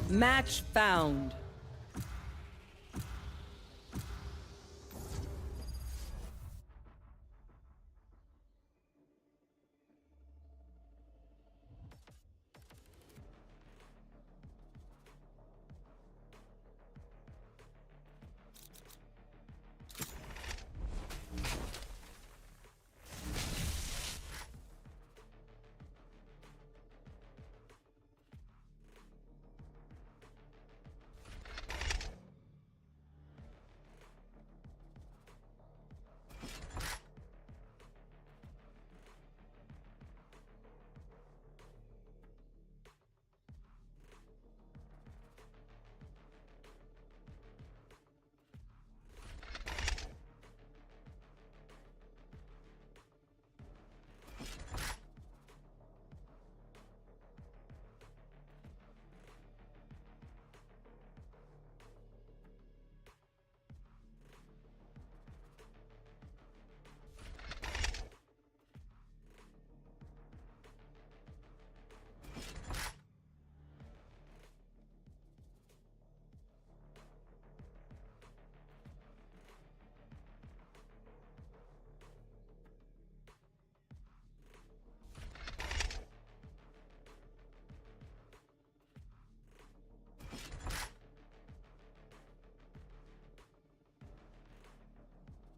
Match found.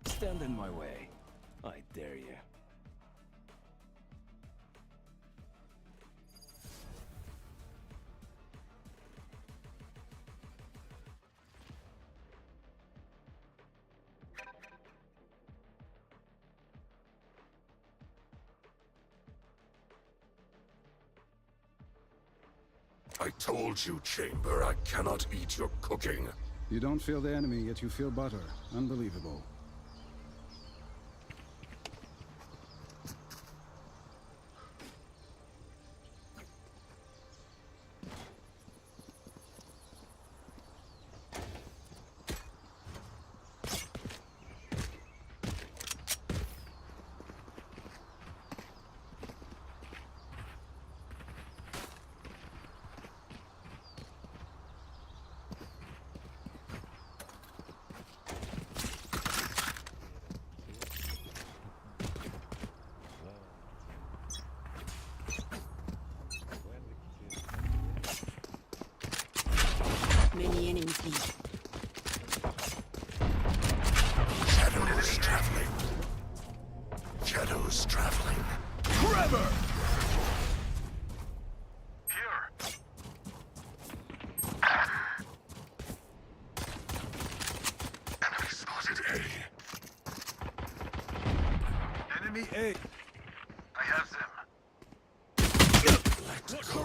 Stand in my way. I dare you. I told you, Chamber, I cannot eat your cooking. You don't feel the enemy, yet you feel butter. Unbelievable. Many enemies lead. Shadows traveling. Shadows traveling. Trevor! Here! Enemy spotted A. Enemy A. I have them. Let's go.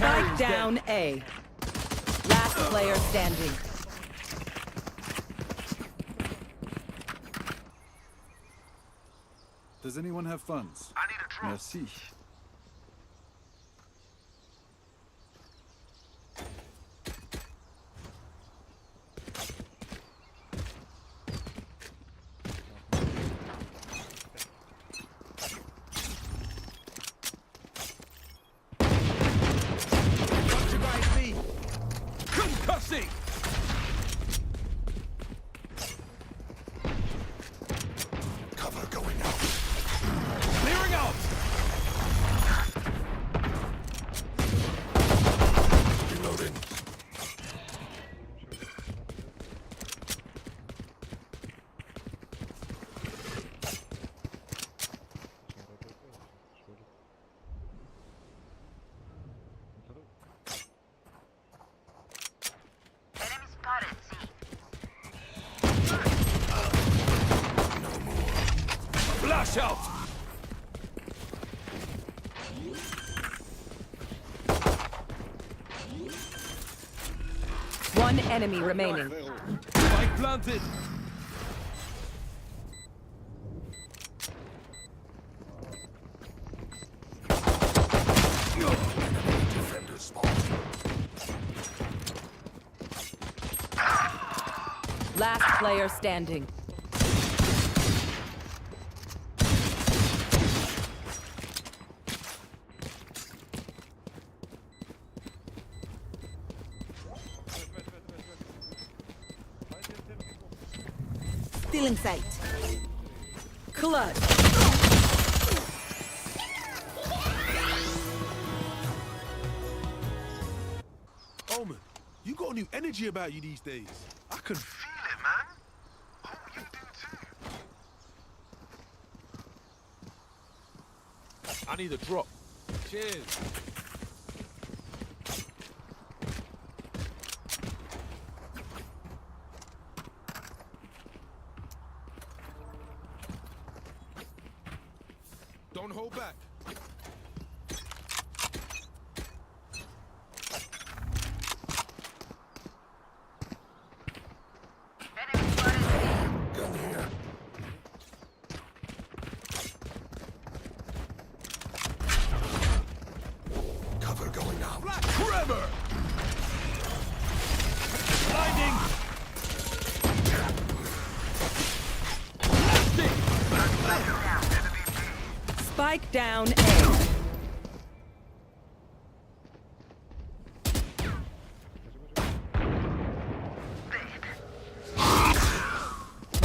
Spike down A. Last player standing. Does anyone have funds? I need a drop. Merci. Concussing! Cover going out. Clearing out! Reloading. Enemy spotted, C. Flash out! One enemy remaining. Spike planted! Defender spot. Last player standing. Still in sight. Clutch. Omen, you got a new energy about you these days. I can feel it, man. Oh, you do too. I need a drop. Cheers. Don't hold back. Enemy spotted C. Gun here. Cover going out. Trevor! Blinding! Spike down A.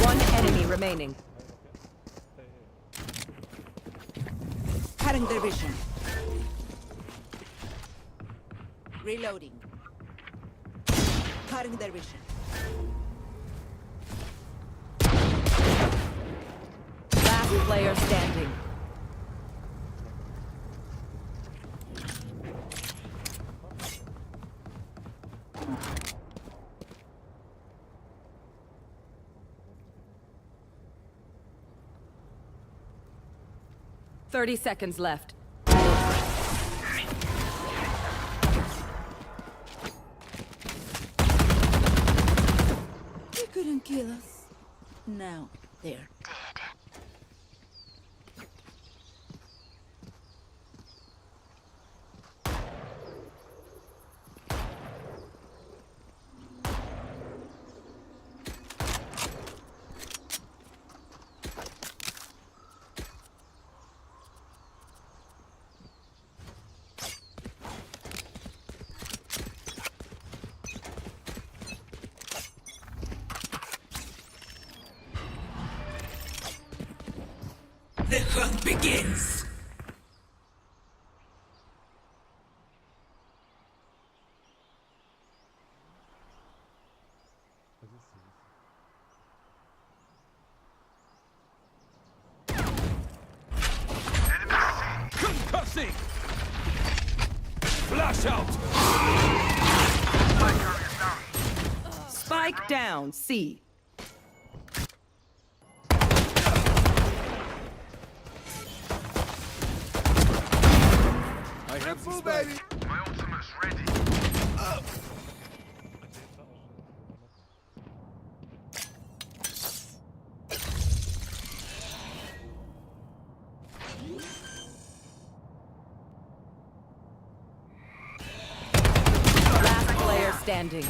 One enemy remaining. Cutting their vision. Reloading. Cutting their vision. Last player standing. Thirty seconds left. They couldn't kill us. Now they're dead. The hunt begins! Concussing! Flash out! Spike down C. I have the Full spike. baby. My ultimate's ready. Last player standing.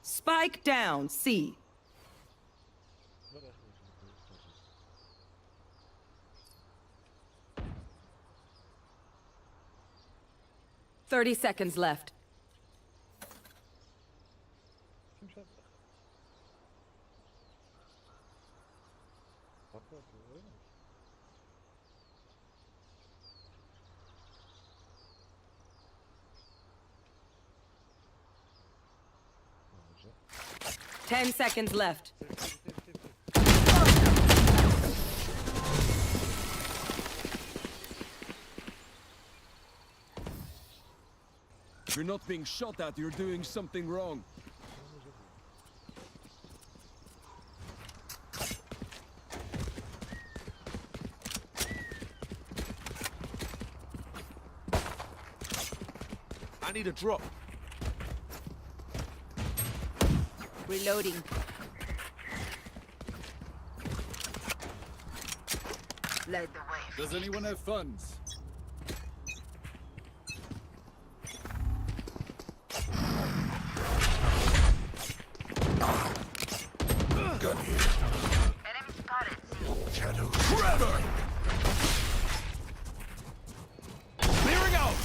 Spike down C. Thirty seconds left. Ten seconds left. If you're not being shot at, you're doing something wrong. I need a drop. Reloading. Light the way. Does anyone have funds? here. Enemy spotted. C. Shadows. Trevor! Clearing out!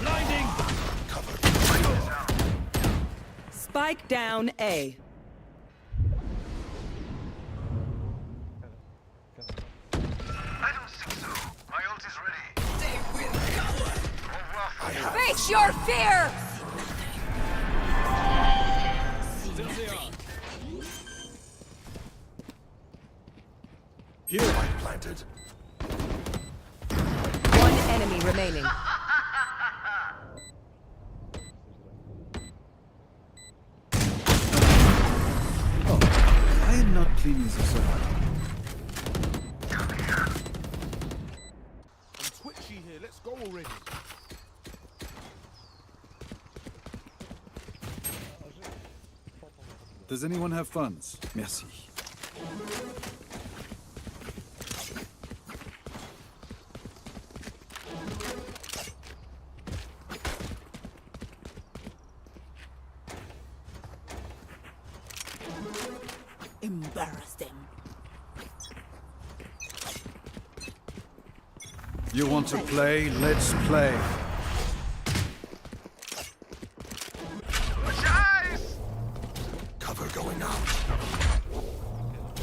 Blinding! Cover. Spike down A. I don't think so. My ult is ready. They will cower. I have Face your fear! There they are. here. Light planted. One enemy remaining. I am not cleaning this up. I'm twitchy here. Let's go already. Does anyone have funds? Merci. Embarrass them. You want to play? Let's play. Cover going out.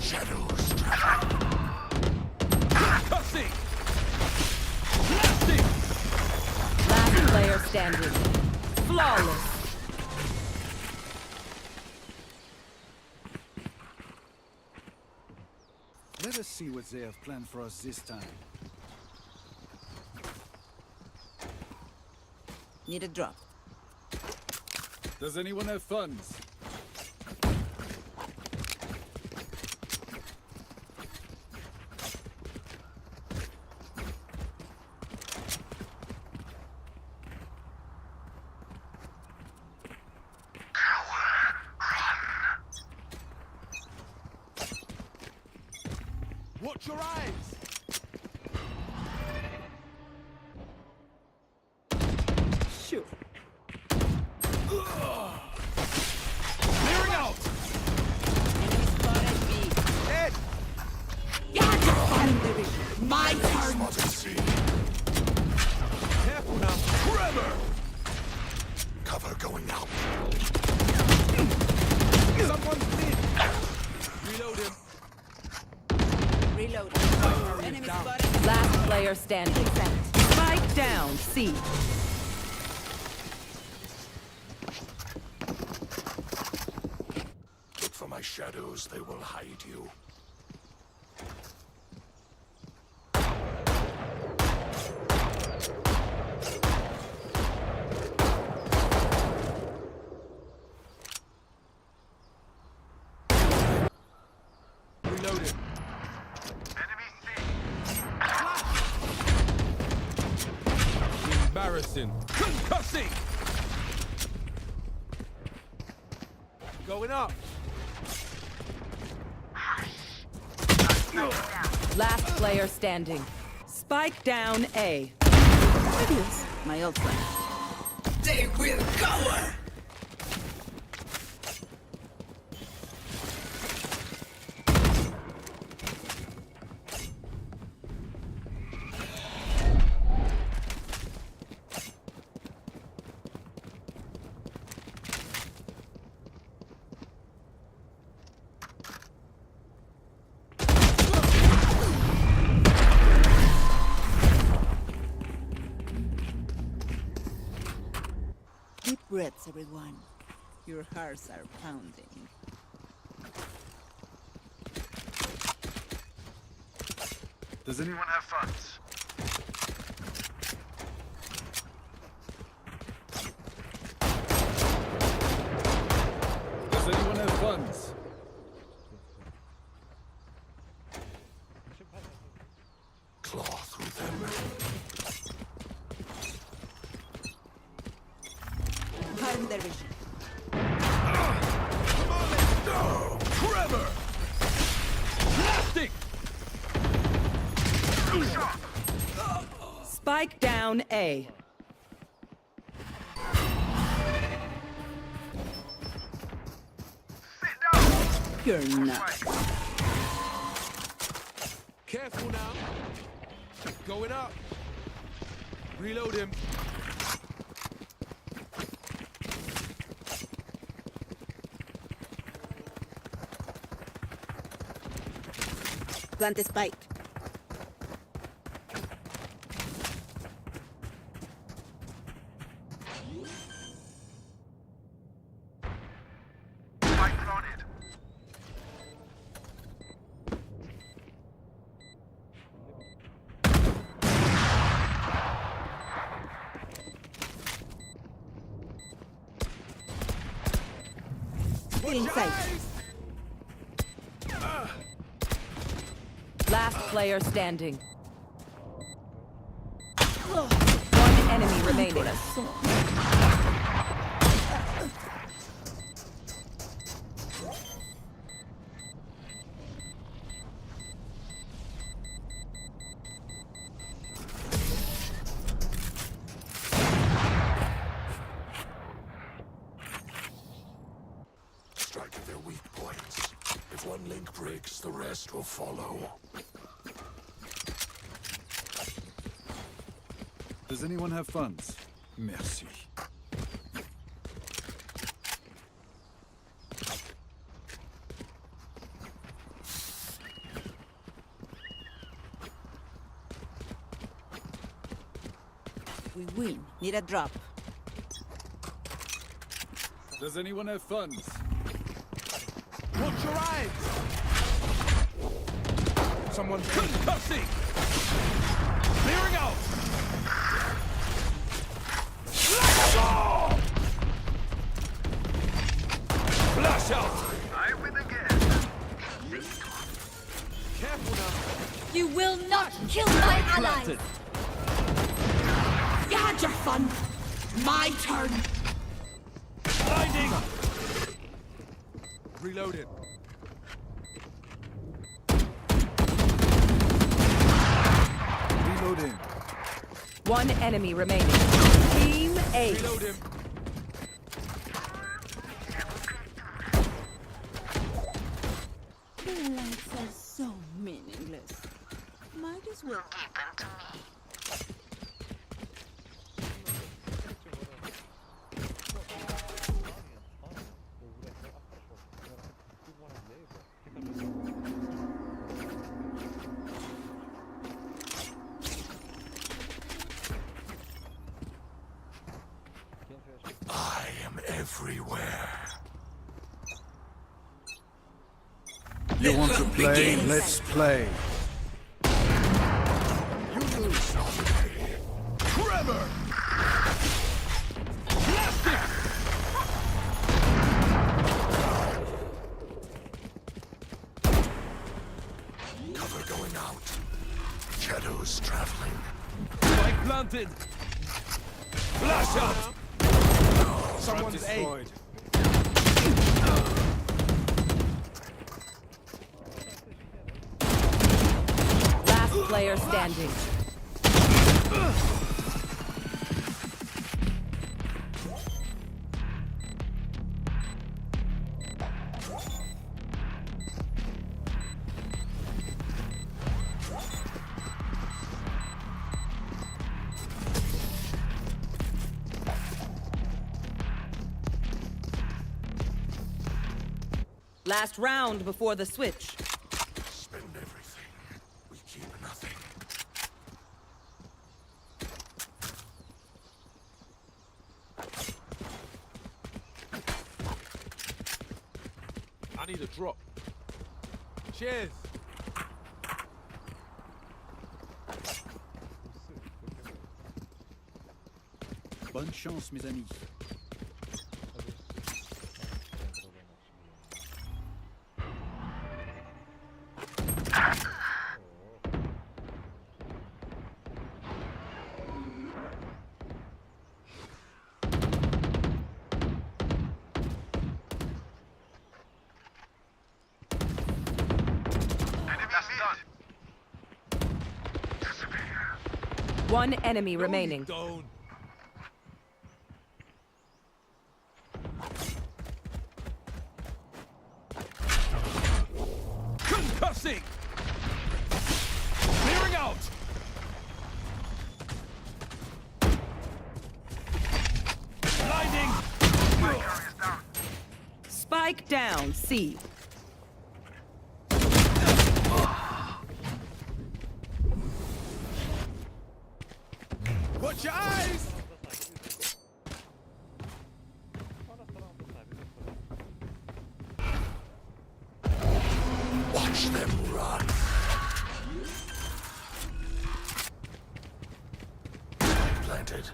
Shadows traveling. Cussing! Blasting! Last player standing. Flawless. Let us see what they have planned for us this time. Need a drop. Does anyone have funds? Watch your eyes. Sure. Clearing out! Enemy spotted B. Dead. My turn. Spotted C. Careful now. Trevor! Cover going out. Someone's mid. Reload him. Reload. Enemy spotted. Last player standing. Spike down C. Look for my shadows. They will hide you. Reloading. Enemy C. Embarrassing. Concussing! Going up. Last player standing. Spike down A. My ult flash. They will cower. Deep breaths, everyone. Your hearts are pounding. Does anyone Anyone have funds? Does anyone have funds? Claw through them. Harm their vision. Trevor! Blasting! Spike down A. You're not. Careful now. Going up. Reload him. Plant the spike. Inside. Last player standing. One enemy remaining. Strike at their weak points. If one link breaks, the rest will follow. Does anyone have funds? Merci. We win. Need a drop. Does anyone have funds? Watch your eyes. Someone Concussing! Clearing out! Flash out! I win again. careful now. You will not kill my allies! Planted. You had your fun. My turn. Blinding! Reload it. Reloading. One enemy remaining. Team Ace. Reload him. Their lives are so meaningless. Might as well. Give them to me. I am everywhere. You want to play? Let's play. You lose someday. Trevor! Plastic! Cover going out. Shadows traveling. Spike planted! Flash out! Someone's A. Destroyed. Last player standing. Last round before the switch. Spend everything. We keep nothing. I need a drop. Cheers. Bonne chance, mes amis. One enemy remaining. Don't. Concussing! Clearing out! Blinding! Spike down, C. Watch your eyes! Watch them run. Planted.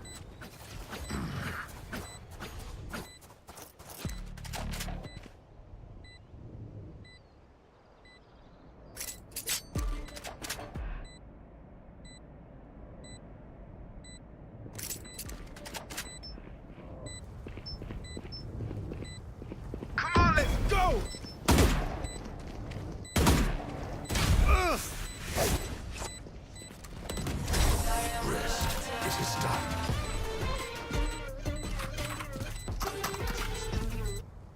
Come on, let's go! Rest. It is done.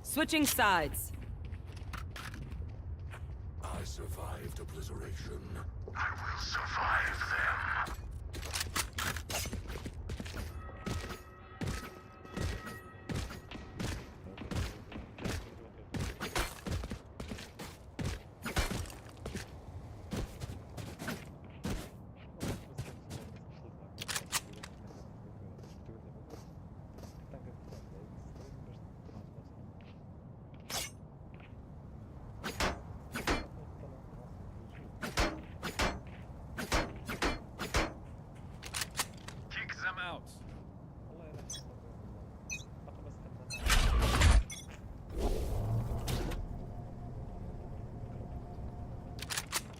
Switching sides. I survived obliteration. I will survive them. Kick them out!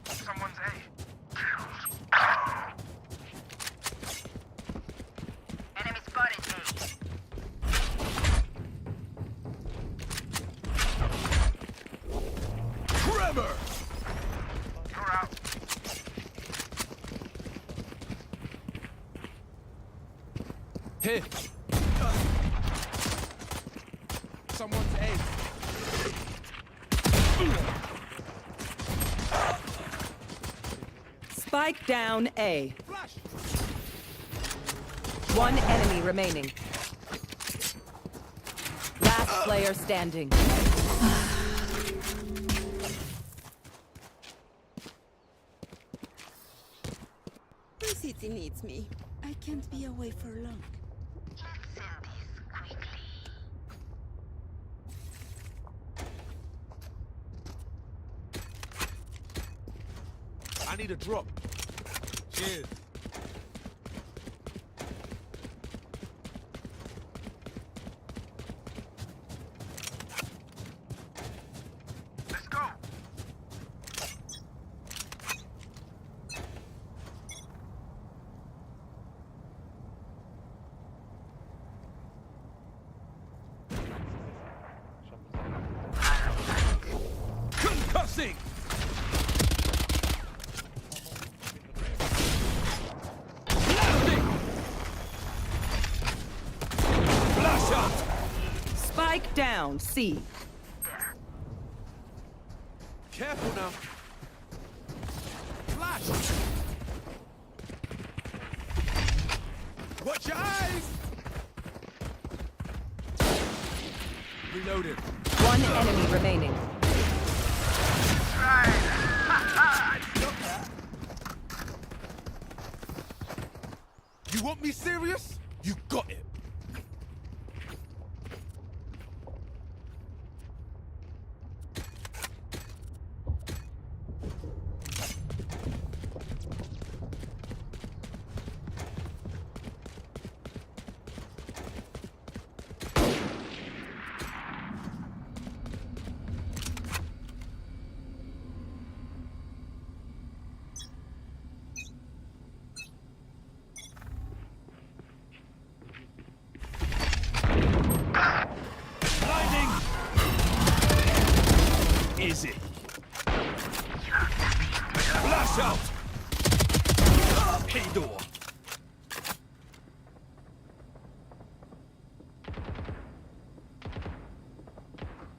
Someone's A. Enemy spotted Tremor! You're out. Here! Someone's A. Spike down, A. Flash! One enemy remaining. Last player standing. The city needs me. I can't be away for long. Let's end this quickly. I need a drop. Cheers. Let's go. Concussing! Blasting! Flash out! Spike down, C. Careful now. Flash! Watch your eyes! Reloaded. One enemy remaining. You want me serious? You got it. Blinding! Easy. Flash out! Hey door!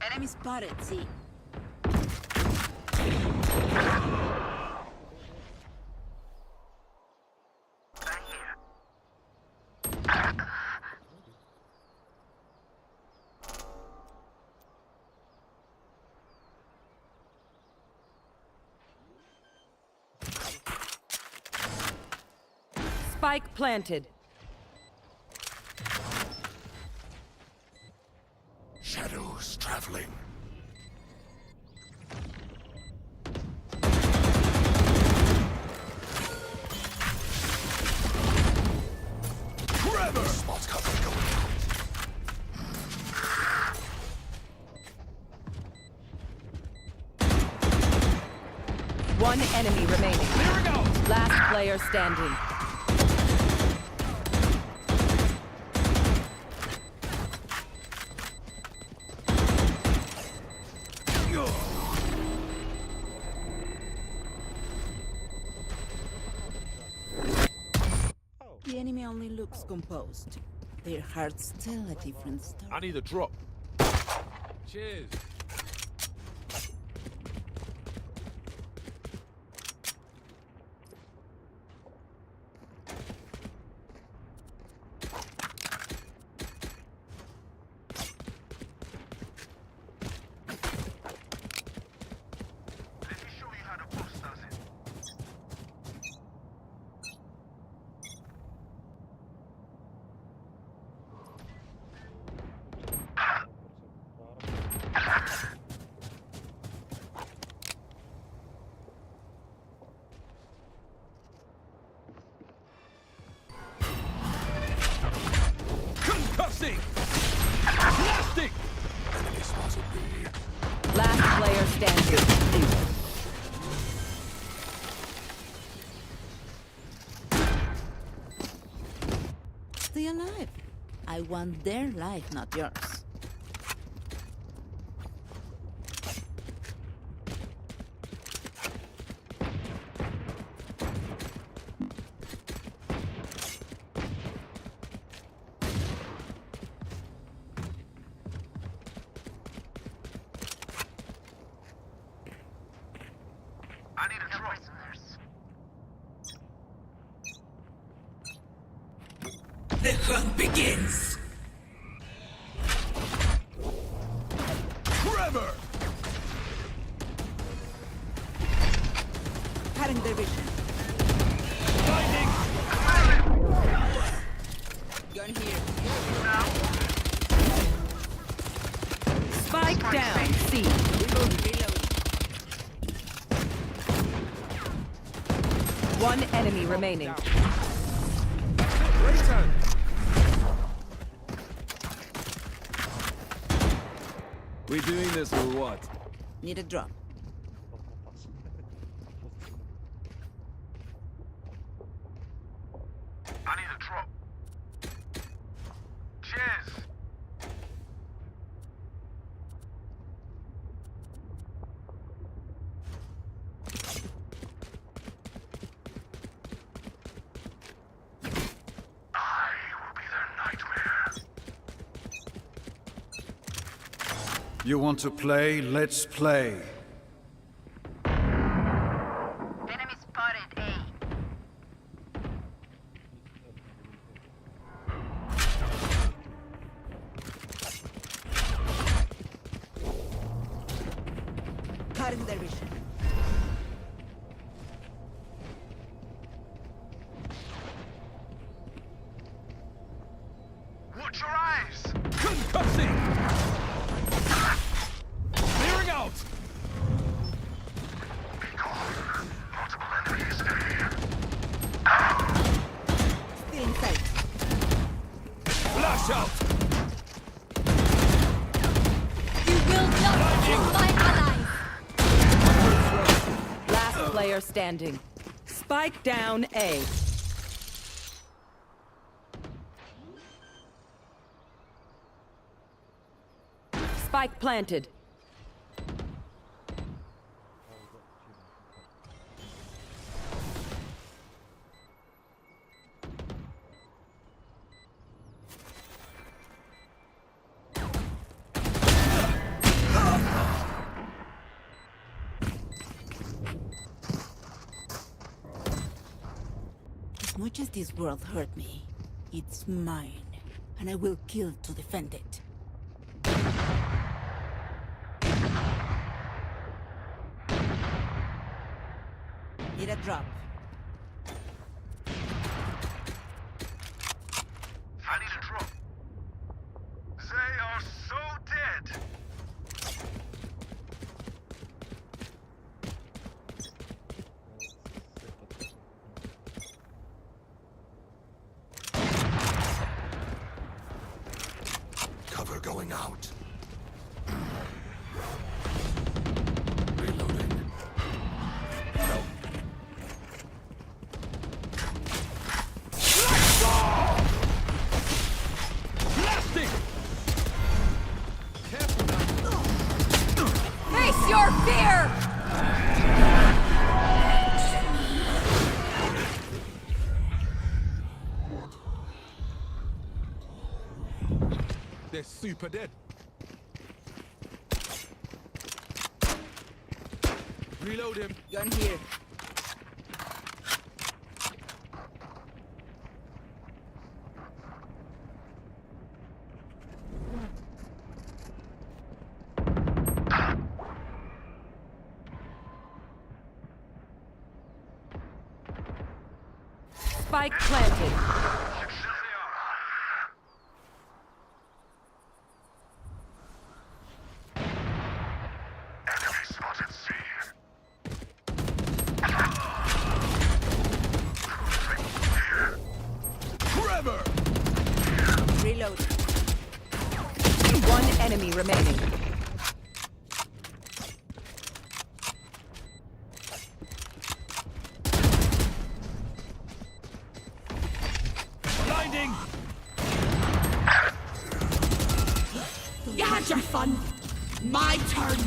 Enemy spotted, C. Spike planted. Shadows traveling. Trevor! Spot cover going out. One enemy remaining. Here we go! Last player standing. The enemy only looks composed. Their hearts tell a different story. I need a drop. Cheers. Let me show you how the boss does it. Concussing! Blasting! Enemy spotted B. Last player standing. Stay alive. I want their life, not yours. I need a drop. The hunt begins. Trevor! Cutting their vision. Lightning! Gun here. Spike down. C. One enemy remaining. Great turn. We doing this or what? Need a drop. I need a drop. Cheers. I will be their nightmare. You want to play? Let's play. Enemy spotted A. Cutting their vision. Watch your eyes. Concussing! Clearing out! Multiple enemies A. Still in sight. Flash out! You will not kill my allies. Last player standing. Spike down A. Spike planted. As much as this world hurt me, it's mine, and I will kill to defend it. Need a drop. going out. Reloading. Blasting! Face your fear! They're super dead. Reload him. Gun here. Spike planted. Enemy spotted C. Trevor! Reload. One enemy remaining. Blinding! You had your fun. My turn.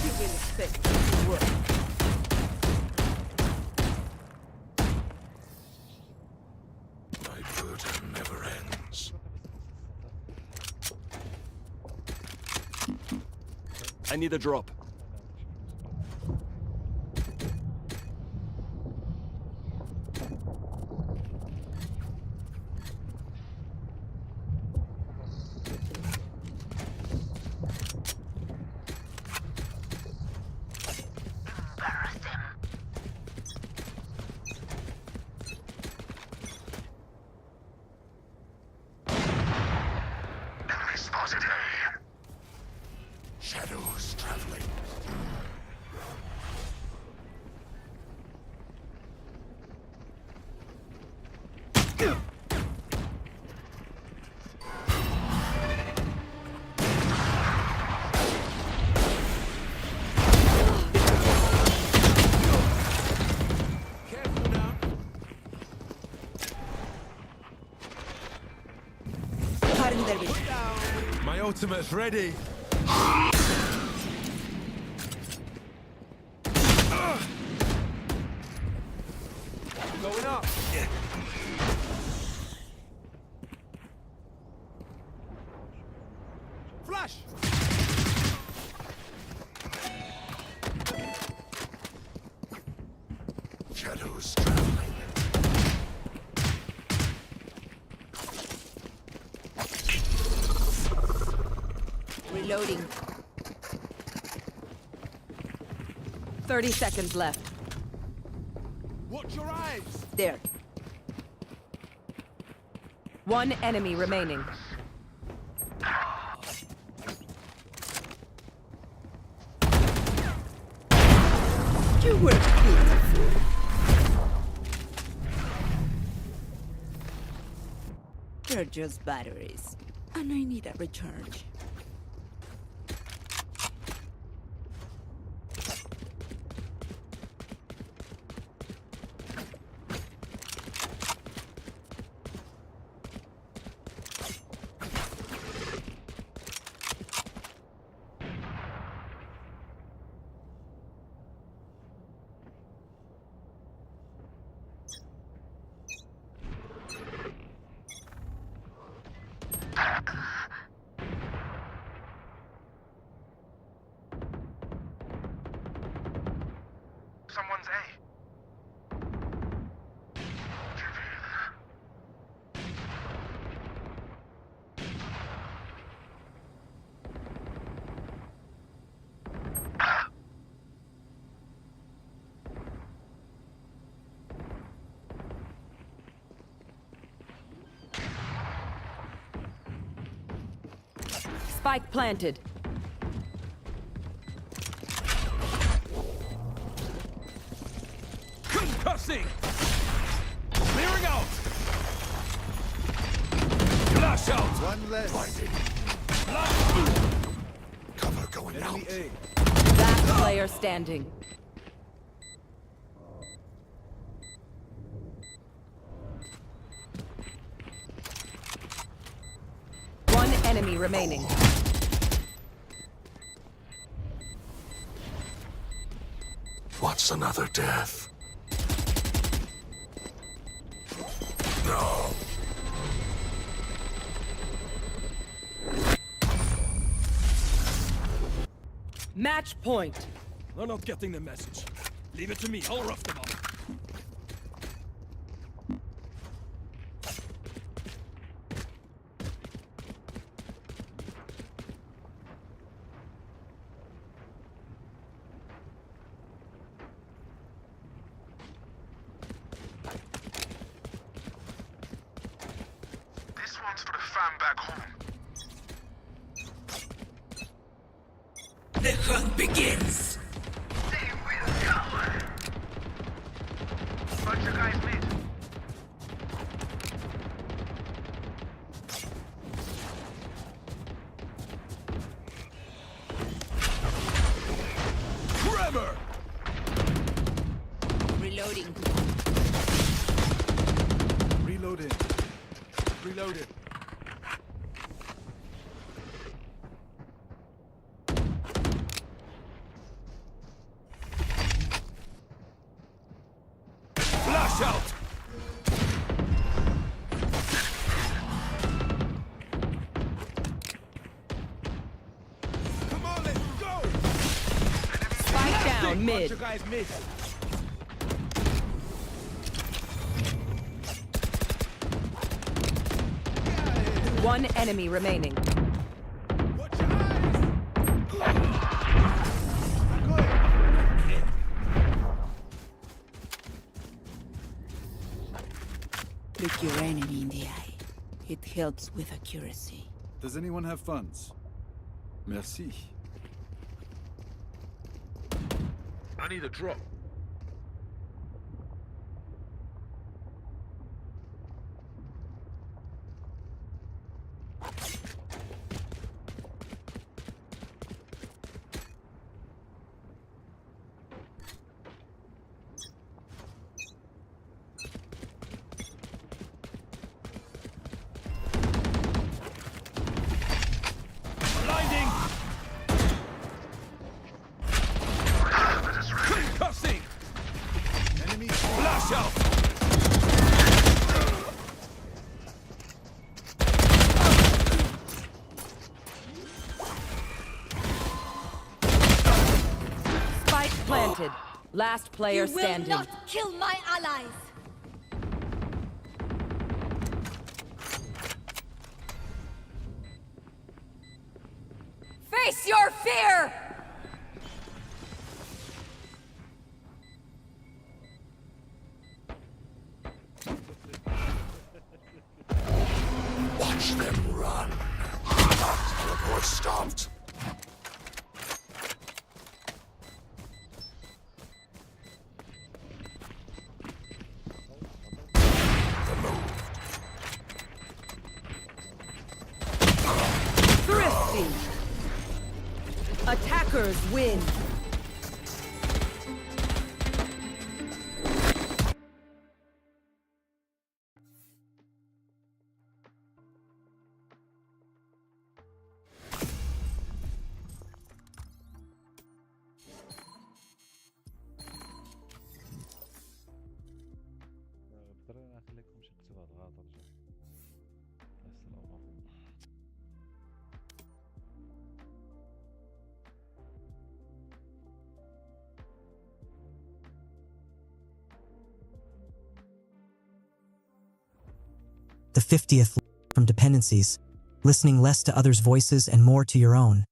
You will expect me to work. My burden never ends. I need a drop. Enemy spotted A. Shadows traveling. Careful now. My ultimate's ready. Going up. Flash. Shadows traveling. Reloading. 30 seconds left. Watch your eyes. There. One enemy remaining. You were beautiful. They're just batteries. And I need a recharge. Someone's A. Spike planted. Concussing! Clearing out! Flash out! One less. Cover going out. Enemy A. Last player standing. One enemy remaining. What's another death? No. Match point. They're not getting the message. Leave it to me, I'll rough them up. This one's for the fam back home. The hunt begins. They will cover. Bunch of guys mid. Tremor! Reloading. Reloading. Reloaded. Flash out! Come on, let's go! Spike down mid. Guys mid. One enemy remaining. Watch your eyes! Look your enemy in the eye. It helps with accuracy. Does anyone have funds? Merci. I need a drop. Blinding! Concussing! Enemy Flash out! Spike planted. Last player You will standing. not kill my allies. Face your fear! Watch them run. Teleport stopped. Thrifty. Attackers win. The 50th from dependencies, listening less to others' voices and more to your own,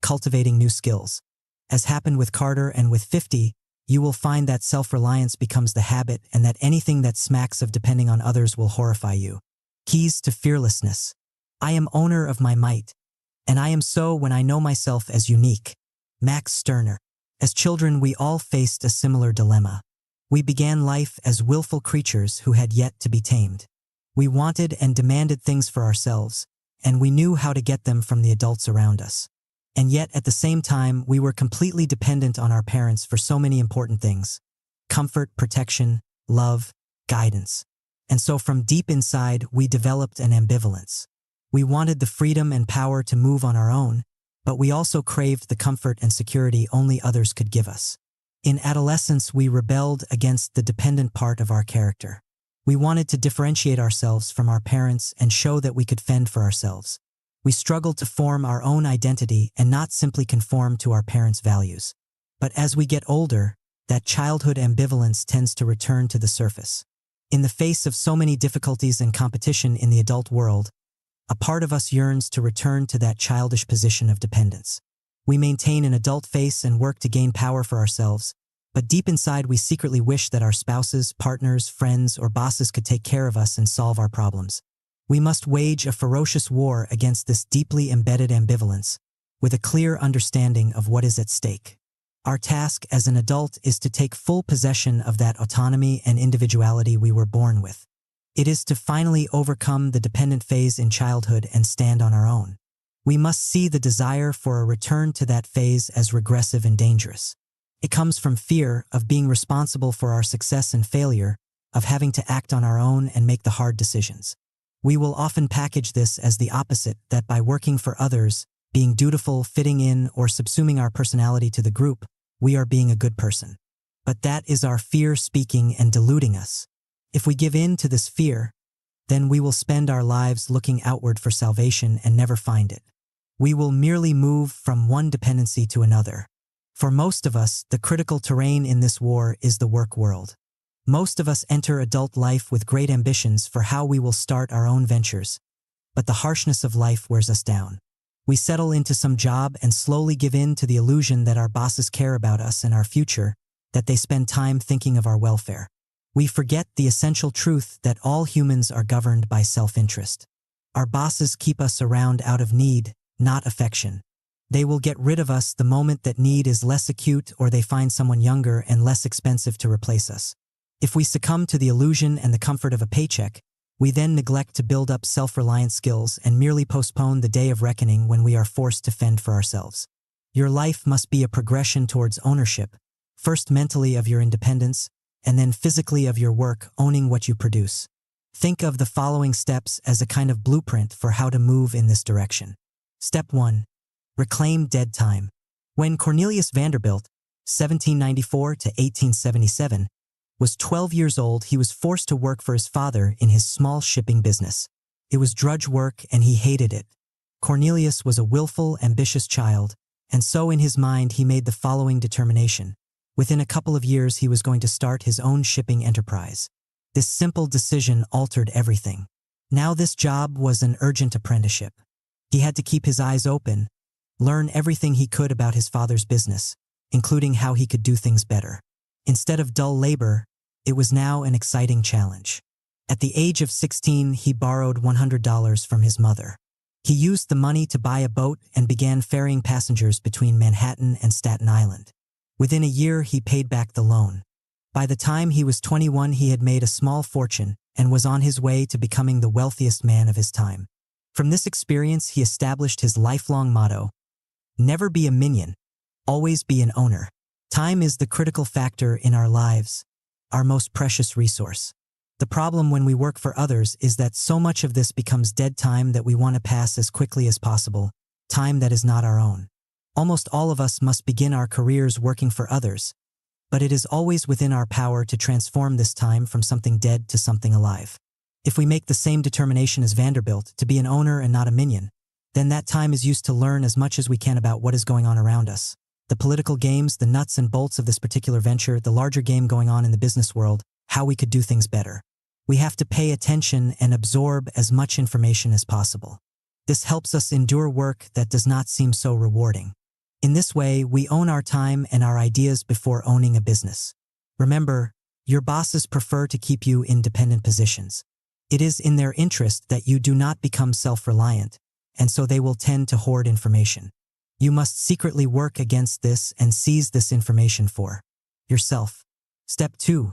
cultivating new skills. As happened with Carter and with 50, you will find that self-reliance becomes the habit and that anything that smacks of depending on others will horrify you. Keys to fearlessness. I am owner of my might, and I am so when I know myself as unique. Max Stirner. As children, we all faced a similar dilemma. We began life as willful creatures who had yet to be tamed. We wanted and demanded things for ourselves, and we knew how to get them from the adults around us. And yet, at the same time, we were completely dependent on our parents for so many important things: comfort, protection, love, guidance. And so from deep inside, we developed an ambivalence. We wanted the freedom and power to move on our own, but we also craved the comfort and security only others could give us. In adolescence, we rebelled against the dependent part of our character. We wanted to differentiate ourselves from our parents and show that we could fend for ourselves. We struggled to form our own identity and not simply conform to our parents' values. But as we get older, that childhood ambivalence tends to return to the surface. In the face of so many difficulties and competition in the adult world, a part of us yearns to return to that childish position of dependence. We maintain an adult face and work to gain power for ourselves, but deep inside we secretly wish that our spouses, partners, friends, or bosses could take care of us and solve our problems. We must wage a ferocious war against this deeply embedded ambivalence, with a clear understanding of what is at stake. Our task as an adult is to take full possession of that autonomy and individuality we were born with. It is to finally overcome the dependent phase in childhood and stand on our own. We must see the desire for a return to that phase as regressive and dangerous. It comes from fear of being responsible for our success and failure, of having to act on our own and make the hard decisions. We will often package this as the opposite, that by working for others, being dutiful, fitting in, or subsuming our personality to the group, we are being a good person. But that is our fear speaking and deluding us. If we give in to this fear, then we will spend our lives looking outward for salvation and never find it. We will merely move from one dependency to another. For most of us, the critical terrain in this war is the work world. Most of us enter adult life with great ambitions for how we will start our own ventures, but the harshness of life wears us down. We settle into some job and slowly give in to the illusion that our bosses care about us and our future, that they spend time thinking of our welfare. We forget the essential truth that all humans are governed by self-interest. Our bosses keep us around out of need, not affection. They will get rid of us the moment that need is less acute or they find someone younger and less expensive to replace us. If we succumb to the illusion and the comfort of a paycheck, we then neglect to build up self-reliant skills and merely postpone the day of reckoning when we are forced to fend for ourselves. Your life must be a progression towards ownership, first mentally of your independence, and then physically of your work, owning what you produce. Think of the following steps as a kind of blueprint for how to move in this direction. Step 1. Reclaim dead time. When Cornelius Vanderbilt, 1794 to 1877, was 12 years old, he was forced to work for his father in his small shipping business. It was drudge work and he hated it. Cornelius was a willful, ambitious child, and so in his mind he made the following determination. Within a couple of years he was going to start his own shipping enterprise. This simple decision altered everything. Now this job was an urgent apprenticeship. He had to keep his eyes open, learn everything he could about his father's business, including how he could do things better. Instead of dull labor, it was now an exciting challenge. At the age of 16, he borrowed $100 from his mother. He used the money to buy a boat and began ferrying passengers between Manhattan and Staten Island. Within a year, he paid back the loan. By the time he was 21, he had made a small fortune and was on his way to becoming the wealthiest man of his time. From this experience, he established his lifelong motto: never be a minion, always be an owner. Time is the critical factor in our lives, our most precious resource. The problem when we work for others is that so much of this becomes dead time that we want to pass as quickly as possible, time that is not our own. Almost all of us must begin our careers working for others, but it is always within our power to transform this time from something dead to something alive. If we make the same determination as Vanderbilt to be an owner and not a minion, then that time is used to learn as much as we can about what is going on around us. The political games, the nuts and bolts of this particular venture, the larger game going on in the business world, how we could do things better. We have to pay attention and absorb as much information as possible. This helps us endure work that does not seem so rewarding. In this way, we own our time and our ideas before owning a business. Remember, your bosses prefer to keep you in dependent positions. It is in their interest that you do not become self-reliant, and so they will tend to hoard information. You must secretly work against this and seize this information for yourself. Step 2.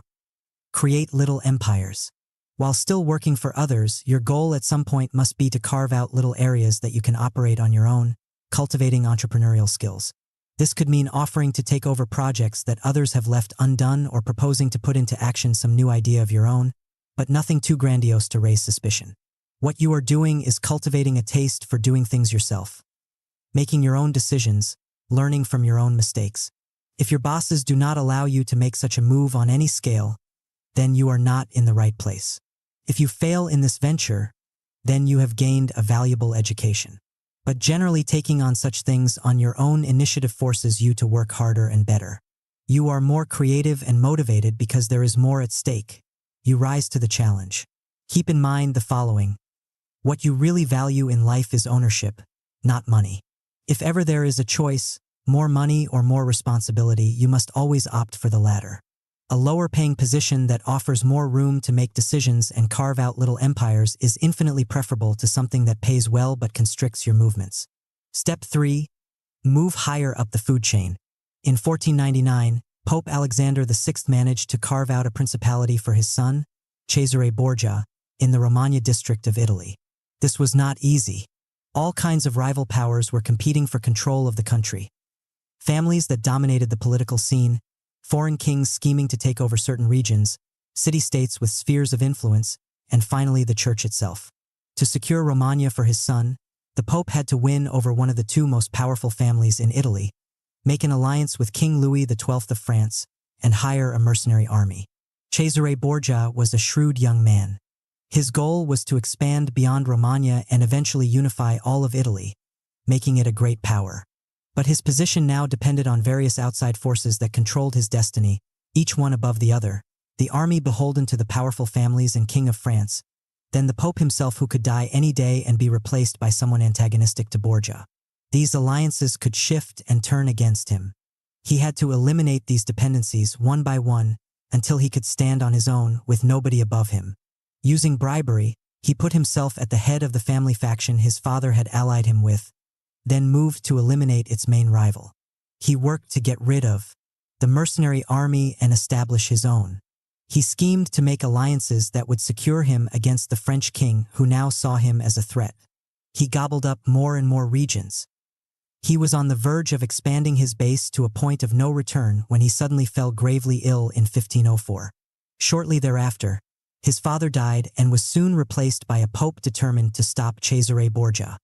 Create little empires. While still working for others, your goal at some point must be to carve out little areas that you can operate on your own, cultivating entrepreneurial skills. This could mean offering to take over projects that others have left undone or proposing to put into action some new idea of your own, but nothing too grandiose to raise suspicion. What you are doing is cultivating a taste for doing things yourself, making your own decisions, learning from your own mistakes. If your bosses do not allow you to make such a move on any scale, then you are not in the right place. If you fail in this venture, then you have gained a valuable education. But generally taking on such things on your own initiative forces you to work harder and better. You are more creative and motivated because there is more at stake. You rise to the challenge. Keep in mind the following. What you really value in life is ownership, not money. If ever there is a choice, more money or more responsibility, you must always opt for the latter. A lower-paying position that offers more room to make decisions and carve out little empires is infinitely preferable to something that pays well but constricts your movements. Step 3. Move higher up the food chain. In 1499, Pope Alexander VI managed to carve out a principality for his son, Cesare Borgia, in the Romagna district of Italy. This was not easy. All kinds of rival powers were competing for control of the country. Families that dominated the political scene, foreign kings scheming to take over certain regions, city-states with spheres of influence, and finally the church itself. To secure Romagna for his son, the Pope had to win over one of the two most powerful families in Italy, make an alliance with King Louis XII of France, and hire a mercenary army. Cesare Borgia was a shrewd young man. His goal was to expand beyond Romagna and eventually unify all of Italy, making it a great power. But his position now depended on various outside forces that controlled his destiny, each one above the other, the army beholden to the powerful families and King of France, then the Pope himself who could die any day and be replaced by someone antagonistic to Borgia. These alliances could shift and turn against him. He had to eliminate these dependencies one by one until he could stand on his own with nobody above him. Using bribery, he put himself at the head of the family faction his father had allied him with, then moved to eliminate its main rival. He worked to get rid of the mercenary army and establish his own. He schemed to make alliances that would secure him against the French king who now saw him as a threat. He gobbled up more and more regions. He was on the verge of expanding his base to a point of no return when he suddenly fell gravely ill in 1504. Shortly thereafter, his father died and was soon replaced by a pope determined to stop Cesare Borgia.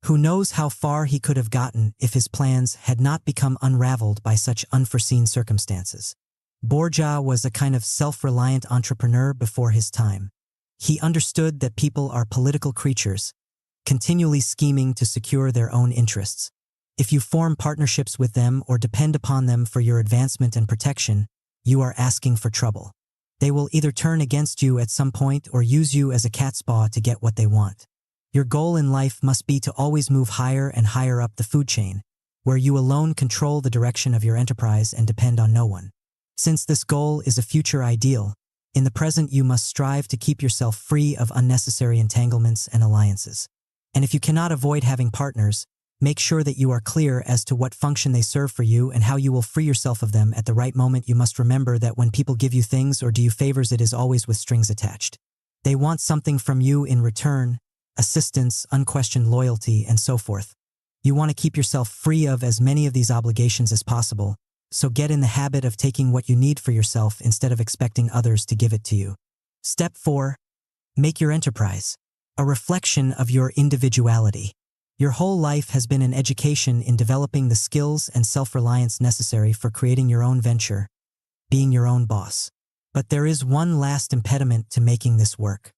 Who knows how far he could have gotten if his plans had not become unraveled by such unforeseen circumstances. Borgia was a kind of self-reliant entrepreneur before his time. He understood that people are political creatures, continually scheming to secure their own interests. If you form partnerships with them or depend upon them for your advancement and protection, you are asking for trouble. They will either turn against you at some point or use you as a cat's paw to get what they want. Your goal in life must be to always move higher and higher up the food chain, where you alone control the direction of your enterprise and depend on no one. Since this goal is a future ideal, in the present you must strive to keep yourself free of unnecessary entanglements and alliances. And if you cannot avoid having partners, make sure that you are clear as to what function they serve for you and how you will free yourself of them at the right moment. You must remember that when people give you things or do you favors, it is always with strings attached. They want something from you in return, assistance, unquestioned loyalty, and so forth. You want to keep yourself free of as many of these obligations as possible, so get in the habit of taking what you need for yourself instead of expecting others to give it to you. Step 4. Make your enterprise a reflection of your individuality. Your whole life has been an education in developing the skills and self-reliance necessary for creating your own venture, being your own boss. But there is one last impediment to making this work.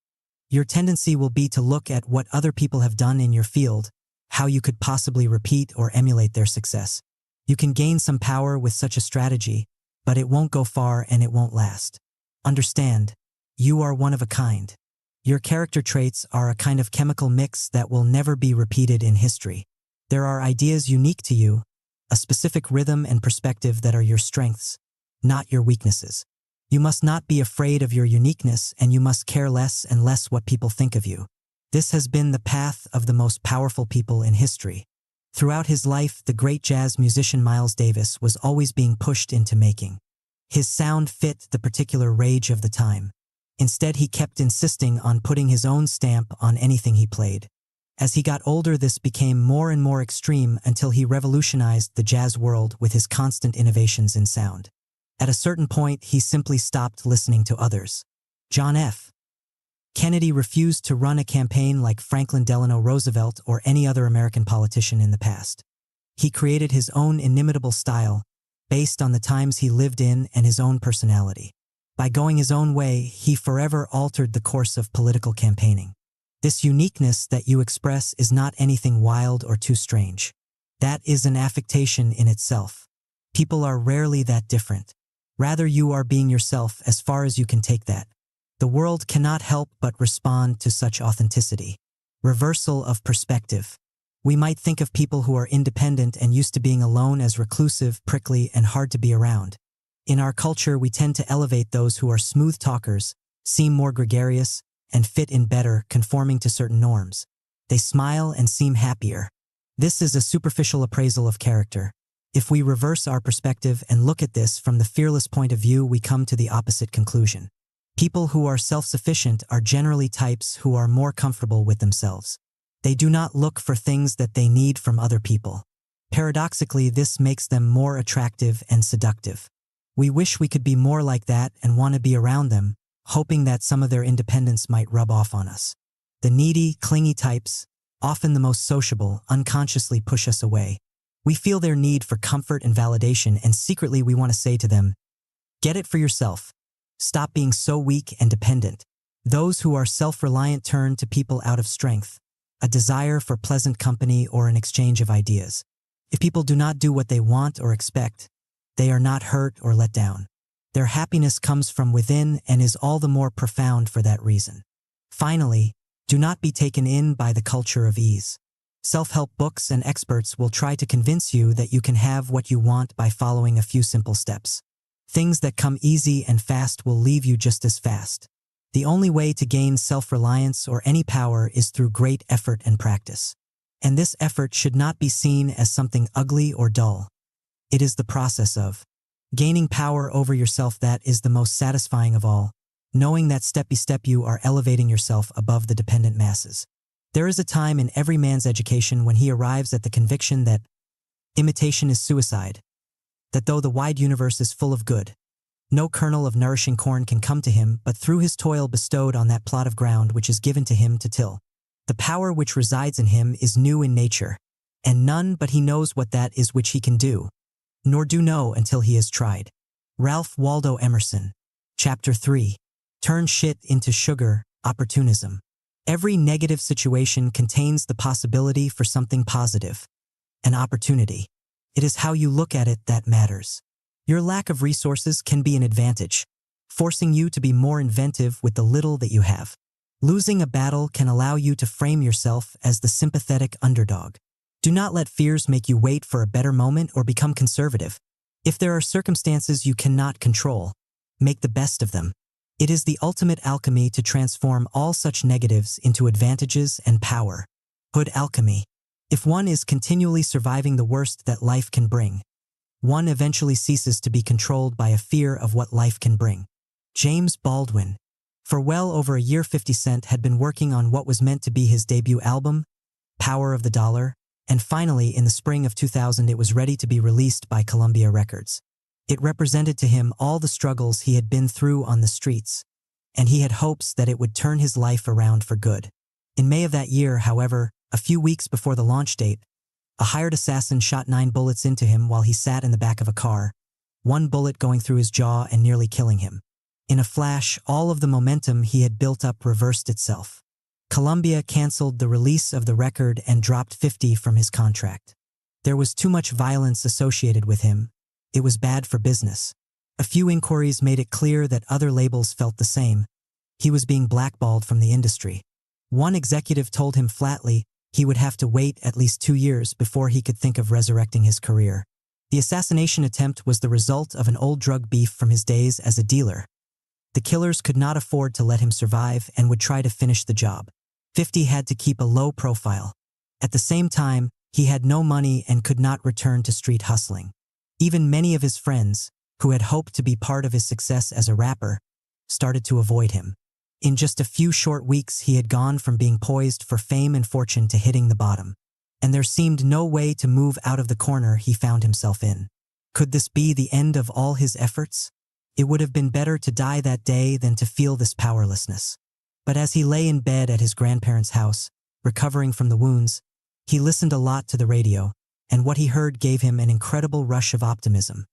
Your tendency will be to look at what other people have done in your field, how you could possibly repeat or emulate their success. You can gain some power with such a strategy, but it won't go far and it won't last. Understand, you are one of a kind. Your character traits are a kind of chemical mix that will never be repeated in history. There are ideas unique to you, a specific rhythm and perspective that are your strengths, not your weaknesses. You must not be afraid of your uniqueness, and you must care less and less what people think of you. This has been the path of the most powerful people in history. Throughout his life, the great jazz musician Miles Davis was always being pushed into making his sound fit the particular rage of the time. Instead, he kept insisting on putting his own stamp on anything he played. As he got older, this became more and more extreme until he revolutionized the jazz world with his constant innovations in sound. At a certain point, he simply stopped listening to others. John F. Kennedy refused to run a campaign like Franklin Delano Roosevelt or any other American politician in the past. He created his own inimitable style, based on the times he lived in and his own personality. By going his own way, he forever altered the course of political campaigning. This uniqueness that you express is not anything wild or too strange. That is an affectation in itself. People are rarely that different. Rather, you are being yourself as far as you can take that. The world cannot help but respond to such authenticity. Reversal of perspective. We might think of people who are independent and used to being alone as reclusive, prickly, and hard to be around. In our culture, we tend to elevate those who are smooth talkers, seem more gregarious, and fit in better, conforming to certain norms. They smile and seem happier. This is a superficial appraisal of character. If we reverse our perspective and look at this from the fearless point of view, we come to the opposite conclusion. People who are self-sufficient are generally types who are more comfortable with themselves. They do not look for things that they need from other people. Paradoxically, this makes them more attractive and seductive. We wish we could be more like that and want to be around them, hoping that some of their independence might rub off on us. The needy, clingy types, often the most sociable, unconsciously push us away. We feel their need for comfort and validation, and secretly we want to say to them, "Get it for yourself. Stop being so weak and dependent." Those who are self-reliant turn to people out of strength, a desire for pleasant company or an exchange of ideas. If people do not do what they want or expect, they are not hurt or let down. Their happiness comes from within and is all the more profound for that reason. Finally, do not be taken in by the culture of ease. Self-help books and experts will try to convince you that you can have what you want by following a few simple steps. Things that come easy and fast will leave you just as fast. The only way to gain self-reliance or any power is through great effort and practice. And this effort should not be seen as something ugly or dull. It is the process of gaining power over yourself that is the most satisfying of all, knowing that step by step you are elevating yourself above the dependent masses. There is a time in every man's education when he arrives at the conviction that imitation is suicide, that though the wide universe is full of good, no kernel of nourishing corn can come to him but through his toil bestowed on that plot of ground which is given to him to till. The power which resides in him is new in nature, and none but he knows what that is which he can do, nor do know until he has tried. Ralph Waldo Emerson. Chapter 3. Turn shit into sugar, opportunism. Every negative situation contains the possibility for something positive, an opportunity. It is how you look at it that matters. Your lack of resources can be an advantage, forcing you to be more inventive with the little that you have. Losing a battle can allow you to frame yourself as the sympathetic underdog. Do not let fears make you wait for a better moment or become conservative. If there are circumstances you cannot control, make the best of them. It is the ultimate alchemy to transform all such negatives into advantages and power. Hood alchemy. If one is continually surviving the worst that life can bring, one eventually ceases to be controlled by a fear of what life can bring. James Baldwin. For well over a year, 50 Cent had been working on what was meant to be his debut album, Power of the Dollar, and finally, in the spring of 2000, it was ready to be released by Columbia Records. It represented to him all the struggles he had been through on the streets, and he had hopes that it would turn his life around for good. In May of that year, however, a few weeks before the launch date, a hired assassin shot 9 bullets into him while he sat in the back of a car, one bullet going through his jaw and nearly killing him. In a flash, all of the momentum he had built up reversed itself. Columbia canceled the release of the record and dropped 50 from his contract. There was too much violence associated with him. It was bad for business. A few inquiries made it clear that other labels felt the same. He was being blackballed from the industry. One executive told him flatly he would have to wait at least 2 years before he could think of resurrecting his career. The assassination attempt was the result of an old drug beef from his days as a dealer. The killers could not afford to let him survive and would try to finish the job. 50 had to keep a low profile. At the same time, he had no money and could not return to street hustling. Even many of his friends, who had hoped to be part of his success as a rapper, started to avoid him. In just a few short weeks, he had gone from being poised for fame and fortune to hitting the bottom. And there seemed no way to move out of the corner he found himself in. Could this be the end of all his efforts? It would have been better to die that day than to feel this powerlessness. But as he lay in bed at his grandparents' house, recovering from the wounds, he listened a lot to the radio, and what he heard gave him an incredible rush of optimism.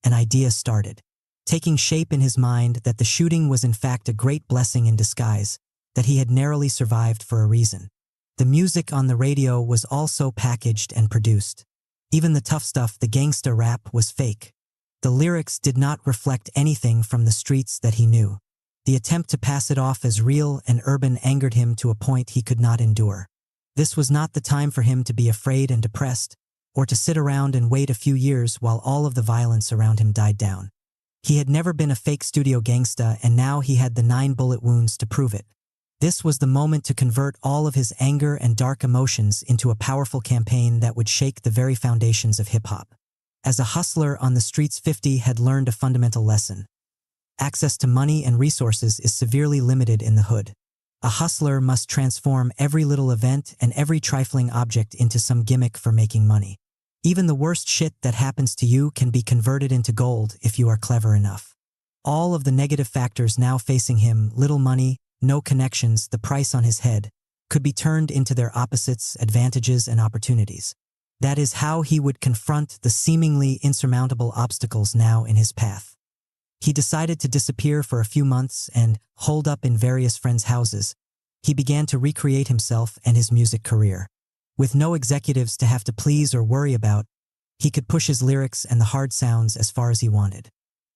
An idea started, taking shape in his mind that the shooting was in fact a great blessing in disguise, that he had narrowly survived for a reason. The music on the radio was also packaged and produced. Even the tough stuff, the gangsta rap, was fake. The lyrics did not reflect anything from the streets that he knew. The attempt to pass it off as real and urban angered him to a point he could not endure. This was not the time for him to be afraid and depressed, or to sit around and wait a few years while all of the violence around him died down. He had never been a fake studio gangsta, and now he had the 9 bullet wounds to prove it. This was the moment to convert all of his anger and dark emotions into a powerful campaign that would shake the very foundations of hip-hop. As a hustler on the streets, 50 had learned a fundamental lesson. Access to money and resources is severely limited in the hood. A hustler must transform every little event and every trifling object into some gimmick for making money. Even the worst shit that happens to you can be converted into gold if you are clever enough. All of the negative factors now facing him, little money, no connections, the price on his head, could be turned into their opposites, advantages, and opportunities. That is how he would confront the seemingly insurmountable obstacles now in his path. He decided to disappear for a few months and, holed up in various friends' houses, he began to recreate himself and his music career. With no executives to have to please or worry about, he could push his lyrics and the hard sounds as far as he wanted.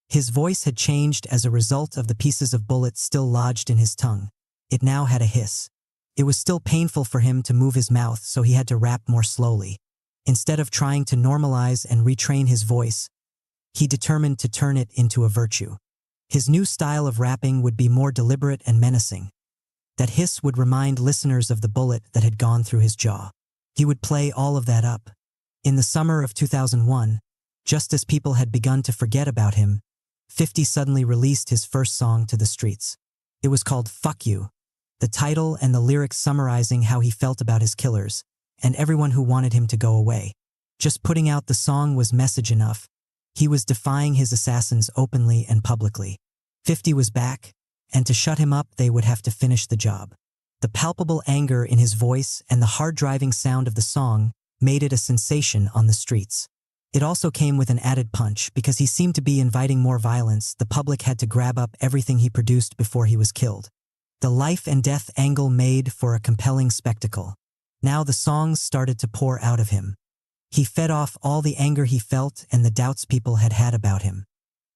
His voice had changed as a result of the pieces of bullets still lodged in his tongue. It now had a hiss. It was still painful for him to move his mouth, so he had to rap more slowly. Instead of trying to normalize and retrain his voice, he determined to turn it into a virtue. His new style of rapping would be more deliberate and menacing. That hiss would remind listeners of the bullet that had gone through his jaw. He would play all of that up. In the summer of 2001, just as people had begun to forget about him, 50 suddenly released his first song to the streets. It was called Fuck You, the title and the lyrics summarizing how he felt about his killers and everyone who wanted him to go away. Just putting out the song was message enough. He was defying his assassins openly and publicly. 50 was back, and to shut him up they would have to finish the job. The palpable anger in his voice and the hard-driving sound of the song made it a sensation on the streets. It also came with an added punch. Because he seemed to be inviting more violence, the public had to grab up everything he produced before he was killed. The life and death angle made for a compelling spectacle. Now the songs started to pour out of him. He fed off all the anger he felt and the doubts people had had about him.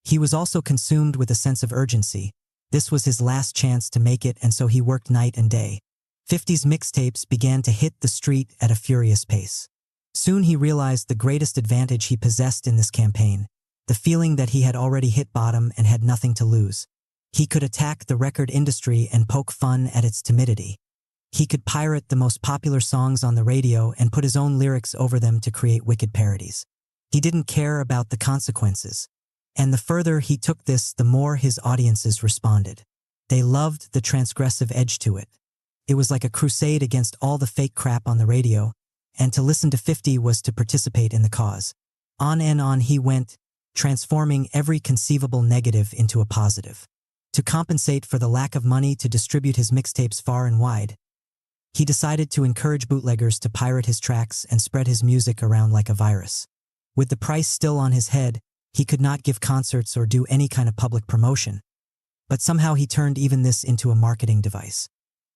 He was also consumed with a sense of urgency. This was his last chance to make it, and so he worked night and day. 50's mixtapes began to hit the street at a furious pace. Soon he realized the greatest advantage he possessed in this campaign, the feeling that he had already hit bottom and had nothing to lose. He could attack the record industry and poke fun at its timidity. He could pirate the most popular songs on the radio and put his own lyrics over them to create wicked parodies. He didn't care about the consequences. And the further he took this, the more his audiences responded. They loved the transgressive edge to it. It was like a crusade against all the fake crap on the radio, and to listen to 50 was to participate in the cause. On and on he went, transforming every conceivable negative into a positive. To compensate for the lack of money to distribute his mixtapes far and wide, he decided to encourage bootleggers to pirate his tracks and spread his music around like a virus. With the price still on his head, he could not give concerts or do any kind of public promotion. But somehow he turned even this into a marketing device.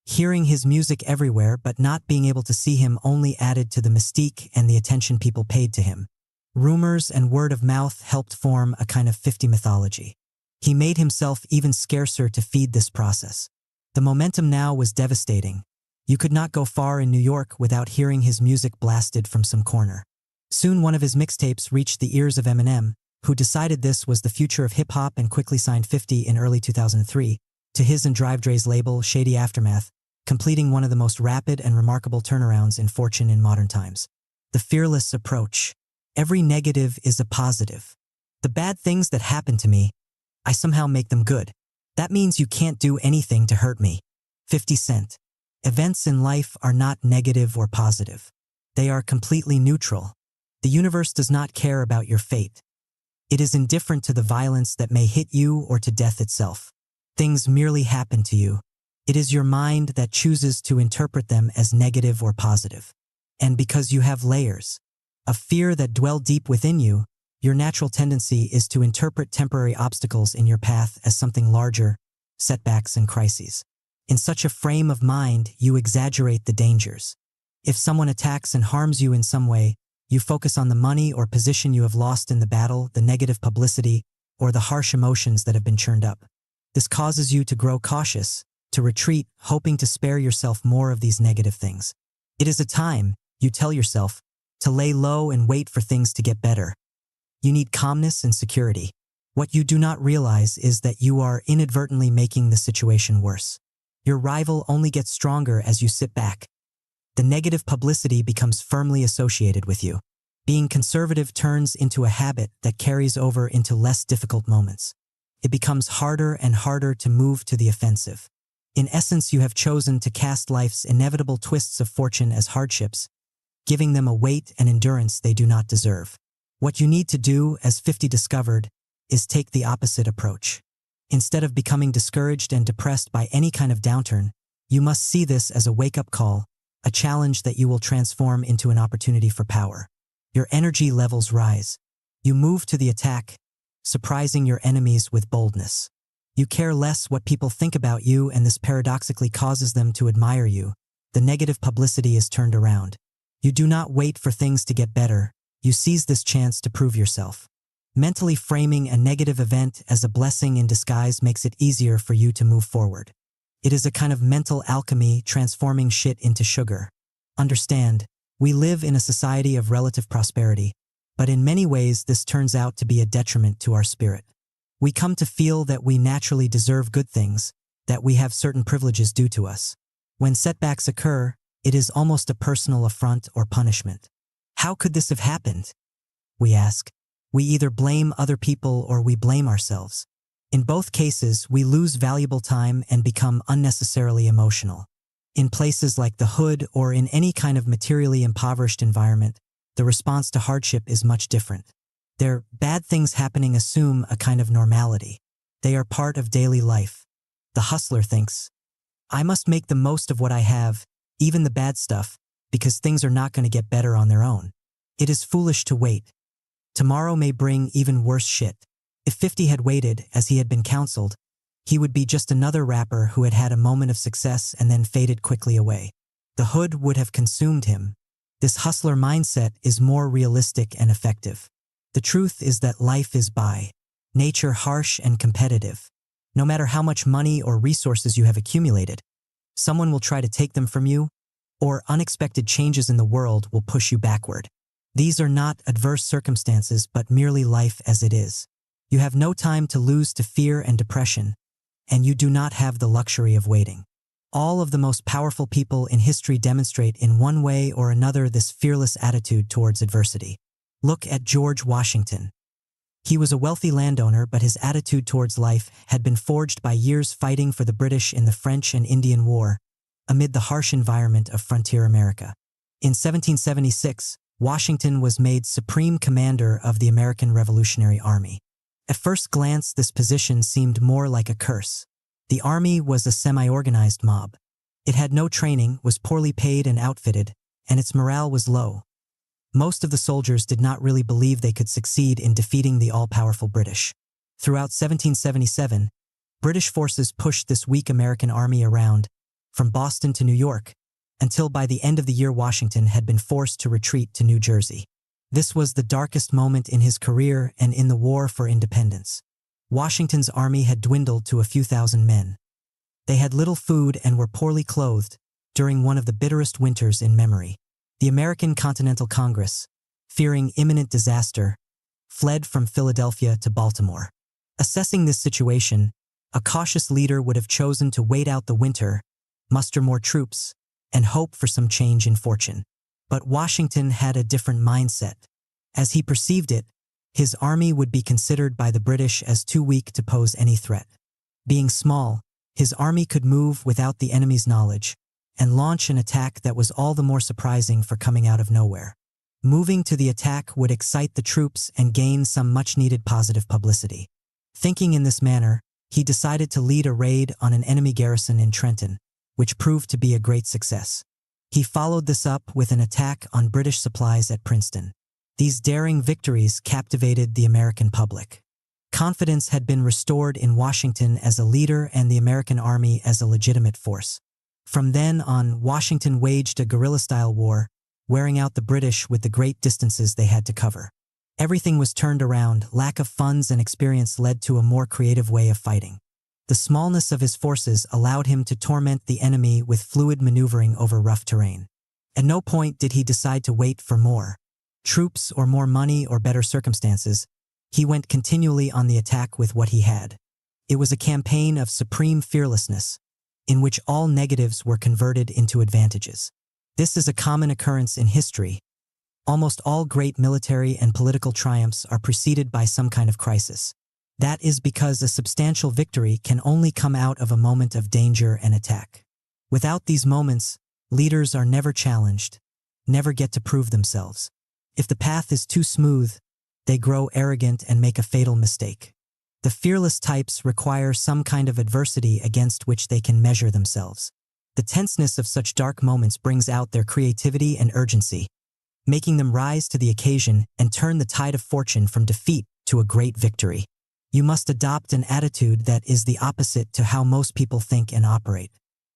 Hearing his music everywhere but not being able to see him only added to the mystique and the attention people paid to him. Rumors and word of mouth helped form a kind of 50 mythology. He made himself even scarcer to feed this process. The momentum now was devastating. You could not go far in New York without hearing his music blasted from some corner. Soon one of his mixtapes reached the ears of Eminem, who decided this was the future of hip-hop and quickly signed 50 in early 2003 to his and Drive Dre's label, Shady Aftermath, completing one of the most rapid and remarkable turnarounds in fortune in modern times. The fearless approach. Every negative is a positive. The bad things that happen to me, I somehow make them good. That means you can't do anything to hurt me. 50 Cent. Events in life are not negative or positive. They are completely neutral. The universe does not care about your fate. It is indifferent to the violence that may hit you or to death itself. Things merely happen to you. It is your mind that chooses to interpret them as negative or positive. And because you have layers of fear that dwell deep within you, your natural tendency is to interpret temporary obstacles in your path as something larger, setbacks and crises. In such a frame of mind, you exaggerate the dangers. If someone attacks and harms you in some way, you focus on the money or position you have lost in the battle, the negative publicity, or the harsh emotions that have been churned up. This causes you to grow cautious, to retreat, hoping to spare yourself more of these negative things. It is a time, you tell yourself, to lay low and wait for things to get better. You need calmness and security. What you do not realize is that you are inadvertently making the situation worse. Your rival only gets stronger as you sit back. The negative publicity becomes firmly associated with you. Being conservative turns into a habit that carries over into less difficult moments. It becomes harder and harder to move to the offensive. In essence, you have chosen to cast life's inevitable twists of fortune as hardships, giving them a weight and endurance they do not deserve. What you need to do, as 50 discovered, is take the opposite approach. Instead of becoming discouraged and depressed by any kind of downturn, you must see this as a wake-up call, a challenge that you will transform into an opportunity for power. Your energy levels rise. You move to the attack, surprising your enemies with boldness. You care less what people think about you, and this paradoxically causes them to admire you. The negative publicity is turned around. You do not wait for things to get better. You seize this chance to prove yourself. Mentally framing a negative event as a blessing in disguise makes it easier for you to move forward. It is a kind of mental alchemy, transforming shit into sugar. Understand, we live in a society of relative prosperity, but in many ways this turns out to be a detriment to our spirit. We come to feel that we naturally deserve good things, that we have certain privileges due to us. When setbacks occur, it is almost a personal affront or punishment. How could this have happened? We ask. We either blame other people or we blame ourselves. In both cases, we lose valuable time and become unnecessarily emotional. In places like the hood or in any kind of materially impoverished environment, the response to hardship is much different. Their bad things happening assume a kind of normality. They are part of daily life. The hustler thinks, I must make the most of what I have, even the bad stuff, because things are not going to get better on their own. It is foolish to wait. Tomorrow may bring even worse shit. If 50 had waited, as he had been counseled, he would be just another rapper who had had a moment of success and then faded quickly away. The hood would have consumed him. This hustler mindset is more realistic and effective. The truth is that life is by nature harsh and competitive. No matter how much money or resources you have accumulated, someone will try to take them from you, or unexpected changes in the world will push you backward. These are not adverse circumstances, but merely life as it is. You have no time to lose to fear and depression, and you do not have the luxury of waiting. All of the most powerful people in history demonstrate in one way or another this fearless attitude towards adversity. Look at George Washington. He was a wealthy landowner, but his attitude towards life had been forged by years fighting for the British in the French and Indian War, amid the harsh environment of frontier America. In 1776, Washington was made Supreme Commander of the American Revolutionary Army. At first glance, this position seemed more like a curse. The army was a semi-organized mob. It had no training, was poorly paid and outfitted, and its morale was low. Most of the soldiers did not really believe they could succeed in defeating the all-powerful British. Throughout 1777, British forces pushed this weak American army around, from Boston to New York, until by the end of the year Washington had been forced to retreat to New Jersey. This was the darkest moment in his career and in the war for independence. Washington's army had dwindled to a few thousand men. They had little food and were poorly clothed during one of the bitterest winters in memory. The American Continental Congress, fearing imminent disaster, fled from Philadelphia to Baltimore. Assessing this situation, a cautious leader would have chosen to wait out the winter, muster more troops, and hope for some change in fortune. But Washington had a different mindset. As he perceived it, his army would be considered by the British as too weak to pose any threat. Being small, his army could move without the enemy's knowledge and launch an attack that was all the more surprising for coming out of nowhere. Moving to the attack would excite the troops and gain some much-needed positive publicity. Thinking in this manner, he decided to lead a raid on an enemy garrison in Trenton, which proved to be a great success. He followed this up with an attack on British supplies at Princeton. These daring victories captivated the American public. Confidence had been restored in Washington as a leader and the American army as a legitimate force. From then on, Washington waged a guerrilla-style war, wearing out the British with the great distances they had to cover. Everything was turned around. Lack of funds and experience led to a more creative way of fighting. The smallness of his forces allowed him to torment the enemy with fluid maneuvering over rough terrain. At no point did he decide to wait for more troops or more money or better circumstances. He went continually on the attack with what he had. It was a campaign of supreme fearlessness, in which all negatives were converted into advantages. This is a common occurrence in history. Almost all great military and political triumphs are preceded by some kind of crisis. That is because a substantial victory can only come out of a moment of danger and attack. Without these moments, leaders are never challenged, never get to prove themselves. If the path is too smooth, they grow arrogant and make a fatal mistake. The fearless types require some kind of adversity against which they can measure themselves. The tenseness of such dark moments brings out their creativity and urgency, making them rise to the occasion and turn the tide of fortune from defeat to a great victory. You must adopt an attitude that is the opposite to how most people think and operate.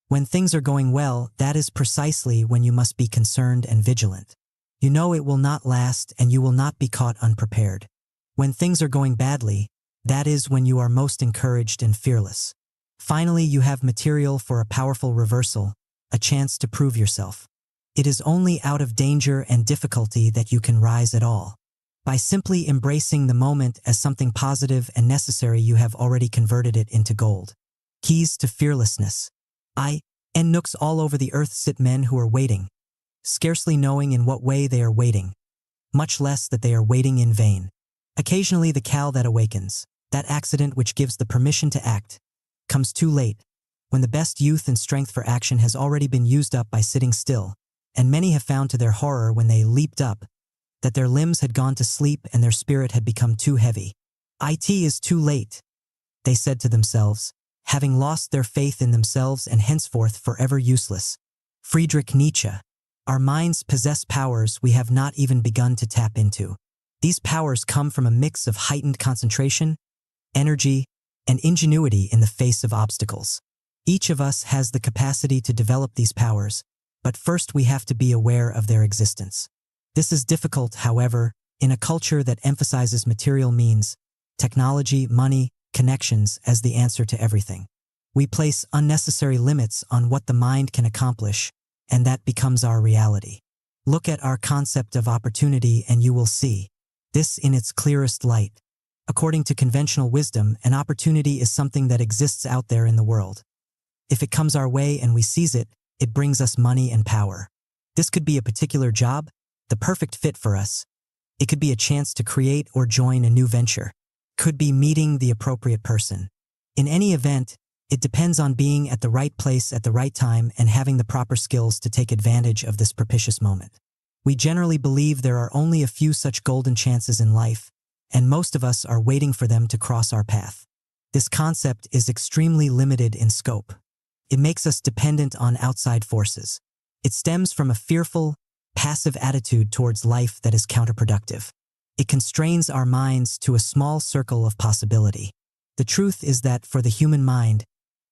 When things are going well, that is precisely when you must be concerned and vigilant. You know it will not last and you will not be caught unprepared. When things are going badly, that is when you are most encouraged and fearless. Finally, you have material for a powerful reversal, a chance to prove yourself. It is only out of danger and difficulty that you can rise at all. By simply embracing the moment as something positive and necessary, you have already converted it into gold. Keys to fearlessness. In nooks all over the earth sit men who are waiting, scarcely knowing in what way they are waiting, much less that they are waiting in vain. Occasionally the call that awakens, that accident which gives the permission to act, comes too late, when the best youth and strength for action has already been used up by sitting still, and many have found to their horror when they leaped up, that their limbs had gone to sleep and their spirit had become too heavy. It is too late, they said to themselves, having lost their faith in themselves and henceforth forever useless. Friedrich Nietzsche. Our minds possess powers we have not even begun to tap into. These powers come from a mix of heightened concentration, energy, and ingenuity in the face of obstacles. Each of us has the capacity to develop these powers, but first we have to be aware of their existence. This is difficult, however, in a culture that emphasizes material means, technology, money, connections as the answer to everything. We place unnecessary limits on what the mind can accomplish, and that becomes our reality. Look at our concept of opportunity and you will see this in its clearest light. According to conventional wisdom, an opportunity is something that exists out there in the world. If it comes our way and we seize it, it brings us money and power. This could be a particular job, the perfect fit for us. It could be a chance to create or join a new venture. Could be meeting the appropriate person. In any event, it depends on being at the right place at the right time and having the proper skills to take advantage of this propitious moment. We generally believe there are only a few such golden chances in life, and most of us are waiting for them to cross our path. This concept is extremely limited in scope. It makes us dependent on outside forces. It stems from a fearful, passive attitude towards life that is counterproductive. It constrains our minds to a small circle of possibility. The truth is that for the human mind,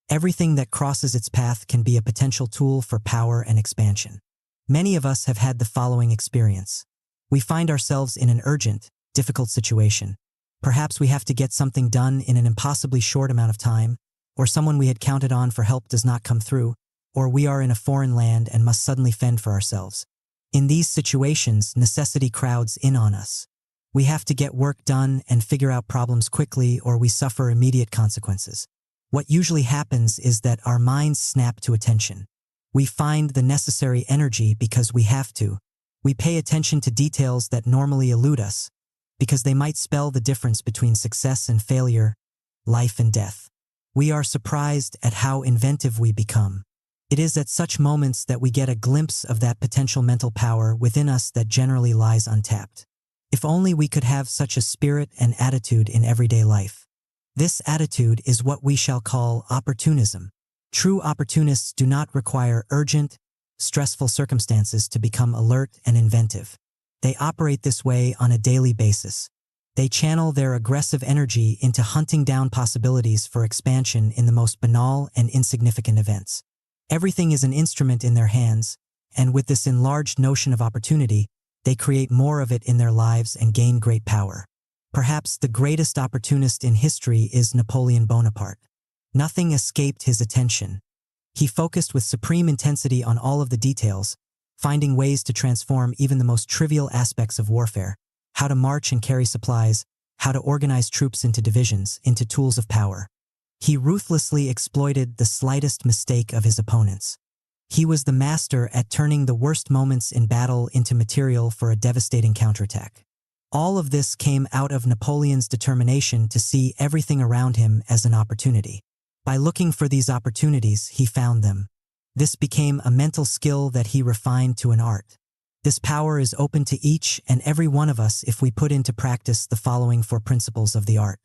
everything that crosses its path can be a potential tool for power and expansion. Many of us have had the following experience. We find ourselves in an urgent, difficult situation. Perhaps we have to get something done in an impossibly short amount of time, or someone we had counted on for help does not come through, or we are in a foreign land and must suddenly fend for ourselves. In these situations, necessity crowds in on us. We have to get work done and figure out problems quickly, or we suffer immediate consequences. What usually happens is that our minds snap to attention. We find the necessary energy because we have to. We pay attention to details that normally elude us, because they might spell the difference between success and failure, life and death. we are surprised at how inventive we become. It is at such moments that we get a glimpse of that potential mental power within us that generally lies untapped. If only we could have such a spirit and attitude in everyday life. This attitude is what we shall call opportunism. True opportunists do not require urgent, stressful circumstances to become alert and inventive. They operate this way on a daily basis. They channel their aggressive energy into hunting down possibilities for expansion in the most banal and insignificant events. Everything is an instrument in their hands, and with this enlarged notion of opportunity, they create more of it in their lives and gain great power. Perhaps the greatest opportunist in history is Napoleon Bonaparte. Nothing escaped his attention. He focused with supreme intensity on all of the details, finding ways to transform even the most trivial aspects of warfare, how to march and carry supplies, how to organize troops into divisions, into tools of power. He ruthlessly exploited the slightest mistake of his opponents. He was the master at turning the worst moments in battle into material for a devastating counterattack. All of this came out of Napoleon's determination to see everything around him as an opportunity. By looking for these opportunities, he found them. This became a mental skill that he refined to an art. This power is open to each and every one of us if we put into practice the following 4 principles of the art.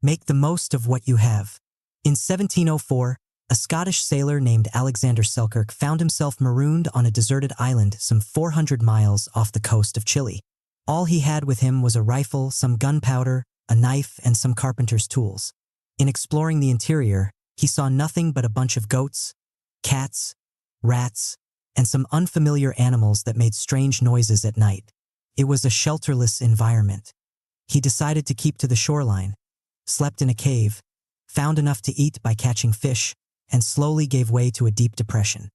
Make the most of what you have. In 1704, a Scottish sailor named Alexander Selkirk found himself marooned on a deserted island some 400 miles off the coast of Chile. All he had with him was a rifle, some gunpowder, a knife, and some carpenter's tools. In exploring the interior, he saw nothing but a bunch of goats, cats, rats, and some unfamiliar animals that made strange noises at night. It was a shelterless environment. He decided to keep to the shoreline, slept in a cave, found enough to eat by catching fish, and slowly gave way to a deep depression.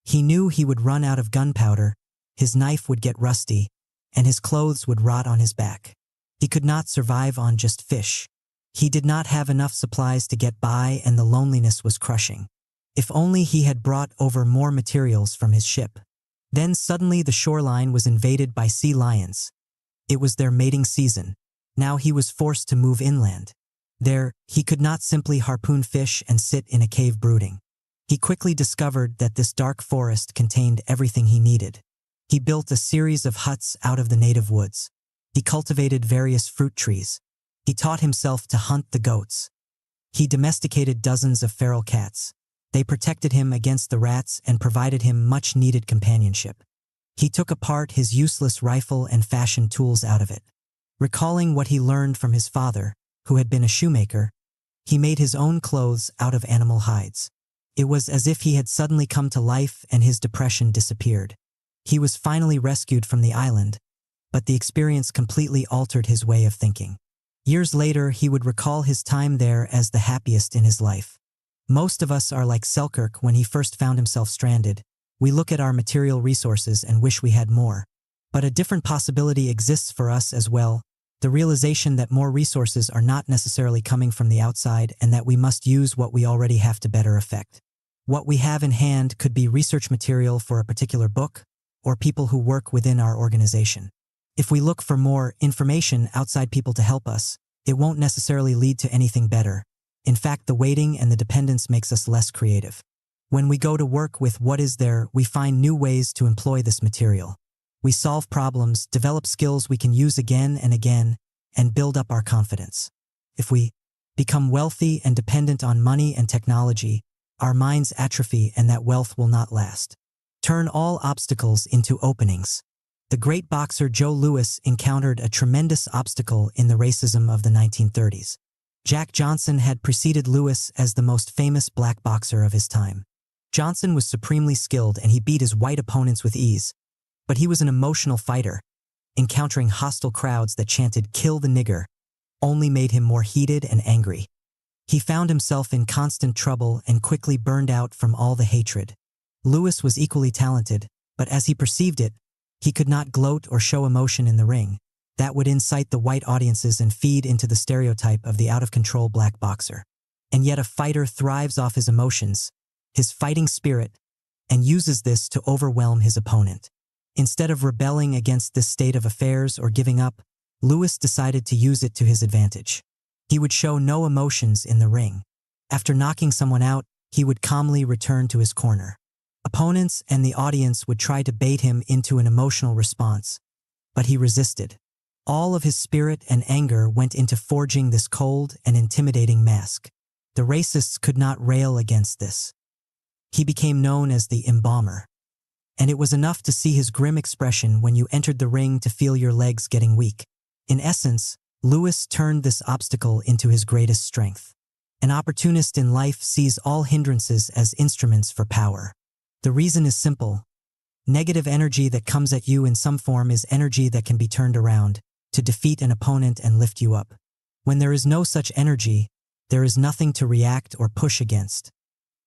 He knew he would run out of gunpowder, his knife would get rusty, and his clothes would rot on his back. He could not survive on just fish. He did not have enough supplies to get by, and the loneliness was crushing. If only he had brought over more materials from his ship. Then suddenly the shoreline was invaded by sea lions. It was their mating season. Now he was forced to move inland. There, he could not simply harpoon fish and sit in a cave brooding. He quickly discovered that this dark forest contained everything he needed. He built a series of huts out of the native woods. He cultivated various fruit trees. He taught himself to hunt the goats. He domesticated dozens of feral cats. They protected him against the rats and provided him much-needed companionship. He took apart his useless rifle and fashioned tools out of it. Recalling what he learned from his father, who had been a shoemaker, he made his own clothes out of animal hides. It was as if he had suddenly come to life and his depression disappeared. He was finally rescued from the island, but the experience completely altered his way of thinking. Years later, he would recall his time there as the happiest in his life. Most of us are like Selkirk when he first found himself stranded. We look at our material resources and wish we had more. But a different possibility exists for us as well, the realization that more resources are not necessarily coming from the outside and that we must use what we already have to better effect. What we have in hand could be research material for a particular book or people who work within our organization. If we look for more information outside people to help us, it won't necessarily lead to anything better. In fact, the waiting and the dependence makes us less creative. When we go to work with what is there, we find new ways to employ this material. We solve problems, develop skills we can use again and again, and build up our confidence. If we become wealthy and dependent on money and technology, our minds atrophy and that wealth will not last. Turn all obstacles into openings. The great boxer Joe Louis encountered a tremendous obstacle in the racism of the 1930s. Jack Johnson had preceded Louis as the most famous black boxer of his time. Johnson was supremely skilled and he beat his white opponents with ease. But he was an emotional fighter. Encountering hostile crowds that chanted "Kill the nigger" only made him more heated and angry. He found himself in constant trouble and quickly burned out from all the hatred. Louis was equally talented, but as he perceived it, he could not gloat or show emotion in the ring. That would incite the white audiences and feed into the stereotype of the out-of-control black boxer. And yet a fighter thrives off his emotions, his fighting spirit, and uses this to overwhelm his opponent. Instead of rebelling against this state of affairs or giving up, Louis decided to use it to his advantage. He would show no emotions in the ring. After knocking someone out, he would calmly return to his corner. Opponents and the audience would try to bait him into an emotional response, but he resisted. All of his spirit and anger went into forging this cold and intimidating mask. The racists could not rail against this. He became known as the Embalmer. And it was enough to see his grim expression when you entered the ring to feel your legs getting weak. In essence, Lewis turned this obstacle into his greatest strength. An opportunist in life sees all hindrances as instruments for power. The reason is simple. Negative energy that comes at you in some form is energy that can be turned around to defeat an opponent and lift you up. When there is no such energy, there is nothing to react or push against.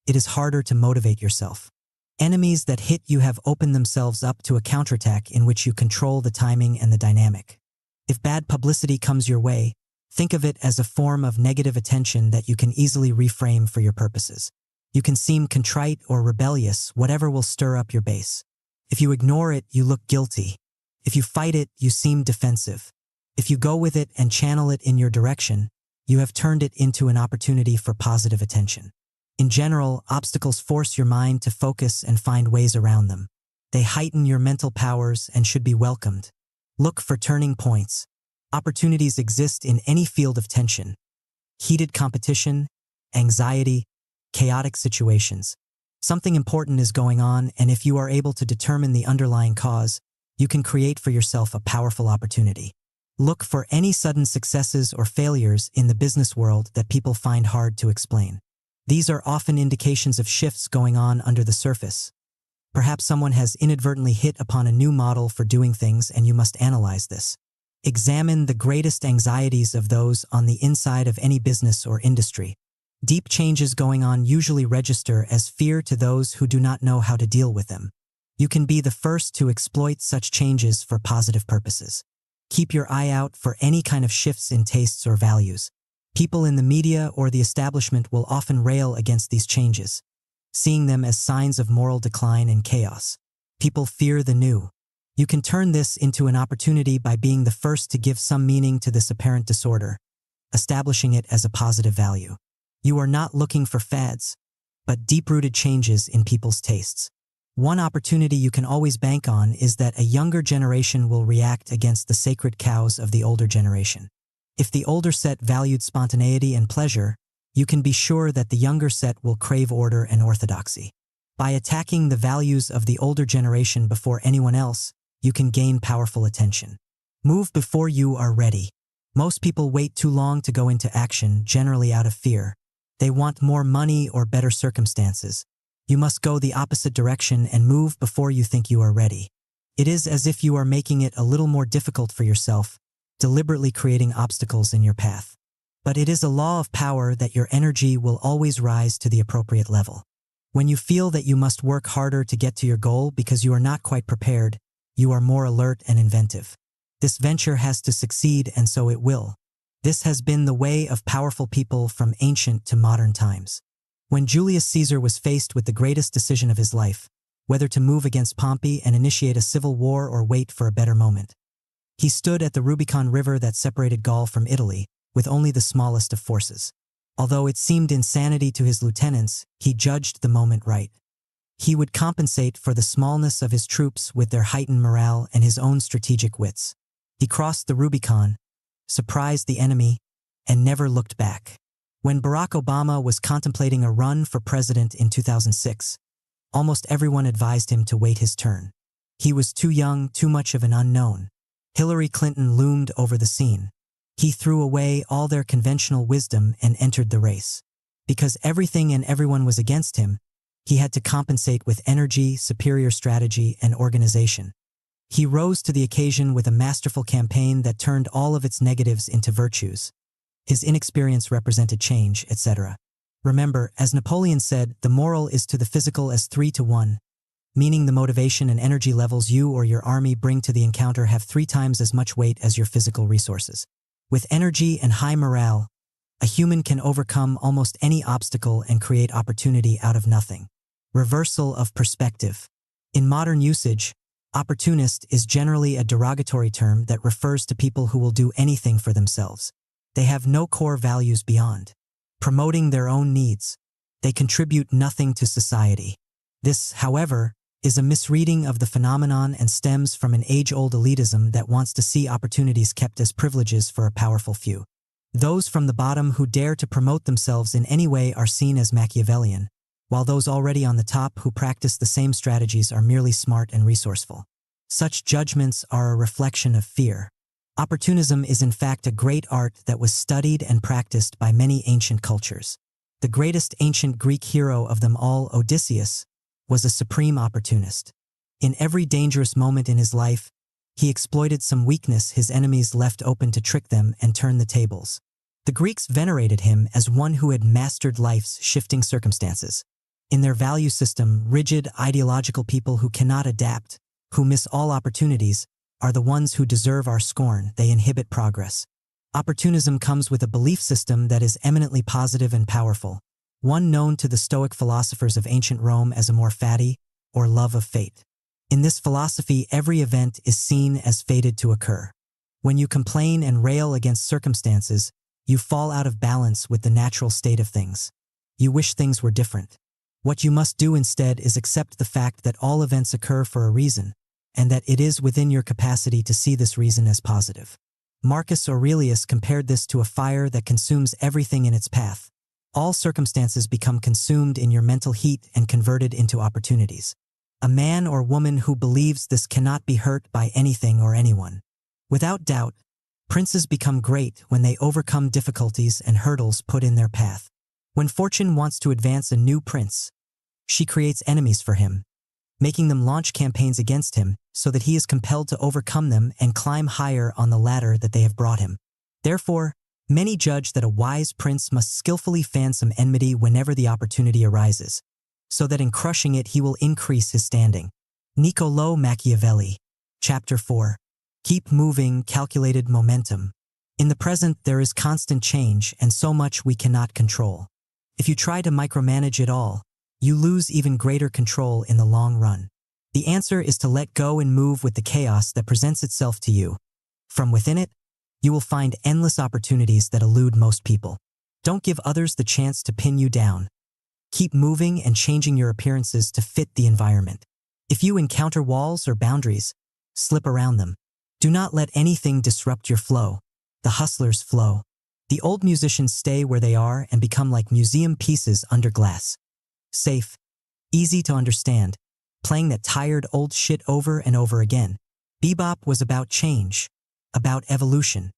It is harder to motivate yourself. Enemies that hit you have opened themselves up to a counterattack in which you control the timing and the dynamic. If bad publicity comes your way, think of it as a form of negative attention that you can easily reframe for your purposes. You can seem contrite or rebellious, whatever will stir up your base. If you ignore it, you look guilty. If you fight it, you seem defensive. If you go with it and channel it in your direction, you have turned it into an opportunity for positive attention. In general, obstacles force your mind to focus and find ways around them. They heighten your mental powers and should be welcomed. Look for turning points. Opportunities exist in any field of tension. Heated competition, anxiety, chaotic situations. Something important is going on, and if you are able to determine the underlying cause, you can create for yourself a powerful opportunity. Look for any sudden successes or failures in the business world that people find hard to explain. These are often indications of shifts going on under the surface. Perhaps someone has inadvertently hit upon a new model for doing things and you must analyze this. Examine the greatest anxieties of those on the inside of any business or industry. Deep changes going on usually register as fear to those who do not know how to deal with them. You can be the first to exploit such changes for positive purposes. Keep your eye out for any kind of shifts in tastes or values. People in the media or the establishment will often rail against these changes, seeing them as signs of moral decline and chaos. People fear the new. You can turn this into an opportunity by being the first to give some meaning to this apparent disorder, establishing it as a positive value. You are not looking for fads, but deep-rooted changes in people's tastes. One opportunity you can always bank on is that a younger generation will react against the sacred cows of the older generation. If the older set valued spontaneity and pleasure, you can be sure that the younger set will crave order and orthodoxy. By attacking the values of the older generation before anyone else, you can gain powerful attention. Move before you are ready. Most people wait too long to go into action, generally out of fear. They want more money or better circumstances. You must go the opposite direction and move before you think you are ready. It is as if you are making it a little more difficult for yourself, deliberately creating obstacles in your path. But it is a law of power that your energy will always rise to the appropriate level. When you feel that you must work harder to get to your goal because you are not quite prepared, you are more alert and inventive. This venture has to succeed, and so it will. This has been the way of powerful people from ancient to modern times. When Julius Caesar was faced with the greatest decision of his life, whether to move against Pompey and initiate a civil war or wait for a better moment, he stood at the Rubicon River that separated Gaul from Italy, with only the smallest of forces. Although it seemed insanity to his lieutenants, he judged the moment right. He would compensate for the smallness of his troops with their heightened morale and his own strategic wits. He crossed the Rubicon, surprised the enemy, and never looked back. When Barack Obama was contemplating a run for president in 2006, almost everyone advised him to wait his turn. He was too young, too much of an unknown. Hillary Clinton loomed over the scene. He threw away all their conventional wisdom and entered the race. Because everything and everyone was against him, he had to compensate with energy, superior strategy, and organization. He rose to the occasion with a masterful campaign that turned all of its negatives into virtues. His inexperience represented change, etc. Remember, as Napoleon said, the moral is to the physical as 3 to 1, meaning the motivation and energy levels you or your army bring to the encounter have 3 times as much weight as your physical resources. With energy and high morale, a human can overcome almost any obstacle and create opportunity out of nothing. Reversal of perspective. In modern usage, opportunist is generally a derogatory term that refers to people who will do anything for themselves. They have no core values beyond promoting their own needs. They contribute nothing to society. This, however, is a misreading of the phenomenon and stems from an age-old elitism that wants to see opportunities kept as privileges for a powerful few. Those from the bottom who dare to promote themselves in any way are seen as Machiavellian, while those already on the top who practice the same strategies are merely smart and resourceful. Such judgments are a reflection of fear. Opportunism is in fact a great art that was studied and practiced by many ancient cultures. The greatest ancient Greek hero of them all, Odysseus, was a supreme opportunist. In every dangerous moment in his life, he exploited some weakness his enemies left open to trick them and turn the tables. The Greeks venerated him as one who had mastered life's shifting circumstances. In their value system, rigid, ideological people who cannot adapt, who miss all opportunities, are the ones who deserve our scorn. They inhibit progress. Opportunism comes with a belief system that is eminently positive and powerful, one known to the Stoic philosophers of ancient Rome as amor fati, or love of fate. In this philosophy, every event is seen as fated to occur. When you complain and rail against circumstances, you fall out of balance with the natural state of things. You wish things were different. What you must do instead is accept the fact that all events occur for a reason, and that it is within your capacity to see this reason as positive. Marcus Aurelius compared this to a fire that consumes everything in its path. All circumstances become consumed in your mental heat and converted into opportunities. A man or woman who believes this cannot be hurt by anything or anyone. Without doubt, princes become great when they overcome difficulties and hurdles put in their path. When fortune wants to advance a new prince, she creates enemies for him, making them launch campaigns against him so that he is compelled to overcome them and climb higher on the ladder that they have brought him. Therefore, many judge that a wise prince must skillfully fan some enmity whenever the opportunity arises, so that in crushing it he will increase his standing. Niccolò Machiavelli. Chapter 4. Keep moving, calculated momentum. In the present there is constant change and so much we cannot control. If you try to micromanage it all, you lose even greater control in the long run. The answer is to let go and move with the chaos that presents itself to you. From within it, you will find endless opportunities that elude most people. Don't give others the chance to pin you down. Keep moving and changing your appearances to fit the environment. If you encounter walls or boundaries, slip around them. Do not let anything disrupt your flow. The hustlers flow. The old musicians stay where they are and become like museum pieces under glass. Safe, easy to understand, playing that tired old shit over and over again. Bebop was about change, about evolution.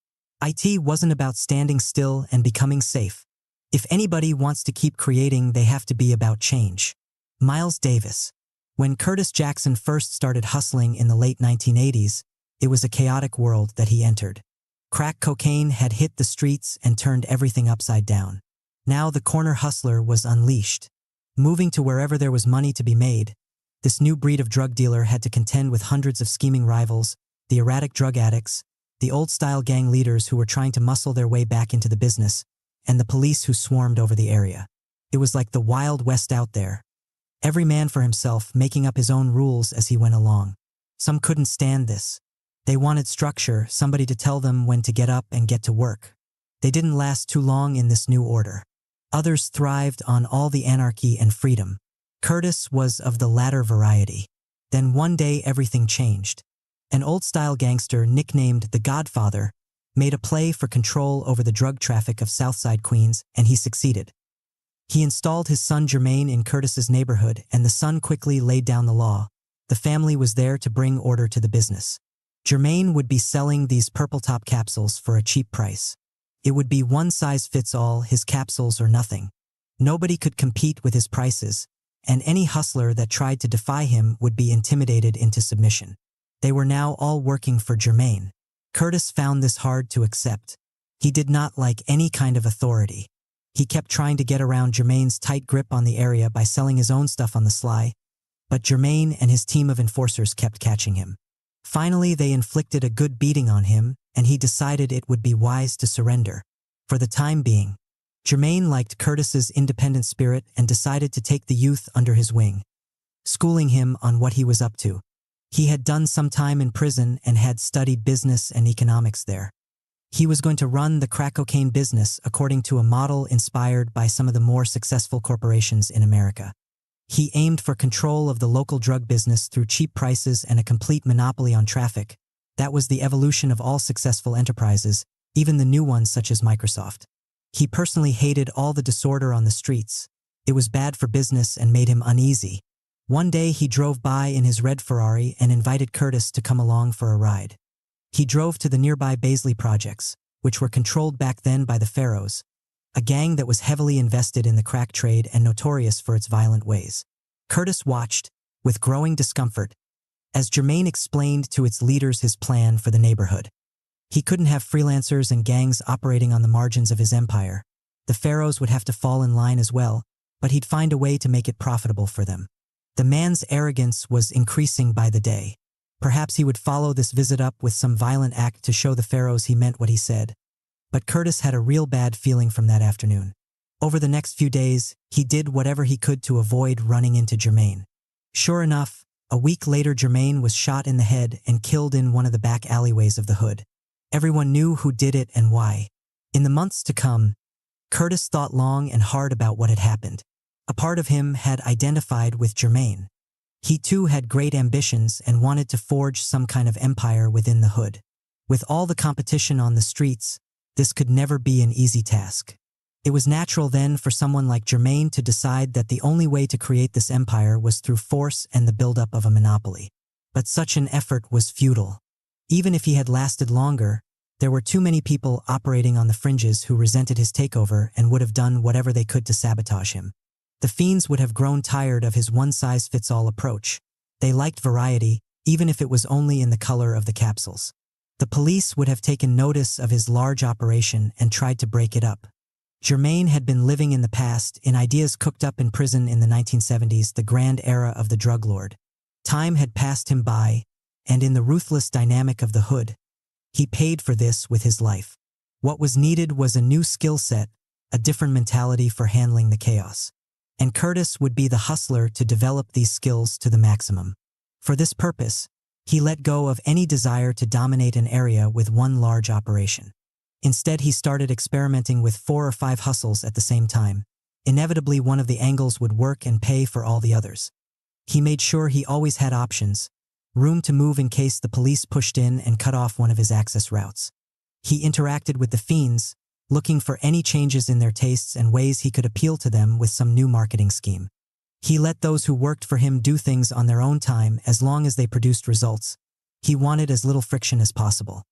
IT wasn't about standing still and becoming safe. If anybody wants to keep creating, they have to be about change. Miles Davis. When Curtis Jackson first started hustling in the late 1980s, it was a chaotic world that he entered. Crack cocaine had hit the streets and turned everything upside down. Now the corner hustler was unleashed. Moving to wherever there was money to be made, this new breed of drug dealer had to contend with hundreds of scheming rivals, the erratic drug addicts, the old-style gang leaders who were trying to muscle their way back into the business, and the police who swarmed over the area. It was like the Wild West out there. Every man for himself, making up his own rules as he went along. Some couldn't stand this. They wanted structure, somebody to tell them when to get up and get to work. They didn't last too long in this new order. Others thrived on all the anarchy and freedom. Curtis was of the latter variety. Then one day everything changed. An old-style gangster nicknamed the Godfather made a play for control over the drug traffic of Southside Queens, and he succeeded. He installed his son Jermaine in Curtis's neighborhood, and the son quickly laid down the law. The family was there to bring order to the business. Jermaine would be selling these purple top capsules for a cheap price. It would be one size fits all, his capsules or nothing. Nobody could compete with his prices, and any hustler that tried to defy him would be intimidated into submission. They were now all working for Jermaine. Curtis found this hard to accept. He did not like any kind of authority. He kept trying to get around Jermaine's tight grip on the area by selling his own stuff on the sly, but Jermaine and his team of enforcers kept catching him. Finally, they inflicted a good beating on him, and he decided it would be wise to surrender. For the time being, Jermaine liked Curtis's independent spirit and decided to take the youth under his wing, schooling him on what he was up to. He had done some time in prison and had studied business and economics there. He was going to run the crack cocaine business according to a model inspired by some of the more successful corporations in America. He aimed for control of the local drug business through cheap prices and a complete monopoly on traffic. That was the evolution of all successful enterprises, even the new ones such as Microsoft. He personally hated all the disorder on the streets. It was bad for business and made him uneasy. One day he drove by in his red Ferrari and invited Curtis to come along for a ride. He drove to the nearby Baisley projects, which were controlled back then by the Pharaohs, a gang that was heavily invested in the crack trade and notorious for its violent ways. Curtis watched, with growing discomfort, as Jermaine explained to its leaders his plan for the neighborhood. He couldn't have freelancers and gangs operating on the margins of his empire. The Pharaohs would have to fall in line as well, but he'd find a way to make it profitable for them. The man's arrogance was increasing by the day. Perhaps he would follow this visit up with some violent act to show the Pharaohs he meant what he said. But Curtis had a real bad feeling from that afternoon. Over the next few days, he did whatever he could to avoid running into Jermaine. Sure enough, a week later Jermaine was shot in the head and killed in one of the back alleyways of the hood. Everyone knew who did it and why. In the months to come, Curtis thought long and hard about what had happened. A part of him had identified with Jermaine. He too had great ambitions and wanted to forge some kind of empire within the hood. With all the competition on the streets, this could never be an easy task. It was natural then for someone like Jermaine to decide that the only way to create this empire was through force and the buildup of a monopoly. But such an effort was futile. Even if he had lasted longer, there were too many people operating on the fringes who resented his takeover and would have done whatever they could to sabotage him. The fiends would have grown tired of his one-size-fits-all approach. They liked variety, even if it was only in the color of the capsules. The police would have taken notice of his large operation and tried to break it up. Jermaine had been living in the past, in ideas cooked up in prison in the 1970s, the grand era of the drug lord. Time had passed him by, and in the ruthless dynamic of the hood, he paid for this with his life. What was needed was a new skill set, a different mentality for handling the chaos. And Curtis would be the hustler to develop these skills to the maximum. For this purpose, he let go of any desire to dominate an area with one large operation. Instead, he started experimenting with 4 or 5 hustles at the same time. Inevitably, one of the angles would work and pay for all the others. He made sure he always had options, room to move in case the police pushed in and cut off one of his access routes. He interacted with the fiends, looking for any changes in their tastes and ways he could appeal to them with some new marketing scheme. He let those who worked for him do things on their own time as long as they produced results. He wanted as little friction as possible.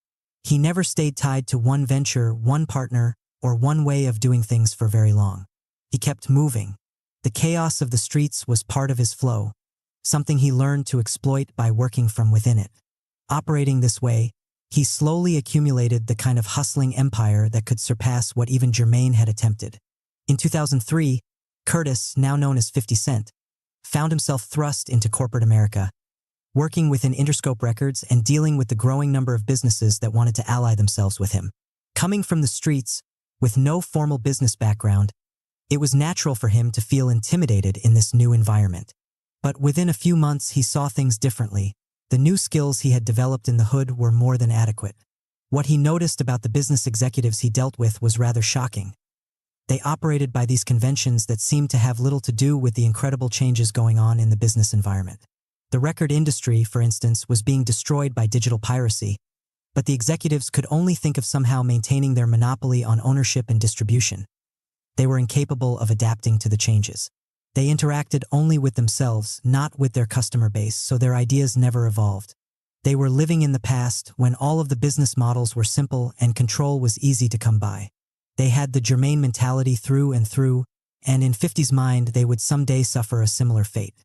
He never stayed tied to one venture, one partner, or one way of doing things for very long. He kept moving. The chaos of the streets was part of his flow, something he learned to exploit by working from within it. Operating this way, he slowly accumulated the kind of hustling empire that could surpass what even Jermaine had attempted. In 2003, Curtis, now known as 50 Cent, found himself thrust into corporate America, working within Interscope Records and dealing with the growing number of businesses that wanted to ally themselves with him. Coming from the streets, with no formal business background, it was natural for him to feel intimidated in this new environment. But within a few months, he saw things differently. The new skills he had developed in the hood were more than adequate. What he noticed about the business executives he dealt with was rather shocking. They operated by these conventions that seemed to have little to do with the incredible changes going on in the business environment. The record industry, for instance, was being destroyed by digital piracy, but the executives could only think of somehow maintaining their monopoly on ownership and distribution. They were incapable of adapting to the changes. They interacted only with themselves, not with their customer base, so their ideas never evolved. They were living in the past when all of the business models were simple and control was easy to come by. They had the Jermaine mentality through and through, and in 50's mind they would someday suffer a similar fate.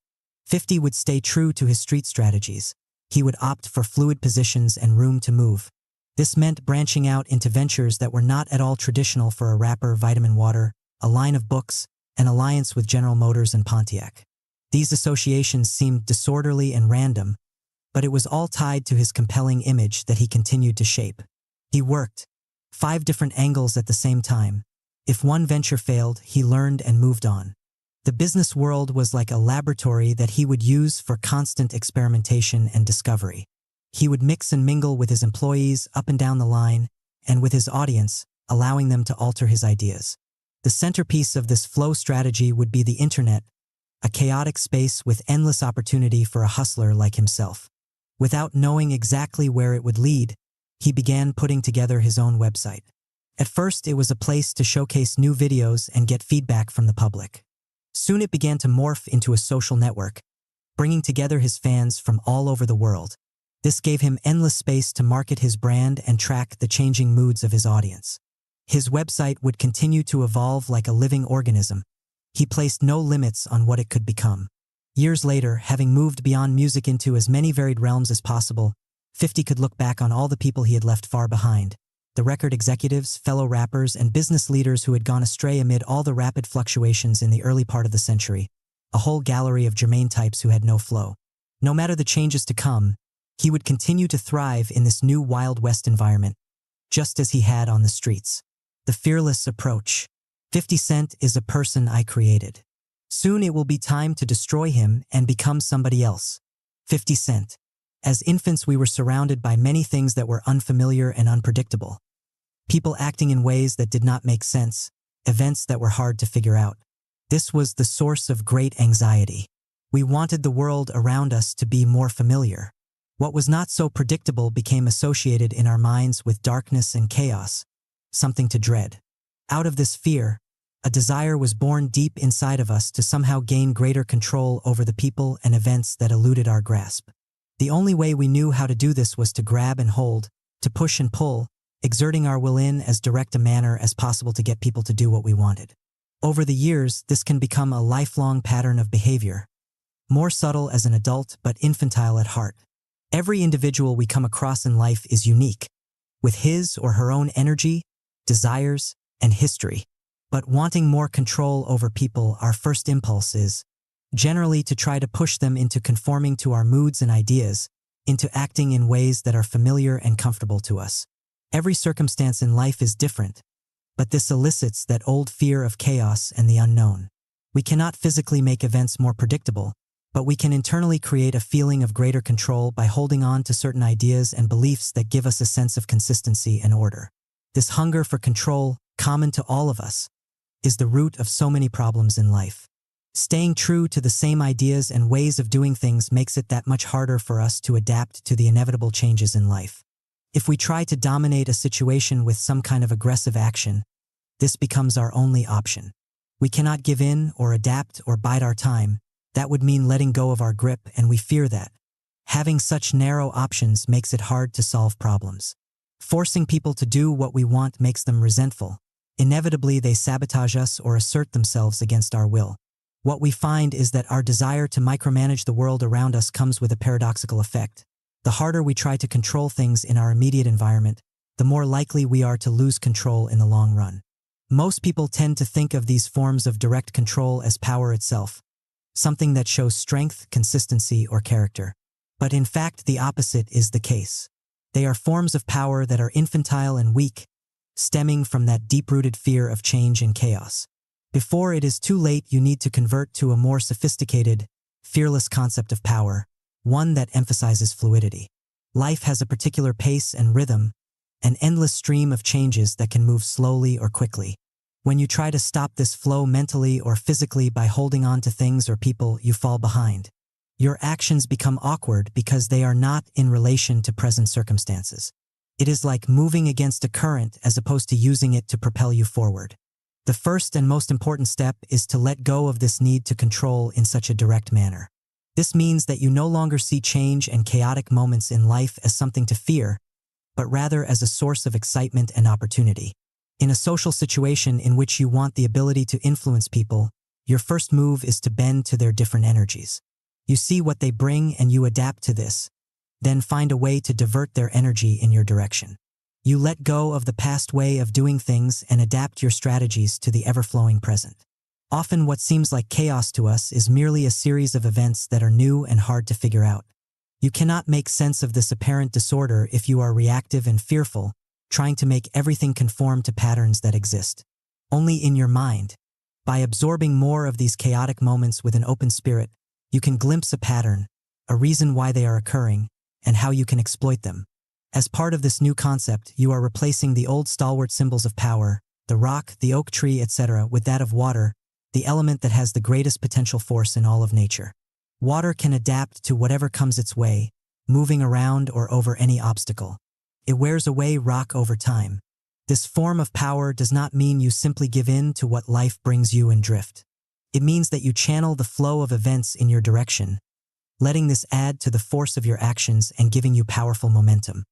50 would stay true to his street strategies. He would opt for fluid positions and room to move. This meant branching out into ventures that were not at all traditional for a rapper, Vitamin Water, a line of books, an alliance with General Motors and Pontiac. These associations seemed disorderly and random, but it was all tied to his compelling image that he continued to shape. He worked 5 different angles at the same time. If one venture failed, he learned and moved on. The business world was like a laboratory that he would use for constant experimentation and discovery. He would mix and mingle with his employees up and down the line, and with his audience, allowing them to alter his ideas. The centerpiece of this flow strategy would be the internet, a chaotic space with endless opportunity for a hustler like himself. Without knowing exactly where it would lead, he began putting together his own website. At first, it was a place to showcase new videos and get feedback from the public. Soon it began to morph into a social network, bringing together his fans from all over the world. This gave him endless space to market his brand and track the changing moods of his audience. His website would continue to evolve like a living organism. He placed no limits on what it could become. Years later, having moved beyond music into as many varied realms as possible, 50 could look back on all the people he had left far behind. The record executives, fellow rappers, and business leaders who had gone astray amid all the rapid fluctuations in the early part of the century. A whole gallery of germane types who had no flow. No matter the changes to come, he would continue to thrive in this new Wild West environment, just as he had on the streets. The fearless approach. 50 Cent is a person I created. Soon it will be time to destroy him and become somebody else. 50 Cent. As infants, we were surrounded by many things that were unfamiliar and unpredictable. People acting in ways that did not make sense, events that were hard to figure out. This was the source of great anxiety. We wanted the world around us to be more familiar. What was not so predictable became associated in our minds with darkness and chaos, something to dread. Out of this fear, a desire was born deep inside of us to somehow gain greater control over the people and events that eluded our grasp. The only way we knew how to do this was to grab and hold, to push and pull, exerting our will in as direct a manner as possible to get people to do what we wanted. Over the years, this can become a lifelong pattern of behavior, more subtle as an adult but infantile at heart. Every individual we come across in life is unique, with his or her own energy, desires, and history. But wanting more control over people, our first impulse is generally to try to push them into conforming to our moods and ideas, into acting in ways that are familiar and comfortable to us. Every circumstance in life is different, but this elicits that old fear of chaos and the unknown. We cannot physically make events more predictable, but we can internally create a feeling of greater control by holding on to certain ideas and beliefs that give us a sense of consistency and order. This hunger for control, common to all of us, is the root of so many problems in life. Staying true to the same ideas and ways of doing things makes it that much harder for us to adapt to the inevitable changes in life. If we try to dominate a situation with some kind of aggressive action, this becomes our only option. We cannot give in or adapt or bide our time. That would mean letting go of our grip, and we fear that. Having such narrow options makes it hard to solve problems. Forcing people to do what we want makes them resentful. Inevitably, they sabotage us or assert themselves against our will. What we find is that our desire to micromanage the world around us comes with a paradoxical effect. The harder we try to control things in our immediate environment, the more likely we are to lose control in the long run. Most people tend to think of these forms of direct control as power itself, something that shows strength, consistency, or character. But in fact, the opposite is the case. They are forms of power that are infantile and weak, stemming from that deep-rooted fear of change and chaos. Before it is too late, you need to convert to a more sophisticated, fearless concept of power, one that emphasizes fluidity. Life has a particular pace and rhythm, an endless stream of changes that can move slowly or quickly. When you try to stop this flow mentally or physically by holding on to things or people, you fall behind. Your actions become awkward because they are not in relation to present circumstances. It is like moving against a current as opposed to using it to propel you forward. The first and most important step is to let go of this need to control in such a direct manner. This means that you no longer see change and chaotic moments in life as something to fear, but rather as a source of excitement and opportunity. In a social situation in which you want the ability to influence people, your first move is to bend to their different energies. You see what they bring and you adapt to this, then find a way to divert their energy in your direction. You let go of the past way of doing things and adapt your strategies to the ever-flowing present. Often what seems like chaos to us is merely a series of events that are new and hard to figure out. You cannot make sense of this apparent disorder if you are reactive and fearful, trying to make everything conform to patterns that exist only in your mind. By absorbing more of these chaotic moments with an open spirit, you can glimpse a pattern, a reason why they are occurring, and how you can exploit them. As part of this new concept, you are replacing the old stalwart symbols of power, the rock, the oak tree, etc., with that of water, the element that has the greatest potential force in all of nature. Water can adapt to whatever comes its way, moving around or over any obstacle. It wears away rock over time. This form of power does not mean you simply give in to what life brings you and drift. It means that you channel the flow of events in your direction, letting this add to the force of your actions and giving you powerful momentum.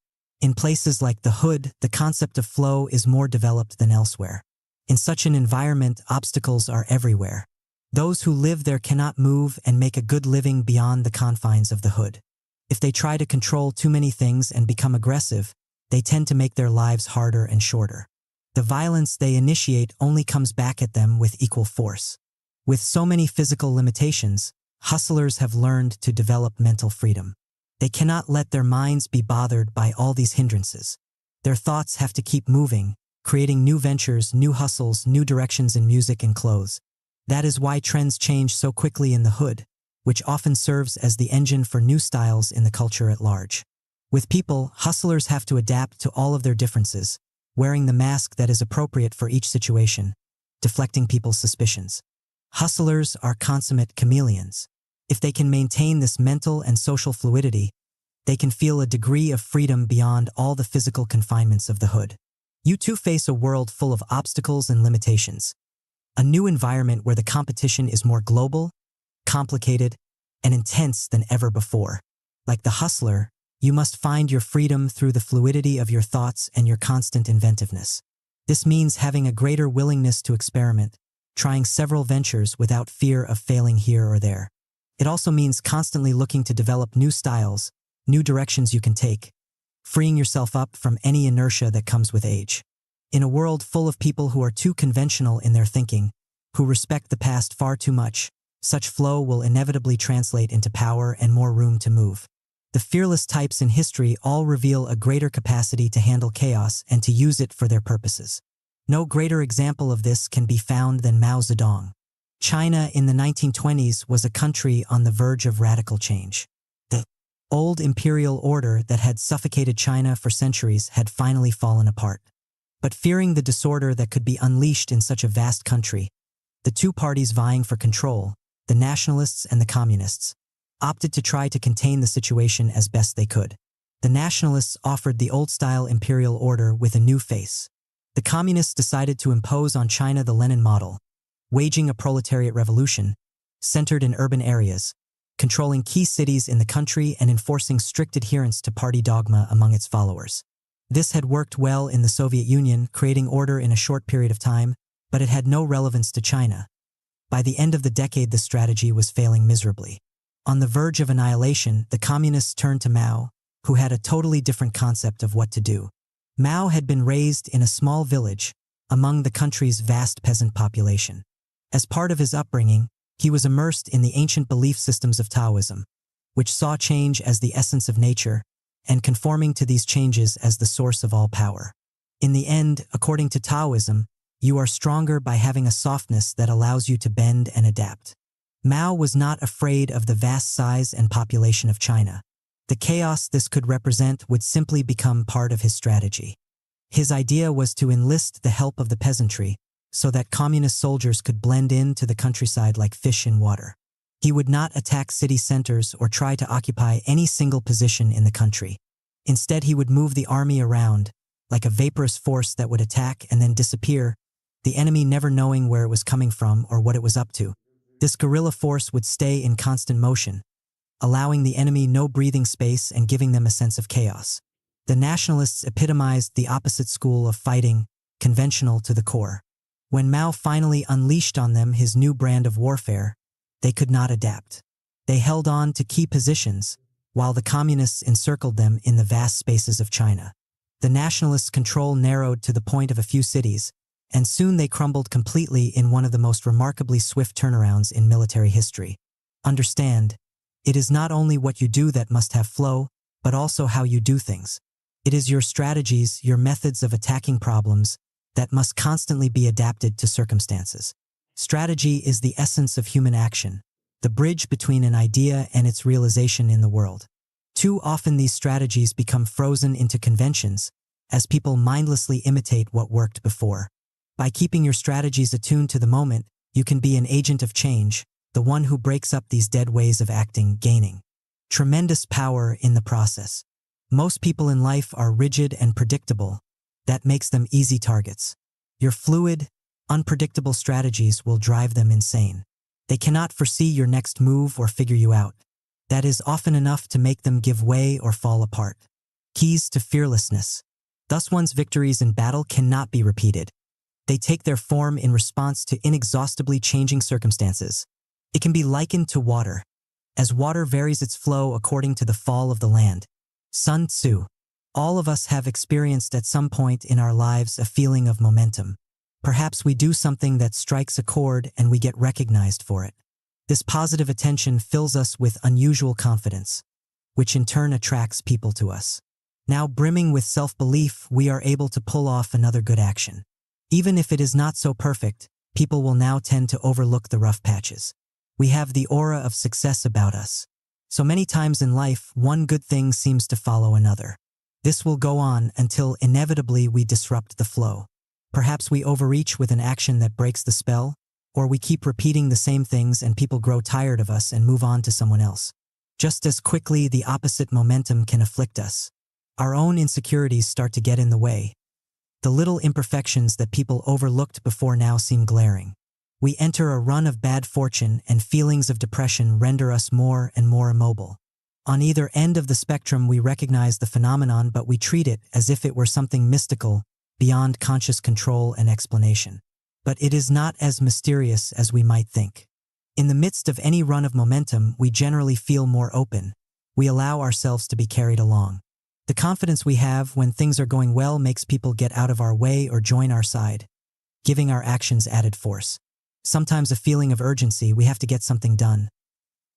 In places like the Hood, the concept of flow is more developed than elsewhere. In such an environment, obstacles are everywhere. Those who live there cannot move and make a good living beyond the confines of the Hood. If they try to control too many things and become aggressive, they tend to make their lives harder and shorter. The violence they initiate only comes back at them with equal force. With so many physical limitations, hustlers have learned to develop mental freedom. They cannot let their minds be bothered by all these hindrances. Their thoughts have to keep moving, creating new ventures, new hustles, new directions in music and clothes. That is why trends change so quickly in the Hood, which often serves as the engine for new styles in the culture at large. With people, hustlers have to adapt to all of their differences, wearing the mask that is appropriate for each situation, deflecting people's suspicions. Hustlers are consummate chameleons. If they can maintain this mental and social fluidity, they can feel a degree of freedom beyond all the physical confinements of the Hood. You too face a world full of obstacles and limitations. A new environment where the competition is more global, complicated, and intense than ever before. Like the hustler, you must find your freedom through the fluidity of your thoughts and your constant inventiveness. This means having a greater willingness to experiment, trying several ventures without fear of failing here or there. It also means constantly looking to develop new styles, new directions you can take, freeing yourself up from any inertia that comes with age. In a world full of people who are too conventional in their thinking, who respect the past far too much, such flow will inevitably translate into power and more room to move. The fearless types in history all reveal a greater capacity to handle chaos and to use it for their purposes. No greater example of this can be found than Mao Zedong. China in the 1920s was a country on the verge of radical change. The old imperial order that had suffocated China for centuries had finally fallen apart. But fearing the disorder that could be unleashed in such a vast country, the two parties vying for control, the nationalists and the communists, opted to try to contain the situation as best they could. The nationalists offered the old-style imperial order with a new face. The communists decided to impose on China the Lenin model, waging a proletariat revolution, centered in urban areas, controlling key cities in the country and enforcing strict adherence to party dogma among its followers. This had worked well in the Soviet Union, creating order in a short period of time, but it had no relevance to China. By the end of the decade, the strategy was failing miserably. On the verge of annihilation, the communists turned to Mao, who had a totally different concept of what to do. Mao had been raised in a small village among the country's vast peasant population. As part of his upbringing, he was immersed in the ancient belief systems of Taoism, which saw change as the essence of nature and conforming to these changes as the source of all power. In the end, according to Taoism, you are stronger by having a softness that allows you to bend and adapt. Mao was not afraid of the vast size and population of China. The chaos this could represent would simply become part of his strategy. His idea was to enlist the help of the peasantry so that communist soldiers could blend into the countryside like fish in water. He would not attack city centers or try to occupy any single position in the country. Instead, he would move the army around, like a vaporous force that would attack and then disappear, the enemy never knowing where it was coming from or what it was up to. This guerrilla force would stay in constant motion, allowing the enemy no breathing space and giving them a sense of chaos. The nationalists epitomized the opposite school of fighting, conventional to the core. When Mao finally unleashed on them his new brand of warfare, they could not adapt. They held on to key positions, while the communists encircled them in the vast spaces of China. The nationalists' control narrowed to the point of a few cities, and soon they crumbled completely in one of the most remarkably swift turnarounds in military history. Understand, it is not only what you do that must have flow, but also how you do things. It is your strategies, your methods of attacking problems, that must constantly be adapted to circumstances. Strategy is the essence of human action, the bridge between an idea and its realization in the world. Too often these strategies become frozen into conventions, as people mindlessly imitate what worked before. By keeping your strategies attuned to the moment, you can be an agent of change, the one who breaks up these dead ways of acting, gaining tremendous power in the process. Most people in life are rigid and predictable. That makes them easy targets. Your fluid, unpredictable strategies will drive them insane. They cannot foresee your next move or figure you out. That is often enough to make them give way or fall apart. Keys to fearlessness. Thus one's victories in battle cannot be repeated. They take their form in response to inexhaustibly changing circumstances. It can be likened to water, as water varies its flow according to the fall of the land. Sun Tzu. All of us have experienced at some point in our lives a feeling of momentum. Perhaps we do something that strikes a chord and we get recognized for it. This positive attention fills us with unusual confidence, which in turn attracts people to us. Now brimming with self-belief, we are able to pull off another good action. Even if it is not so perfect, people will now tend to overlook the rough patches. We have the aura of success about us. So many times in life, one good thing seems to follow another. This will go on until inevitably we disrupt the flow. Perhaps we overreach with an action that breaks the spell, or we keep repeating the same things and people grow tired of us and move on to someone else. Just as quickly, the opposite momentum can afflict us. Our own insecurities start to get in the way. The little imperfections that people overlooked before now seem glaring. We enter a run of bad fortune and feelings of depression render us more and more immobile. On either end of the spectrum, we recognize the phenomenon, but we treat it as if it were something mystical, beyond conscious control and explanation. But it is not as mysterious as we might think. In the midst of any run of momentum, we generally feel more open. We allow ourselves to be carried along. The confidence we have when things are going well makes people get out of our way or join our side, giving our actions added force. Sometimes a feeling of urgency, we have to get something done,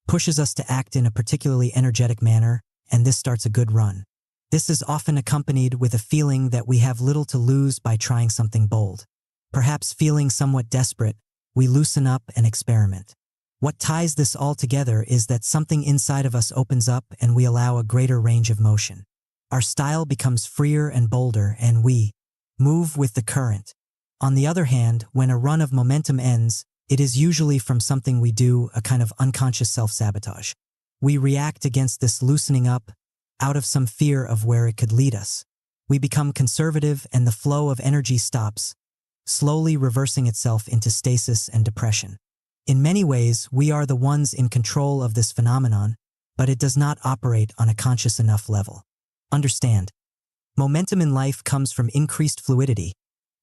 pushes us to act in a particularly energetic manner, and this starts a good run. This is often accompanied with a feeling that we have little to lose by trying something bold. Perhaps feeling somewhat desperate, we loosen up and experiment. What ties this all together is that something inside of us opens up and we allow a greater range of motion. Our style becomes freer and bolder, and we move with the current. On the other hand, when a run of momentum ends, it is usually from something we do, a kind of unconscious self-sabotage. We react against this loosening up out of some fear of where it could lead us. We become conservative and the flow of energy stops, slowly reversing itself into stasis and depression. In many ways, we are the ones in control of this phenomenon, but it does not operate on a conscious enough level. Understand, momentum in life comes from increased fluidity,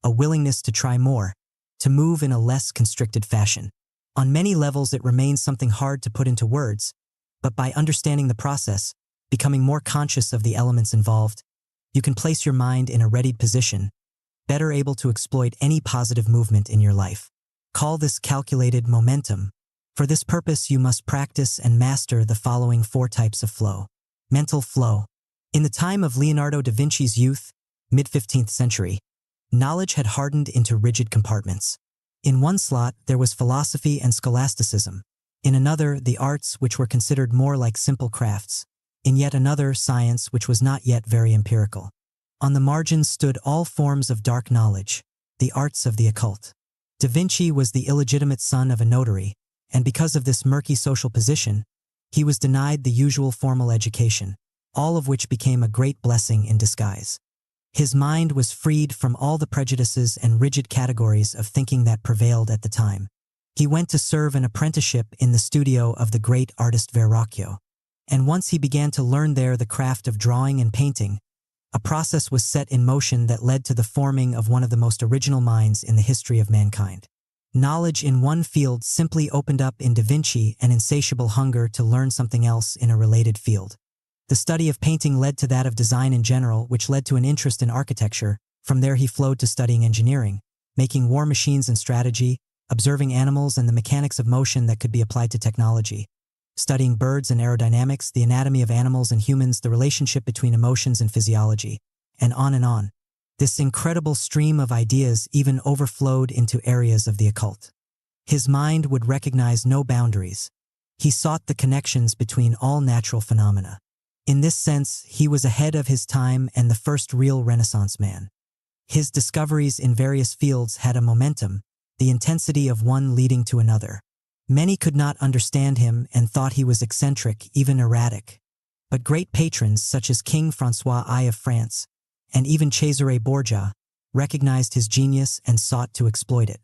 a willingness to try more, to move in a less constricted fashion. On many levels, it remains something hard to put into words, but by understanding the process, becoming more conscious of the elements involved, you can place your mind in a readied position, better able to exploit any positive movement in your life. Call this calculated momentum. For this purpose, you must practice and master the following 4 types of flow. Mental flow. In the time of Leonardo da Vinci's youth, mid-15th century, knowledge had hardened into rigid compartments. In one slot, there was philosophy and scholasticism. In another, the arts, which were considered more like simple crafts. In yet another, science, which was not yet very empirical. On the margins stood all forms of dark knowledge, the arts of the occult. Da Vinci was the illegitimate son of a notary, and because of this murky social position, he was denied the usual formal education, all of which became a great blessing in disguise. His mind was freed from all the prejudices and rigid categories of thinking that prevailed at the time. He went to serve an apprenticeship in the studio of the great artist Verrocchio, and once he began to learn there the craft of drawing and painting, a process was set in motion that led to the forming of one of the most original minds in the history of mankind. Knowledge in one field simply opened up in Da Vinci an insatiable hunger to learn something else in a related field. The study of painting led to that of design in general, which led to an interest in architecture. From there he flowed to studying engineering, making war machines and strategy, observing animals and the mechanics of motion that could be applied to technology, studying birds and aerodynamics, the anatomy of animals and humans, the relationship between emotions and physiology, and on and on. This incredible stream of ideas even overflowed into areas of the occult. His mind would recognize no boundaries. He sought the connections between all natural phenomena. In this sense, he was ahead of his time and the first real Renaissance man. His discoveries in various fields had a momentum, the intensity of one leading to another. Many could not understand him and thought he was eccentric, even erratic. But great patrons such as King François I of France, and even Cesare Borgia, recognized his genius and sought to exploit it.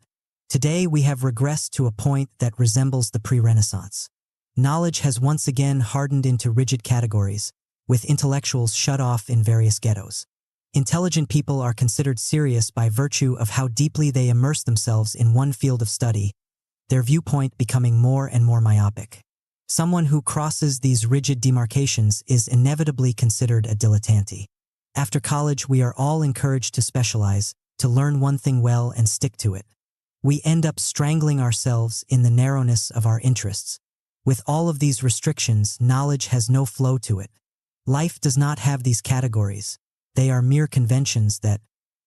Today we have regressed to a point that resembles the pre-Renaissance. Knowledge has once again hardened into rigid categories, with intellectuals shut off in various ghettos. Intelligent people are considered serious by virtue of how deeply they immerse themselves in one field of study, their viewpoint becoming more and more myopic. Someone who crosses these rigid demarcations is inevitably considered a dilettante. After college, we are all encouraged to specialize, to learn one thing well and stick to it. We end up strangling ourselves in the narrowness of our interests. With all of these restrictions, knowledge has no flow to it. Life does not have these categories. They are mere conventions that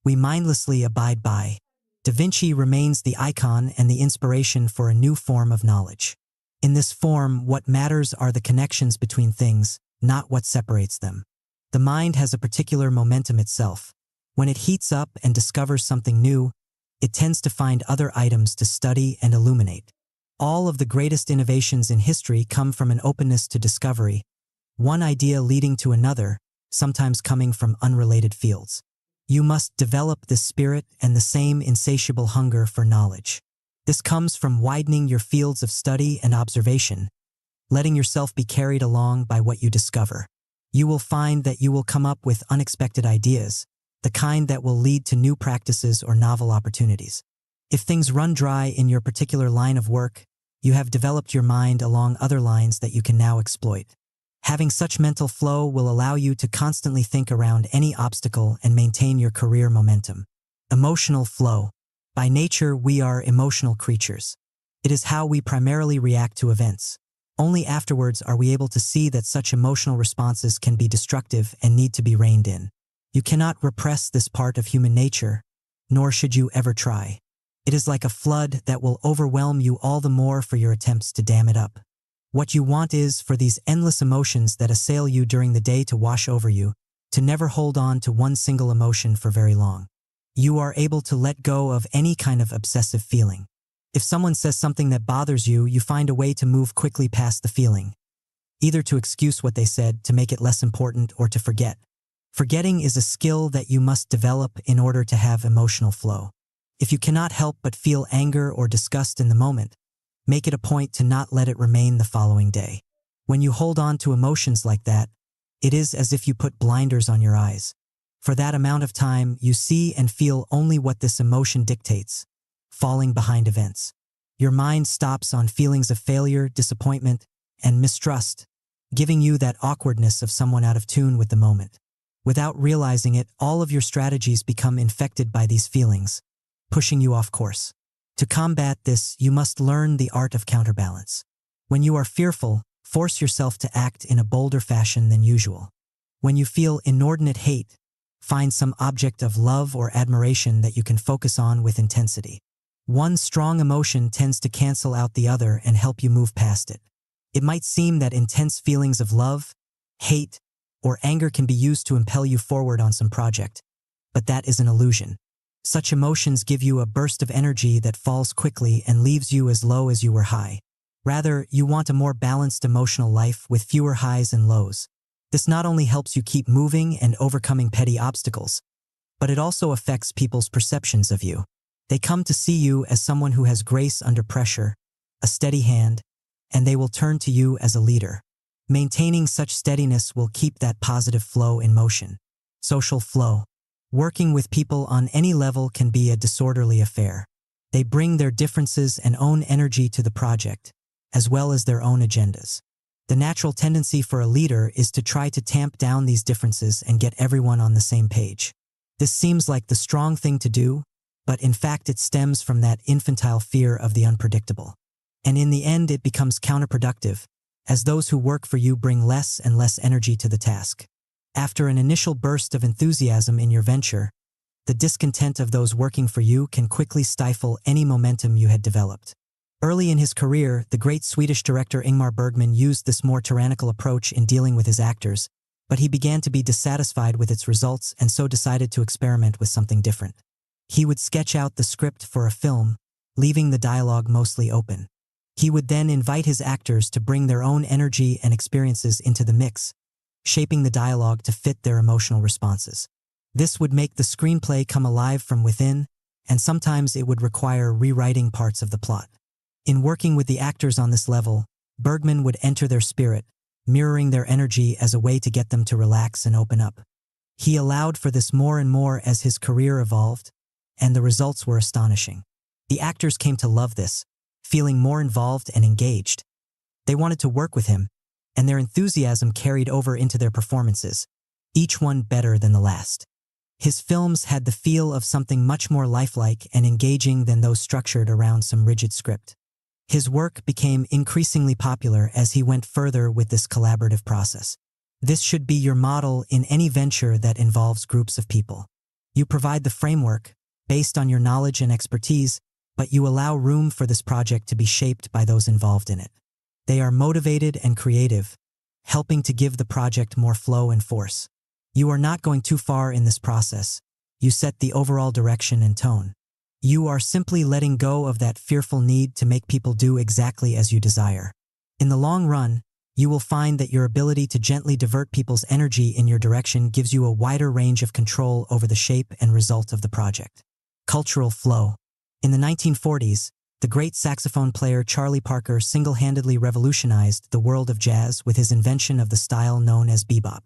we mindlessly abide by. Da Vinci remains the icon and the inspiration for a new form of knowledge. In this form, what matters are the connections between things, not what separates them. The mind has a particular momentum itself. When it heats up and discovers something new, it tends to find other items to study and illuminate. All of the greatest innovations in history come from an openness to discovery, one idea leading to another, sometimes coming from unrelated fields. You must develop this spirit and the same insatiable hunger for knowledge. This comes from widening your fields of study and observation, letting yourself be carried along by what you discover. You will find that you will come up with unexpected ideas, the kind that will lead to new practices or novel opportunities. If things run dry in your particular line of work, you have developed your mind along other lines that you can now exploit. Having such mental flow will allow you to constantly think around any obstacle and maintain your career momentum. Emotional flow. By nature, we are emotional creatures. It is how we primarily react to events. Only afterwards are we able to see that such emotional responses can be destructive and need to be reined in. You cannot repress this part of human nature, nor should you ever try. It is like a flood that will overwhelm you all the more for your attempts to dam it up. What you want is for these endless emotions that assail you during the day to wash over you, to never hold on to one single emotion for very long. You are able to let go of any kind of obsessive feeling. If someone says something that bothers you, you find a way to move quickly past the feeling, either to excuse what they said, to make it less important, or to forget. Forgetting is a skill that you must develop in order to have emotional flow. If you cannot help but feel anger or disgust in the moment, make it a point to not let it remain the following day. When you hold on to emotions like that, it is as if you put blinders on your eyes. For that amount of time, you see and feel only what this emotion dictates, falling behind events. Your mind stops on feelings of failure, disappointment, and mistrust, giving you that awkwardness of someone out of tune with the moment. Without realizing it, all of your strategies become infected by these feelings, pushing you off course. To combat this, you must learn the art of counterbalance. When you are fearful, force yourself to act in a bolder fashion than usual. When you feel inordinate hate, find some object of love or admiration that you can focus on with intensity. One strong emotion tends to cancel out the other and help you move past it. It might seem that intense feelings of love, hate, or anger can be used to impel you forward on some project, but that is an illusion. Such emotions give you a burst of energy that falls quickly and leaves you as low as you were high. Rather, you want a more balanced emotional life with fewer highs and lows. This not only helps you keep moving and overcoming petty obstacles, but it also affects people's perceptions of you. They come to see you as someone who has grace under pressure, a steady hand, and they will turn to you as a leader. Maintaining such steadiness will keep that positive flow in motion. Social flow. Working with people on any level can be a disorderly affair. They bring their differences and own energy to the project, as well as their own agendas. The natural tendency for a leader is to try to tamp down these differences and get everyone on the same page. This seems like the strong thing to do, but in fact it stems from that infantile fear of the unpredictable. And in the end it becomes counterproductive, as those who work for you bring less and less energy to the task. After an initial burst of enthusiasm in your venture, the discontent of those working for you can quickly stifle any momentum you had developed. Early in his career, the great Swedish director Ingmar Bergman used this more tyrannical approach in dealing with his actors, but he began to be dissatisfied with its results and so decided to experiment with something different. He would sketch out the script for a film, leaving the dialogue mostly open. He would then invite his actors to bring their own energy and experiences into the mix, shaping the dialogue to fit their emotional responses. This would make the screenplay come alive from within, and sometimes it would require rewriting parts of the plot. In working with the actors on this level, Bergman would enter their spirit, mirroring their energy as a way to get them to relax and open up. He allowed for this more and more as his career evolved, and the results were astonishing. The actors came to love this, feeling more involved and engaged. They wanted to work with him, and their enthusiasm carried over into their performances, each one better than the last. His films had the feel of something much more lifelike and engaging than those structured around some rigid script. His work became increasingly popular as he went further with this collaborative process. This should be your model in any venture that involves groups of people. You provide the framework, based on your knowledge and expertise, but you allow room for this project to be shaped by those involved in it. They are motivated and creative, helping to give the project more flow and force. You are not going too far in this process. You set the overall direction and tone. You are simply letting go of that fearful need to make people do exactly as you desire. In the long run, you will find that your ability to gently divert people's energy in your direction gives you a wider range of control over the shape and result of the project. Cultural flow. In the 1940s, the great saxophone player Charlie Parker single-handedly revolutionized the world of jazz with his invention of the style known as bebop.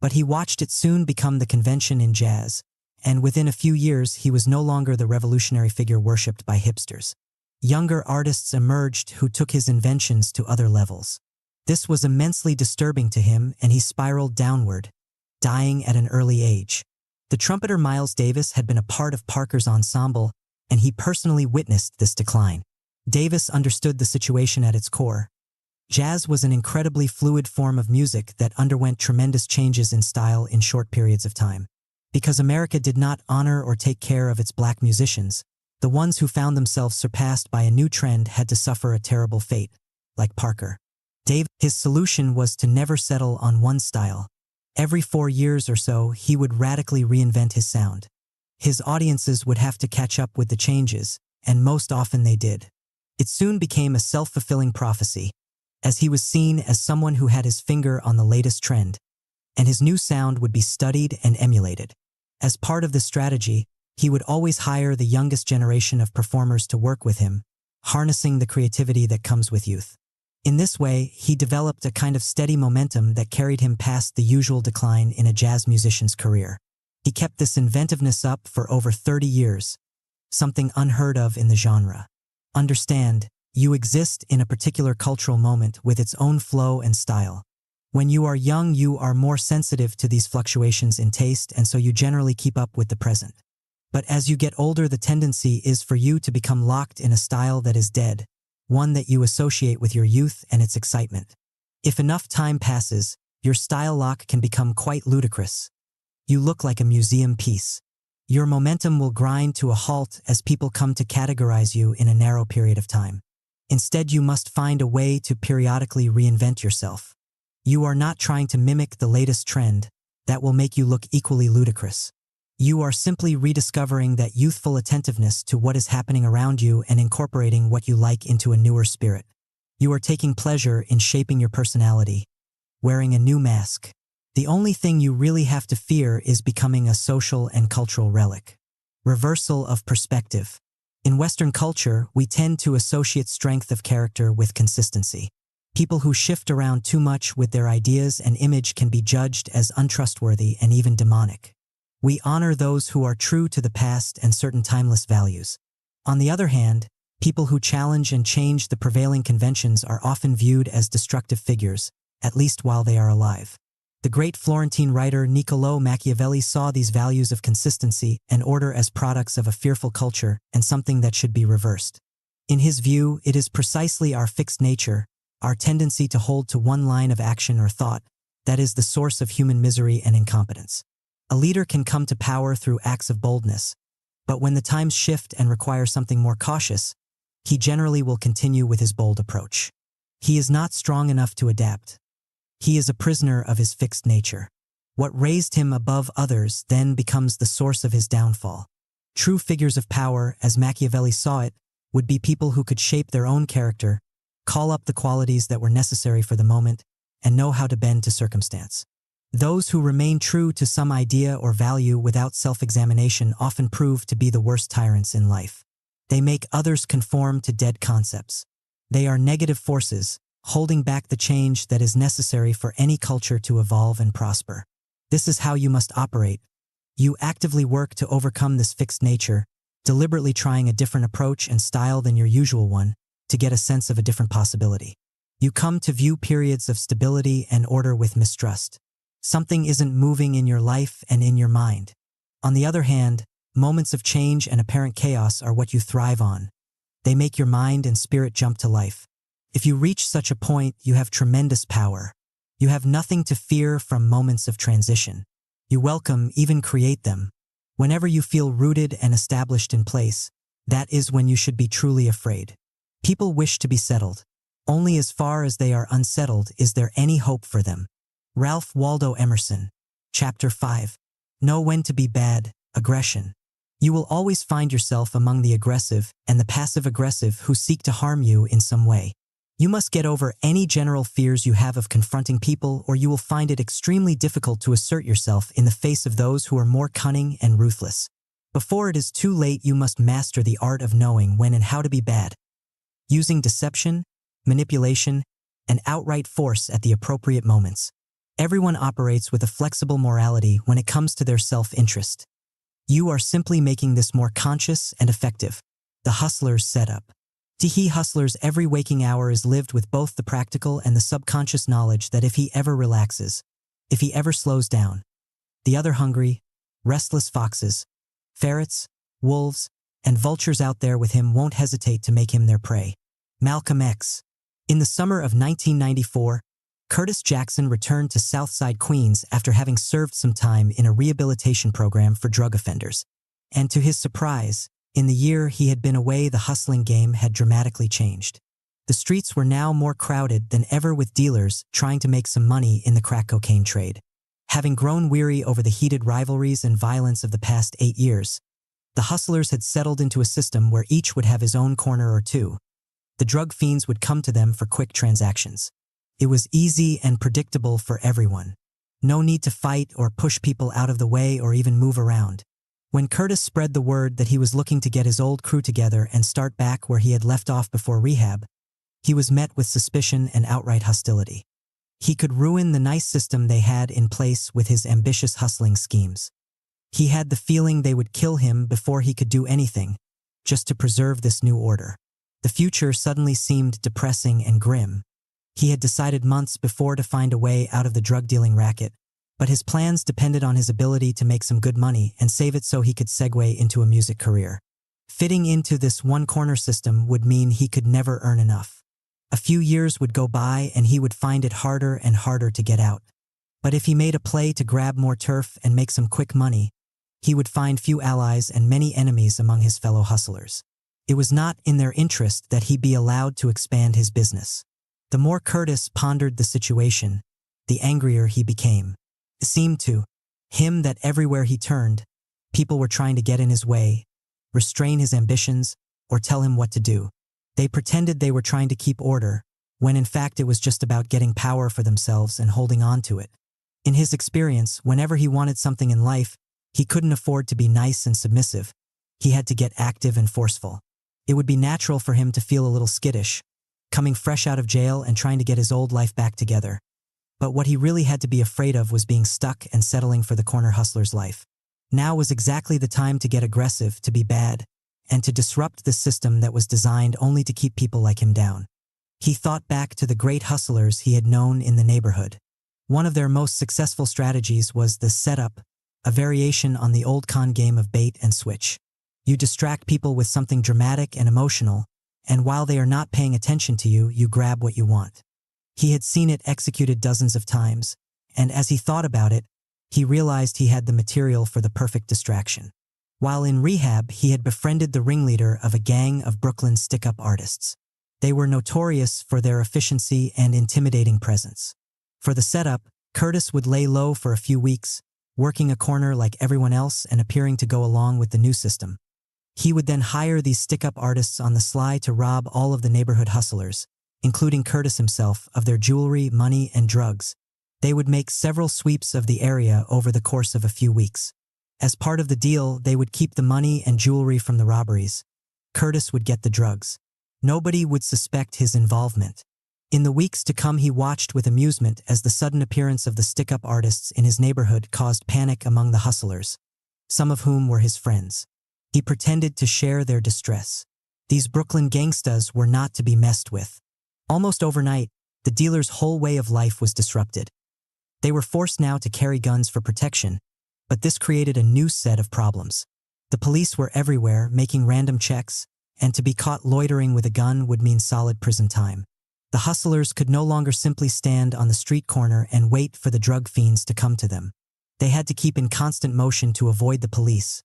But he watched it soon become the convention in jazz, and within a few years he was no longer the revolutionary figure worshipped by hipsters. Younger artists emerged who took his inventions to other levels. This was immensely disturbing to him, and he spiraled downward, dying at an early age. The trumpeter Miles Davis had been a part of Parker's ensemble, and he personally witnessed this decline. Davis understood the situation at its core. Jazz was an incredibly fluid form of music that underwent tremendous changes in style in short periods of time. Because America did not honor or take care of its black musicians, the ones who found themselves surpassed by a new trend had to suffer a terrible fate, like Parker. His solution was to never settle on one style. Every 4 years or so, he would radically reinvent his sound. His audiences would have to catch up with the changes, and most often they did. It soon became a self-fulfilling prophecy, as he was seen as someone who had his finger on the latest trend, and his new sound would be studied and emulated. As part of this strategy, he would always hire the youngest generation of performers to work with him, harnessing the creativity that comes with youth. In this way, he developed a kind of steady momentum that carried him past the usual decline in a jazz musician's career. He kept this inventiveness up for over 30 years, something unheard of in the genre. Understand, you exist in a particular cultural moment with its own flow and style. When you are young, you are more sensitive to these fluctuations in taste, and so you generally keep up with the present. But as you get older, the tendency is for you to become locked in a style that is dead, one that you associate with your youth and its excitement. If enough time passes, your style lock can become quite ludicrous. You look like a museum piece. Your momentum will grind to a halt as people come to categorize you in a narrow period of time. Instead, you must find a way to periodically reinvent yourself. You are not trying to mimic the latest trend that will make you look equally ludicrous. You are simply rediscovering that youthful attentiveness to what is happening around you and incorporating what you like into a newer spirit. You are taking pleasure in shaping your personality, wearing a new mask. The only thing you really have to fear is becoming a social and cultural relic. Reversal of perspective. In Western culture, we tend to associate strength of character with consistency. People who shift around too much with their ideas and image can be judged as untrustworthy and even demonic. We honor those who are true to the past and certain timeless values. On the other hand, people who challenge and change the prevailing conventions are often viewed as destructive figures, at least while they are alive. The great Florentine writer Niccolò Machiavelli saw these values of consistency and order as products of a fearful culture and something that should be reversed. In his view, it is precisely our fixed nature, our tendency to hold to one line of action or thought, that is the source of human misery and incompetence. A leader can come to power through acts of boldness, but when the times shift and require something more cautious, he generally will continue with his bold approach. He is not strong enough to adapt. He is a prisoner of his fixed nature. What raised him above others then becomes the source of his downfall. True figures of power, as Machiavelli saw it, would be people who could shape their own character, call up the qualities that were necessary for the moment, and know how to bend to circumstance. Those who remain true to some idea or value without self-examination often prove to be the worst tyrants in life. They make others conform to dead concepts. They are negative forces, holding back the change that is necessary for any culture to evolve and prosper. This is how you must operate. You actively work to overcome this fixed nature, deliberately trying a different approach and style than your usual one, to get a sense of a different possibility. You come to view periods of stability and order with mistrust. Something isn't moving in your life and in your mind. On the other hand, moments of change and apparent chaos are what you thrive on. They make your mind and spirit jump to life. If you reach such a point, you have tremendous power. You have nothing to fear from moments of transition. You welcome, even create them. Whenever you feel rooted and established in place, that is when you should be truly afraid. People wish to be settled. Only as far as they are unsettled is there any hope for them. Ralph Waldo Emerson. Chapter 5. Know when to be bad. Aggression. You will always find yourself among the aggressive and the passive-aggressive who seek to harm you in some way. You must get over any general fears you have of confronting people, or you will find it extremely difficult to assert yourself in the face of those who are more cunning and ruthless. Before it is too late, you must master the art of knowing when and how to be bad, using deception, manipulation, and outright force at the appropriate moments. Everyone operates with a flexible morality when it comes to their self-interest. You are simply making this more conscious and effective. The hustler's setup. He hustler's every waking hour is lived with both the practical and the subconscious knowledge that if he ever relaxes, if he ever slows down, the other hungry, restless foxes, ferrets, wolves, and vultures out there with him won't hesitate to make him their prey. Malcolm X. In the summer of 1994, Curtis Jackson returned to Southside Queens after having served some time in a rehabilitation program for drug offenders. And to his surprise, in the year he had been away, the hustling game had dramatically changed. The streets were now more crowded than ever with dealers trying to make some money in the crack cocaine trade. Having grown weary over the heated rivalries and violence of the past 8 years, the hustlers had settled into a system where each would have his own corner or two. The drug fiends would come to them for quick transactions. It was easy and predictable for everyone. No need to fight or push people out of the way or even move around. When Curtis spread the word that he was looking to get his old crew together and start back where he had left off before rehab, he was met with suspicion and outright hostility. He could ruin the nice system they had in place with his ambitious hustling schemes. He had the feeling they would kill him before he could do anything, just to preserve this new order. The future suddenly seemed depressing and grim. He had decided months before to find a way out of the drug-dealing racket, but his plans depended on his ability to make some good money and save it so he could segue into a music career. Fitting into this one-corner system would mean he could never earn enough. A few years would go by and he would find it harder and harder to get out. But if he made a play to grab more turf and make some quick money, he would find few allies and many enemies among his fellow hustlers. It was not in their interest that he be allowed to expand his business. The more Curtis pondered the situation, the angrier he became. It seemed to him that everywhere he turned, people were trying to get in his way, restrain his ambitions, or tell him what to do. They pretended they were trying to keep order, when in fact it was just about getting power for themselves and holding on to it. In his experience, whenever he wanted something in life, he couldn't afford to be nice and submissive. He had to get active and forceful. It would be natural for him to feel a little skittish, coming fresh out of jail and trying to get his old life back together. But what he really had to be afraid of was being stuck and settling for the corner hustler's life. Now was exactly the time to get aggressive, to be bad, and to disrupt the system that was designed only to keep people like him down. He thought back to the great hustlers he had known in the neighborhood. One of their most successful strategies was the setup, a variation on the old con game of bait and switch. You distract people with something dramatic and emotional, and while they are not paying attention to you, you grab what you want. He had seen it executed dozens of times, and as he thought about it, he realized he had the material for the perfect distraction. While in rehab, he had befriended the ringleader of a gang of Brooklyn stick-up artists. They were notorious for their efficiency and intimidating presence. For the setup, Curtis would lay low for a few weeks, working a corner like everyone else and appearing to go along with the new system. He would then hire these stick-up artists on the sly to rob all of the neighborhood hustlers, including Curtis himself, of their jewelry, money, and drugs. They would make several sweeps of the area over the course of a few weeks. As part of the deal, they would keep the money and jewelry from the robberies. Curtis would get the drugs. Nobody would suspect his involvement. In the weeks to come, he watched with amusement as the sudden appearance of the stick-up artists in his neighborhood caused panic among the hustlers, some of whom were his friends. He pretended to share their distress. These Brooklyn gangstas were not to be messed with. Almost overnight, the dealers' whole way of life was disrupted. They were forced now to carry guns for protection, but this created a new set of problems. The police were everywhere, making random checks, and to be caught loitering with a gun would mean solid prison time. The hustlers could no longer simply stand on the street corner and wait for the drug fiends to come to them. They had to keep in constant motion to avoid the police.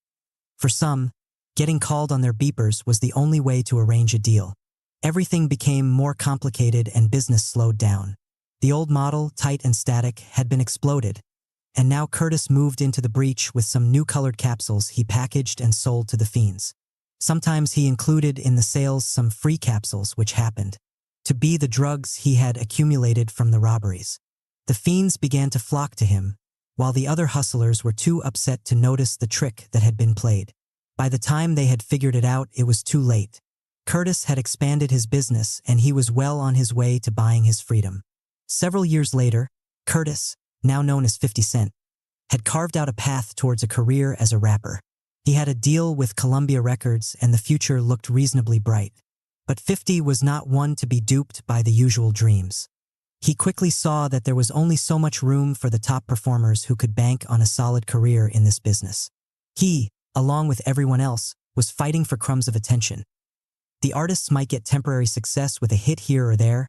For some, getting called on their beepers was the only way to arrange a deal. Everything became more complicated and business slowed down. The old model, tight and static, had been exploded, and now Curtis moved into the breach with some new colored capsules he packaged and sold to the fiends. Sometimes he included in the sales some free capsules which happened to be the drugs he had accumulated from the robberies. The fiends began to flock to him, while the other hustlers were too upset to notice the trick that had been played. By the time they had figured it out, it was too late. Curtis had expanded his business and he was well on his way to buying his freedom. Several years later, Curtis, now known as 50 Cent, had carved out a path towards a career as a rapper. He had a deal with Columbia Records and the future looked reasonably bright. But 50 was not one to be duped by the usual dreams. He quickly saw that there was only so much room for the top performers who could bank on a solid career in this business. He, along with everyone else, was fighting for crumbs of attention. The artists might get temporary success with a hit here or there,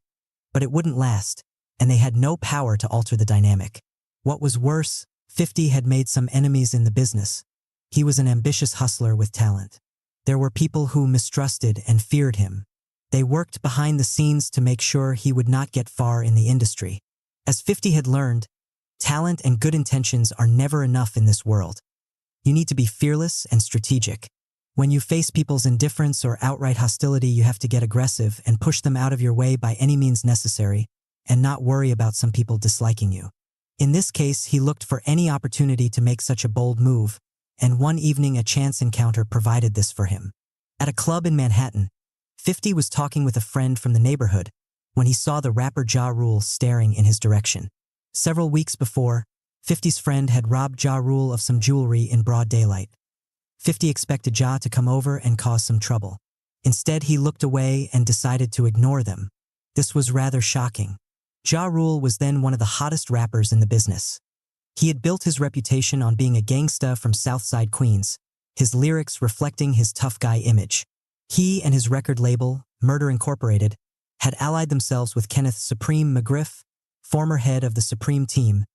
but it wouldn't last, and they had no power to alter the dynamic. What was worse, 50 had made some enemies in the business. He was an ambitious hustler with talent. There were people who mistrusted and feared him. They worked behind the scenes to make sure he would not get far in the industry. As 50 had learned, talent and good intentions are never enough in this world. You need to be fearless and strategic. When you face people's indifference or outright hostility, you have to get aggressive and push them out of your way by any means necessary, and not worry about some people disliking you. In this case, he looked for any opportunity to make such a bold move, and one evening a chance encounter provided this for him. At a club in Manhattan, 50 was talking with a friend from the neighborhood when he saw the rapper Ja Rule staring in his direction. Several weeks before, 50's friend had robbed Ja Rule of some jewelry in broad daylight. 50 expected Ja to come over and cause some trouble. Instead, he looked away and decided to ignore them. This was rather shocking. Ja Rule was then one of the hottest rappers in the business. He had built his reputation on being a gangsta from Southside Queens, his lyrics reflecting his tough guy image. He and his record label, Murder Incorporated, had allied themselves with Kenneth Supreme McGriff, former head of the Supreme Team,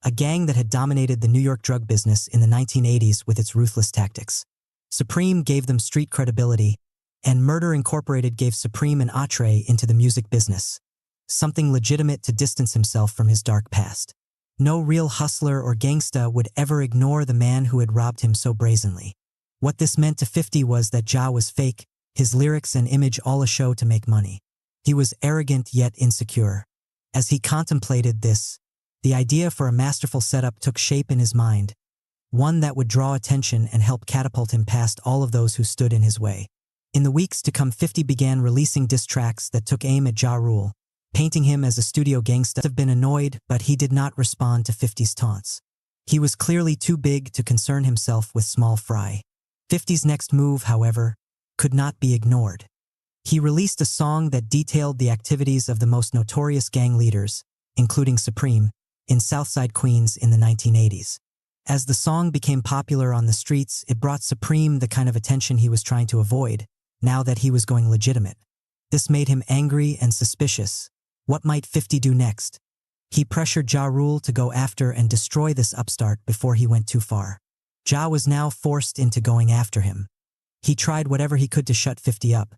a gang that had dominated the New York drug business in the 1980s with its ruthless tactics. Supreme gave them street credibility, and Murder Incorporated gave Supreme an entree into the music business, something legitimate to distance himself from his dark past. No real hustler or gangsta would ever ignore the man who had robbed him so brazenly. What this meant to 50 was that Ja was fake, his lyrics and image all a show to make money. He was arrogant yet insecure. As he contemplated this, the idea for a masterful setup took shape in his mind, one that would draw attention and help catapult him past all of those who stood in his way. In the weeks to come, 50 began releasing diss tracks that took aim at Ja Rule, painting him as a studio gangsta. Have been annoyed, but he did not respond to 50's taunts. He was clearly too big to concern himself with small fry. 50's next move, however, could not be ignored. He released a song that detailed the activities of the most notorious gang leaders, including Supreme, in Southside Queens in the 1980s. As the song became popular on the streets, it brought Supreme the kind of attention he was trying to avoid, now that he was going legitimate. This made him angry and suspicious. What might 50 do next? He pressured Ja Rule to go after and destroy this upstart before he went too far. Ja was now forced into going after him. He tried whatever he could to shut 50 up.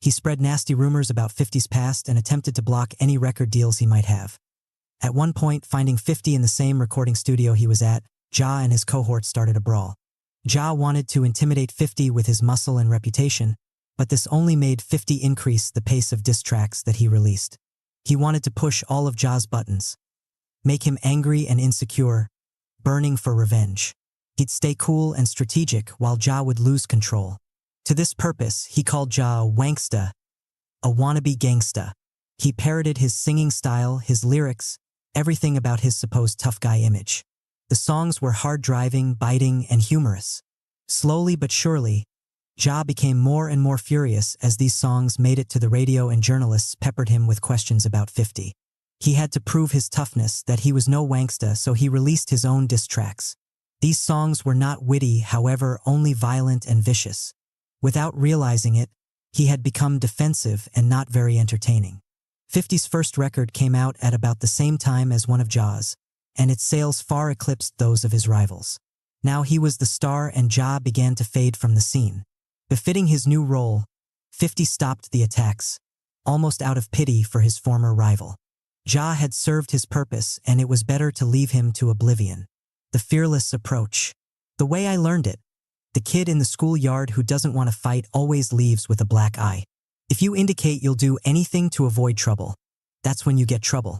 He spread nasty rumors about 50's past and attempted to block any record deals he might have. At one point, finding 50 in the same recording studio he was at, Ja and his cohort started a brawl. Ja wanted to intimidate 50 with his muscle and reputation, but this only made 50 increase the pace of diss tracks that he released. He wanted to push all of Ja's buttons, make him angry and insecure, burning for revenge. He'd stay cool and strategic while Ja would lose control. To this purpose, he called Ja wanksta, a wannabe gangsta. He parroted his singing style, his lyrics, everything about his supposed tough guy image. The songs were hard-driving, biting, and humorous. Slowly but surely, Ja became more and more furious as these songs made it to the radio and journalists peppered him with questions about 50. He had to prove his toughness, that he was no wanksta, so he released his own diss tracks. These songs were not witty, however, only violent and vicious. Without realizing it, he had become defensive and not very entertaining. 50's first record came out at about the same time as one of Ja's, and its sales far eclipsed those of his rivals. Now he was the star and Ja began to fade from the scene. Befitting his new role, 50 stopped the attacks, almost out of pity for his former rival. Ja had served his purpose, and it was better to leave him to oblivion. The fearless approach. The way I learned it. The kid in the schoolyard who doesn't want to fight always leaves with a black eye. If you indicate you'll do anything to avoid trouble, that's when you get trouble.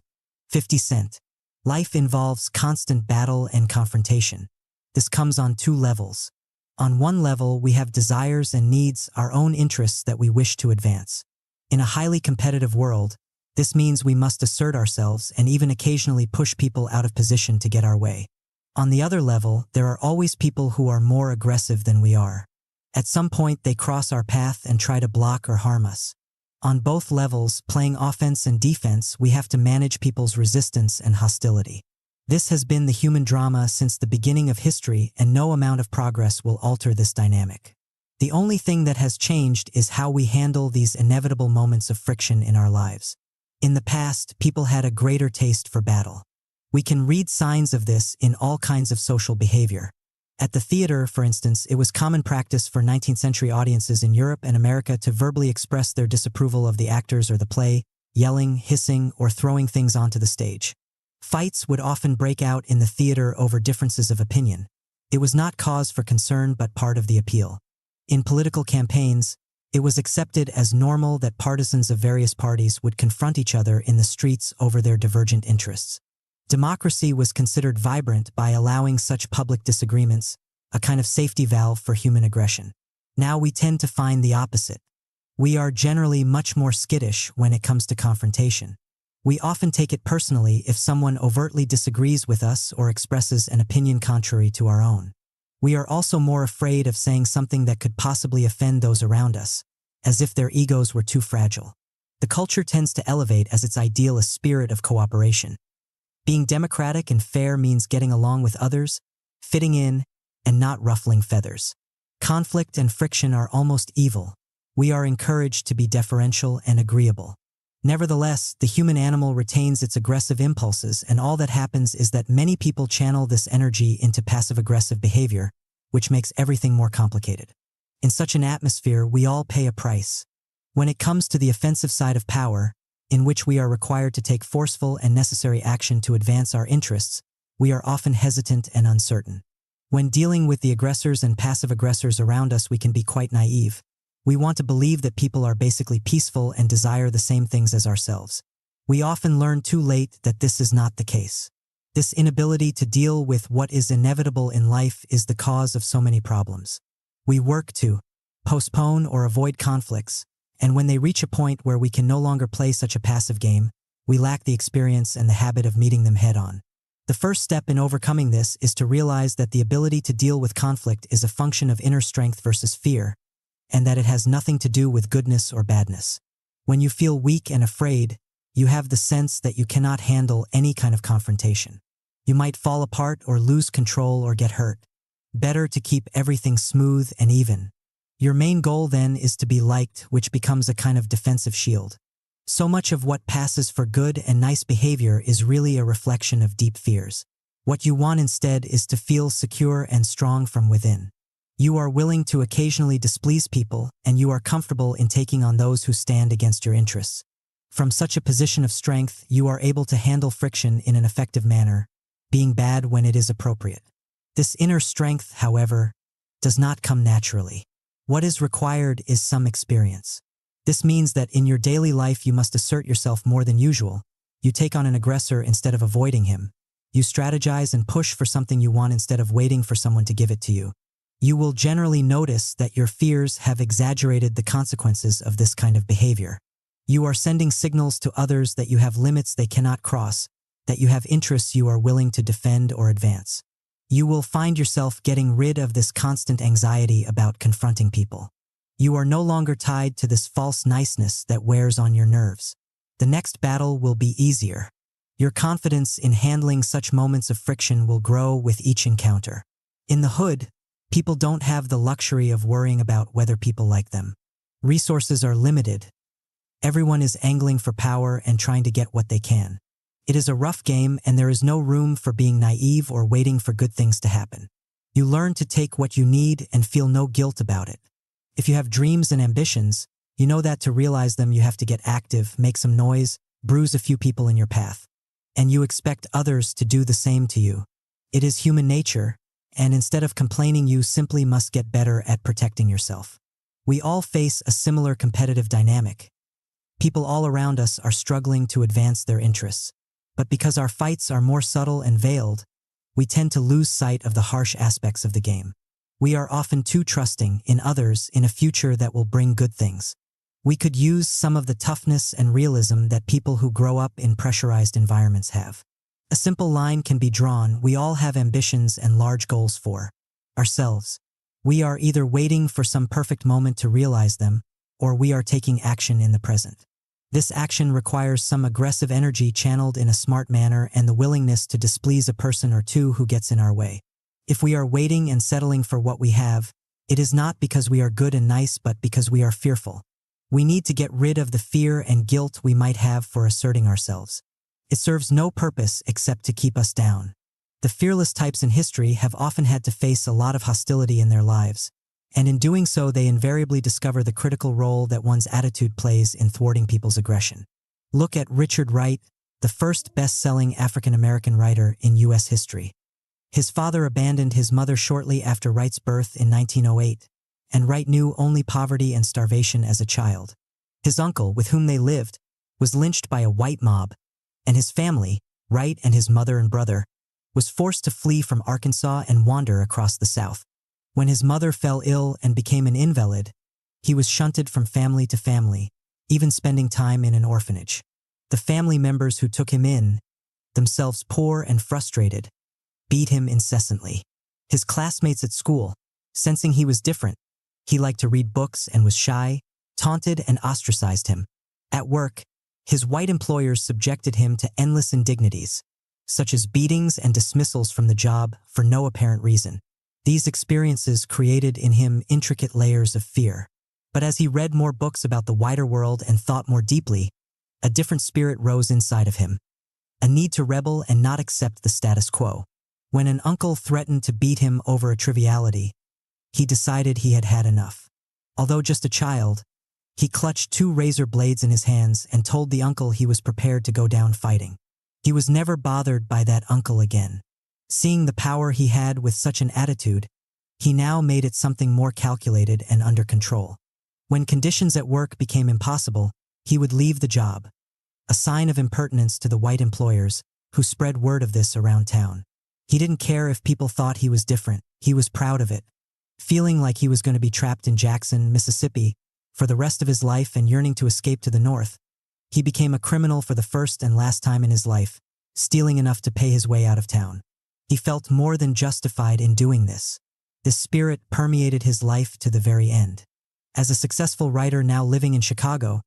50 Cent. Life involves constant battle and confrontation. This comes on two levels. On one level, we have desires and needs, our own interests that we wish to advance. In a highly competitive world, this means we must assert ourselves and even occasionally push people out of position to get our way. On the other level, there are always people who are more aggressive than we are. At some point, they cross our path and try to block or harm us. On both levels, playing offense and defense, we have to manage people's resistance and hostility. This has been the human drama since the beginning of history, and no amount of progress will alter this dynamic. The only thing that has changed is how we handle these inevitable moments of friction in our lives. In the past, people had a greater taste for battle. We can read signs of this in all kinds of social behavior. At the theater, for instance, it was common practice for 19th century audiences in Europe and America to verbally express their disapproval of the actors or the play, yelling, hissing, or throwing things onto the stage. Fights would often break out in the theater over differences of opinion. It was not cause for concern but part of the appeal. In political campaigns, it was accepted as normal that partisans of various parties would confront each other in the streets over their divergent interests. Democracy was considered vibrant by allowing such public disagreements, a kind of safety valve for human aggression. Now we tend to find the opposite. We are generally much more skittish when it comes to confrontation. We often take it personally if someone overtly disagrees with us or expresses an opinion contrary to our own. We are also more afraid of saying something that could possibly offend those around us, as if their egos were too fragile. The culture tends to elevate as its ideal a spirit of cooperation. Being democratic and fair means getting along with others, fitting in, and not ruffling feathers. Conflict and friction are almost evil. We are encouraged to be deferential and agreeable. Nevertheless, the human animal retains its aggressive impulses, and all that happens is that many people channel this energy into passive-aggressive behavior, which makes everything more complicated. In such an atmosphere, we all pay a price. When it comes to the offensive side of power, in which we are required to take forceful and necessary action to advance our interests, we are often hesitant and uncertain. When dealing with the aggressors and passive aggressors around us, we can be quite naive. We want to believe that people are basically peaceful and desire the same things as ourselves. We often learn too late that this is not the case. This inability to deal with what is inevitable in life is the cause of so many problems. We work to postpone or avoid conflicts, and when they reach a point where we can no longer play such a passive game, we lack the experience and the habit of meeting them head-on. The first step in overcoming this is to realize that the ability to deal with conflict is a function of inner strength versus fear, and that it has nothing to do with goodness or badness. When you feel weak and afraid, you have the sense that you cannot handle any kind of confrontation. You might fall apart or lose control or get hurt. Better to keep everything smooth and even. Your main goal then is to be liked, which becomes a kind of defensive shield. So much of what passes for good and nice behavior is really a reflection of deep fears. What you want instead is to feel secure and strong from within. You are willing to occasionally displease people, and you are comfortable in taking on those who stand against your interests. From such a position of strength, you are able to handle friction in an effective manner, being bad when it is appropriate. This inner strength, however, does not come naturally. What is required is some experience. This means that in your daily life you must assert yourself more than usual. You take on an aggressor instead of avoiding him. You strategize and push for something you want instead of waiting for someone to give it to you. You will generally notice that your fears have exaggerated the consequences of this kind of behavior. You are sending signals to others that you have limits they cannot cross, that you have interests you are willing to defend or advance. You will find yourself getting rid of this constant anxiety about confronting people. You are no longer tied to this false niceness that wears on your nerves. The next battle will be easier. Your confidence in handling such moments of friction will grow with each encounter. In the hood, people don't have the luxury of worrying about whether people like them. Resources are limited. Everyone is angling for power and trying to get what they can. It is a rough game, and there is no room for being naive or waiting for good things to happen. You learn to take what you need and feel no guilt about it. If you have dreams and ambitions, you know that to realize them you have to get active, make some noise, bruise a few people in your path. And you expect others to do the same to you. It is human nature, and instead of complaining, you simply must get better at protecting yourself. We all face a similar competitive dynamic. People all around us are struggling to advance their interests. But because our fights are more subtle and veiled, we tend to lose sight of the harsh aspects of the game. We are often too trusting in others in a future that will bring good things. We could use some of the toughness and realism that people who grow up in pressurized environments have. A simple line can be drawn: we all have ambitions and large goals for ourselves. We are either waiting for some perfect moment to realize them, or we are taking action in the present. This action requires some aggressive energy channeled in a smart manner and the willingness to displease a person or two who gets in our way. If we are waiting and settling for what we have, it is not because we are good and nice, but because we are fearful. We need to get rid of the fear and guilt we might have for asserting ourselves. It serves no purpose except to keep us down. The fearless types in history have often had to face a lot of hostility in their lives, and in doing so they invariably discover the critical role that one's attitude plays in thwarting people's aggression. Look at Richard Wright, the first best-selling African-American writer in U.S. history. His father abandoned his mother shortly after Wright's birth in 1908, and Wright knew only poverty and starvation as a child. His uncle, with whom they lived, was lynched by a white mob, and his family, Wright and his mother and brother, was forced to flee from Arkansas and wander across the South. When his mother fell ill and became an invalid, he was shunted from family to family, even spending time in an orphanage. The family members who took him in, themselves poor and frustrated, beat him incessantly. His classmates at school, sensing he was different, he liked to read books and was shy, taunted and ostracized him. At work, his white employers subjected him to endless indignities, such as beatings and dismissals from the job for no apparent reason. These experiences created in him intricate layers of fear. But as he read more books about the wider world and thought more deeply, a different spirit rose inside of him, a need to rebel and not accept the status quo. When an uncle threatened to beat him over a triviality, he decided he had had enough. Although just a child, he clutched 2 razor blades in his hands and told the uncle he was prepared to go down fighting. He was never bothered by that uncle again. Seeing the power he had with such an attitude, he now made it something more calculated and under control. When conditions at work became impossible, he would leave the job, a sign of impertinence to the white employers, who spread word of this around town. He didn't care if people thought he was different, he was proud of it. Feeling like he was going to be trapped in Jackson, Mississippi, for the rest of his life and yearning to escape to the north, he became a criminal for the first and last time in his life, stealing enough to pay his way out of town. He felt more than justified in doing this. This spirit permeated his life to the very end. As a successful writer now living in Chicago,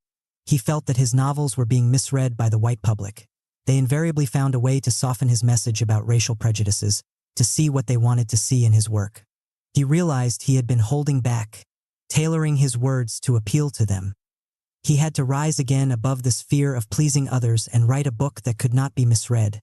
he felt that his novels were being misread by the white public. They invariably found a way to soften his message about racial prejudices, to see what they wanted to see in his work. He realized he had been holding back, tailoring his words to appeal to them. He had to rise again above this fear of pleasing others and write a book that could not be misread,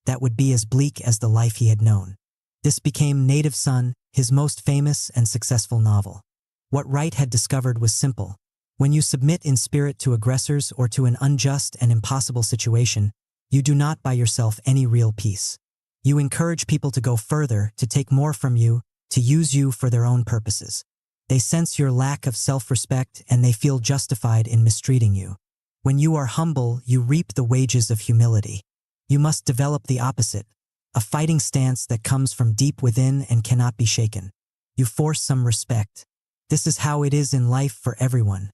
that would be as bleak as the life he had known. This became Native Son, his most famous and successful novel. What Wright had discovered was simple. When you submit in spirit to aggressors or to an unjust and impossible situation, you do not buy yourself any real peace. You encourage people to go further, to take more from you, to use you for their own purposes. They sense your lack of self-respect and they feel justified in mistreating you. When you are humble, you reap the wages of humility. You must develop the opposite, a fighting stance that comes from deep within and cannot be shaken. You force some respect. This is how it is in life for everyone.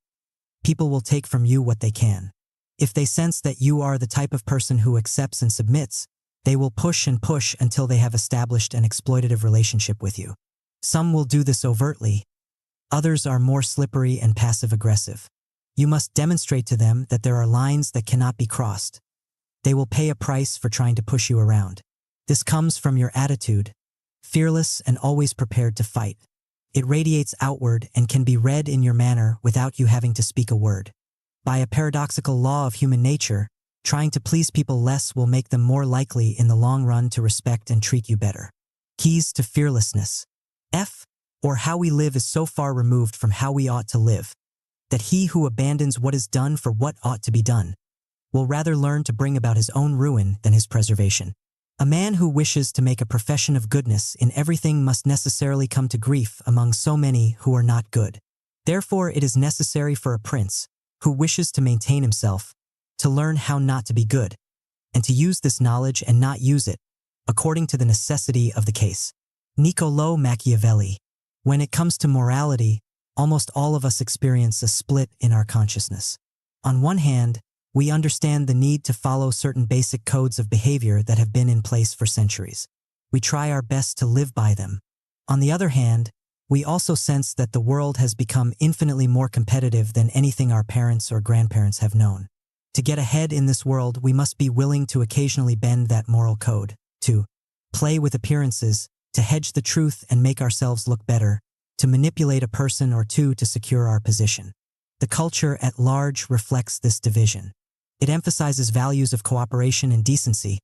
People will take from you what they can. If they sense that you are the type of person who accepts and submits, they will push and push until they have established an exploitative relationship with you. Some will do this overtly. Others are more slippery and passive-aggressive. You must demonstrate to them that there are lines that cannot be crossed. They will pay a price for trying to push you around. This comes from your attitude, fearless and always prepared to fight. It radiates outward and can be read in your manner without you having to speak a word. By a paradoxical law of human nature, trying to please people less will make them more likely in the long run to respect and treat you better. Keys to fearlessness. Or how we live is so far removed from how we ought to live, that he who abandons what is done for what ought to be done will rather learn to bring about his own ruin than his preservation. A man who wishes to make a profession of goodness in everything must necessarily come to grief among so many who are not good. Therefore, it is necessary for a prince, who wishes to maintain himself, to learn how not to be good, and to use this knowledge and not use it, according to the necessity of the case. Niccolò Machiavelli. When it comes to morality, almost all of us experience a split in our consciousness. On one hand, we understand the need to follow certain basic codes of behavior that have been in place for centuries. We try our best to live by them. On the other hand, we also sense that the world has become infinitely more competitive than anything our parents or grandparents have known. To get ahead in this world, we must be willing to occasionally bend that moral code, to play with appearances, to hedge the truth and make ourselves look better, to manipulate a person or two to secure our position. The culture at large reflects this division. It emphasizes values of cooperation and decency,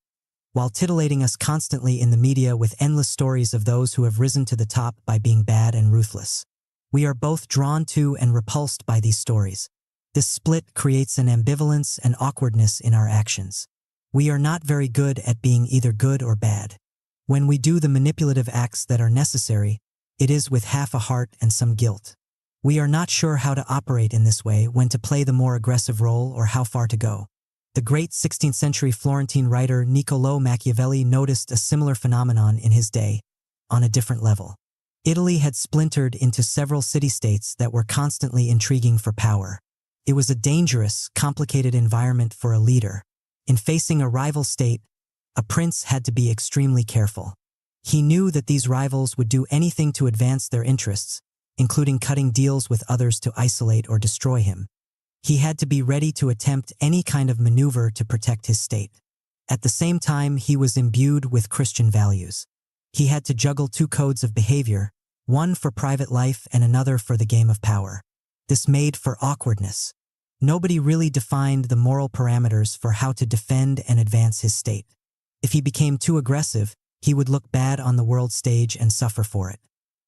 while titillating us constantly in the media with endless stories of those who have risen to the top by being bad and ruthless. We are both drawn to and repulsed by these stories. This split creates an ambivalence and awkwardness in our actions. We are not very good at being either good or bad. When we do the manipulative acts that are necessary, it is with half a heart and some guilt. We are not sure how to operate in this way, when to play the more aggressive role or how far to go. The great 16th century Florentine writer Niccolò Machiavelli noticed a similar phenomenon in his day, on a different level. Italy had splintered into several city-states that were constantly intriguing for power. It was a dangerous, complicated environment for a leader. In facing a rival state, a prince had to be extremely careful. He knew that these rivals would do anything to advance their interests, including cutting deals with others to isolate or destroy him. He had to be ready to attempt any kind of maneuver to protect his state. At the same time, he was imbued with Christian values. He had to juggle two codes of behavior, one for private life and another for the game of power. This made for awkwardness. Nobody really defined the moral parameters for how to defend and advance his state. If he became too aggressive, he would look bad on the world stage and suffer for it.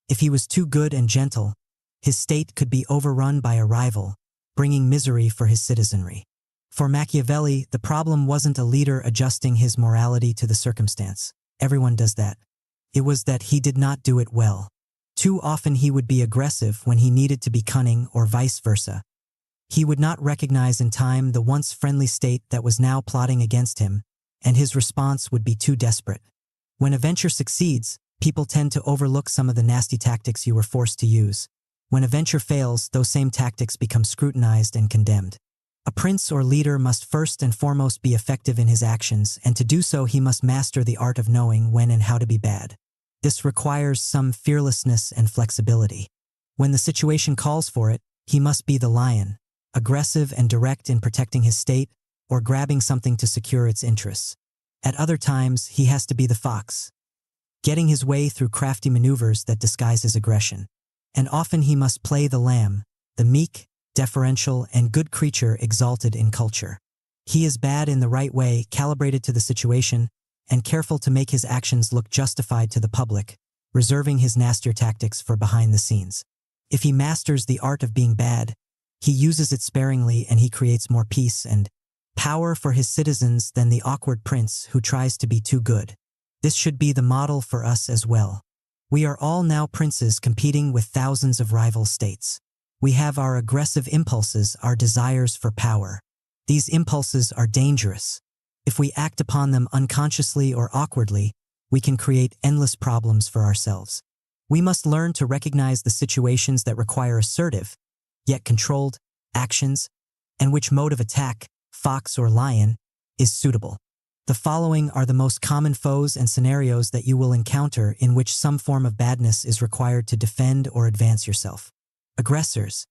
If he was too good and gentle, his state could be overrun by a rival, bringing misery for his citizenry. For Machiavelli, the problem wasn't a leader adjusting his morality to the circumstance. Everyone does that. It was that he did not do it well. Too often he would be aggressive when he needed to be cunning, or vice versa. He would not recognize in time the once friendly state that was now plotting against him, and his response would be too desperate. When a venture succeeds, people tend to overlook some of the nasty tactics you were forced to use. When a venture fails, those same tactics become scrutinized and condemned. A prince or leader must first and foremost be effective in his actions, and to do so he must master the art of knowing when and how to be bad. This requires some fearlessness and flexibility. When the situation calls for it, he must be the lion, aggressive and direct in protecting his state, or grabbing something to secure its interests. At other times, he has to be the fox, getting his way through crafty maneuvers that disguise his aggression. And often he must play the lamb, the meek, deferential, and good creature exalted in culture. He is bad in the right way, calibrated to the situation, and careful to make his actions look justified to the public, reserving his nastier tactics for behind the scenes. If he masters the art of being bad, He uses it sparingly and he creates more peace and power for his citizens than the awkward prince who tries to be too good. This should be the model for us as well. We are all now princes competing with thousands of rival states. We have our aggressive impulses, our desires for power. These impulses are dangerous. If we act upon them unconsciously or awkwardly, we can create endless problems for ourselves. We must learn to recognize the situations that require assertive, yet controlled, actions, and which mode of attack, fox or lion, is suitable. The following are the most common foes and scenarios that you will encounter in which some form of badness is required to defend or advance yourself. Aggressors.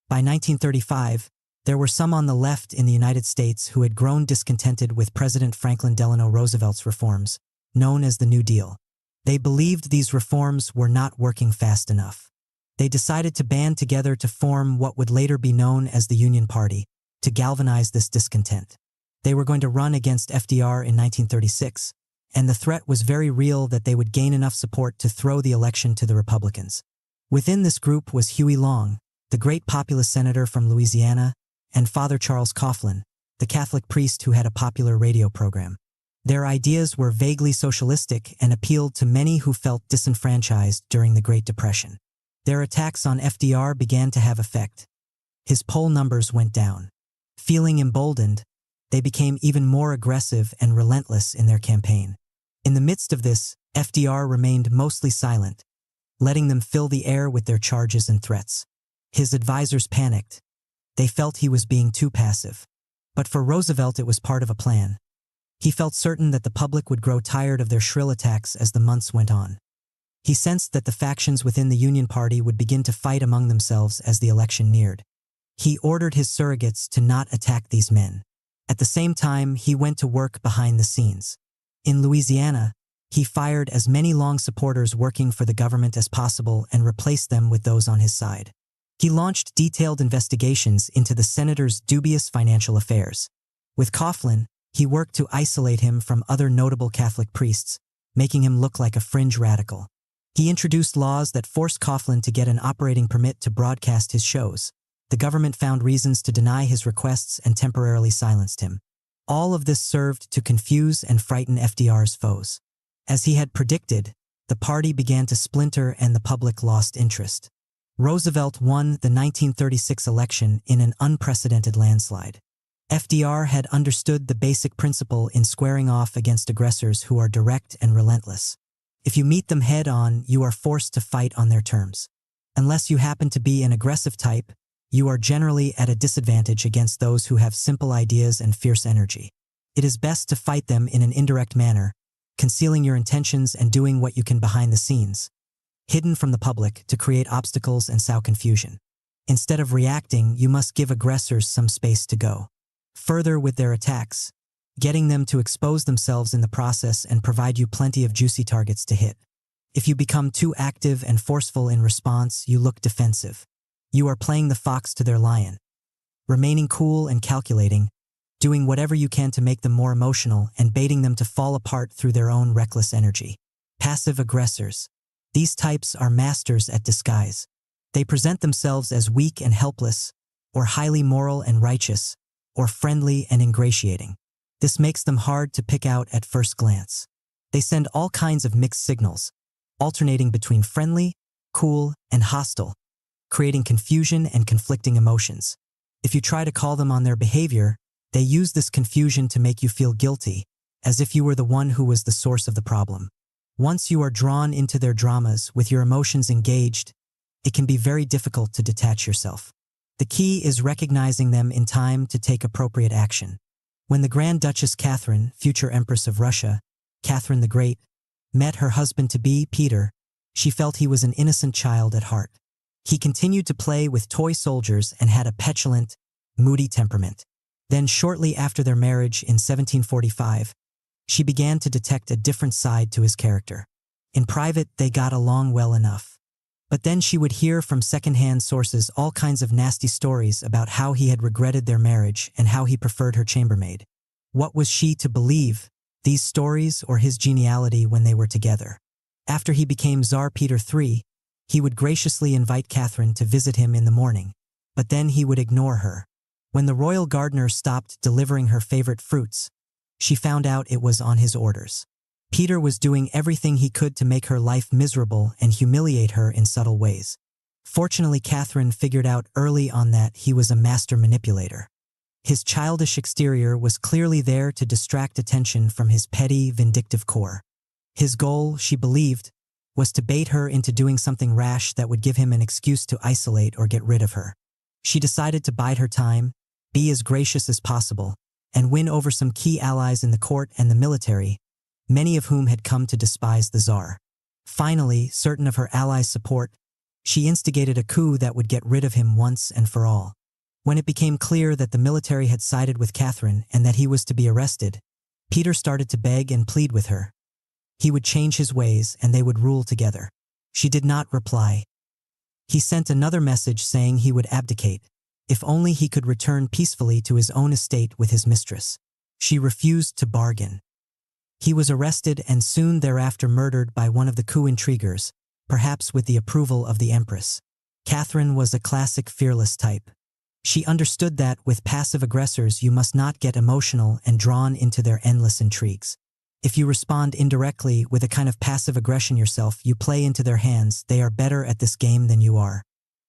By 1935, there were some on the left in the United States who had grown discontented with President Franklin Delano Roosevelt's reforms, known as the New Deal. They believed these reforms were not working fast enough. They decided to band together to form what would later be known as the Union Party, to galvanize this discontent. They were going to run against FDR in 1936, and the threat was very real that they would gain enough support to throw the election to the Republicans. Within this group was Huey Long, the great populist senator from Louisiana, and Father Charles Coughlin, the Catholic priest who had a popular radio program. Their ideas were vaguely socialistic and appealed to many who felt disenfranchised during the Great Depression. Their attacks on FDR began to have effect. His poll numbers went down. Feeling emboldened, they became even more aggressive and relentless in their campaign. In the midst of this, FDR remained mostly silent, letting them fill the air with their charges and threats. His advisors panicked. They felt he was being too passive. But for Roosevelt it was part of a plan. He felt certain that the public would grow tired of their shrill attacks as the months went on. He sensed that the factions within the Union Party would begin to fight among themselves as the election neared. He ordered his surrogates to not attack these men. At the same time, he went to work behind the scenes. In Louisiana, he fired as many Long supporters working for the government as possible and replaced them with those on his side. He launched detailed investigations into the senator's dubious financial affairs. With Coughlin, he worked to isolate him from other notable Catholic priests, making him look like a fringe radical. He introduced laws that forced Coughlin to get an operating permit to broadcast his shows. The government found reasons to deny his requests and temporarily silenced him. All of this served to confuse and frighten FDR's foes. As he had predicted, the party began to splinter and the public lost interest. Roosevelt won the 1936 election in an unprecedented landslide. FDR had understood the basic principle in squaring off against aggressors who are direct and relentless. If you meet them head-on, you are forced to fight on their terms. Unless you happen to be an aggressive type, you are generally at a disadvantage against those who have simple ideas and fierce energy. It is best to fight them in an indirect manner, concealing your intentions and doing what you can behind the scenes, hidden from the public to create obstacles and sow confusion. Instead of reacting, you must give aggressors some space to go further with their attacks, getting them to expose themselves in the process and provide you plenty of juicy targets to hit. If you become too active and forceful in response, you look defensive. You are playing the fox to their lion. Remaining cool and calculating, doing whatever you can to make them more emotional and baiting them to fall apart through their own reckless energy. Passive aggressors. These types are masters at disguise. They present themselves as weak and helpless, or highly moral and righteous, or friendly and ingratiating. This makes them hard to pick out at first glance. They send all kinds of mixed signals, alternating between friendly, cool, and hostile, creating confusion and conflicting emotions. If you try to call them on their behavior, they use this confusion to make you feel guilty, as if you were the one who was the source of the problem. Once you are drawn into their dramas with your emotions engaged, it can be very difficult to detach yourself. The key is recognizing them in time to take appropriate action. When the Grand Duchess Catherine, future Empress of Russia, Catherine the Great, met her husband-to-be, Peter, she felt he was an innocent child at heart. He continued to play with toy soldiers and had a petulant, moody temperament. Then shortly after their marriage in 1745, she began to detect a different side to his character. In private, they got along well enough. But then she would hear from second-hand sources all kinds of nasty stories about how he had regretted their marriage and how he preferred her chambermaid. What was she to believe, these stories or his geniality when they were together? After he became Tsar Peter III, he would graciously invite Catherine to visit him in the morning. but then he would ignore her. When the royal gardener stopped delivering her favorite fruits, she found out it was on his orders. Peter was doing everything he could to make her life miserable and humiliate her in subtle ways. Fortunately, Catherine figured out early on that he was a master manipulator. His childish exterior was clearly there to distract attention from his petty, vindictive core. His goal, she believed, was to bait her into doing something rash that would give him an excuse to isolate or get rid of her. She decided to bide her time, be as gracious as possible, and win over some key allies in the court and the military, many of whom had come to despise the Tsar. Finally, certain of her allies' support, she instigated a coup that would get rid of him once and for all. When it became clear that the military had sided with Catherine and that he was to be arrested, Peter started to beg and plead with her. He would change his ways and they would rule together. She did not reply. He sent another message saying he would abdicate, if only he could return peacefully to his own estate with his mistress. She refused to bargain. He was arrested and soon thereafter murdered by one of the coup intriguers, perhaps with the approval of the Empress. Catherine was a classic fearless type. She understood that, with passive aggressors, you must not get emotional and drawn into their endless intrigues. If you respond indirectly with a kind of passive aggression yourself, you play into their hands. They are better at this game than you are.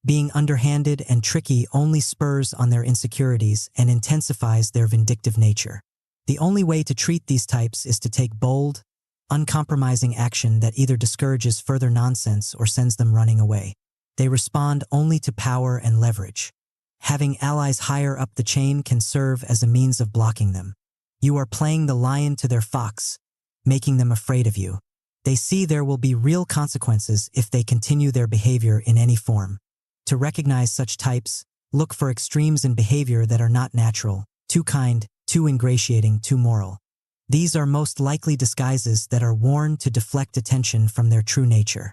Being underhanded and tricky only spurs on their insecurities and intensifies their vindictive nature. The only way to treat these types is to take bold, uncompromising action that either discourages further nonsense or sends them running away. They respond only to power and leverage. Having allies higher up the chain can serve as a means of blocking them. You are playing the lion to their fox, making them afraid of you. They see there will be real consequences if they continue their behavior in any form. To recognize such types, look for extremes in behavior that are not natural, too kind, too ingratiating, too moral. These are most likely disguises that are worn to deflect attention from their true nature.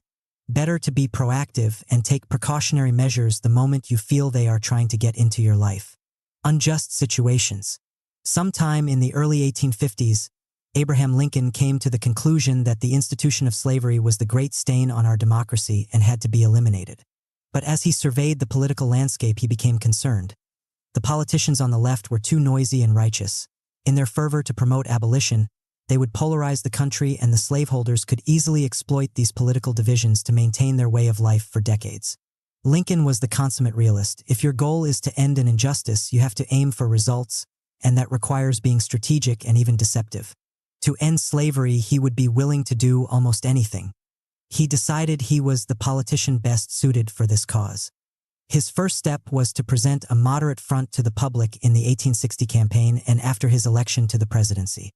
Better to be proactive and take precautionary measures the moment you feel they are trying to get into your life. Unjust situations. Sometime in the early 1850s, Abraham Lincoln came to the conclusion that the institution of slavery was the great stain on our democracy and had to be eliminated. But as he surveyed the political landscape, he became concerned. The politicians on the left were too noisy and righteous. In their fervor to promote abolition, they would polarize the country, and the slaveholders could easily exploit these political divisions to maintain their way of life for decades. Lincoln was the consummate realist. If your goal is to end an injustice, you have to aim for results, and that requires being strategic and even deceptive. To end slavery, he would be willing to do almost anything. He decided he was the politician best suited for this cause. His first step was to present a moderate front to the public in the 1860 campaign and after his election to the presidency.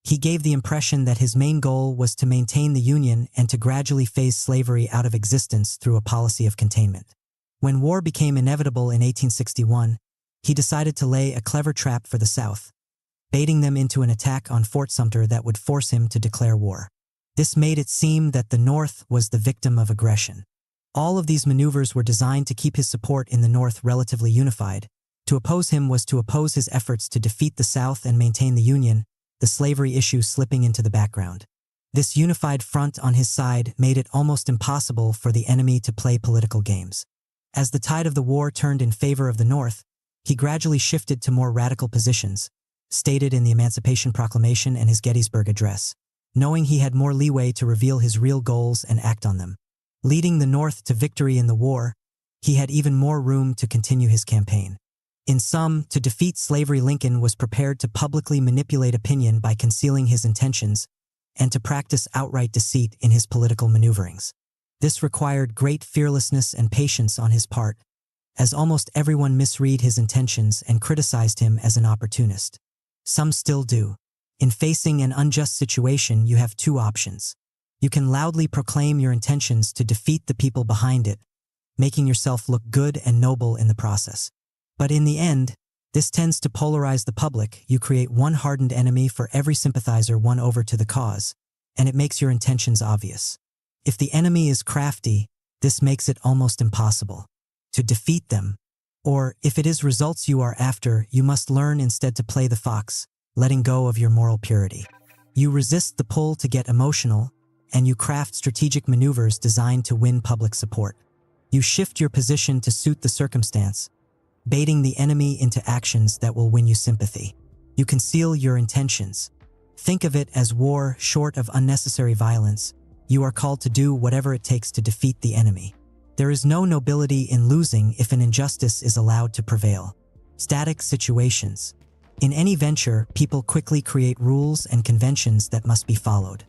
He gave the impression that his main goal was to maintain the Union and to gradually phase slavery out of existence through a policy of containment. When war became inevitable in 1861, he decided to lay a clever trap for the South, baiting them into an attack on Fort Sumter that would force him to declare war. This made it seem that the North was the victim of aggression. All of these maneuvers were designed to keep his support in the North relatively unified. To oppose him was to oppose his efforts to defeat the South and maintain the Union, the slavery issue slipping into the background. This unified front on his side made it almost impossible for the enemy to play political games. As the tide of the war turned in favor of the North, he gradually shifted to more radical positions, stated in the Emancipation Proclamation and his Gettysburg Address, knowing he had more leeway to reveal his real goals and act on them. Leading the North to victory in the war, he had even more room to continue his campaign. In sum, to defeat slavery, Lincoln was prepared to publicly manipulate opinion by concealing his intentions and to practice outright deceit in his political maneuverings. This required great fearlessness and patience on his part, as almost everyone misread his intentions and criticized him as an opportunist. Some still do. In facing an unjust situation, you have two options. You can loudly proclaim your intentions to defeat the people behind it, making yourself look good and noble in the process. But in the end, this tends to polarize the public. You create one hardened enemy for every sympathizer won over to the cause, and it makes your intentions obvious. If the enemy is crafty, this makes it almost impossible to defeat them. Or, if it is results you are after, you must learn instead to play the fox, letting go of your moral purity. You resist the pull to get emotional, and you craft strategic maneuvers designed to win public support. You shift your position to suit the circumstance, baiting the enemy into actions that will win you sympathy. You conceal your intentions. Think of it as war short of unnecessary violence. You are called to do whatever it takes to defeat the enemy. There is no nobility in losing if an injustice is allowed to prevail. Static situations. In any venture, people quickly create rules and conventions that must be followed.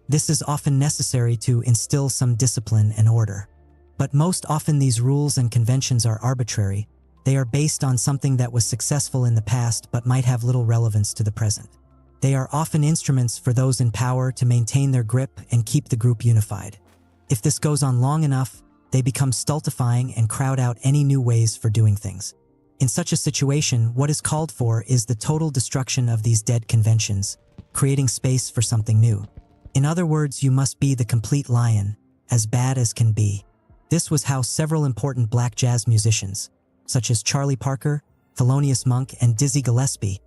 This is often necessary to instill some discipline and order. But most often these rules and conventions are arbitrary. They are based on something that was successful in the past but might have little relevance to the present. They are often instruments for those in power to maintain their grip and keep the group unified. If this goes on long enough, they become stultifying and crowd out any new ways for doing things. In such a situation, what is called for is the total destruction of these dead conventions, creating space for something new. In other words, you must be the complete lion, as bad as can be. This was how several important black jazz musicians, such as Charlie Parker, Thelonious Monk, and Dizzy Gillespie,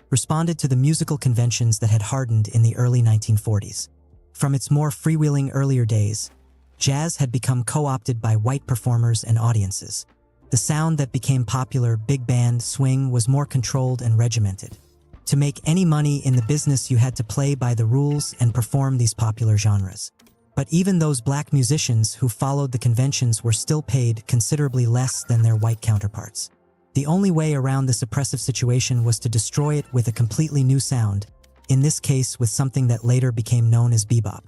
responded to the musical conventions that had hardened in the early 1940s. From its more freewheeling earlier days, jazz had become co-opted by white performers and audiences. The sound that became popular, big band swing, was more controlled and regimented. To make any money in the business, you had to play by the rules and perform these popular genres. But even those black musicians who followed the conventions were still paid considerably less than their white counterparts. The only way around this oppressive situation was to destroy it with a completely new sound, in this case with something that later became known as bebop.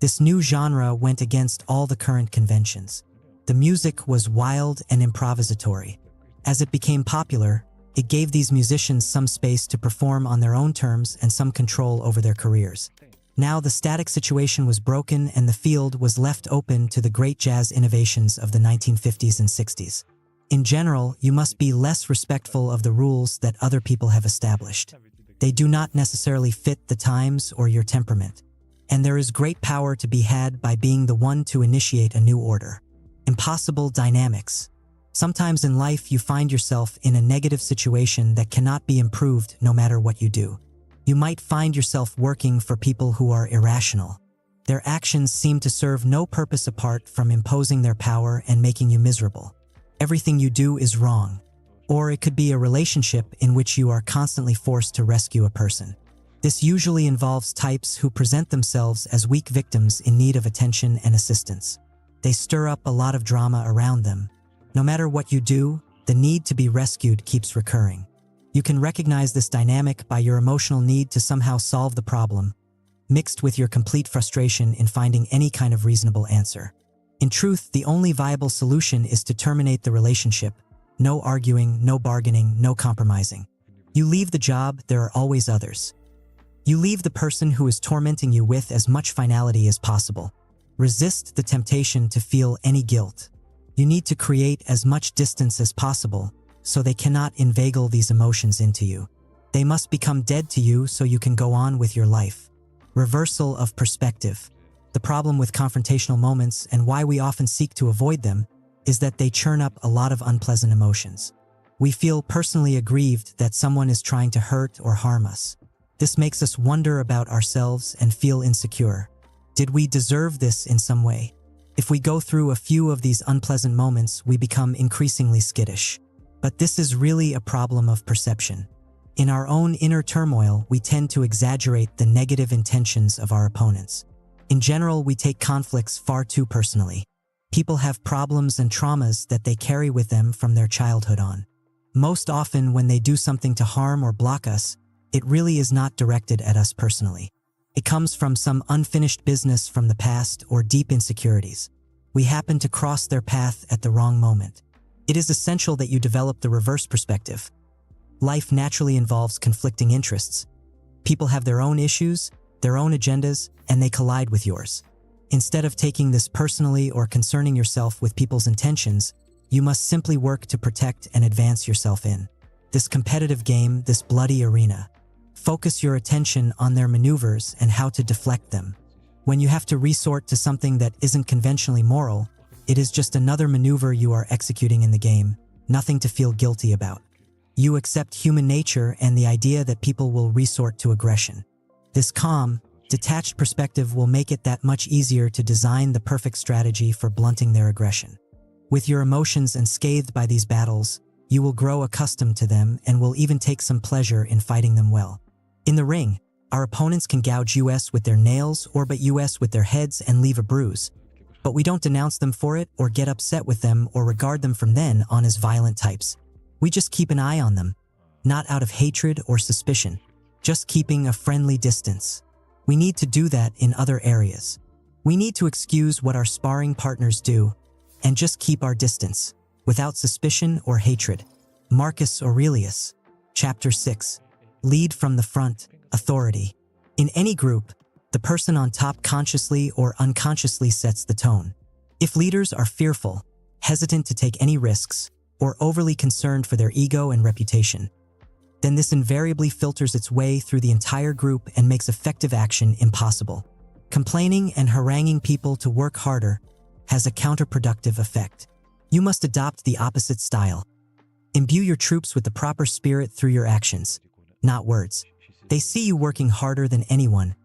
This new genre went against all the current conventions. The music was wild and improvisatory. As it became popular, it gave these musicians some space to perform on their own terms and some control over their careers. Now the static situation was broken and the field was left open to the great jazz innovations of the 1950s and 60s. In general, you must be less respectful of the rules that other people have established. They do not necessarily fit the times or your temperament. And there is great power to be had by being the one to initiate a new order. Impossible dynamics. Sometimes in life you find yourself in a negative situation that cannot be improved no matter what you do. You might find yourself working for people who are irrational. Their actions seem to serve no purpose apart from imposing their power and making you miserable. Everything you do is wrong. Or it could be a relationship in which you are constantly forced to rescue a person. This usually involves types who present themselves as weak victims in need of attention and assistance. They stir up a lot of drama around them. No matter what you do, the need to be rescued keeps recurring. You can recognize this dynamic by your emotional need to somehow solve the problem, mixed with your complete frustration in finding any kind of reasonable answer. In truth, the only viable solution is to terminate the relationship. No arguing, no bargaining, no compromising. You leave the job, there are always others. You leave the person who is tormenting you with as much finality as possible. Resist the temptation to feel any guilt. You need to create as much distance as possible so they cannot inveigle these emotions into you. They must become dead to you so you can go on with your life. Reversal of perspective. The problem with confrontational moments and why we often seek to avoid them is that they churn up a lot of unpleasant emotions. We feel personally aggrieved that someone is trying to hurt or harm us. This makes us wonder about ourselves and feel insecure. Did we deserve this in some way? If we go through a few of these unpleasant moments, we become increasingly skittish. But this is really a problem of perception. In our own inner turmoil, we tend to exaggerate the negative intentions of our opponents. In general, we take conflicts far too personally. People have problems and traumas that they carry with them from their childhood on. Most often, when they do something to harm or block us, it really is not directed at us personally. It comes from some unfinished business from the past or deep insecurities. We happen to cross their path at the wrong moment. It is essential that you develop the reverse perspective. Life naturally involves conflicting interests. People have their own issues, their own agendas, and they collide with yours. Instead of taking this personally or concerning yourself with people's intentions, you must simply work to protect and advance yourself in this competitive game, this bloody arena. Focus your attention on their maneuvers and how to deflect them. When you have to resort to something that isn't conventionally moral, it is just another maneuver you are executing in the game, nothing to feel guilty about. You accept human nature and the idea that people will resort to aggression. This calm, detached perspective will make it that much easier to design the perfect strategy for blunting their aggression. With your emotions unscathed by these battles, you will grow accustomed to them and will even take some pleasure in fighting them well. In the ring, our opponents can gouge us with their nails or butt us with their heads and leave a bruise, but we don't denounce them for it or get upset with them or regard them from then on as violent types. We just keep an eye on them, not out of hatred or suspicion, just keeping a friendly distance. We need to do that in other areas. We need to excuse what our sparring partners do and just keep our distance, without suspicion or hatred. Marcus Aurelius, Chapter 6. Lead from the front, authority. In any group, the person on top consciously or unconsciously sets the tone. If leaders are fearful, hesitant to take any risks, or overly concerned for their ego and reputation, then this invariably filters its way through the entire group and makes effective action impossible. Complaining and haranguing people to work harder has a counterproductive effect. You must adopt the opposite style. Imbue your troops with the proper spirit through your actions, not words. They see you working harder than anyone,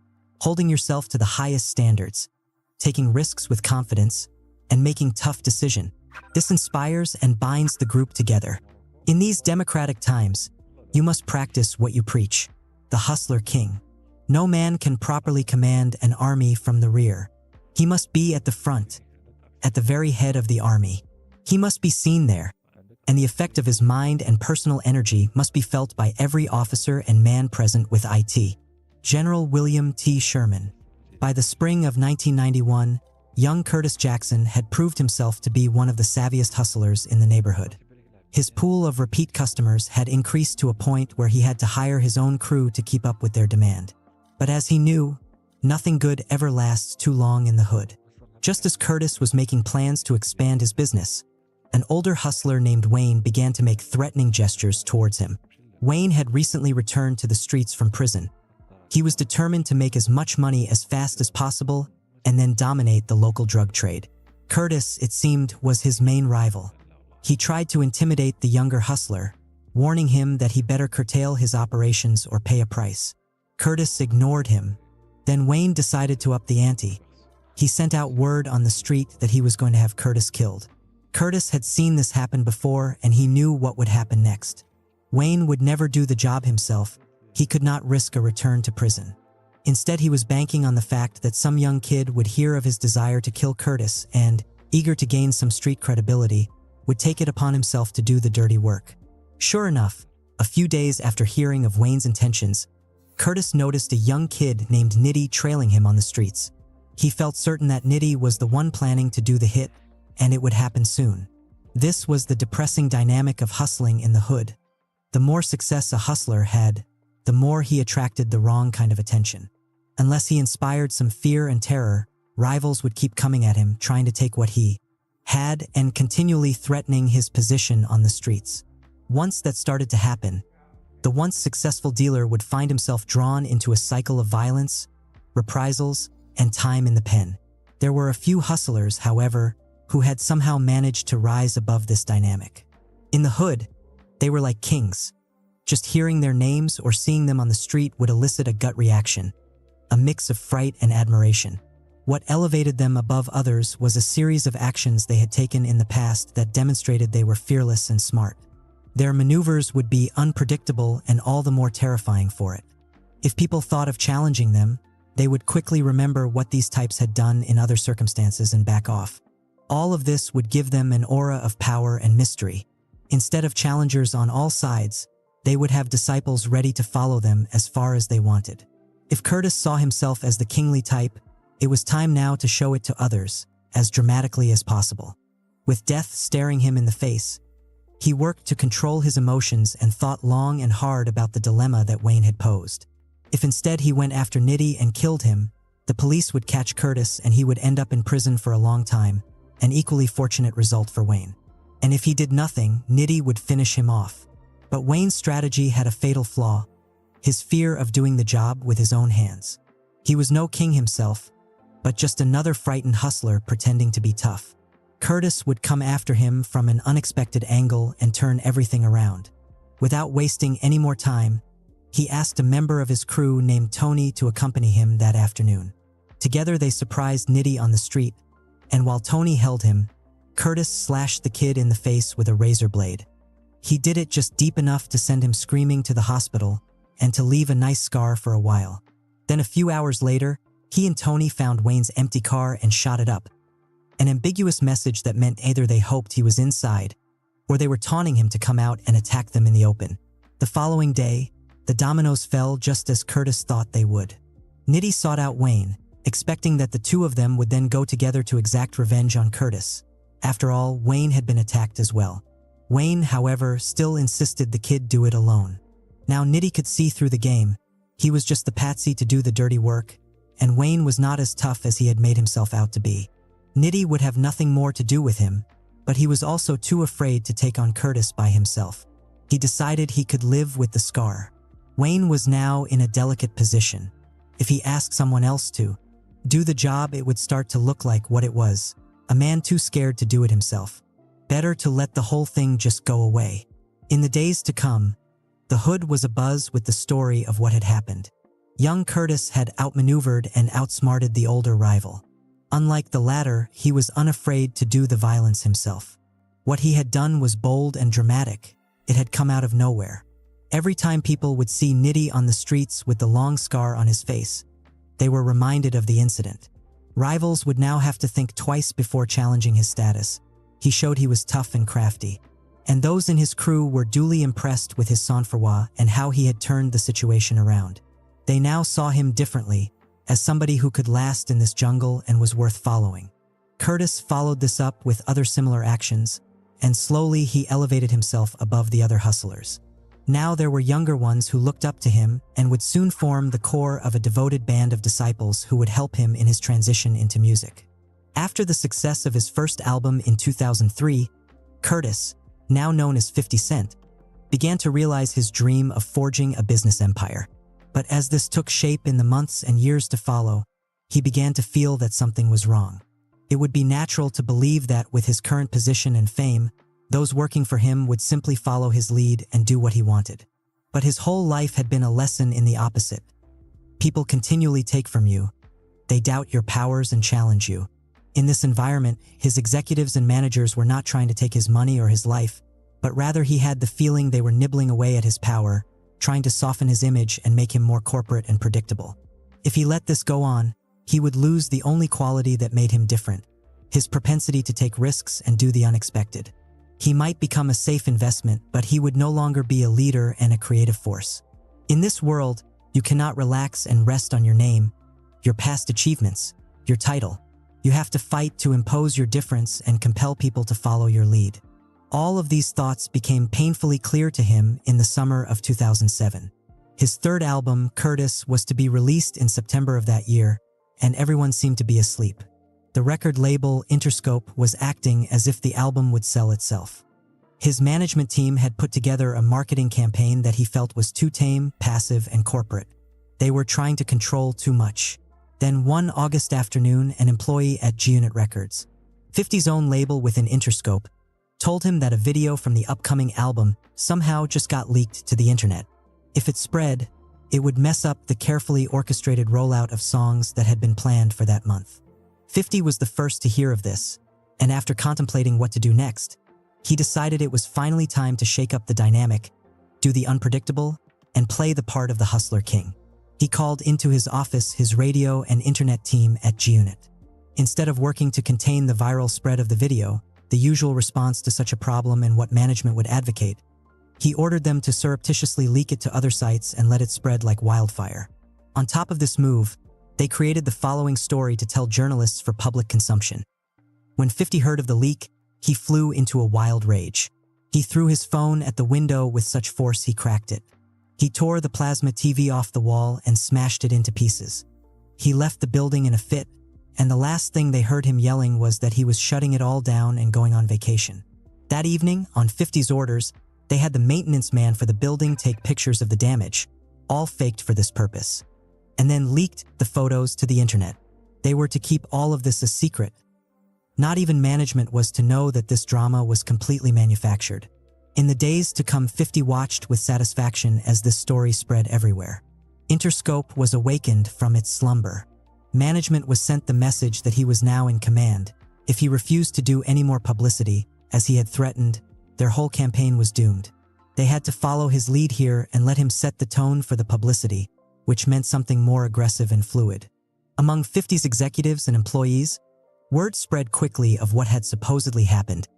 holding yourself to the highest standards, taking risks with confidence, and making tough decisions. This inspires and binds the group together. In these democratic times, you must practice what you preach, the hustler king. No man can properly command an army from the rear. He must be at the front, at the very head of the army. He must be seen there, and the effect of his mind and personal energy must be felt by every officer and man present with it. General William T. Sherman. By the spring of 1991, young Curtis Jackson had proved himself to be one of the savviest hustlers in the neighborhood. His pool of repeat customers had increased to a point where he had to hire his own crew to keep up with their demand. But as he knew, nothing good ever lasts too long in the hood. Just as Curtis was making plans to expand his business, an older hustler named Wayne began to make threatening gestures towards him. Wayne had recently returned to the streets from prison. He was determined to make as much money as fast as possible and then dominate the local drug trade. Curtis, it seemed, was his main rival. He tried to intimidate the younger hustler, warning him that he better curtail his operations or pay a price. Curtis ignored him. Then Wayne decided to up the ante. He sent out word on the street that he was going to have Curtis killed. Curtis had seen this happen before and he knew what would happen next. Wayne would never do the job himself. He could not risk a return to prison. Instead, he was banking on the fact that some young kid would hear of his desire to kill Curtis and, eager to gain some street credibility, would take it upon himself to do the dirty work. Sure enough, a few days after hearing of Wayne's intentions, Curtis noticed a young kid named Nitty trailing him on the streets. He felt certain that Nitty was the one planning to do the hit, and it would happen soon. This was the depressing dynamic of hustling in the hood. The more success a hustler had, the more he attracted the wrong kind of attention. Unless he inspired some fear and terror, rivals would keep coming at him, trying to take what he had and continually threatening his position on the streets. Once that started to happen, the once successful dealer would find himself drawn into a cycle of violence, reprisals, and time in the pen. There were a few hustlers, however, who had somehow managed to rise above this dynamic. In the hood, they were like kings. Just hearing their names or seeing them on the street would elicit a gut reaction, a mix of fright and admiration. What elevated them above others was a series of actions they had taken in the past that demonstrated they were fearless and smart. Their maneuvers would be unpredictable and all the more terrifying for it. If people thought of challenging them, they would quickly remember what these types had done in other circumstances and back off. All of this would give them an aura of power and mystery. Instead of challengers on all sides, they would have disciples ready to follow them as far as they wanted. If Curtis saw himself as the kingly type, it was time now to show it to others, as dramatically as possible. With death staring him in the face, he worked to control his emotions and thought long and hard about the dilemma that Wayne had posed. If instead he went after Nitty and killed him, the police would catch Curtis and he would end up in prison for a long time, an equally fortunate result for Wayne. And if he did nothing, Nitty would finish him off. But Wayne's strategy had a fatal flaw: his fear of doing the job with his own hands. He was no king himself, but just another frightened hustler pretending to be tough. Curtis would come after him from an unexpected angle and turn everything around. Without wasting any more time, he asked a member of his crew named Tony to accompany him that afternoon. Together they surprised Nitty on the street, and while Tony held him, Curtis slashed the kid in the face with a razor blade. He did it just deep enough to send him screaming to the hospital and to leave a nice scar for a while. Then a few hours later, he and Tony found Wayne's empty car and shot it up. An ambiguous message that meant either they hoped he was inside or they were taunting him to come out and attack them in the open. The following day, the dominoes fell just as Curtis thought they would. Nitty sought out Wayne, expecting that the two of them would then go together to exact revenge on Curtis. After all, Wayne had been attacked as well. Wayne, however, still insisted the kid do it alone. Now Nitty could see through the game. He was just the patsy to do the dirty work, and Wayne was not as tough as he had made himself out to be. Nitty would have nothing more to do with him, but he was also too afraid to take on Curtis by himself. He decided he could live with the scar. Wayne was now in a delicate position. If he asked someone else to do the job, it would start to look like what it was, a man too scared to do it himself. Better to let the whole thing just go away. In the days to come, the hood was abuzz with the story of what had happened. Young Curtis had outmaneuvered and outsmarted the older rival. Unlike the latter, he was unafraid to do the violence himself. What he had done was bold and dramatic. It had come out of nowhere. Every time people would see Nitty on the streets with the long scar on his face, they were reminded of the incident. Rivals would now have to think twice before challenging his status. He showed he was tough and crafty. And those in his crew were duly impressed with his sang-froid and how he had turned the situation around. They now saw him differently, as somebody who could last in this jungle and was worth following. Curtis followed this up with other similar actions, and slowly he elevated himself above the other hustlers. Now there were younger ones who looked up to him and would soon form the core of a devoted band of disciples who would help him in his transition into music. After the success of his first album in 2003, Curtis, now known as 50 Cent, began to realize his dream of forging a business empire. But as this took shape in the months and years to follow, he began to feel that something was wrong. It would be natural to believe that with his current position and fame, those working for him would simply follow his lead and do what he wanted. But his whole life had been a lesson in the opposite. People continually take from you. They doubt your powers and challenge you. In this environment, his executives and managers were not trying to take his money or his life, but rather he had the feeling they were nibbling away at his power, trying to soften his image and make him more corporate and predictable. If he let this go on, he would lose the only quality that made him different, his propensity to take risks and do the unexpected. He might become a safe investment, but he would no longer be a leader and a creative force. In this world, you cannot relax and rest on your name, your past achievements, your title. You have to fight to impose your difference and compel people to follow your lead. All of these thoughts became painfully clear to him in the summer of 2007. His third album, Curtis, was to be released in September of that year, and everyone seemed to be asleep. The record label, Interscope, was acting as if the album would sell itself. His management team had put together a marketing campaign that he felt was too tame, passive, and corporate. They were trying to control too much. Then one August afternoon, an employee at G-Unit Records, 50's own label within Interscope, told him that a video from the upcoming album somehow just got leaked to the internet. If it spread, it would mess up the carefully orchestrated rollout of songs that had been planned for that month. 50 was the first to hear of this, and after contemplating what to do next, he decided it was finally time to shake up the dynamic, do the unpredictable, and play the part of the hustler king. He called into his office his radio and internet team at G-Unit. Instead of working to contain the viral spread of the video, the usual response to such a problem and what management would advocate, he ordered them to surreptitiously leak it to other sites and let it spread like wildfire. On top of this move, they created the following story to tell journalists for public consumption. When 50 heard of the leak, he flew into a wild rage. He threw his phone at the window with such force he cracked it. He tore the plasma TV off the wall and smashed it into pieces. He left the building in a fit, and the last thing they heard him yelling was that he was shutting it all down and going on vacation. That evening, on 50's orders, they had the maintenance man for the building take pictures of the damage, all faked for this purpose, and then leaked the photos to the internet. They were to keep all of this a secret. Not even management was to know that this drama was completely manufactured. In the days to come, 50 watched with satisfaction as this story spread everywhere. Interscope was awakened from its slumber. Management was sent the message that he was now in command. If he refused to do any more publicity, as he had threatened, their whole campaign was doomed. They had to follow his lead here and let him set the tone for the publicity, which meant something more aggressive and fluid. Among 50's executives and employees, word spread quickly of what had supposedly happened.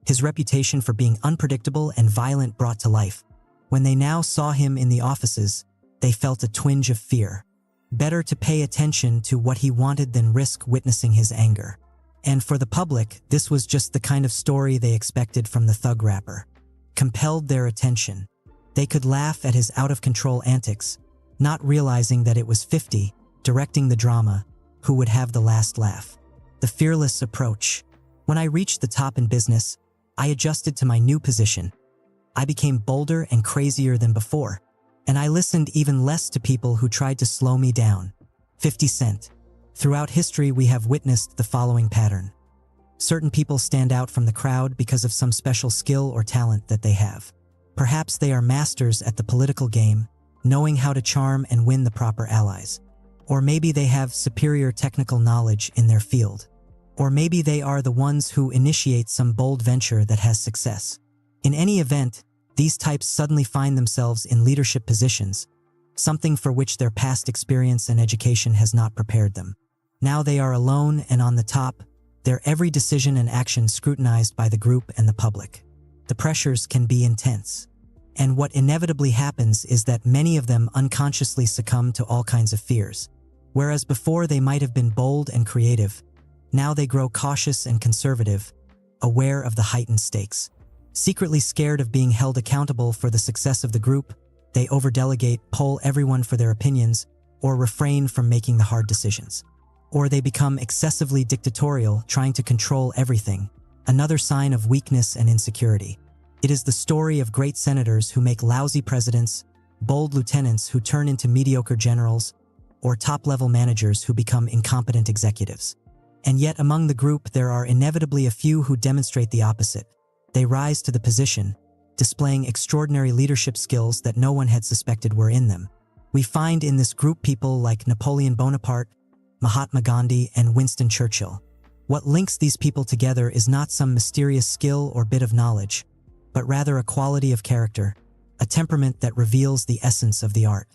His reputation for being unpredictable and violent brought to life. When they now saw him in the offices, they felt a twinge of fear. Better to pay attention to what he wanted than risk witnessing his anger. And for the public, this was just the kind of story they expected from the thug rapper. Compelled their attention. They could laugh at his out-of-control antics, not realizing that it was 50, directing the drama, who would have the last laugh. The fearless approach. When I reached the top in business, I adjusted to my new position. I became bolder and crazier than before, and I listened even less to people who tried to slow me down. 50 Cent. Throughout history, we have witnessed the following pattern. Certain people stand out from the crowd because of some special skill or talent that they have. Perhaps they are masters at the political game, knowing how to charm and win the proper allies. Or maybe they have superior technical knowledge in their field. Or maybe they are the ones who initiate some bold venture that has success. In any event, these types suddenly find themselves in leadership positions, something for which their past experience and education has not prepared them. Now they are alone and on the top, their every decision and action scrutinized by the group and the public. The pressures can be intense. And what inevitably happens is that many of them unconsciously succumb to all kinds of fears. Whereas before they might have been bold and creative, now they grow cautious and conservative, aware of the heightened stakes. Secretly scared of being held accountable for the success of the group, they overdelegate, poll everyone for their opinions, or refrain from making the hard decisions. Or they become excessively dictatorial, trying to control everything, another sign of weakness and insecurity. It is the story of great senators who make lousy presidents, bold lieutenants who turn into mediocre generals, or top-level managers who become incompetent executives. And yet among the group there are inevitably a few who demonstrate the opposite. They rise to the position, displaying extraordinary leadership skills that no one had suspected were in them. We find in this group people like Napoleon Bonaparte, Mahatma Gandhi, and Winston Churchill. What links these people together is not some mysterious skill or bit of knowledge, but rather a quality of character, a temperament that reveals the essence of the art.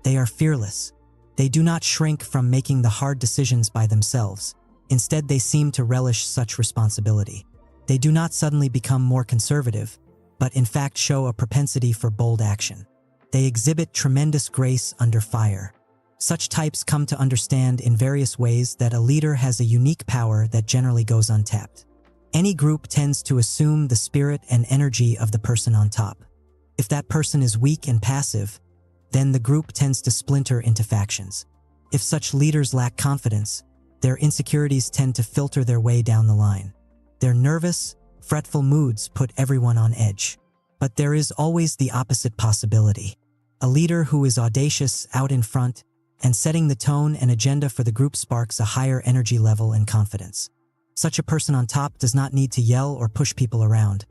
They are fearless. They do not shrink from making the hard decisions by themselves. Instead, they seem to relish such responsibility. They do not suddenly become more conservative, but in fact show a propensity for bold action. They exhibit tremendous grace under fire. Such types come to understand in various ways that a leader has a unique power that generally goes untapped. Any group tends to assume the spirit and energy of the person on top. If that person is weak and passive, then the group tends to splinter into factions. If such leaders lack confidence, their insecurities tend to filter their way down the line. Their nervous, fretful moods put everyone on edge. But there is always the opposite possibility. A leader who is audacious, out in front, and setting the tone and agenda for the group sparks a higher energy level and confidence. Such a person on top does not need to yell or push people around.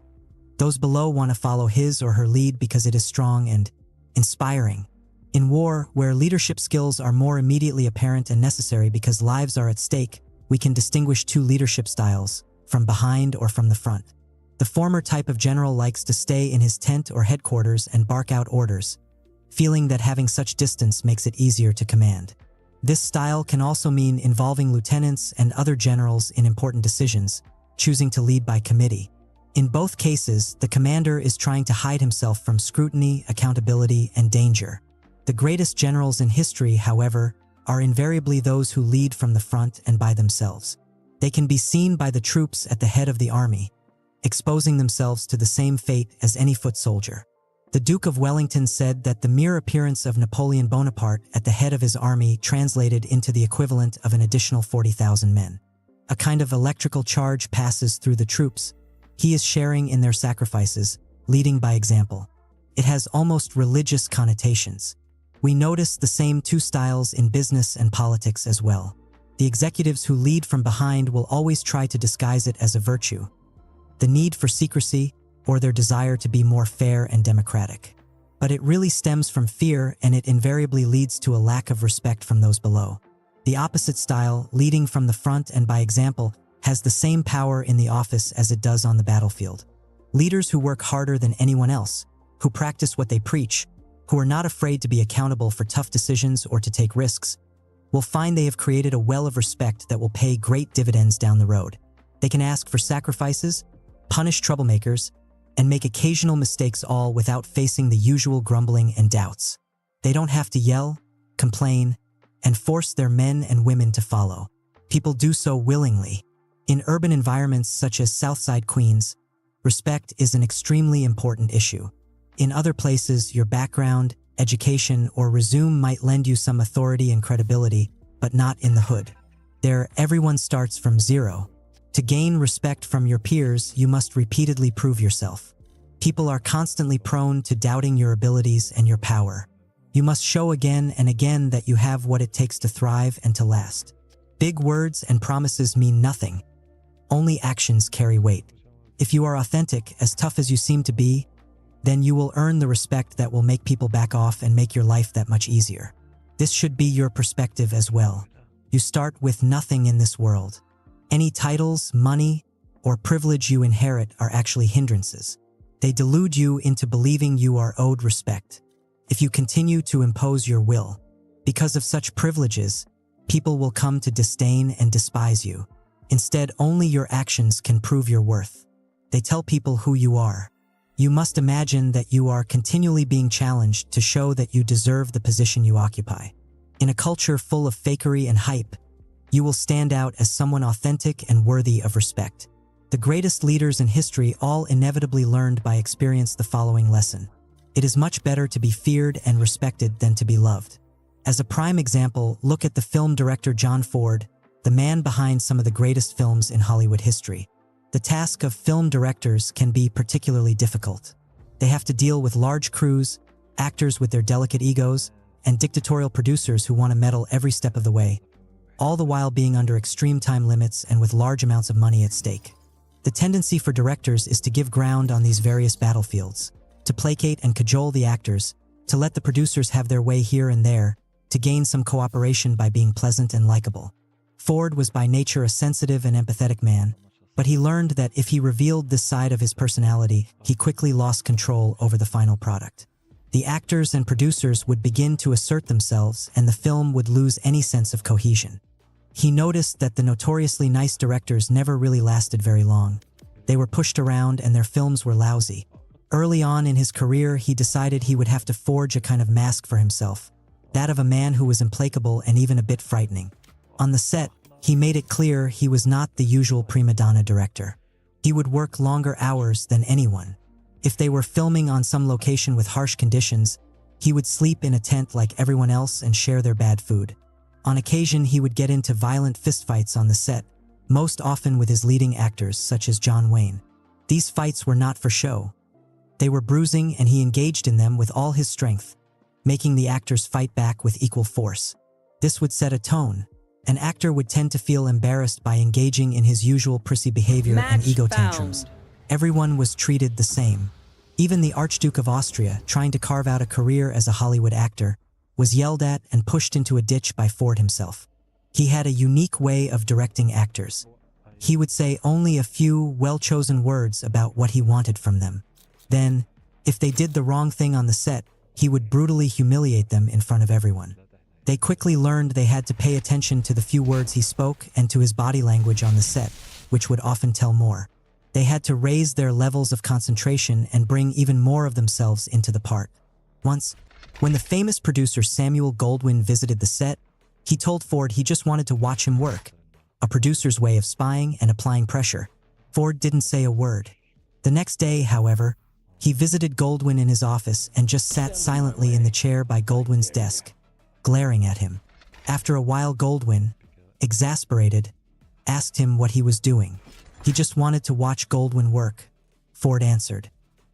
Those below want to follow his or her lead because it is strong and inspiring. In war, where leadership skills are more immediately apparent and necessary because lives are at stake, we can distinguish two leadership styles, from behind or from the front. The former type of general likes to stay in his tent or headquarters and bark out orders, feeling that having such distance makes it easier to command. This style can also mean involving lieutenants and other generals in important decisions, choosing to lead by committee. In both cases, the commander is trying to hide himself from scrutiny, accountability, and danger. The greatest generals in history, however, are invariably those who lead from the front and by themselves. They can be seen by the troops at the head of the army, exposing themselves to the same fate as any foot soldier. The Duke of Wellington said that the mere appearance of Napoleon Bonaparte at the head of his army translated into the equivalent of an additional 40,000 men. A kind of electrical charge passes through the troops. He is sharing in their sacrifices, leading by example. It has almost religious connotations. We notice the same two styles in business and politics as well. The executives who lead from behind will always try to disguise it as a virtue. The need for secrecy, or their desire to be more fair and democratic. But it really stems from fear, and it invariably leads to a lack of respect from those below. The opposite style, leading from the front and by example, has the same power in the office as it does on the battlefield. Leaders who work harder than anyone else, who practice what they preach, who are not afraid to be accountable for tough decisions or to take risks, will find they have created a well of respect that will pay great dividends down the road. They can ask for sacrifices, punish troublemakers, and make occasional mistakes, all without facing the usual grumbling and doubts. They don't have to yell, complain, and force their men and women to follow. People do so willingly. In urban environments such as Southside Queens, respect is an extremely important issue. In other places, your background, education, or resume might lend you some authority and credibility, but not in the hood. There, everyone starts from zero. To gain respect from your peers, you must repeatedly prove yourself. People are constantly prone to doubting your abilities and your power. You must show again and again that you have what it takes to thrive and to last. Big words and promises mean nothing. Only actions carry weight. If you are authentic, as tough as you seem to be, then you will earn the respect that will make people back off and make your life that much easier. This should be your perspective as well. You start with nothing in this world. Any titles, money, or privilege you inherit are actually hindrances. They delude you into believing you are owed respect. If you continue to impose your will, because of such privileges, people will come to disdain and despise you. Instead, only your actions can prove your worth. They tell people who you are. You must imagine that you are continually being challenged to show that you deserve the position you occupy. In a culture full of fakery and hype, you will stand out as someone authentic and worthy of respect. The greatest leaders in history all inevitably learned by experience the following lesson. It is much better to be feared and respected than to be loved. As a prime example, look at the film director John Ford, the man behind some of the greatest films in Hollywood history. The task of film directors can be particularly difficult. They have to deal with large crews, actors with their delicate egos, and dictatorial producers who want to meddle every step of the way, all the while being under extreme time limits and with large amounts of money at stake. The tendency for directors is to give ground on these various battlefields, to placate and cajole the actors, to let the producers have their way here and there, to gain some cooperation by being pleasant and likable. Ford was by nature a sensitive and empathetic man, but he learned that if he revealed this side of his personality, he quickly lost control over the final product. The actors and producers would begin to assert themselves, and the film would lose any sense of cohesion. He noticed that the notoriously nice directors never really lasted very long. They were pushed around and their films were lousy. Early on in his career, he decided he would have to forge a kind of mask for himself, that of a man who was implacable and even a bit frightening. On the set, he made it clear he was not the usual prima donna director. He would work longer hours than anyone. If they were filming on some location with harsh conditions, he would sleep in a tent like everyone else and share their bad food. On occasion, he would get into violent fistfights on the set, most often with his leading actors such as John Wayne. These fights were not for show. They were bruising, and he engaged in them with all his strength, making the actors fight back with equal force. This would set a tone. An actor would tend to feel embarrassed by engaging in his usual prissy behavior and ego tantrums. Everyone was treated the same. Even the Archduke of Austria, trying to carve out a career as a Hollywood actor, was yelled at and pushed into a ditch by Ford himself. He had a unique way of directing actors. He would say only a few well-chosen words about what he wanted from them. Then, if they did the wrong thing on the set, he would brutally humiliate them in front of everyone. They quickly learned they had to pay attention to the few words he spoke and to his body language on the set, which would often tell more. They had to raise their levels of concentration and bring even more of themselves into the part. Once, when the famous producer Samuel Goldwyn visited the set, he told Ford he just wanted to watch him work, a producer's way of spying and applying pressure. Ford didn't say a word. The next day, however, he visited Goldwyn in his office and just sat silently in the chair by Goldwyn's desk, glaring at him. After a while, Goldwyn, exasperated, asked him what he was doing. He just wanted to watch Goldwyn work, Ford answered.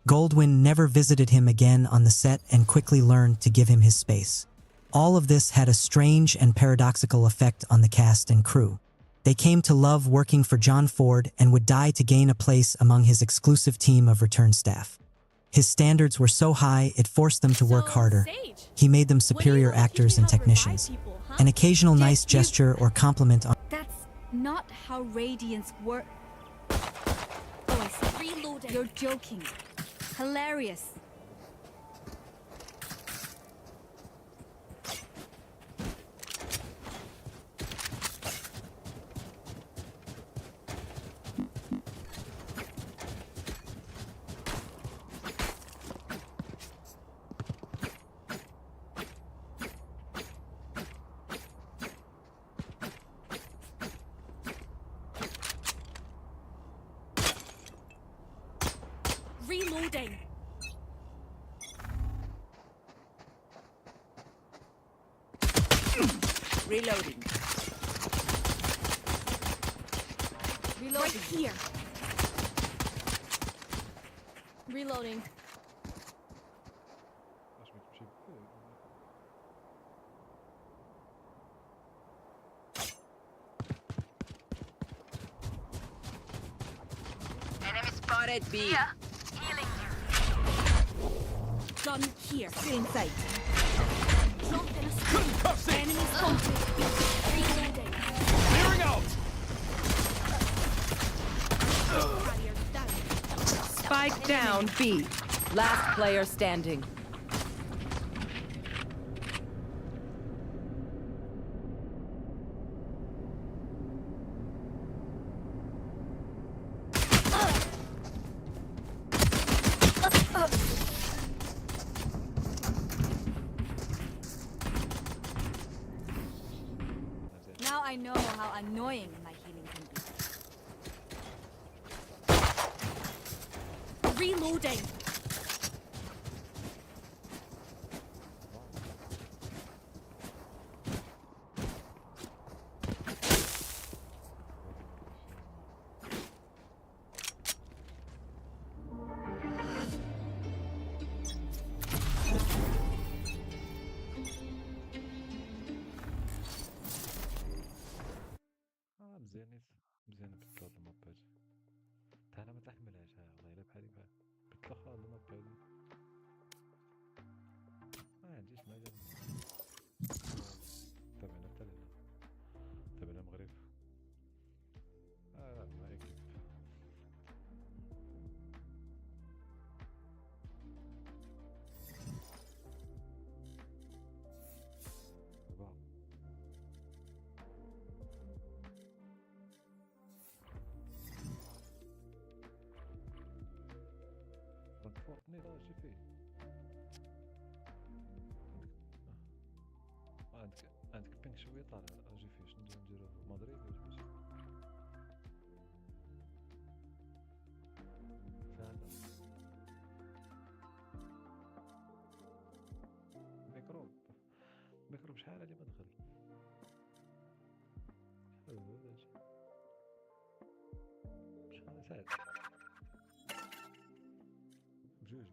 Goldwyn never visited him again on the set and quickly learned to give him his space. All of this had a strange and paradoxical effect on the cast and crew. They came to love working for John Ford and would die to gain a place among his exclusive team of return staff. His standards were so high, it forced them to work harder. He made them superior actors and technicians. An occasional nice gesture or compliment on— That's not how Radiance work. Oh, I see. Reload. You're joking. Hilarious. Reloading. Reloading. Right here. Reloading. Enemy spotted B. Gun here. Stay in sight. Drop in a smoke. Enemy spotted. Reloading. Clearing out! Carrier down. Spike down B. Last player standing. Now I know how annoying my healing can be. Reloading. مزيانة بتطلع المابات تعال ما تحملهاش والله الا بحالي بحال بتطلع المابات ما عنديش مجال تابعنا حتى لهنا تابعنا المغرب ما يكذب فورتني لا شي فيه عندك بينك شويه طالع اجي فيه شنو نديرو في مدريد ولا شنو فعلا ميكروب شحال هادي ما دخل شحال ساعات بجوج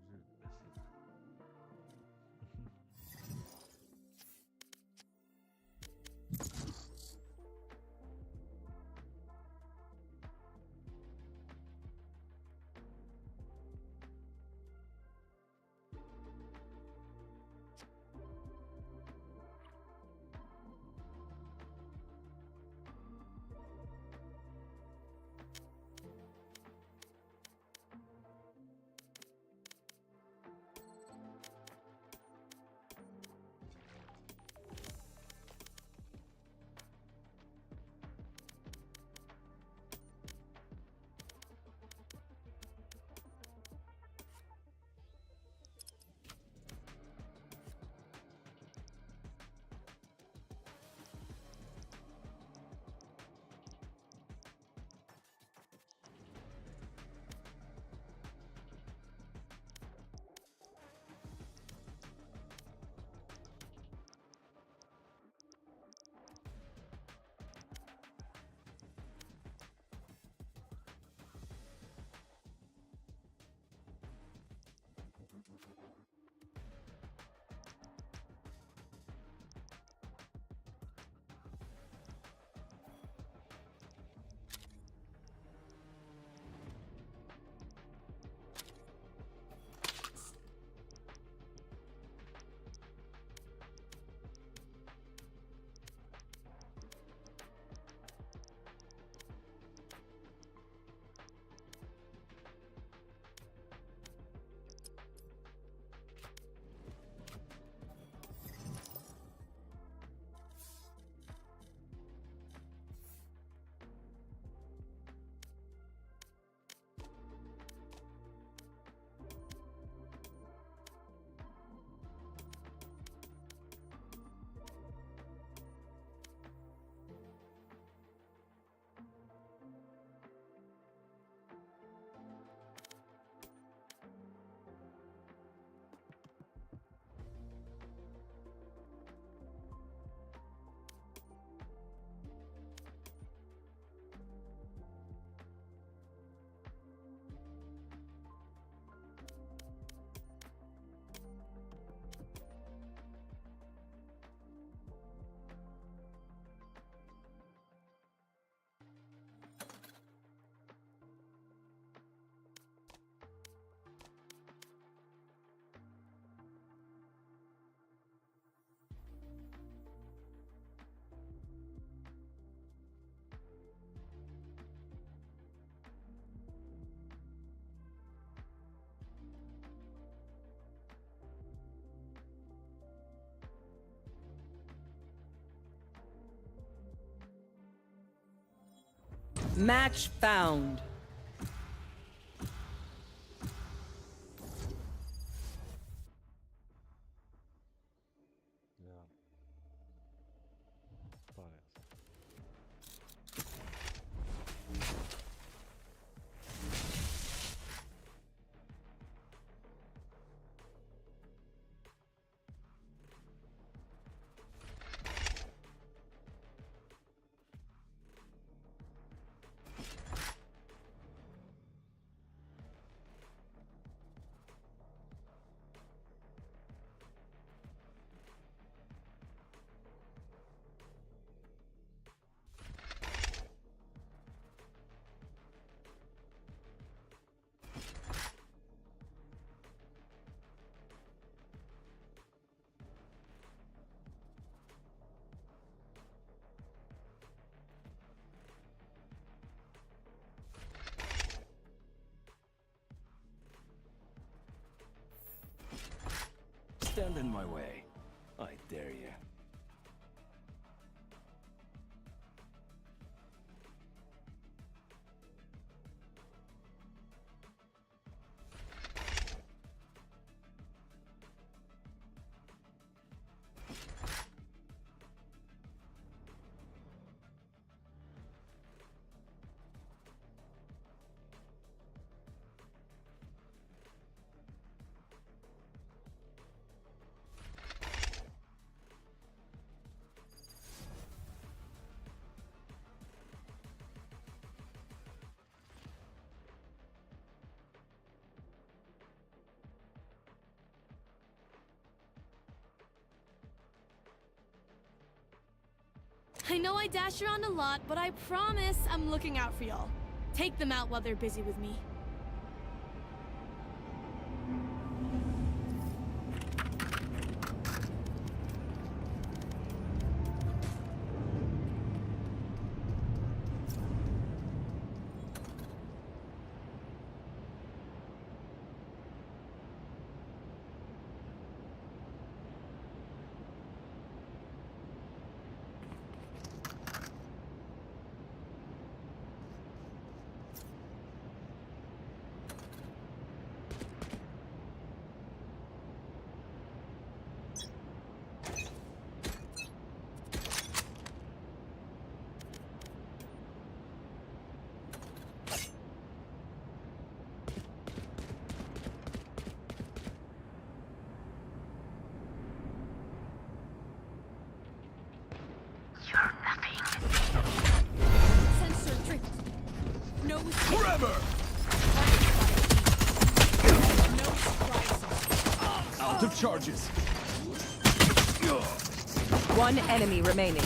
Match found. Ja. Bias. Stand in my way. I dare you. I know I dash around a lot, but I promise I'm looking out for y'all. Take them out while they're busy with me. Out of charges. One enemy remaining.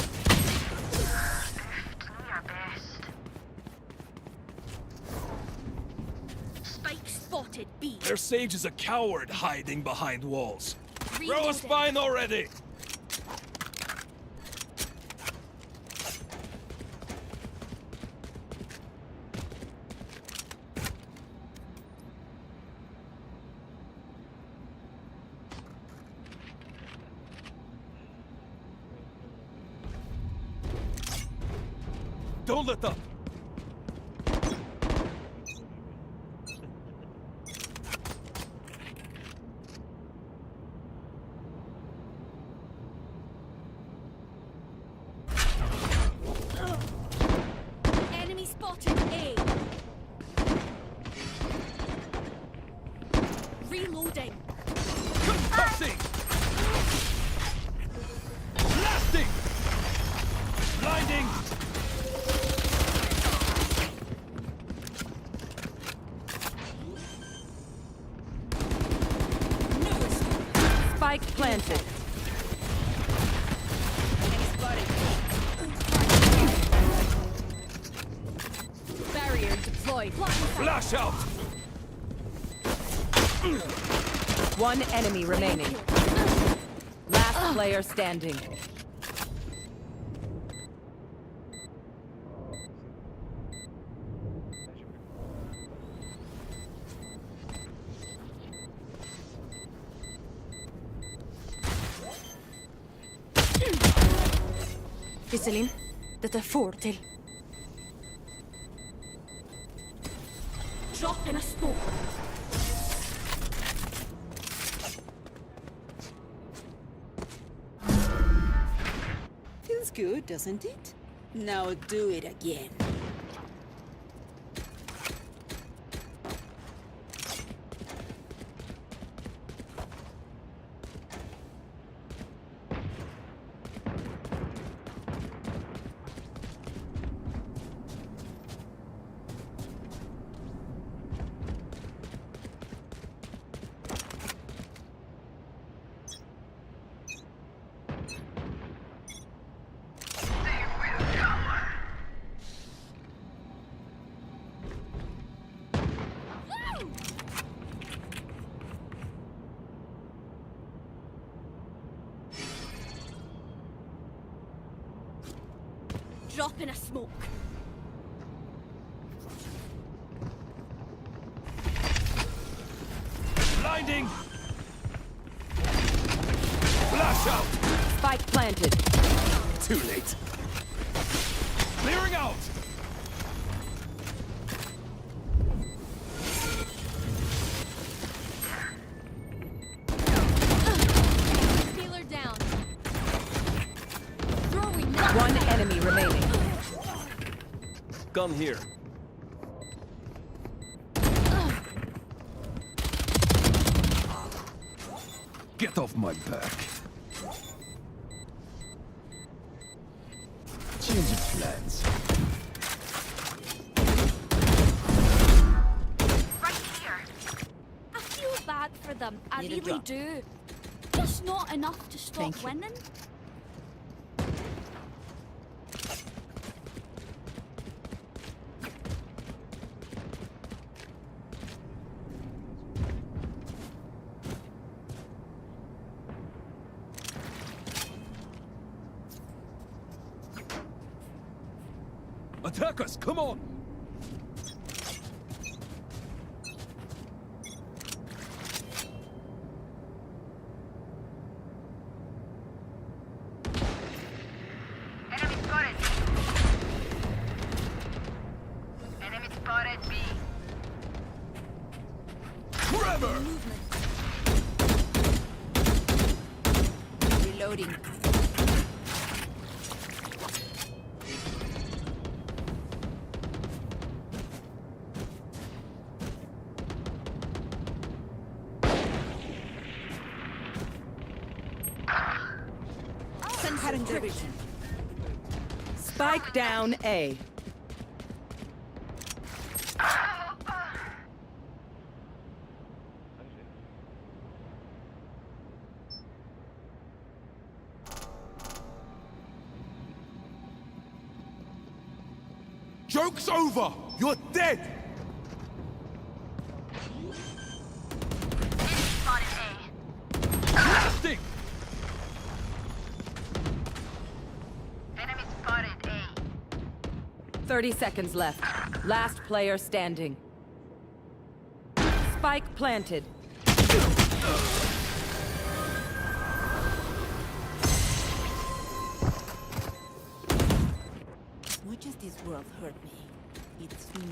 Spike spotted B. Their sage is a coward hiding behind walls. Throw a Reloading. spine already! Don't let up! Enemy spotted A. Reloading. Concussing! Blasting! Blinding! Spike planted. Barrier deployed. Flash out! One enemy remaining. Last player standing. Iselin, dette får du til. Feels good, doesn't it? Now do it again. Drop in a smoke. Blinding! Flash out! Spike planted. Too late. Clearing out! Healer down. One enemy remaining. Gun here. Get off my back. Change of plans. Right here. I feel bad for them. I Need a really drop. do. Just not enough to stop Thank you. winning. Attack us! Come on! Enemy spotted. Enemy spotted B. Trevor! Reloading. Cutting their vision. Spike down A. Joke's over! You're dead! Enemy spotted A. Blasting! Enemy spotted A. 30 seconds left. Last player standing. Spike planted. As much as this world hurt me, it's mine.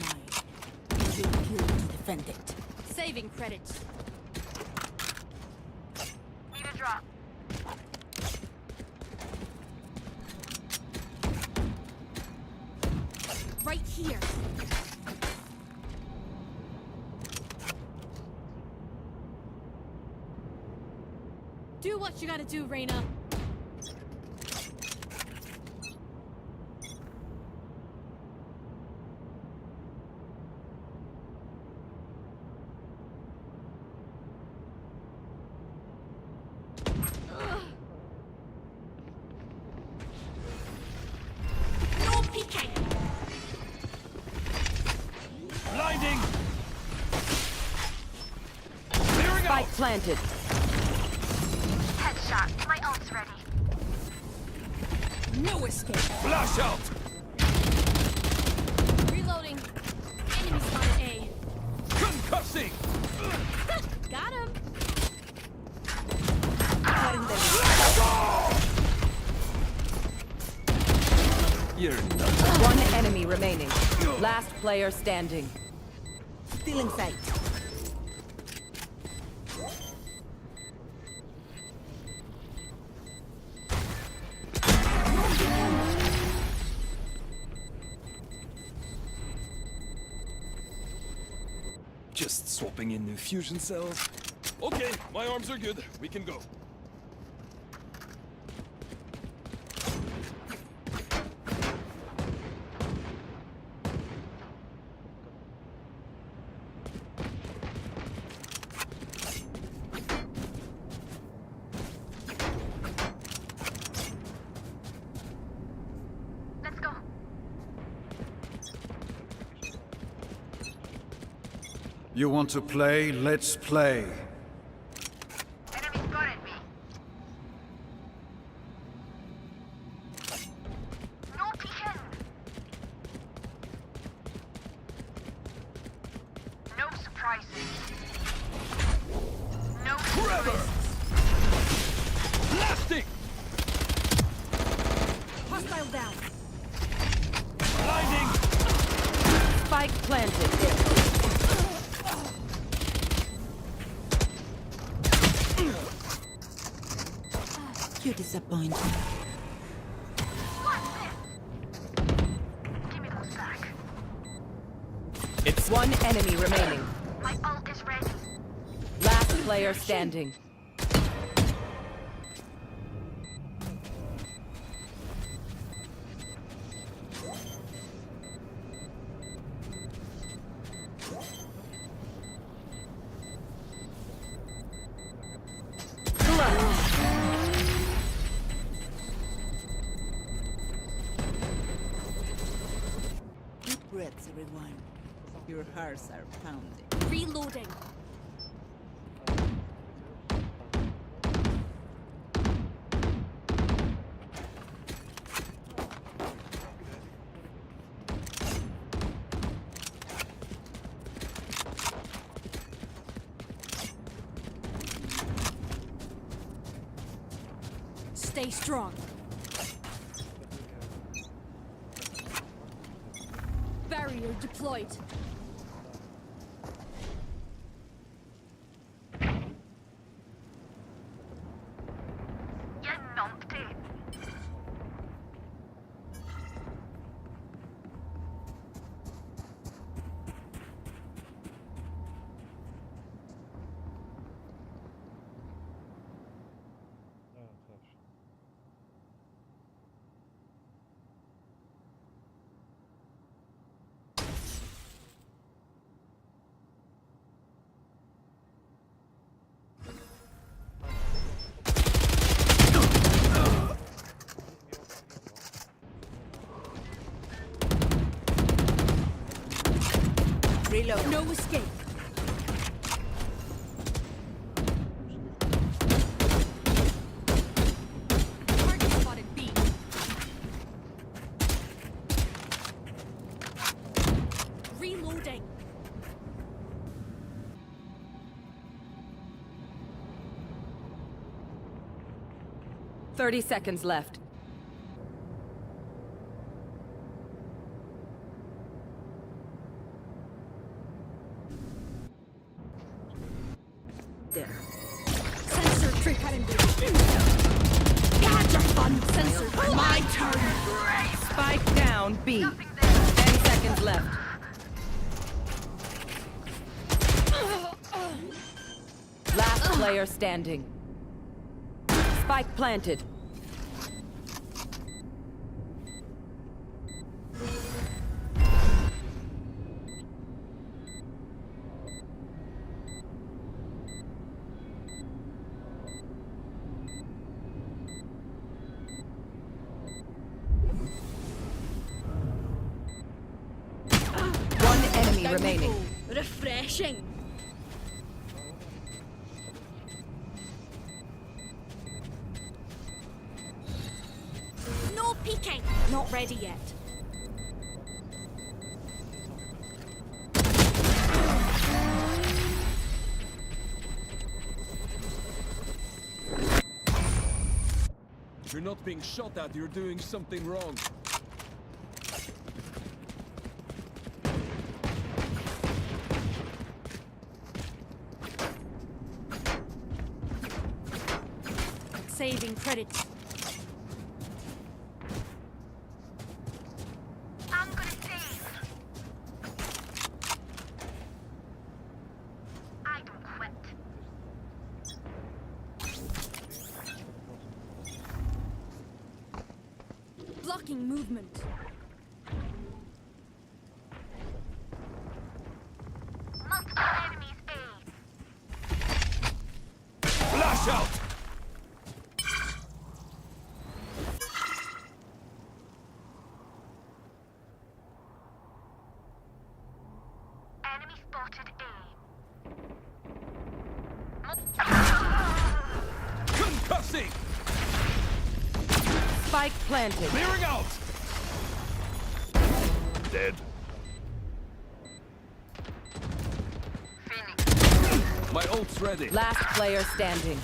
I will kill to defend it. Saving credits. Need a drop. Right here. Do what you gotta do, Reyna. No peeking. Blinding! Clearing out! Spike planted. Headshot. My ult's ready. No escape. Flash out! Reloading. Enemy spotted A. Concussing! Got him. Cutting their vision. You're nuts. One enemy remaining. Last player standing. Still in sight. Just swapping in new fusion cells. Okay, my arms are good. We can go. Let's go. You want to play? Let's play. Enemy spotted me. No peeking. No surprises. No surprises. Blasting! Hostile down. Blinding! Spike planted. You disappoint me. What's this? Give me those back. It's one enemy remaining. My ult is ready. Last player standing. Deep breaths, everyone. Your hearts are pounding. Reloading. Stay strong. Barrier deployed. You numpty. Reload. No escape. Target spotted B. Reloading. Thirty seconds left. There. Sensor trick hadn't been. Got your fun. Sensor. My turn. Spike down B. Nothing there. 10 seconds left. Last player standing. Spike planted. One enemy remaining. Refreshing. No peeking. Not ready yet. If you're not being shot at, you're doing something wrong. Saving credits. I'm gonna save. Blocking movement. Multiple enemies A. Flash out! Enemy spotted A. Concussing! Spike planted. Clearing out! Dead. Phoenix. My ult's ready. Last player standing.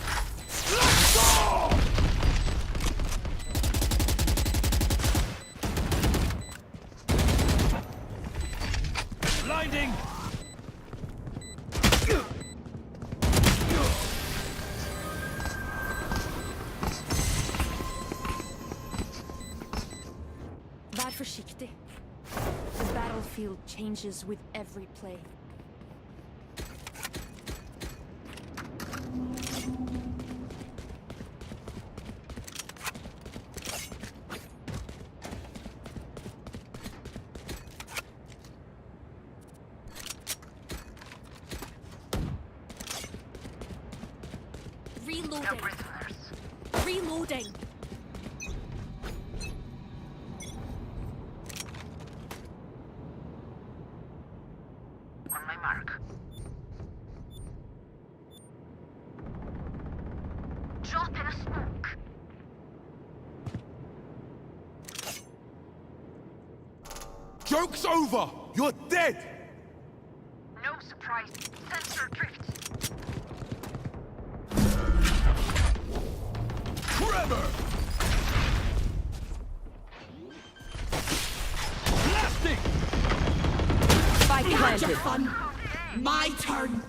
Blinding! Var försiktig. The battlefield changes with every play. Reloading. Reloading. On my mark. Drop in a smoke. Joke's over! You're dead! No surprise. Sensor drift. Trevor! Blasting! Spike planted. Fun. My turn.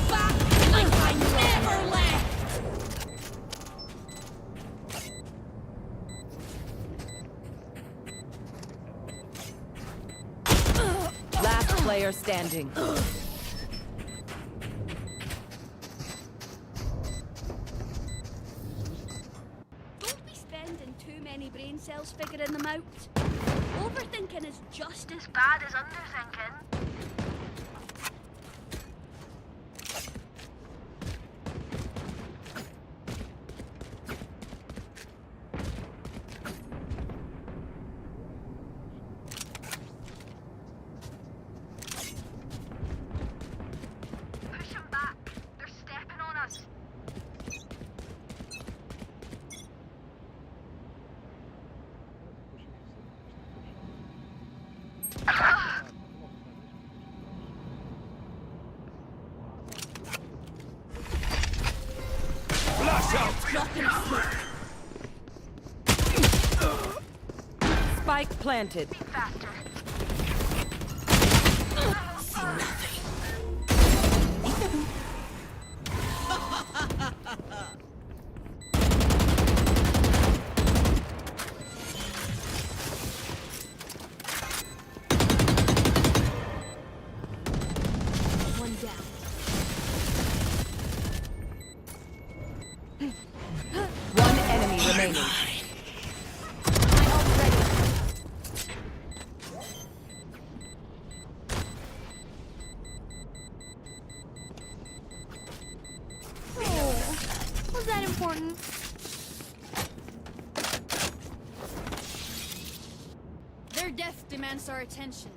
Back like I never left. Last player standing. Don't be spending too many brain cells figuring them out. Overthinking is just as Bad as underthinking. Push 'em back. They're stepping on us. Flash out! Spike planted. Be faster. One down. One enemy remaining. My ult ready. Oh, was that important? Their death demands our attention.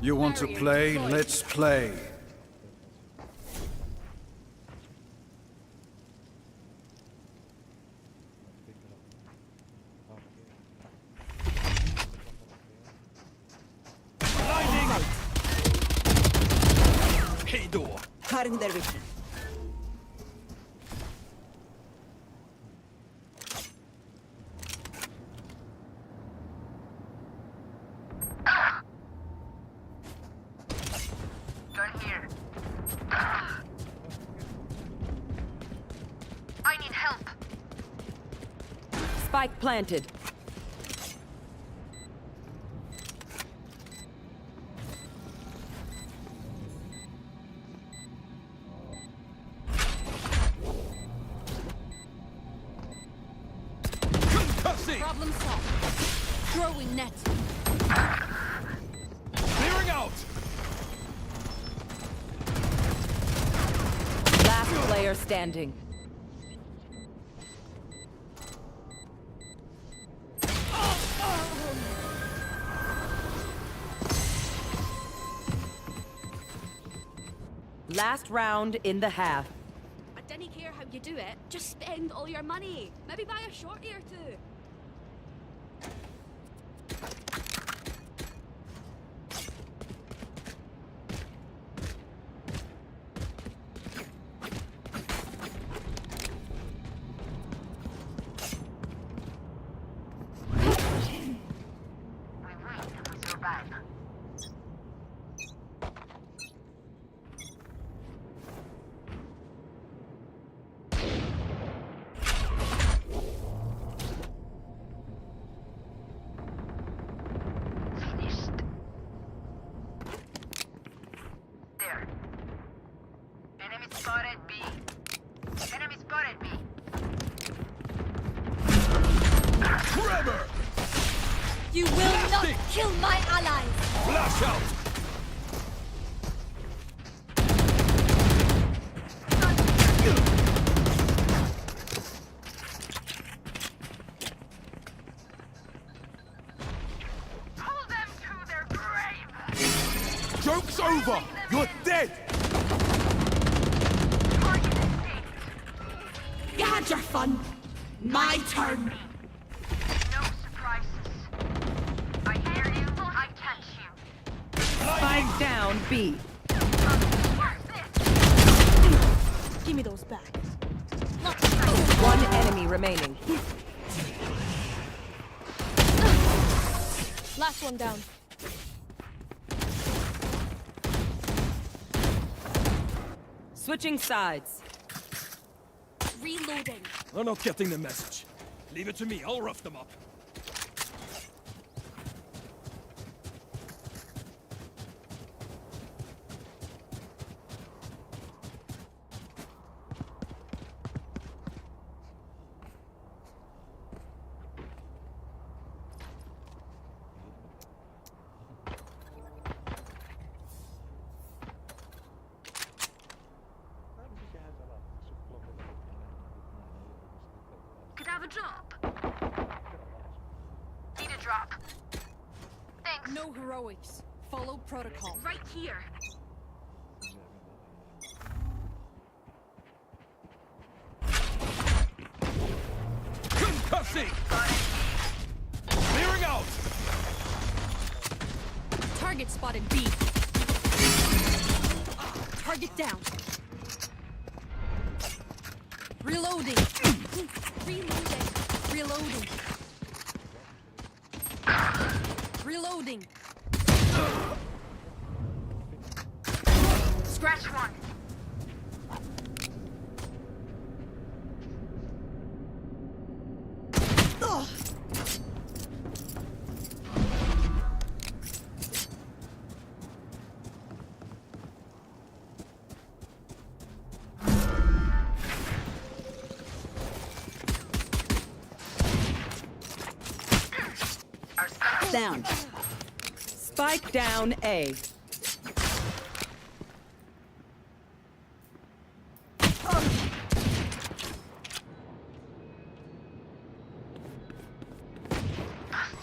You want to play? Let's play. Blinding! Hey door! Cutting their vision. Spike planted. Problem solved. Throwing net. Clearing out. Last player standing. Last round in the half. I didn't care how you do it. Just spend all your money. Maybe buy a shorty or two. You will not kill my allies! Flash out! Pull them to their grave! Joke's over! You're dead! You had your fun. My turn. No surprises. I hear you, I catch you. Spike down B. Give me those back. One enemy remaining. Last one down. Switching sides. Reloading. I'm not getting the message. Leave it to me, I'll rough them up. Could I have a drop? Need a drop. Thanks. No heroics. Follow protocol. Right here. Concussing! Clearing out! Target spotted B. Target down. Reloading. Reloading. Reloading. Reloading. Scratch one. Down. Spike down A.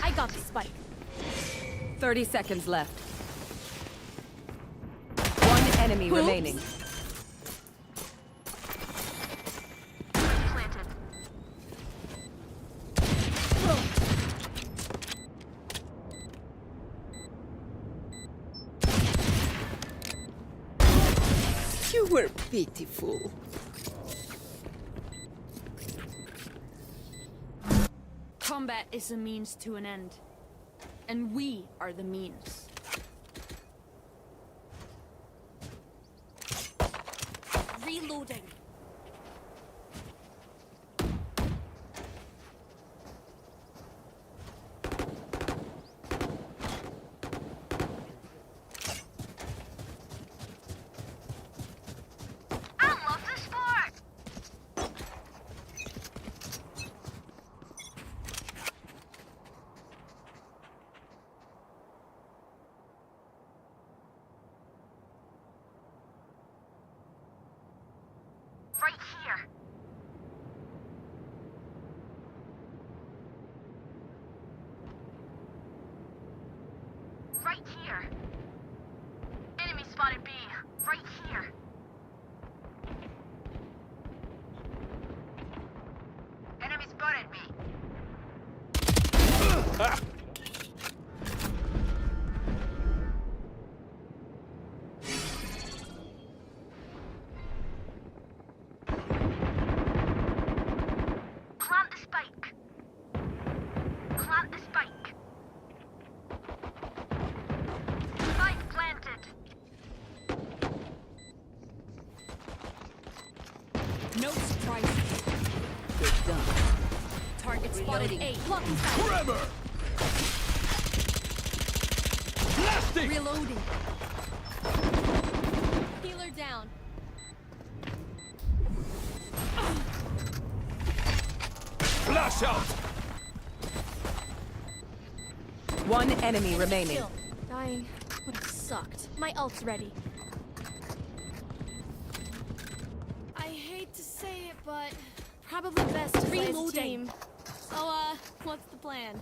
I got the spike. 30 seconds left. One enemy Oops. remaining. Planted. You were pitiful. Combat is a means to an end. And we are the means. Reloading. Right here. Enemy spotted B. Right here. Enemy spotted B. Plant the spike. Plant the spike. Spike planted. No surprises. Good done. Target spotted A. Blocking sight. Forever! Blasting! Reloading. Healer down. Flash out! One enemy remaining. Kill. Dying. Would have sucked. My ult's ready. I hate to say it, but probably best to play as a team. So, what's the plan?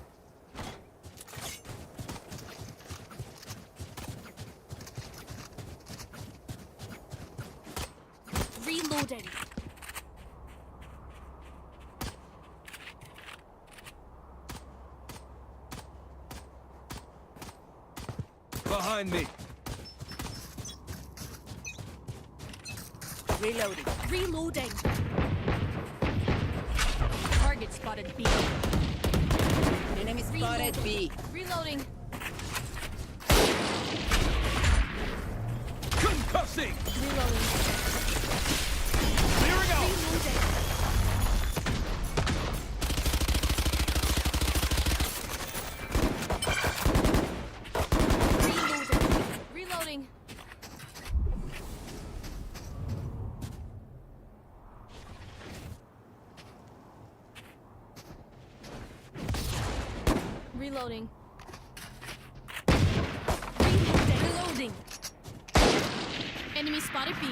Reloading. Behind me. Reloading. Reloading. Target spotted B. Enemy spotted B. Reloading. Concussing! Reloading. Clearing out! Reloading. Reloading. Reloading. Reloading. Enemy spotted B.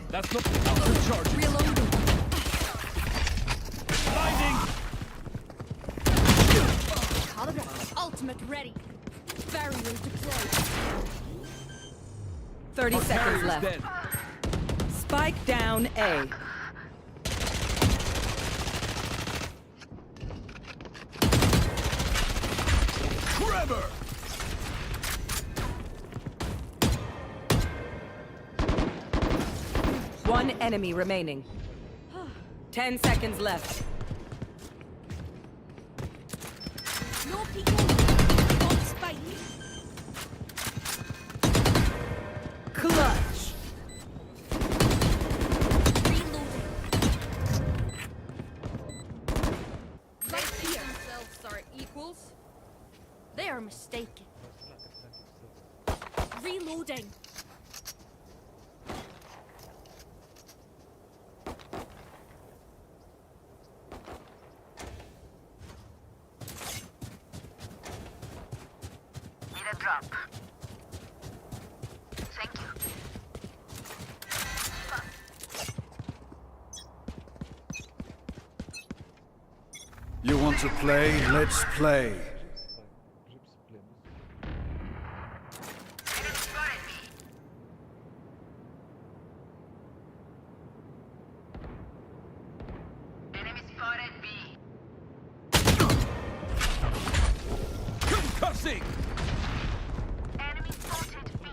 That's not out charge. Reloading. Blinding! Holograph. Ultimate ready. Barrier deployed. 30 seconds Barrier's left. dead. Spike down A. Forever! One enemy remaining. 10 seconds left. No people. On spike. Clutch. Reloading. They think themselves are equals. They are mistaken. Reloading. Need a drop. Thank you. You want to play? Let's play. Enemy spotted B. Enemy spotted B. Concussing! Enemy spotted B.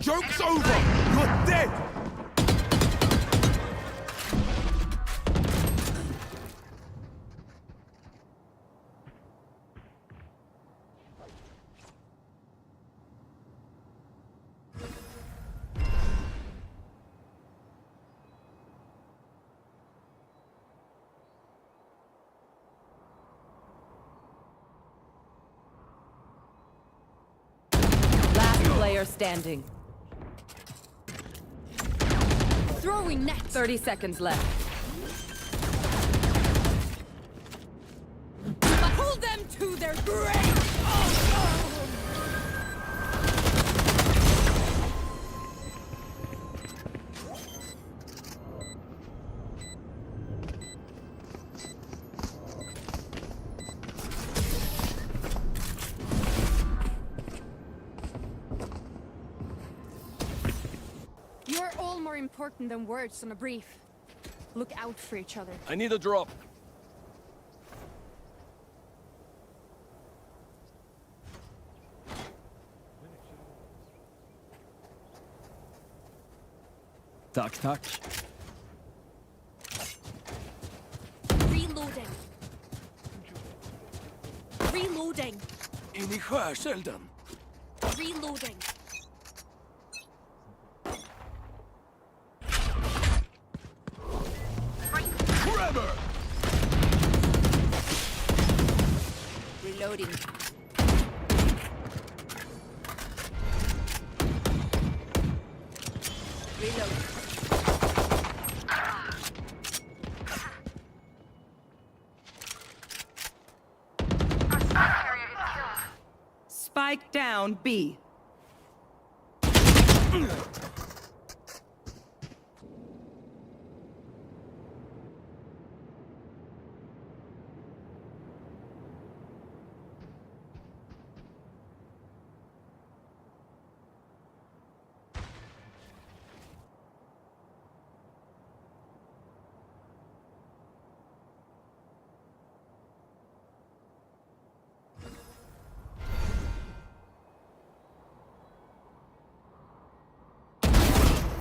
Joke's over! You're dead! Last player standing. Throwing net. 30 seconds left. Hold them to their grave. You're all more important than words on a brief. Look out for each other. I need a drop. Tack, tack. Reloading. Reloading. In i skärselden. Reloading. Grabber! Reloading. Reloading. Spike down B.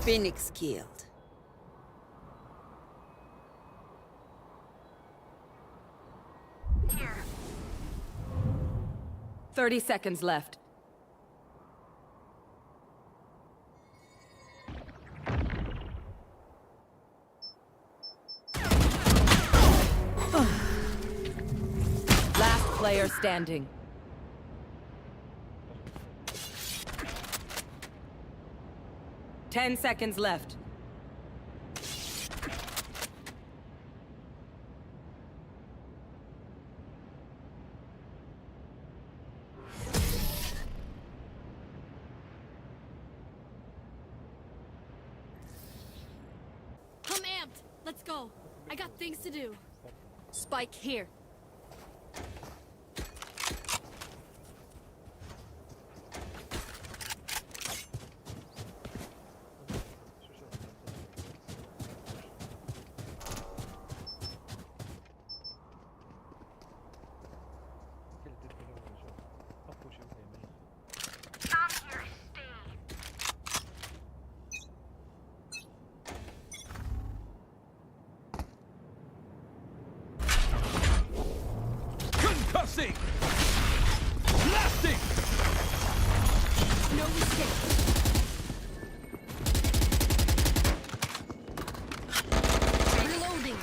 Phoenix killed. Here. 30 seconds left. Last player standing. Ten seconds left. I'm amped. Let's go. I got things to do. Spike here. Stand here, stay. Concussing! Blasting! No mistake. Reloading.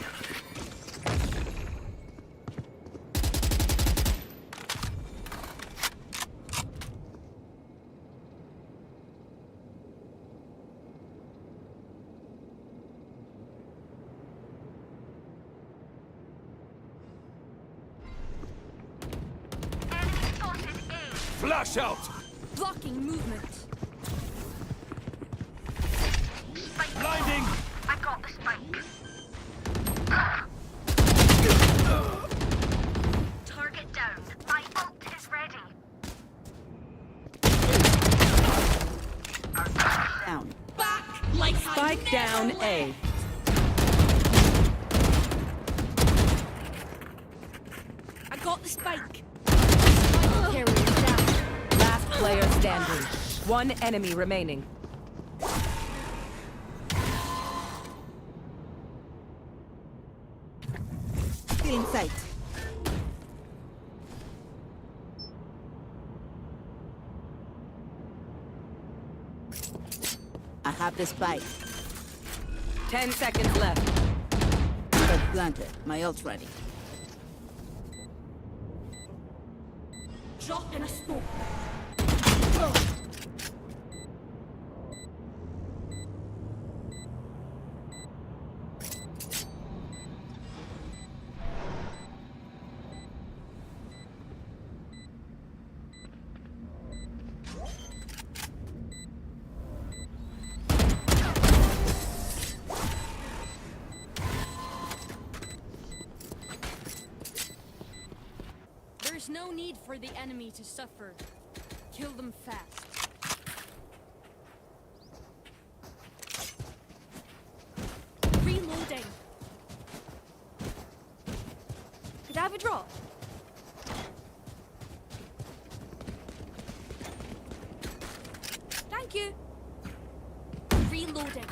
Enemy spotted A. Flash out! Blocking movement. Spike. Blinding! I got the spike. Target down. My ult is ready. Down. Back like Spike down A. I got the spike. Spike carrier down. Last player standing. One enemy remaining. Still in sight. I have the spike. 10 seconds left. But planted. My ult's ready. Drop in a smoke. for the enemy to suffer. Kill them fast. Reloading. Could I have a drop? Thank you. Reloading.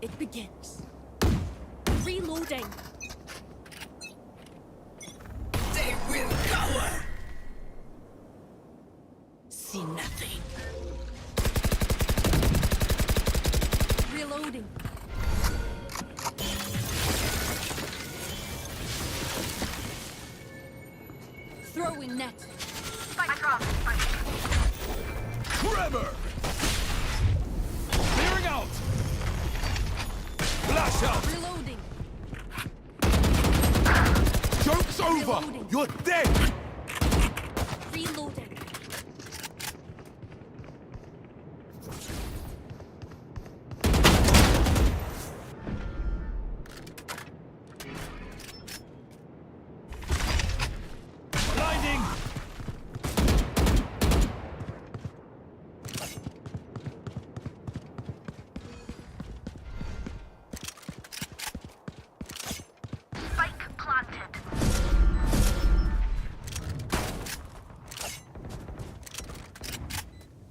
It begins. Reloading. They will cower. See nothing. Reloading. Throwing net. Spike drop. Trevor! Clearing out! Flash out! Reloading. Joke's over! Reloading. You're dead! Reloading. Blinding! Spike planted.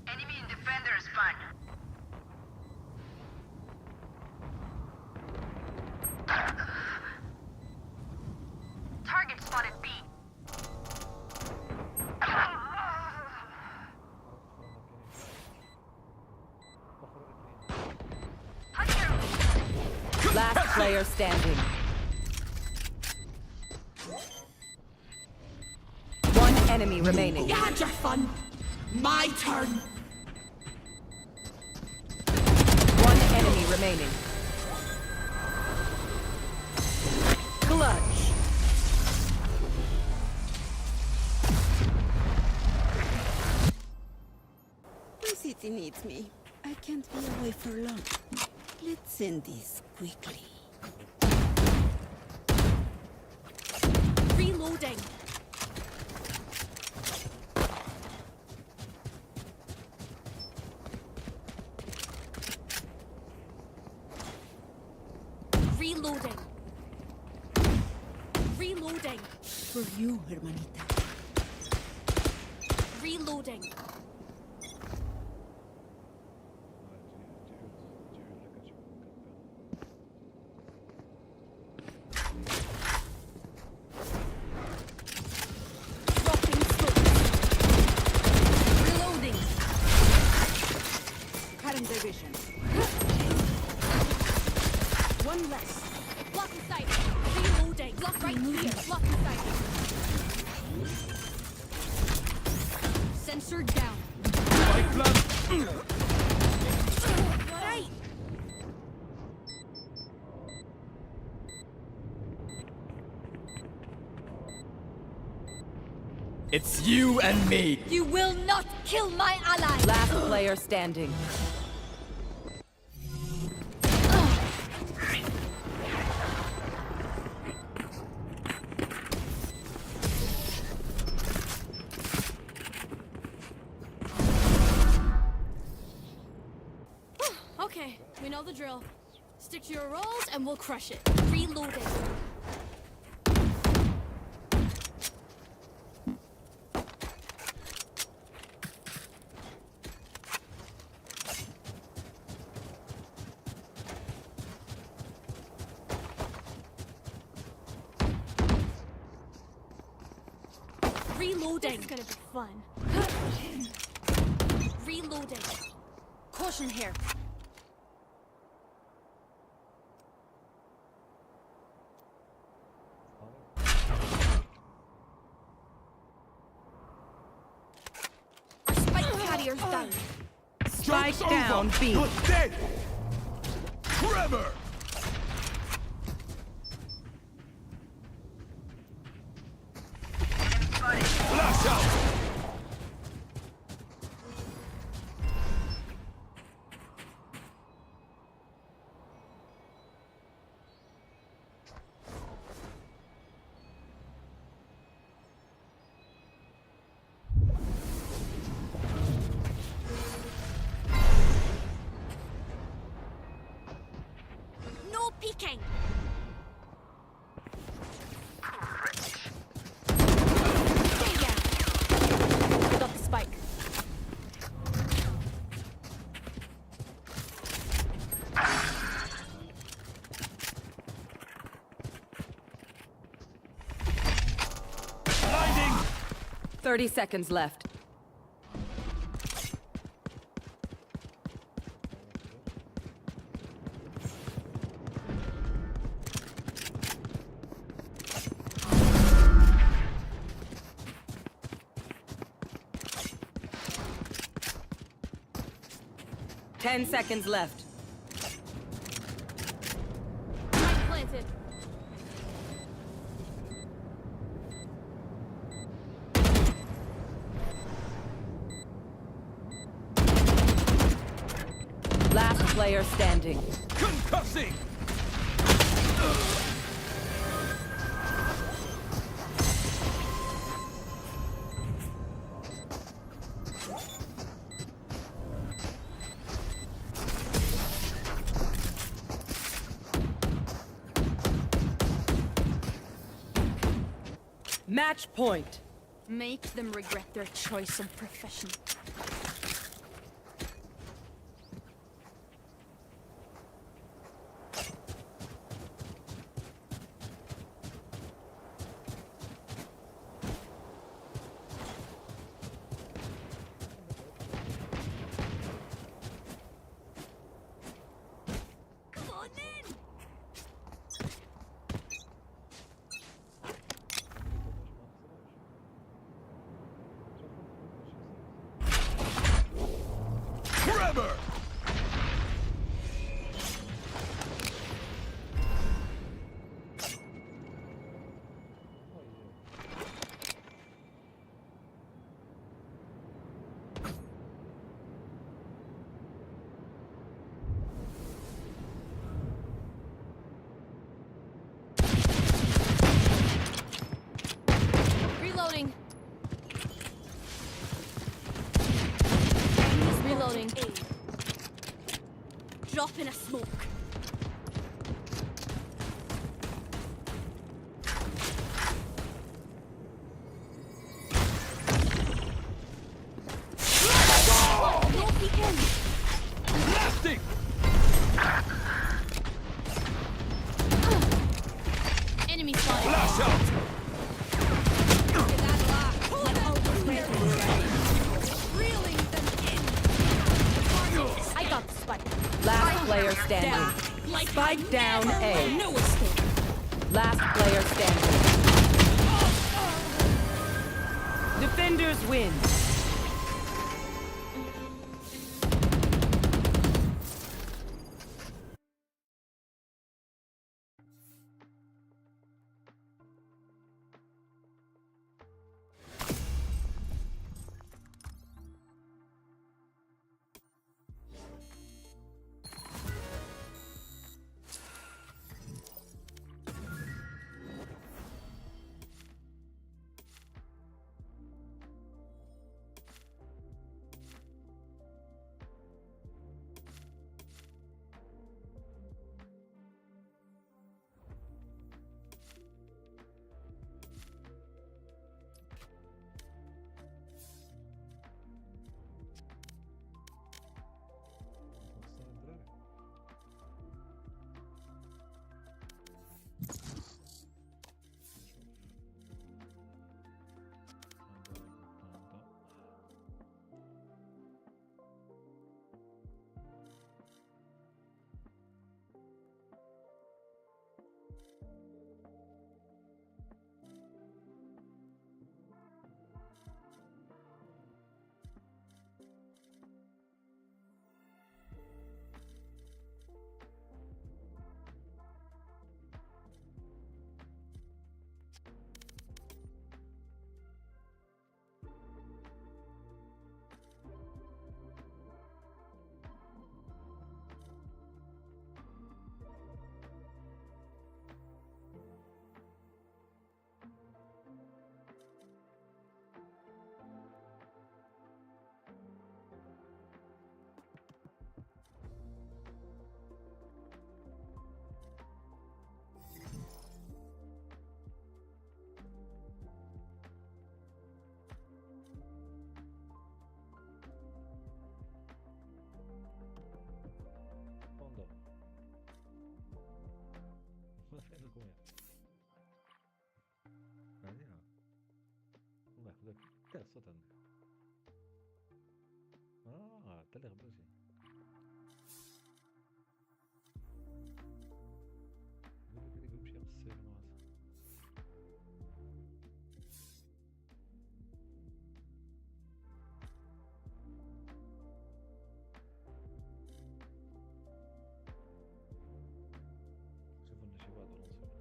Enemy and defender spawn. Target spotted B. Last player standing. One enemy remaining. You had your fun. My turn. One enemy remaining. Clutch. The city needs me. I can't be away for long. Let's end this quickly. Reloading. Reloading. Reloading. For you, hermanita. Reloading. Dropping smoke. Reloading. Current division. One less. Blocking sight. Reloading. Block right here. Blocking sight. Sensor down. Spike plant! Right. It's you and me. You will not kill my ally. Last player standing. Okay, we know the drill. Stick to your roles and we'll crush it. Reloading. Reloading. It's gonna be fun. Reloading. Caution here. Our spike carrier's down. Spike Joke's down, over! B. You're dead! Trevor! Flash out! 30 seconds left. Ten seconds left. Spike planted. Last player standing. Concussing! Match point. Make them regret their choice of profession. Forever! Reloading. Reloading. Drop in a smoke. No peeking. Blasting! Enemy spotted. Flash out! Reeling them in. I got the spike. Last player standing. Like Spike down A. No escape. Last player standing. Defenders win. الصوت عندك. انت اللي غبوتي. قولي بمشي يقص السينمات. شوف لنا شي واحد ولا نصير.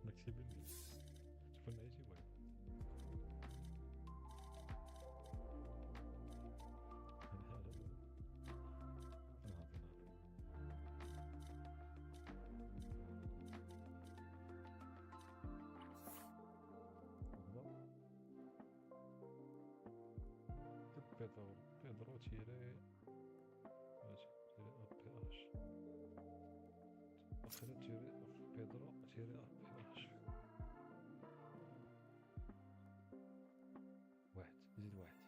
ماشي مني. شوف لنا اي شي واحد. Pedro tiré APH. أخذت tiré Pedro tiré APH. واحد زيد واحد.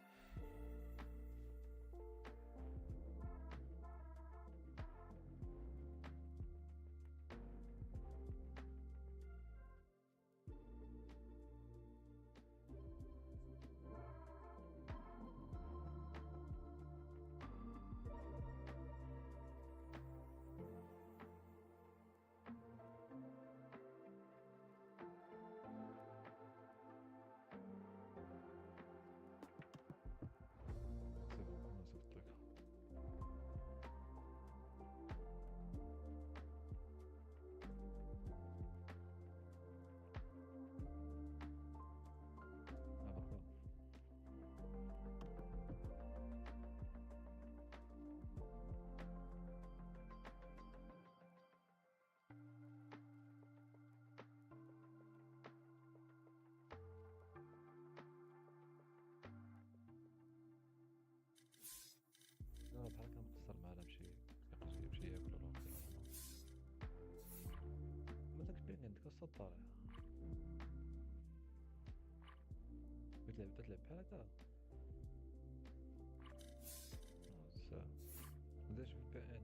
لا بحال كان مقصر معنا مشي ياكل ولا ما داك البين عندك الصوت طالع. تلعب بحال هكا. بداش في البي ان.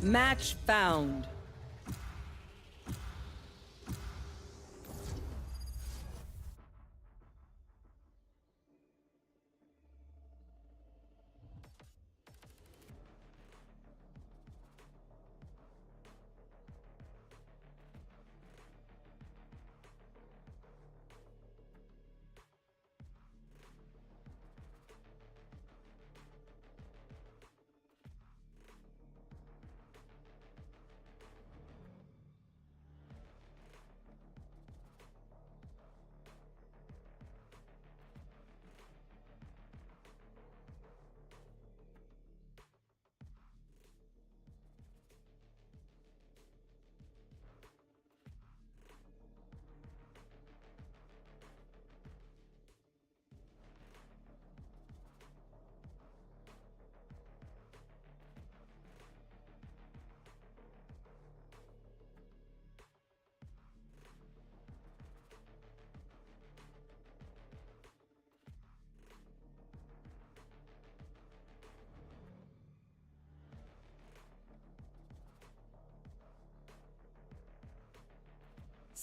Match found.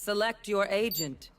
Select your agent.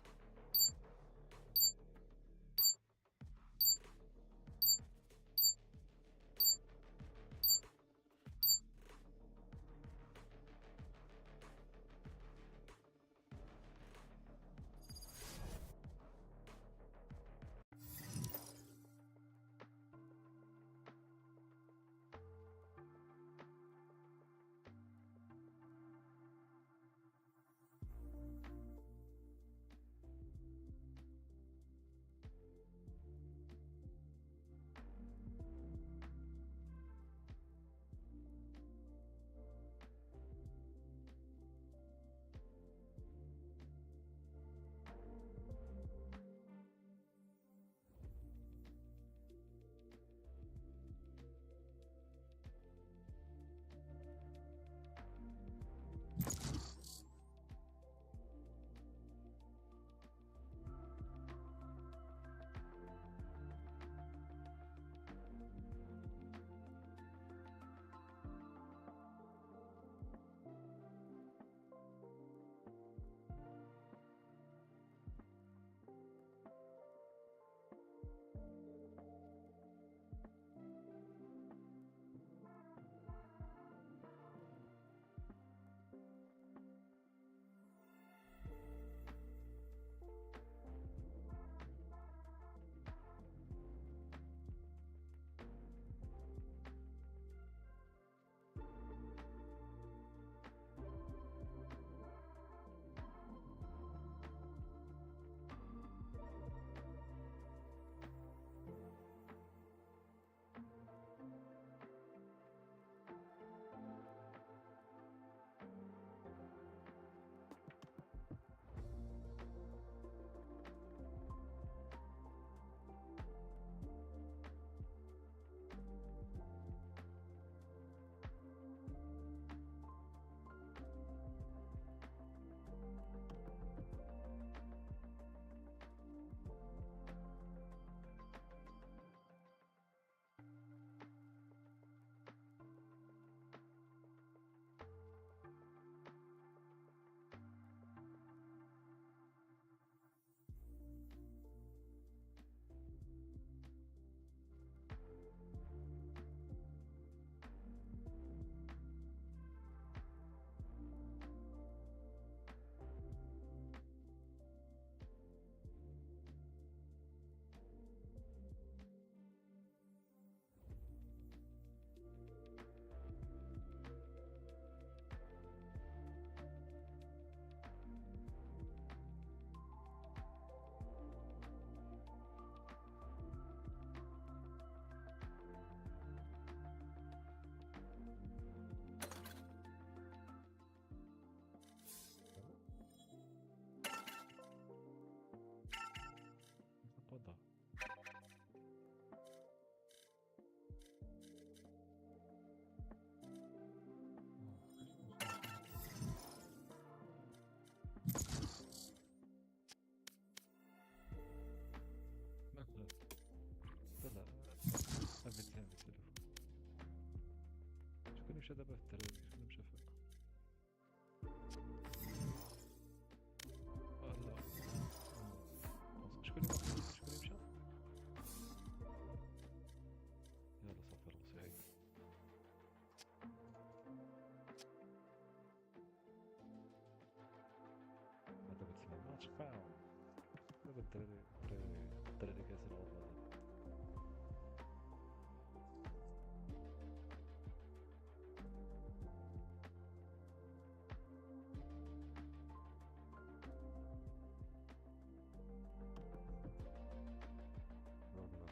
قلت الدراري كاسر والله.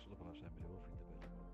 شو بغاش نعمل هو فين دابا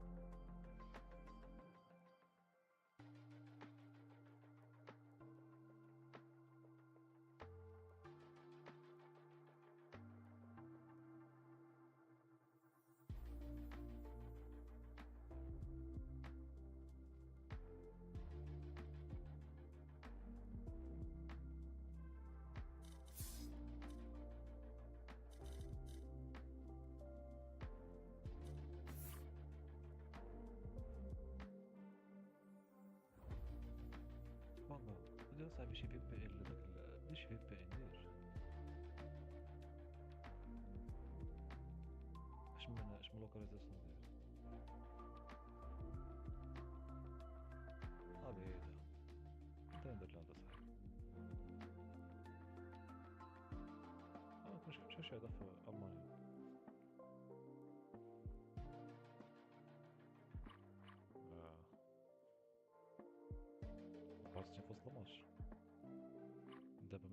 والله بدي صعب شي في بي ان لداك مش في بي ان دير اش من لوكاليزاسيون دير بعيدة انت ندير لها صاحبي كنشوف شي هدا في المانيا خاصني في وسط الماتش دابا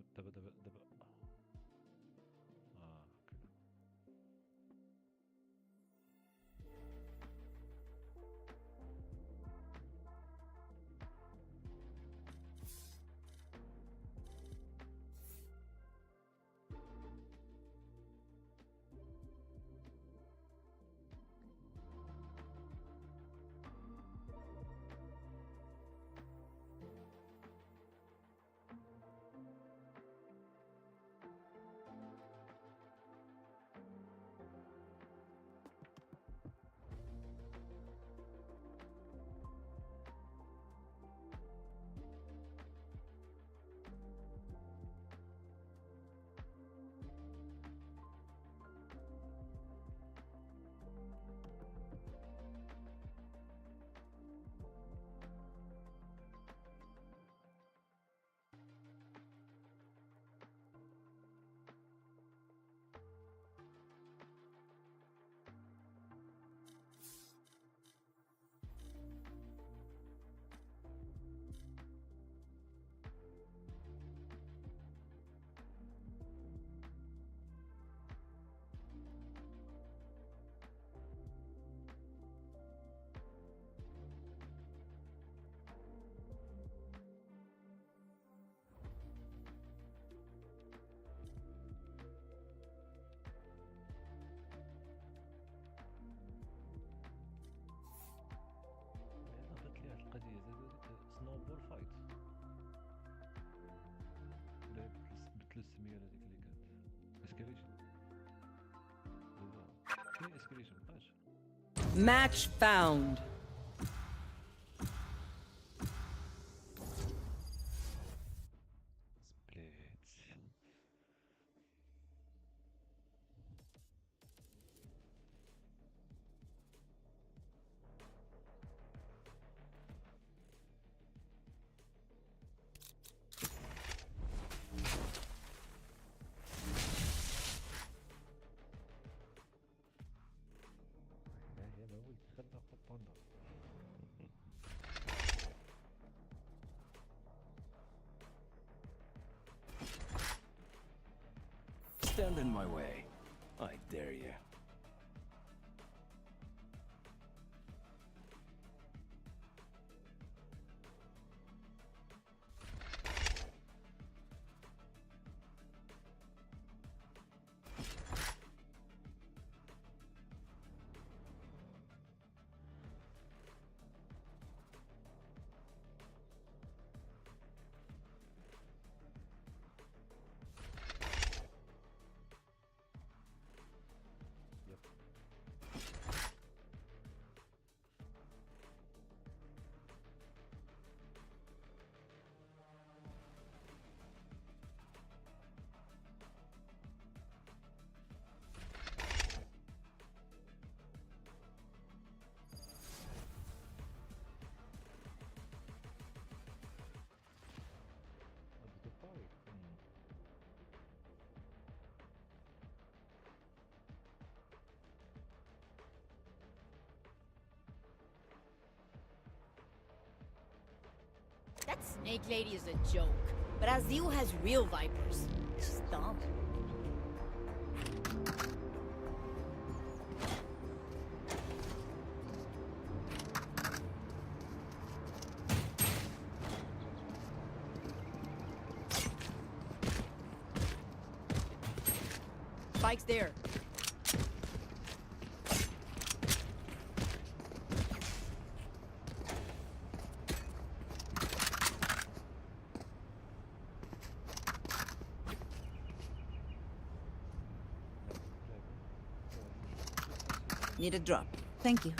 اوكي القضية زادت سنوبول فايت بدلو السمية هذيك اللي كانت اسكريشن كاين اسكريشن مبقاش Match found. سبليت Stand in my way. I dare you. Snake Lady is a joke, but Azil has real vipers. She's dumb. Spike's there. Need a drop. Thank you.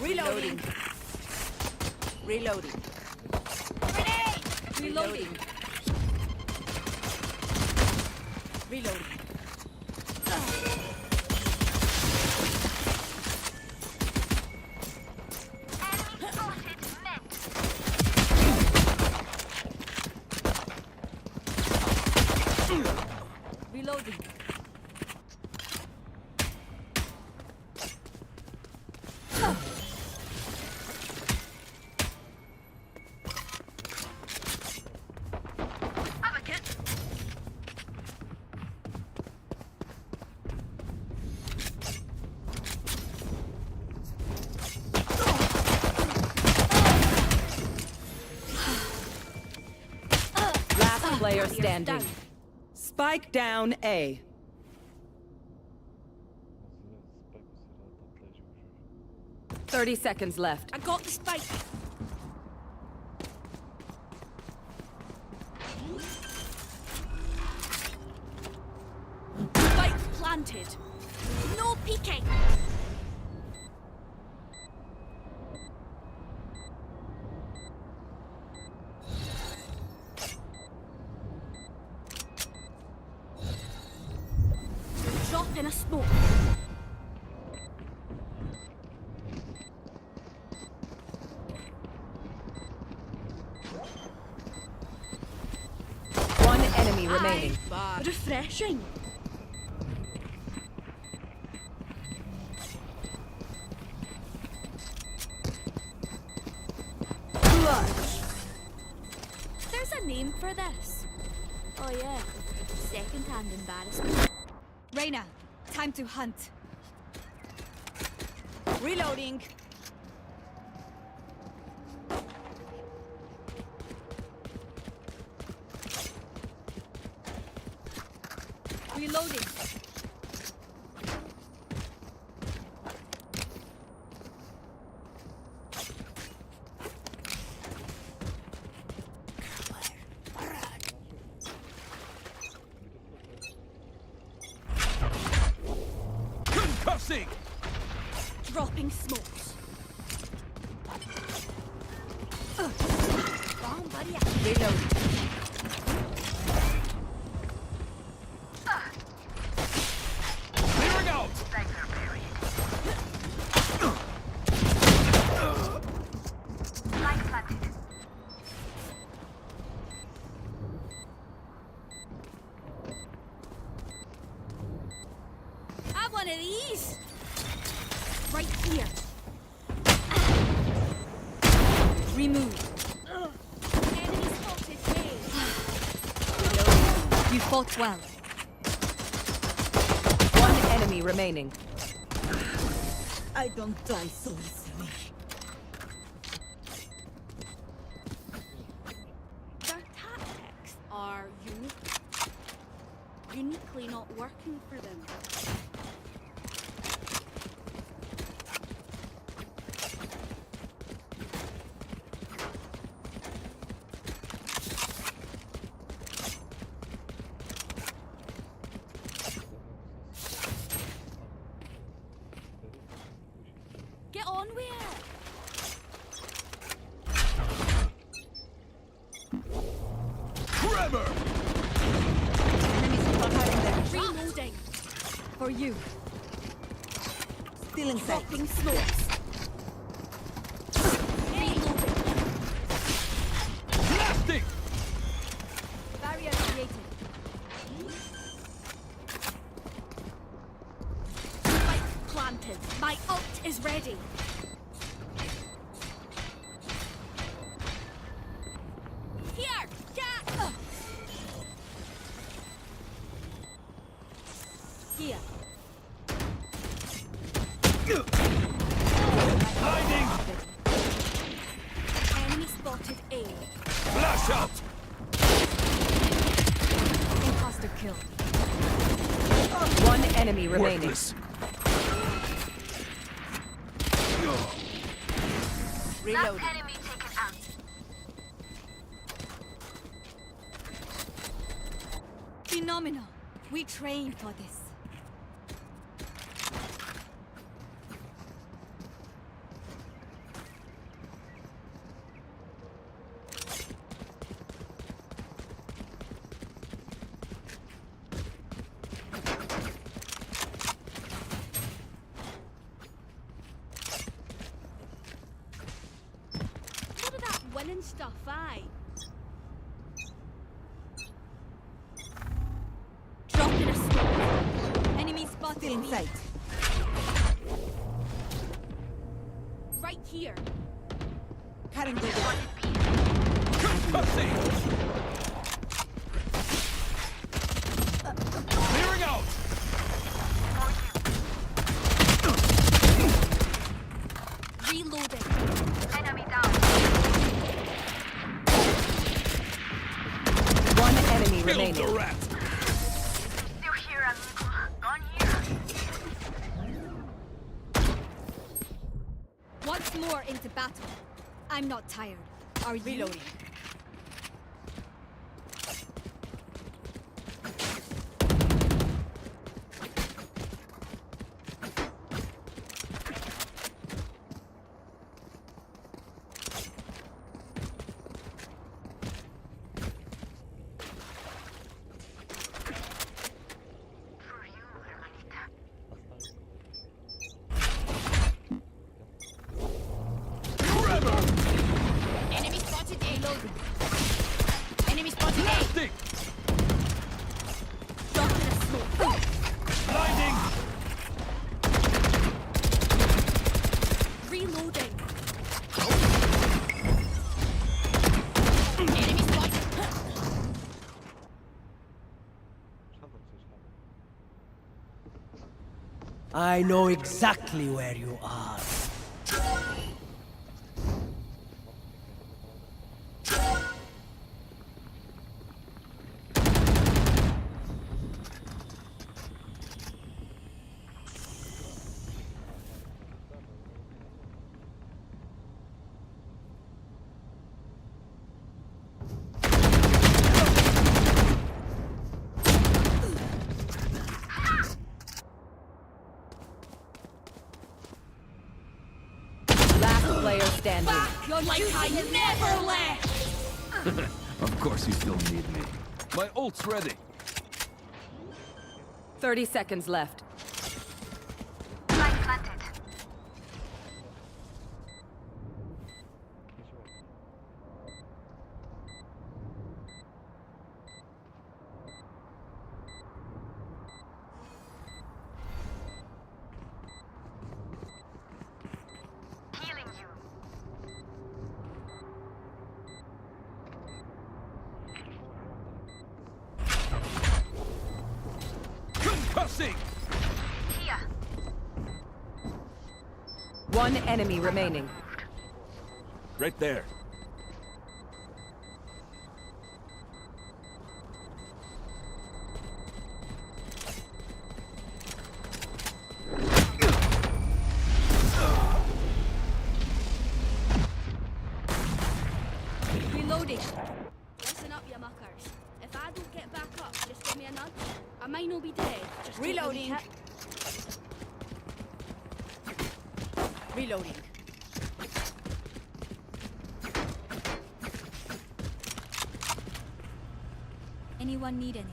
Reloading. Reloading. Grenade! Reloading. Reloading. Reloading. Last player standing. Spike down A. Spike 30 seconds left. I got the spike. Spike planted. No peeking. Drop in a smoke. One enemy remaining. Refreshing. Clutch. There's a name for this. Oh yeah, second-hand embarrassment. Reyna, time to hunt. Reloading. Reloading. Concussing! Dropping smokes. Bomb buddy. Reloading. Clearing out! Have one of these. Right here. Remove. Enemy spotted. You fought well. One enemy remaining. I don't die so easily. Their tactics are uniquely not working for them. Get on with it. Trevor! Enemies behind them. Reloading. For you. Still in sight. Dropping smokes. Reloading. Blasting! spotted. My ult is ready. Here, Jack. Here. Hiding! Enemy spotted A. Flash out! Imposter kill. One enemy remaining. Worthless. Reloading. Enemy taken out. Phenomenal. We trained for this. What of that winning stuff, aye? Dropping a smoke. Enemy spotted in sight. Right here. Cutting the Pussy! Clearing out! Reloading. Enemy down. One enemy Build remaining. the rat! Still here, amigo. On here. Once more into battle. I'm not tired. Are you? Reloading. For you, hermanita. Enemy spotted A. Loading. Enemy spotted A. Blasting! Dropping a smoke. Blinding! Reloading. Enemy spotted. I know exactly where you are. Last player standing. You're like I never left. Of course you still need me. My ult's ready. 30 seconds left. Light planted. Healing you. Concussing! Here. One enemy remaining. Right there. Reloading. Listen up, you muckers. If I don't get back up, just give me a nudge. I might not be dead. Just Reloading. take a hit. Reloading. Anyone need anything?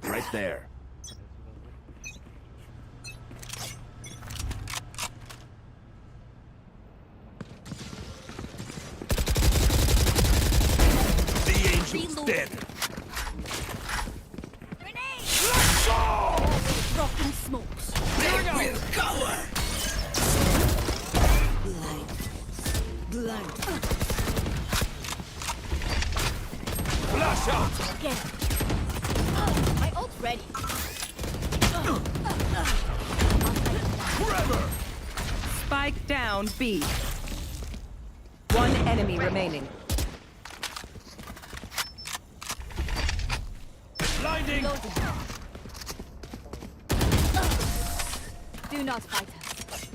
Right there. The angels dead. Rocking smokes. Clearing out. Blind. Flash out. Get it. My ult's ready. Forever. Spike down B. One enemy remaining. Blinding. Do not fight us.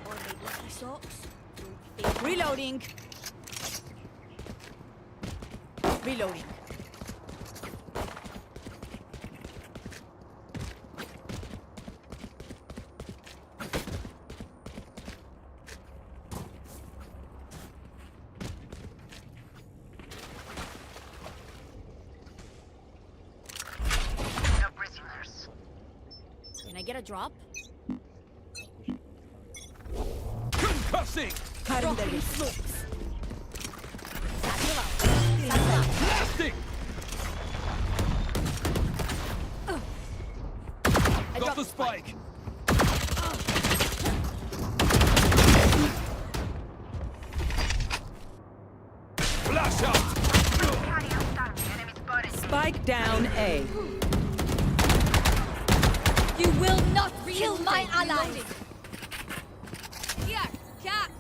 Or they lucky socks. Reloading. Reloading. No prisoners. Can I get a drop? Concussing. Rocking smokes. Blasting. Got the spike. Flash out. Spike down A. You will not kill my allies. Here, catch.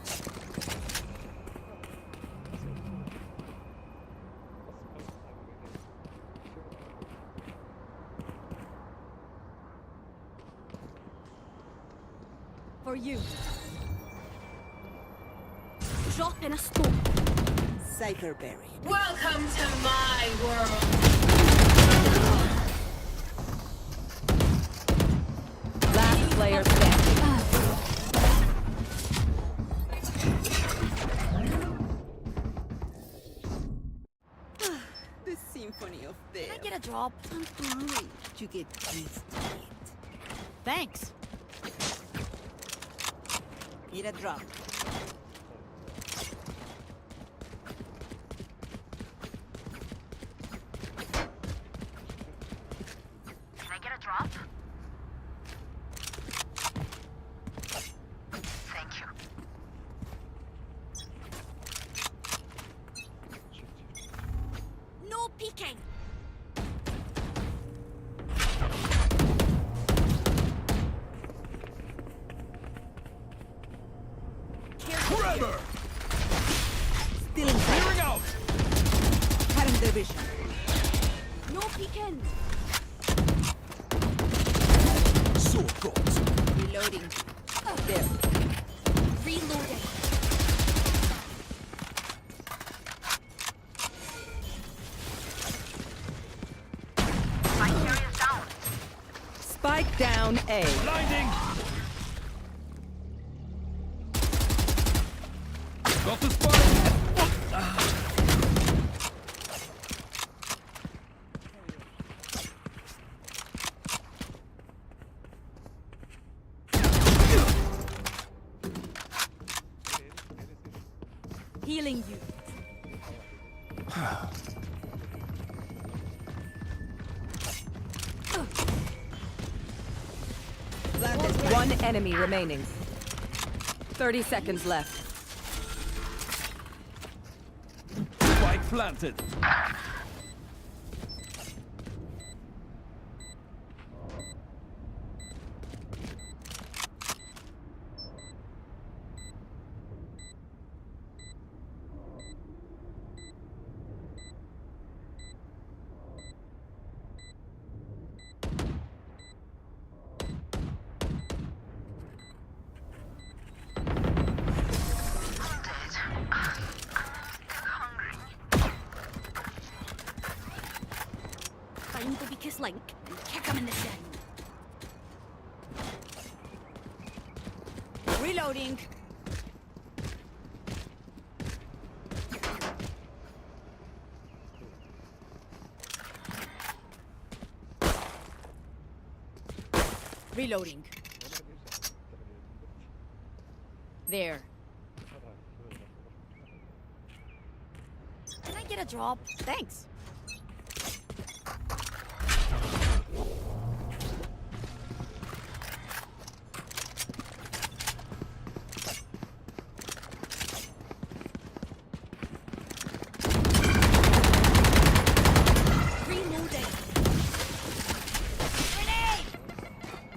For you. Shot in a storm. Cypher buried. Welcome to my world. Last player standing. The symphony of Can I death. get a drop? I'm great to get used to it. Thanks. Need a drop. Can I get a drop? Thank you. No peeking. Forever. Still inside. Clearing out. Current division. No peeking. Sword gods. Reloading. There. Reloading. My carry is down. Spike down A. Blinding. Got the spike. Healing you. One enemy remaining. 30 seconds left. Spike planted. Find the weakest link and kick him in the shin. Reloading. Reloading. There. get a drop? Thanks. Reloading.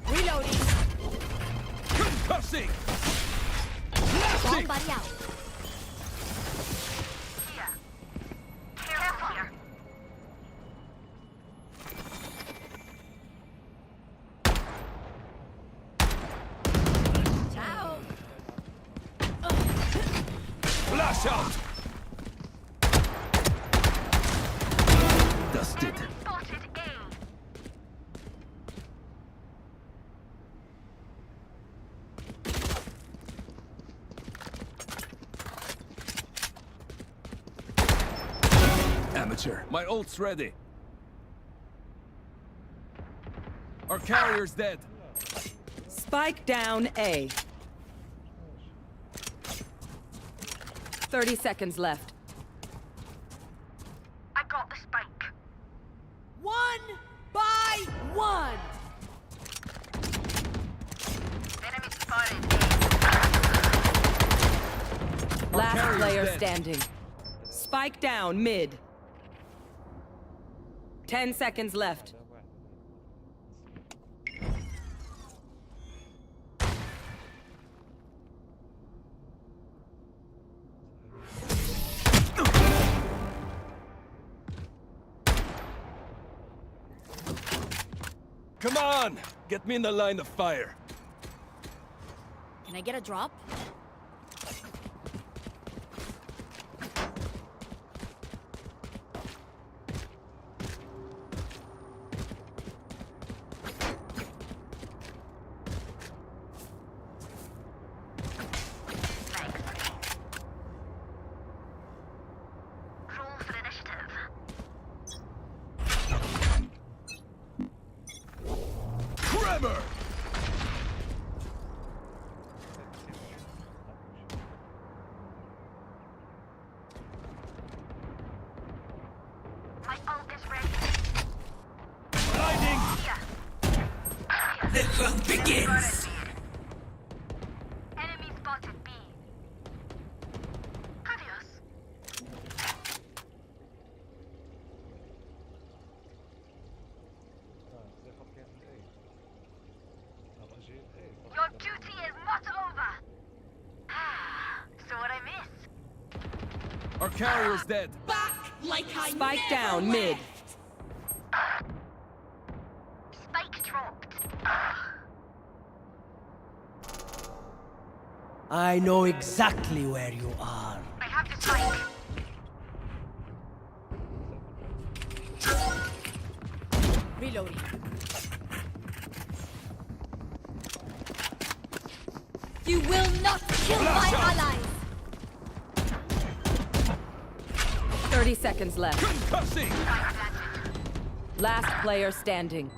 Reloading. Concussing! Bomb buddy out. Careful here. Ciao. Flash out! Dusted. Spotted A. Amateur. My ult's ready. Our carrier's dead. Spike down A. 30 seconds left. I got the spike. 1 by 1. Enemy spotted Last carrier's player dead. standing. Spike down mid. 10 seconds left. Come on! Get me in the line of fire. Can I get a drop? Roll for initiative. Tremor! My ult is ready. Blinding! The hunt begins. Enemy spotted B. Adios. Your duty is not over. So what I miss? Our carrier's dead. Spike down mid. Spike dropped. I know exactly where you are. I have the spike. Reloading. You will not kill my allies. 30 seconds left. Concussing! Last player standing.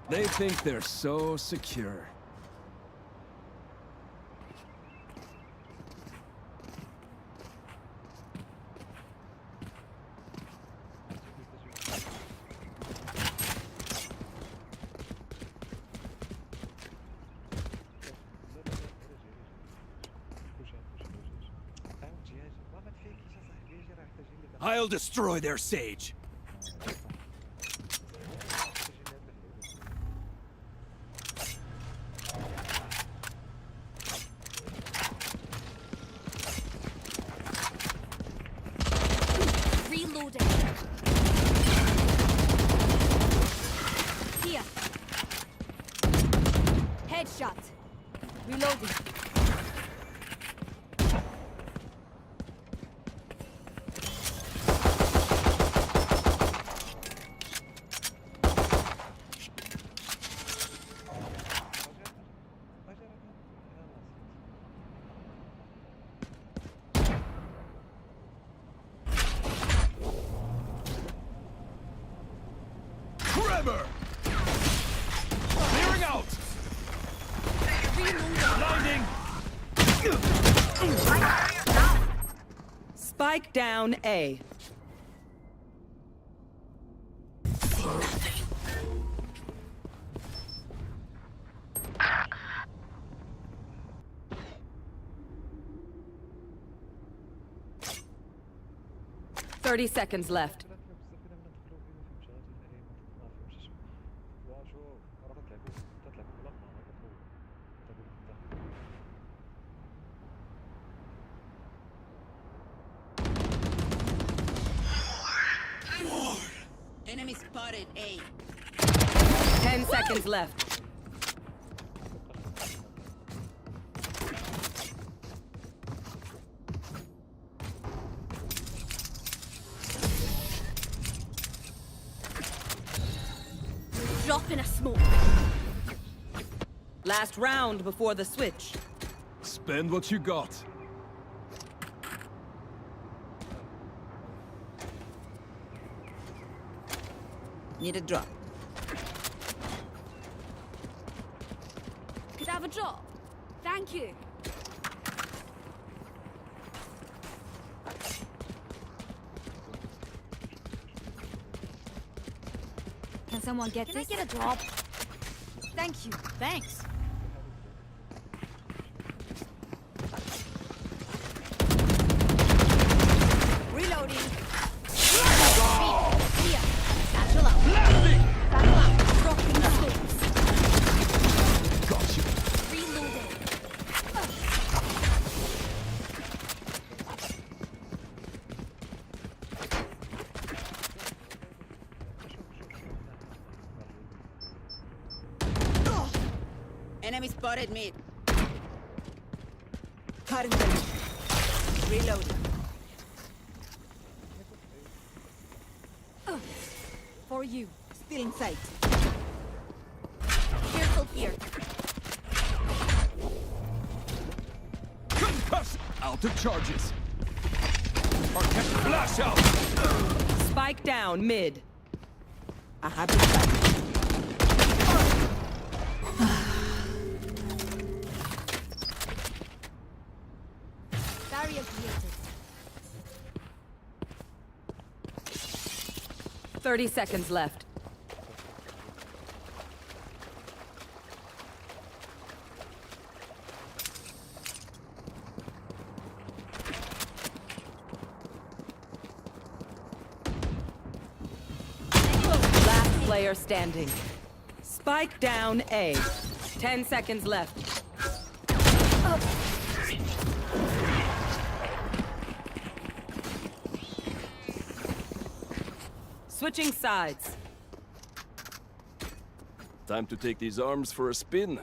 They think they're so secure. I'll destroy their sage. Reloading. Here. Headshot. Reloading. Trevor! Clearing out! Blinding! Spike down A. Thirty seconds left. Enemy spotted A. 10 seconds left. Drop in a smoke. Last round before the switch. Spend what you got. Need a drop. Could I have a drop? Thank you. Can someone get this? Can I get a drop? Thank you. Thanks. Reloading. Enemy spotted mid. Cutting them. Reload. For you. Still in sight. Careful here. Concuss! Out of charges. Arcane flash out! Spike down mid. A happy sight. Barrier created. 30 seconds left. Last player standing. Spike down A. 10 seconds left. Switching sides. Time to take these arms for a spin.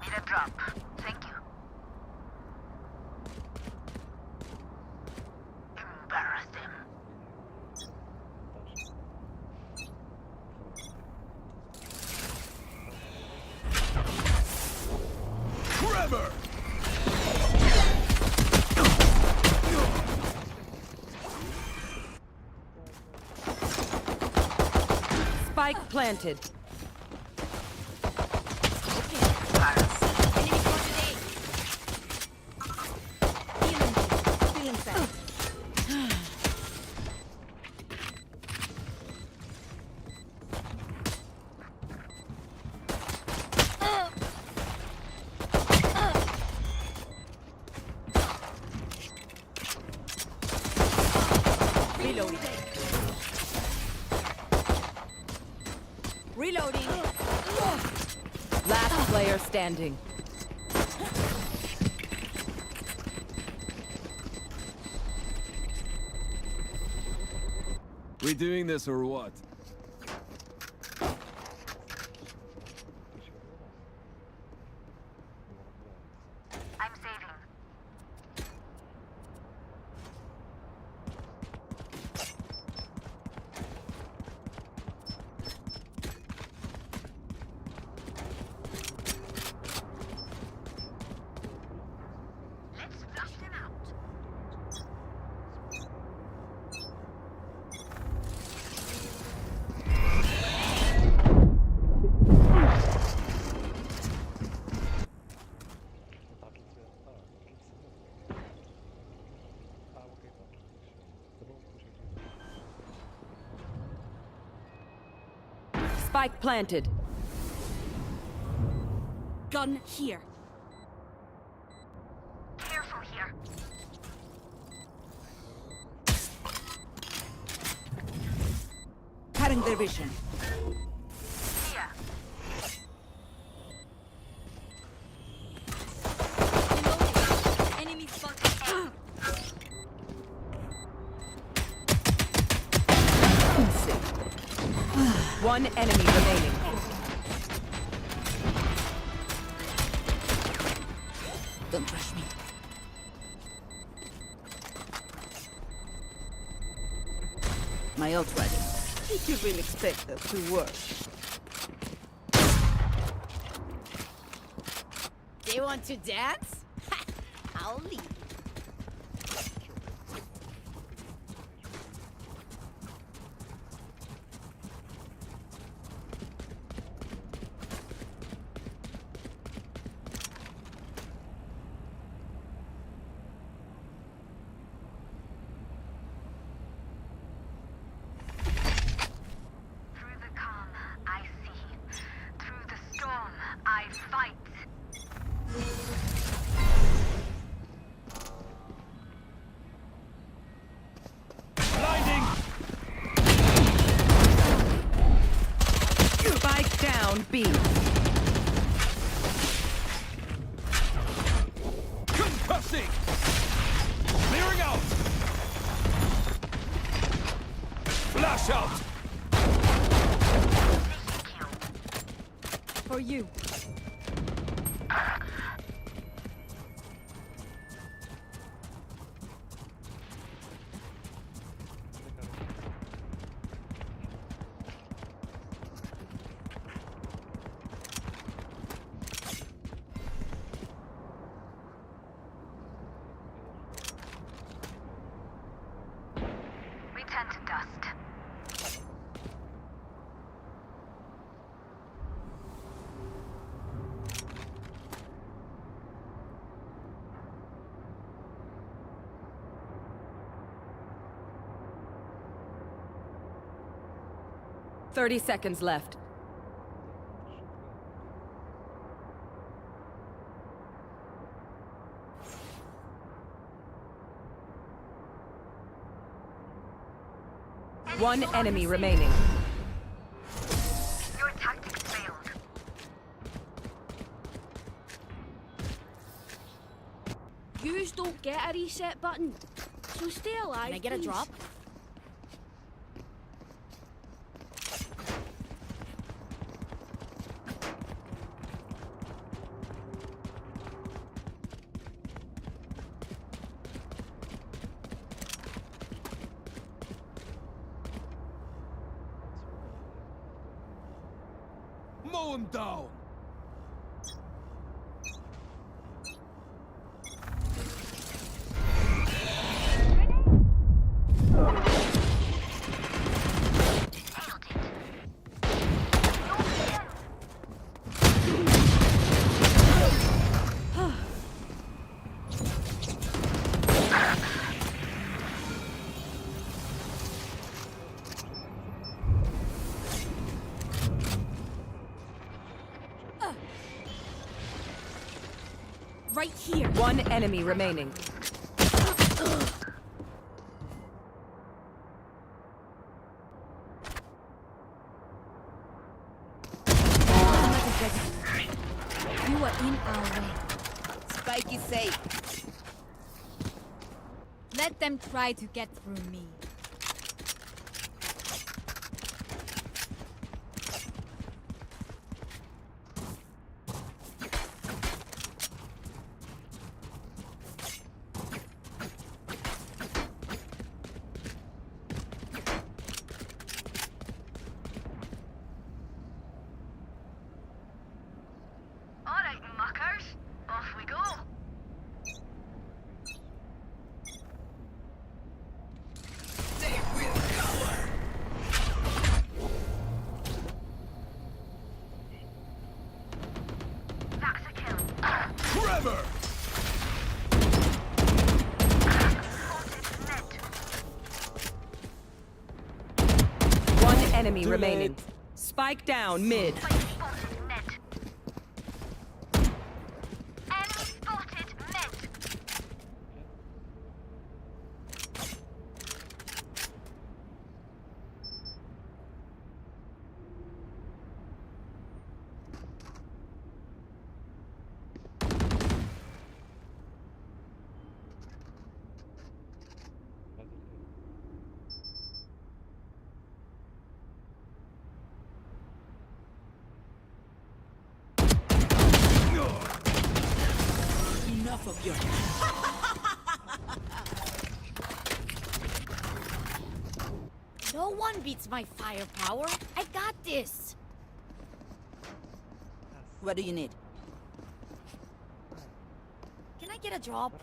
Need a drop. Thank you. Embarrassed him. Trevor! Spike planted. Reloading. Last player standing. We doing this or what? Spike planted. Gun here. Careful here. Cutting their vision. Here. Enemy spotted. One enemy remaining. Don't rush me. My ult ready. Did you really expect that to work? They want to dance? I'll leave. Through the calm, I see. Through the storm, I fight. Blinding! Spike down B. Concussing! Clearing out! Flash out! For you. We turn to dust. 30 seconds left. One enemy remaining. Your tactics failed. Yous don't get a reset button. So stay alive. Can I get a please. drop? Mow him down! Right here. One enemy remaining. You are in our way. Spike is safe. Let them try to get through me. Alright, muckers. Off we go. They will cower. That's a kill. Trevor! One enemy remaining. Spike down mid. Enemy spotted mid. Enough of your... No one beats my firepower. I got this. What do you need? Can I get a drop?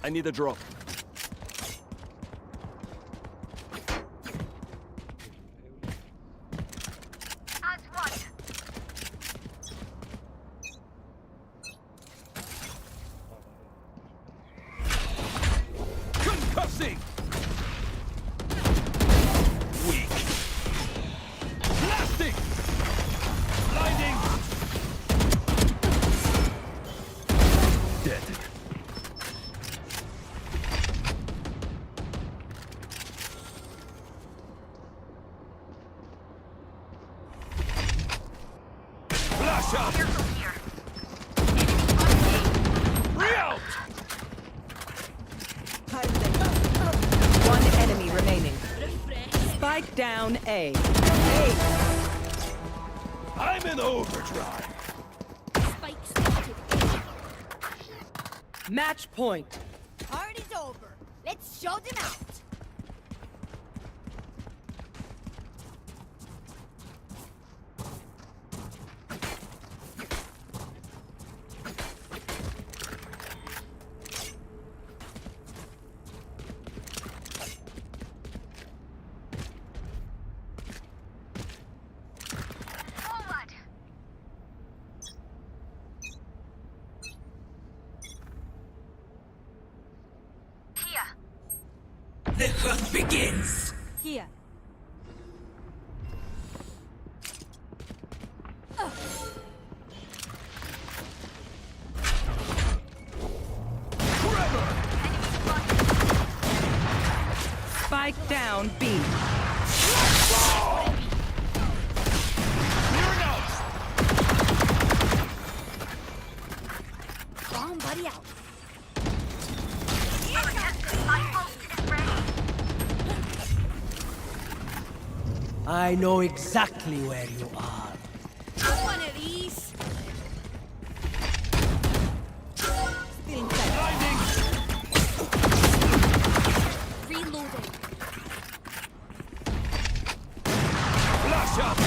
I need a drop. As one. Concussing! Weak. Blasting! Blinding! Dead. Flash out! Re-out! One enemy remaining. Spike down A. I'm in overdrive. Spike spotted. Match point. Party's over. Let's show them out. Forward. Here. The hunt begins! Here. Spike down B. Bomb buddy out. I know exactly where you are. One of these. Still inside. Reloading. Flash out!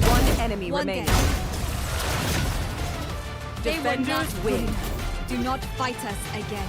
One enemy One remaining. down. They were not Defenders win. good. Do not fight us again.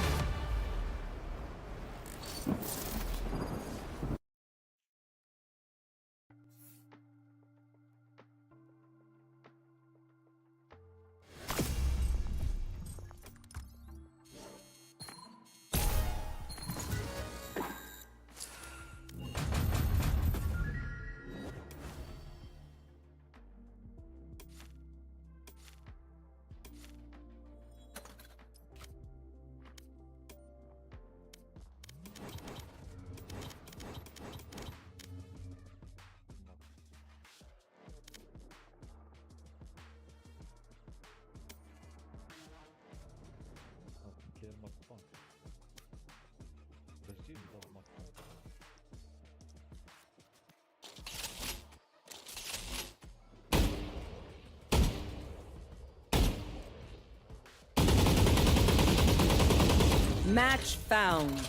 Match found.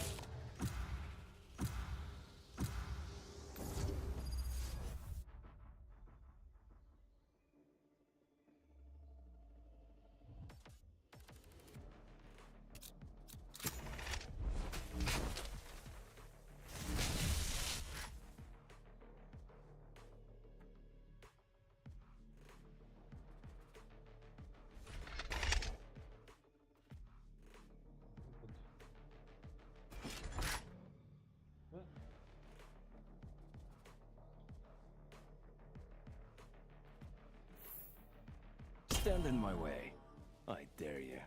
stand in my way. I dare you.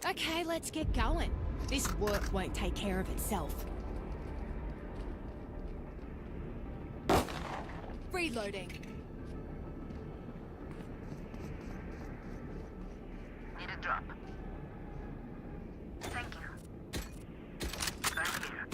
Okay, let's get going. This work won't take care of itself. Reloading. Need a drop. Thank you. Right here.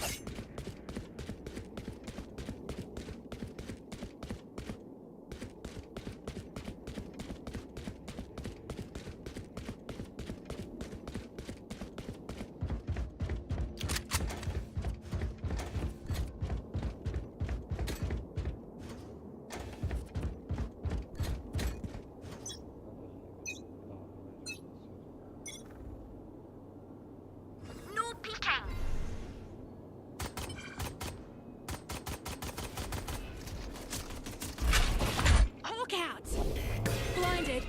Blinded.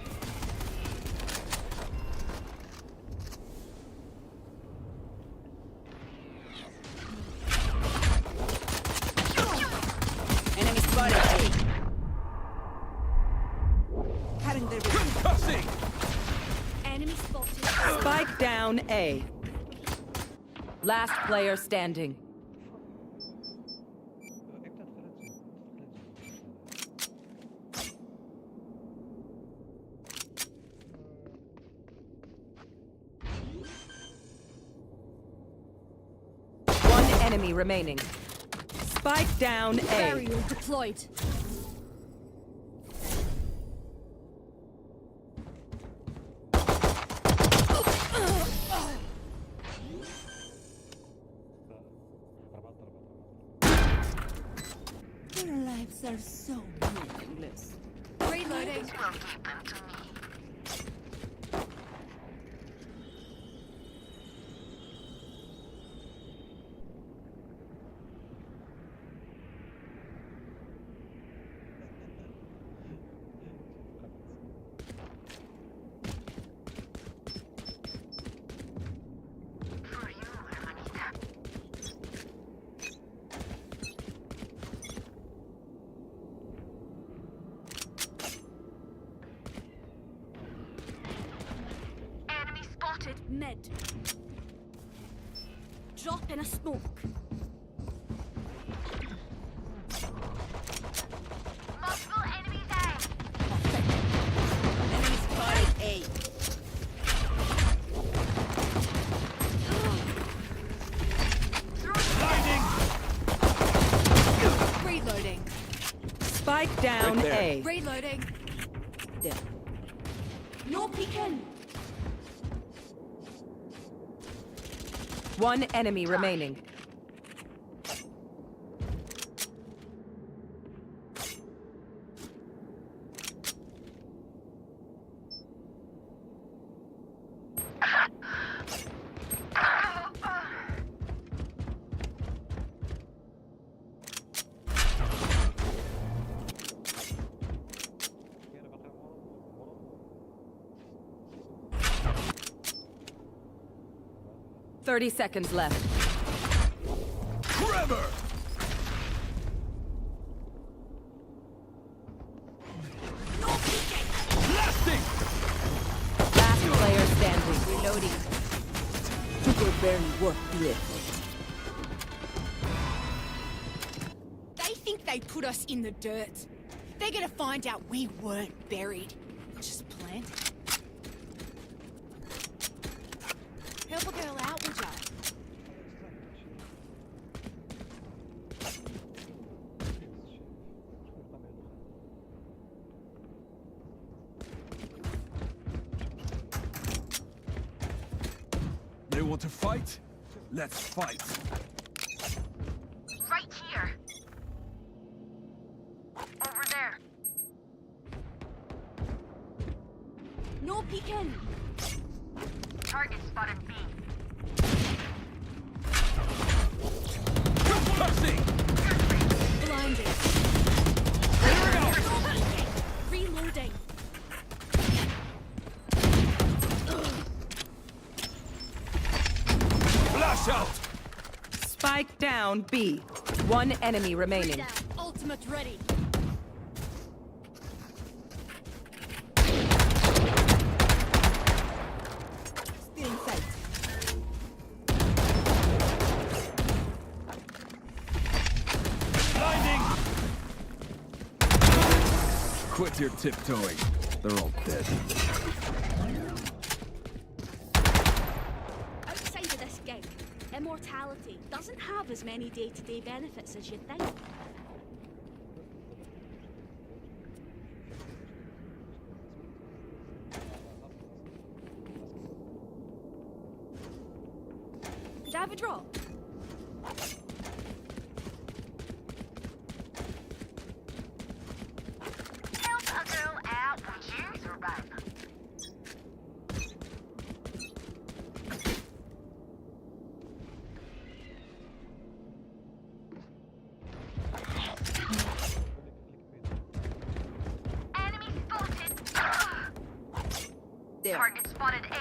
Enemy spotted. Concussing! Enemy spotted. Spike down A. Last player standing. One enemy remaining. Spike down A. Barrier deployed. Their lives are so meaningless. Reloading. Will keep them to me. For you, hermanita. Enemy spotted. Mid. Drop in a smoke. Multiple enemies A. Enemy spotted A. Blinding! Reloading. Spike down Right there. A. Reloading. There. No peeking. One enemy remaining. Thirty seconds left. Trevor! Blasting! Last player standing. Reloading. To go barely work with. They think they put us in the dirt. They're gonna find out we weren't buried. Just planted. Help a girl out, would ya? They want to fight? Let's fight. Right here. Over there. No peeking. Target spotted B. Concussing! Blinded. Reloading. Flash out! Spike down B. One enemy remaining. Ultimate ready. Still in sight. Blinding! Quit your tiptoeing. They're all dead. Outside of this gig, immortality doesn't have as many day-to-day benefits as you'd think. Did I have a drop? Help a girl out, would you? Survive. Enemy spotted. There. Target spotted A.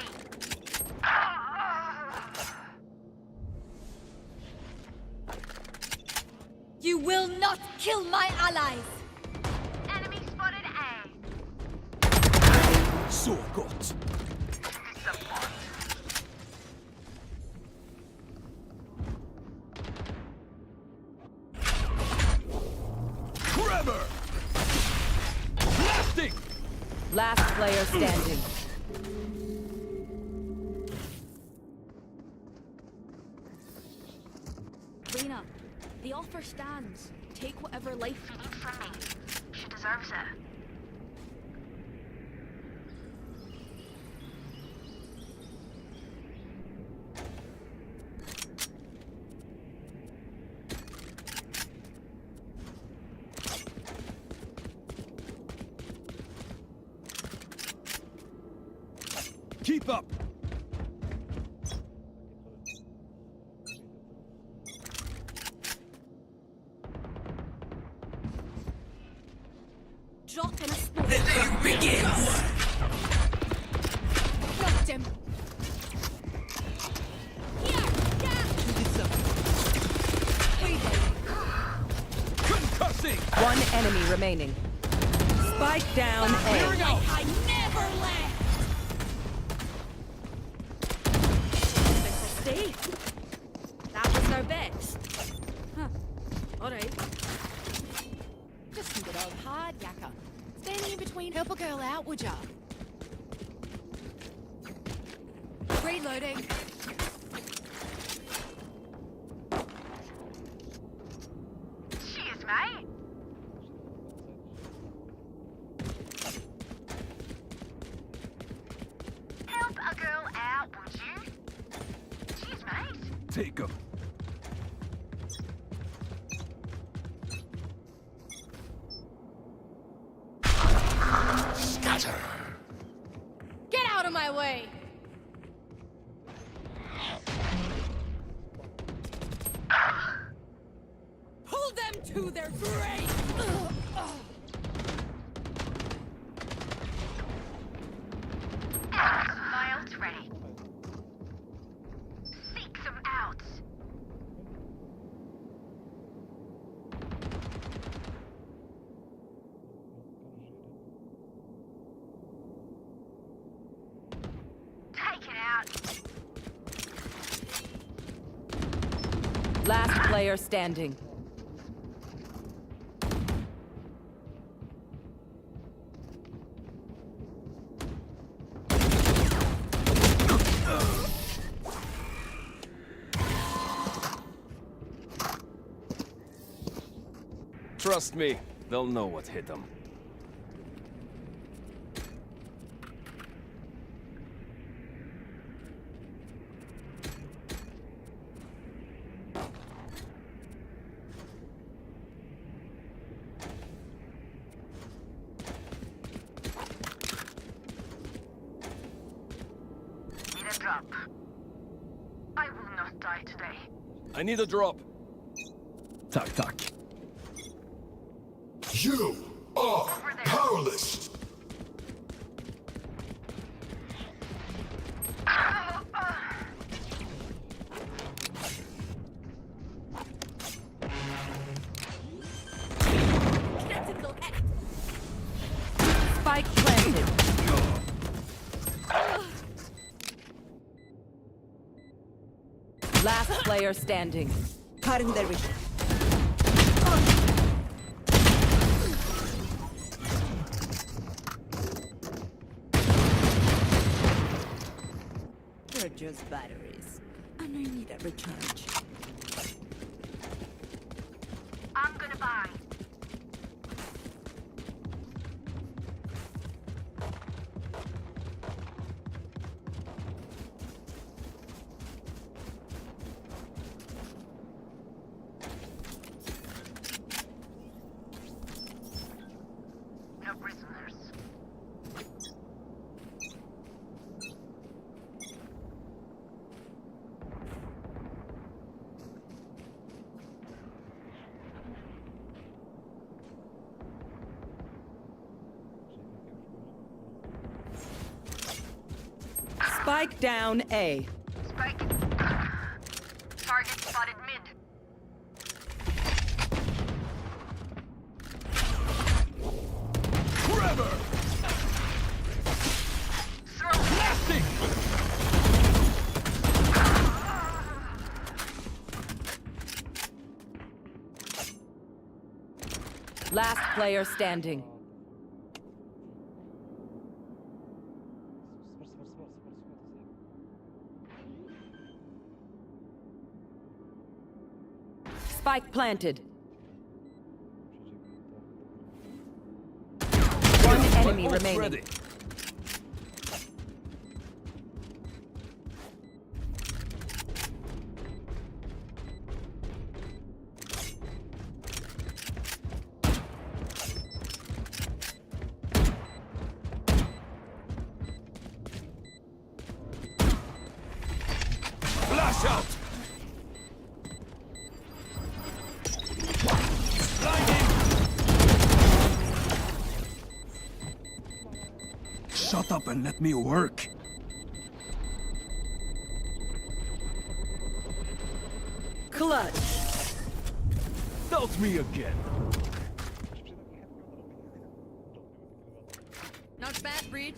You will not kill my allies! Enemy spotted A. So got. Support. Trevor! Blasting! Last player standing. Reyna, the offer stands. Take whatever life You need from me. She deserves it. Keep up! drop in a sport. The game begins! Knocked him. Concussing! One enemy remaining. Spike down A. I never left. Stay. That was their best. Huh. Alright. Just some good old hard yakka. Standing in between. Help a girl out, would ya? Reloading. Cheers, mate. Help a girl out, would you? Cheers, mate. take him. Scatter. Get out of my way! Pull them to their grave! Vials ready. Seek them out. Take it out. Last player standing. Trust me, they'll know what hit them. Need a drop. I will not die today. I need a drop. Tack, tack. You are powerless. Spike planted. Last player standing. Cutting their vision. They're just batteries. And I need a recharge. I'm gonna buy. No prisoners. Spike down A. Spike. Target spotted mid. Trevor! Throw. Blasting! Last player standing. Spike planted. One enemy Ult's remaining. ready. Flash out! Shut up and let me work. Clutch. Doubt me again. Not bad, Breach.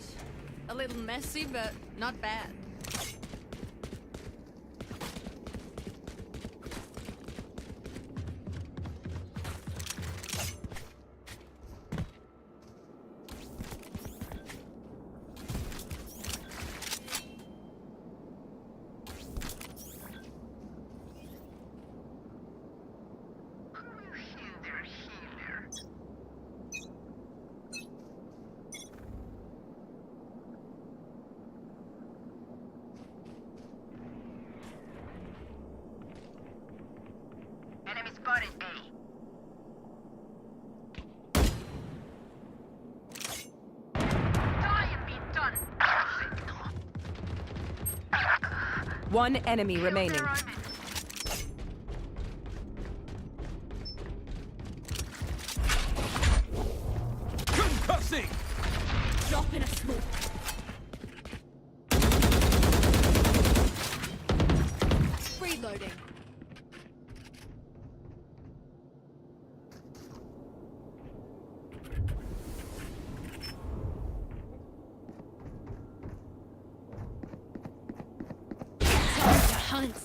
A little messy, but not bad. spotted A. Die and be done. One enemy remaining. Concussing! Drop in a smoke. Reloading. Time to hunt.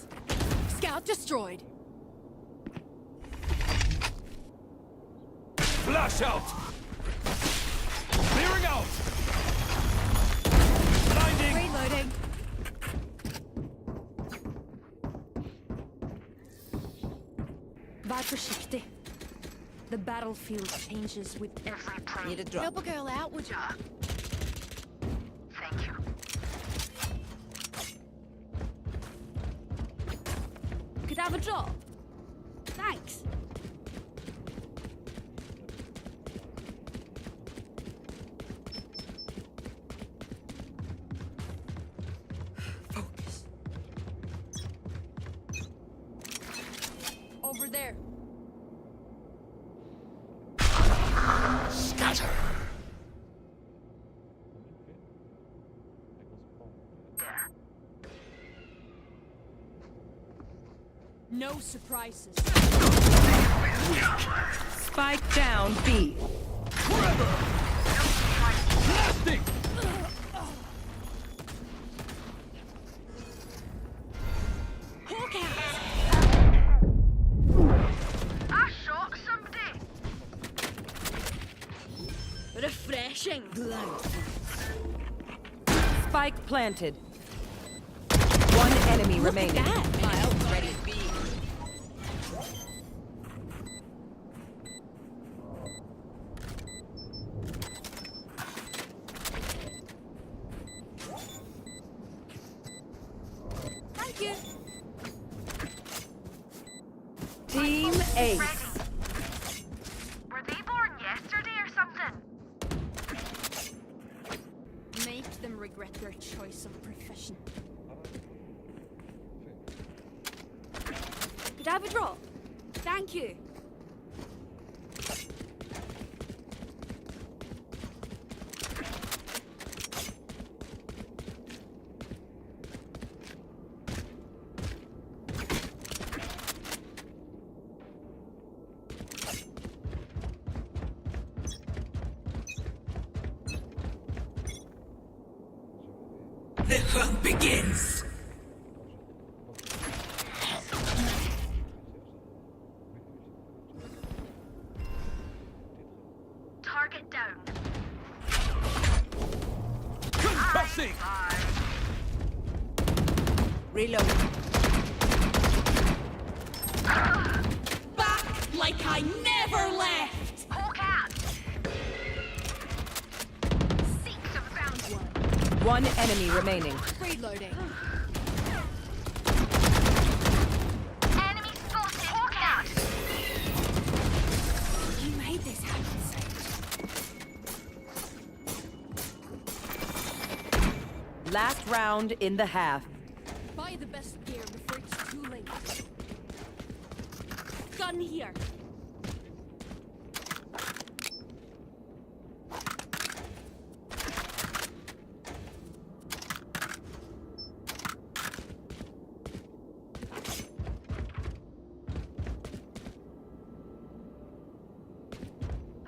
Scout destroyed. Flash out! Clearing out! Blinding! Reloading. Var försiktig. The battlefield changes with every play. Need a drop. Help a girl out, would ya? Thank you. Could I have a drop? Thanks. Focus. Over there. Scatter. No surprises. Spike down B. Blasting! Hawk out! I shot somebody. Refreshing. Spike planted. One enemy remaining. My ult's ready. B. Thank you. Team Ace. Were they born yesterday or something? Make them regret their choice of profession. Could I have a drop? Thank you. The hunt begins. Target down. Concussing! Reload. Back like I never left! Hawk out. Seek some found one. One enemy remaining. Reloading. Enemy spotted. Hawk out. You made this happen, Sage. Last round in the half. Buy the best gear before it's too late. Gun here.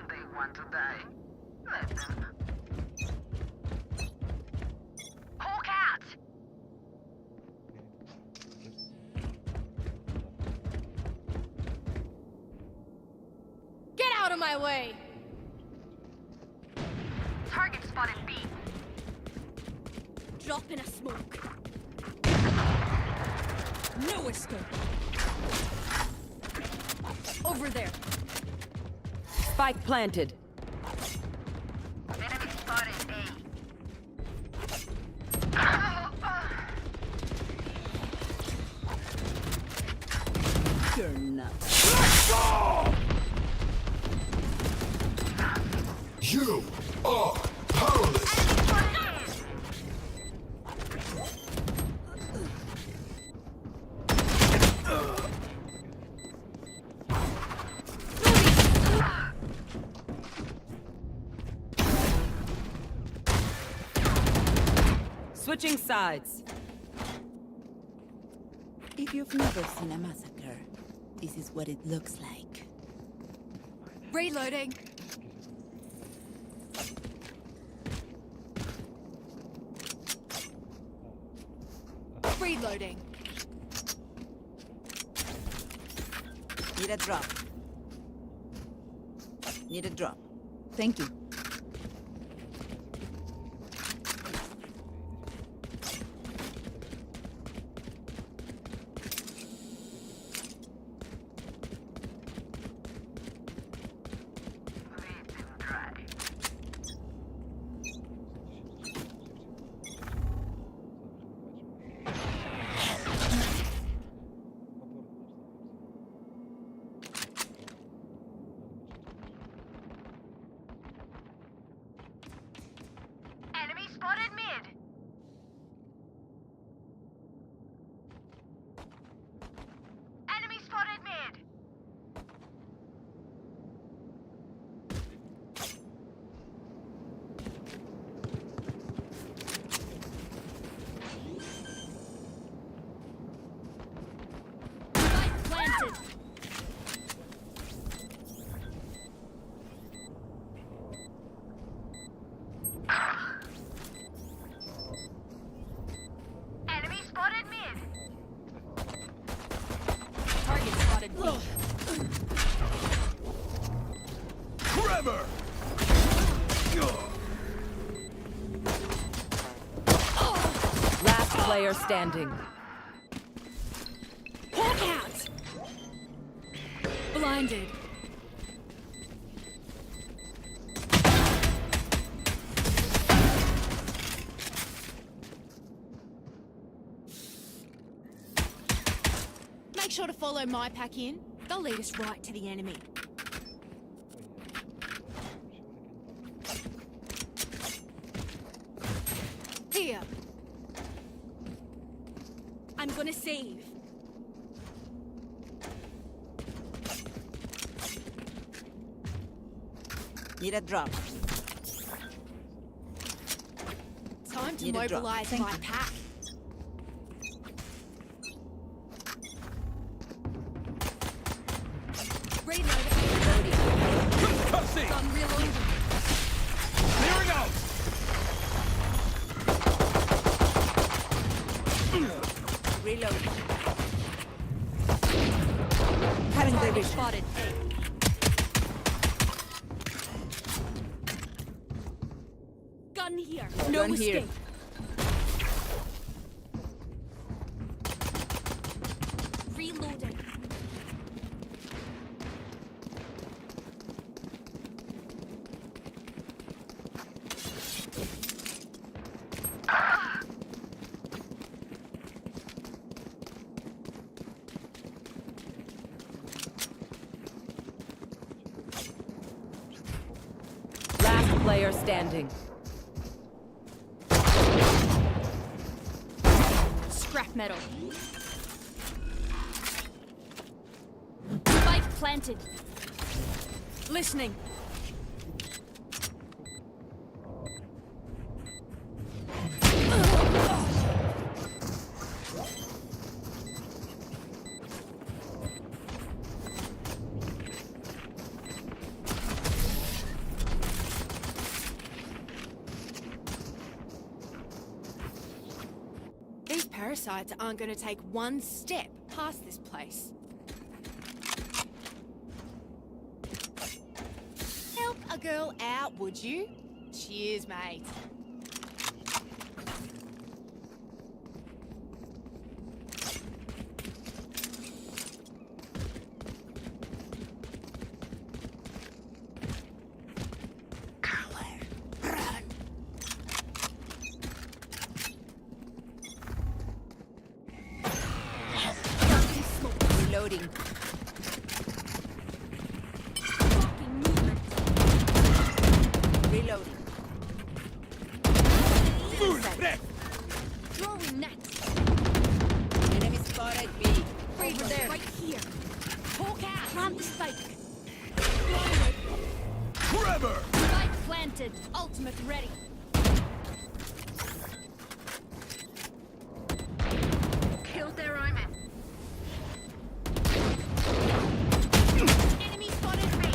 They want to die. Let them. Hawk out. Get out of my way! Target spotted B. Drop in a smoke. No escape. Over there. Spike planted. Enemy spotted A. You're nuts. You are powerless. Switching sides. If you've never seen a massacre, this is what it looks like. Reloading. Reloading. Need a drop. Need a drop. Thank you. Spotted mid. Enemy spotted mid. Spike planted. Enemy spotted mid. Target spotted B. Trevor! Last player standing. Hawk out. Blinded. Make sure to follow my pack in. They'll lead us right to the enemy. Here. I'm gonna save. Need a drop. Time to Need a drop. mobilize Thank my you. pack. Reloading. Cussy! Gun reloading. Clearing out! Reload. Having the vision. Spotted A. Gun here. No Gun here. escape. Reloading. Last player standing. Scrap metal. Spike planted. Listening. These parasites aren't going to take one step past this place. Help a girl out, would you? Cheers, mate. Reloading. Forever! Spike planted. Ultimate ready. Killed their Omen. Enemy spotted me.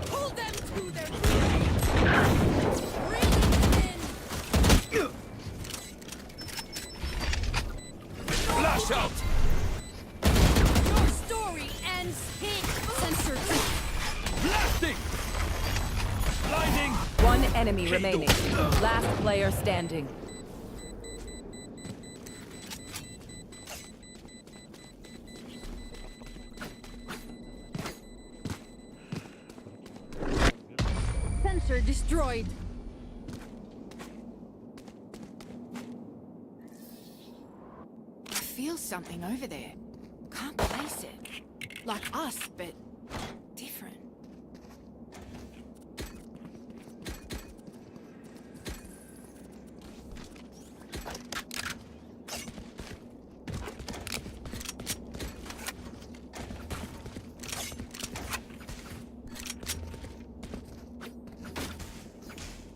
Pull them to their Bring them in. Flash out! Your story ends here. Sensor Blasting! Blinding! One enemy remaining. Last player standing. Sensor destroyed. I feel something over there. Can't place it. Like us, but different.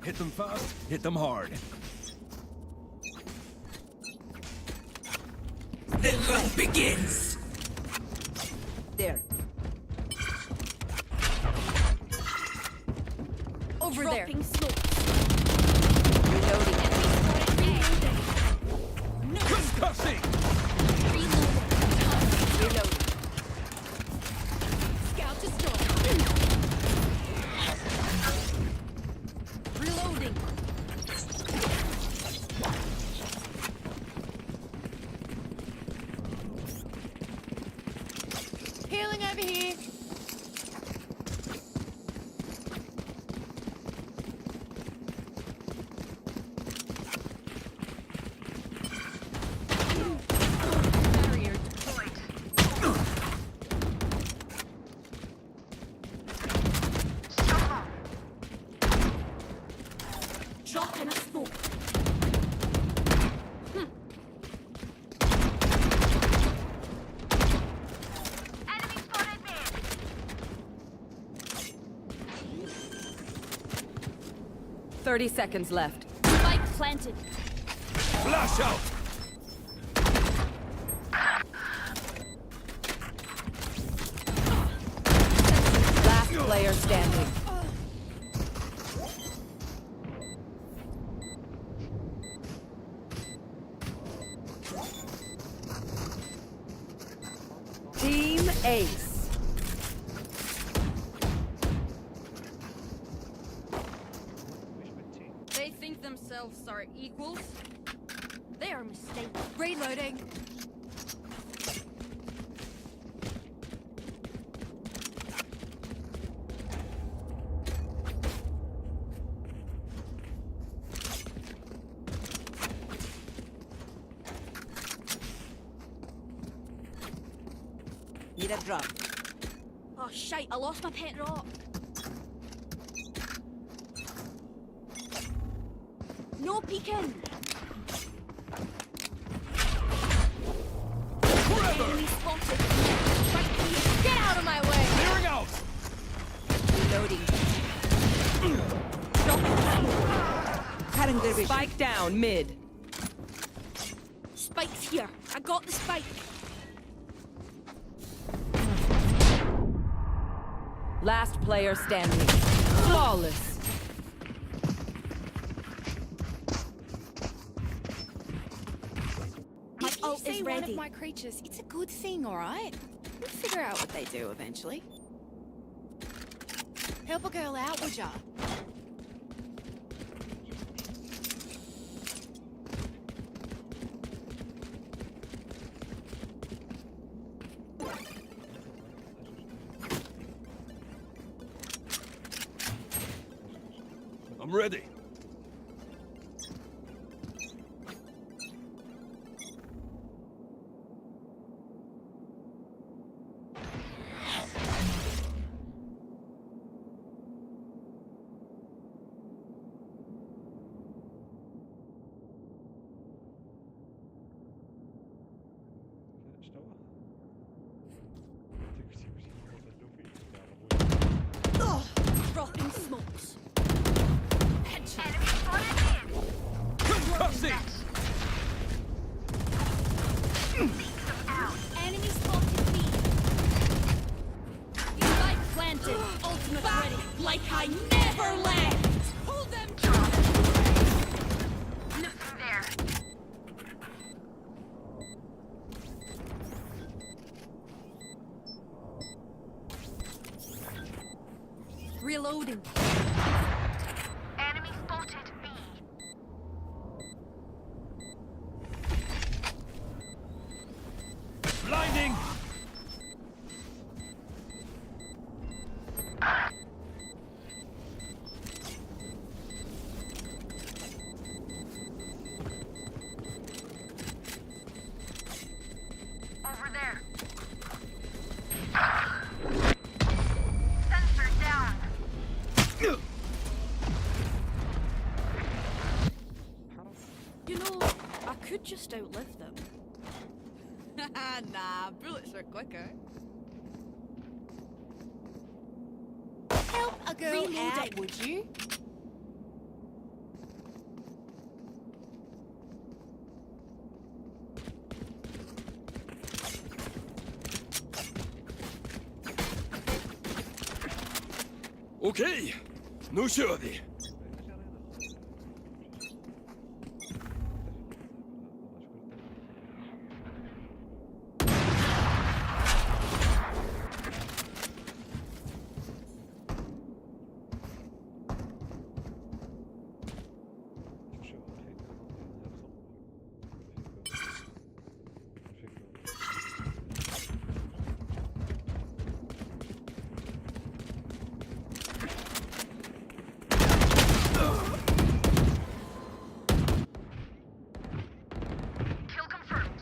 Hit them fast, hit them hard. The hunt begins. There. Over Dropping smoke. Reloading. Concussing! Reloading. Scout destroyed. Reloading. Healing over here. Barrier deployed. Sova. Drop in a smoke. Enemy spotted me. 30 seconds left. Spike planted. Flash out! Last player standing. Team Ace. They think themselves are equals. They are mistaken. Reloading. Need a drop. Oh shite, I lost my pet rock. No peeking. Enemy spotted. Right here. Get out of my way. Clearing out! Reloading. Spike down mid. Spike's here. I got the spike. Last player standing. Flawless. My ult is ready. One of ready. my creatures, it's a good thing, all right? We'll figure out what they do eventually. Help a girl out, would ya? I'm ready. Dropping planted. Ultimate ready. Like I never left. Hold them down. Nothing there. Reloading. Enemy spotted B. Blinding! Over there. Sensor down. You know, I could just outlive them. Nah, bullets are quicker. Help a girl Reloading. out, would you? Okej, nu kör vi! Kill confirmed.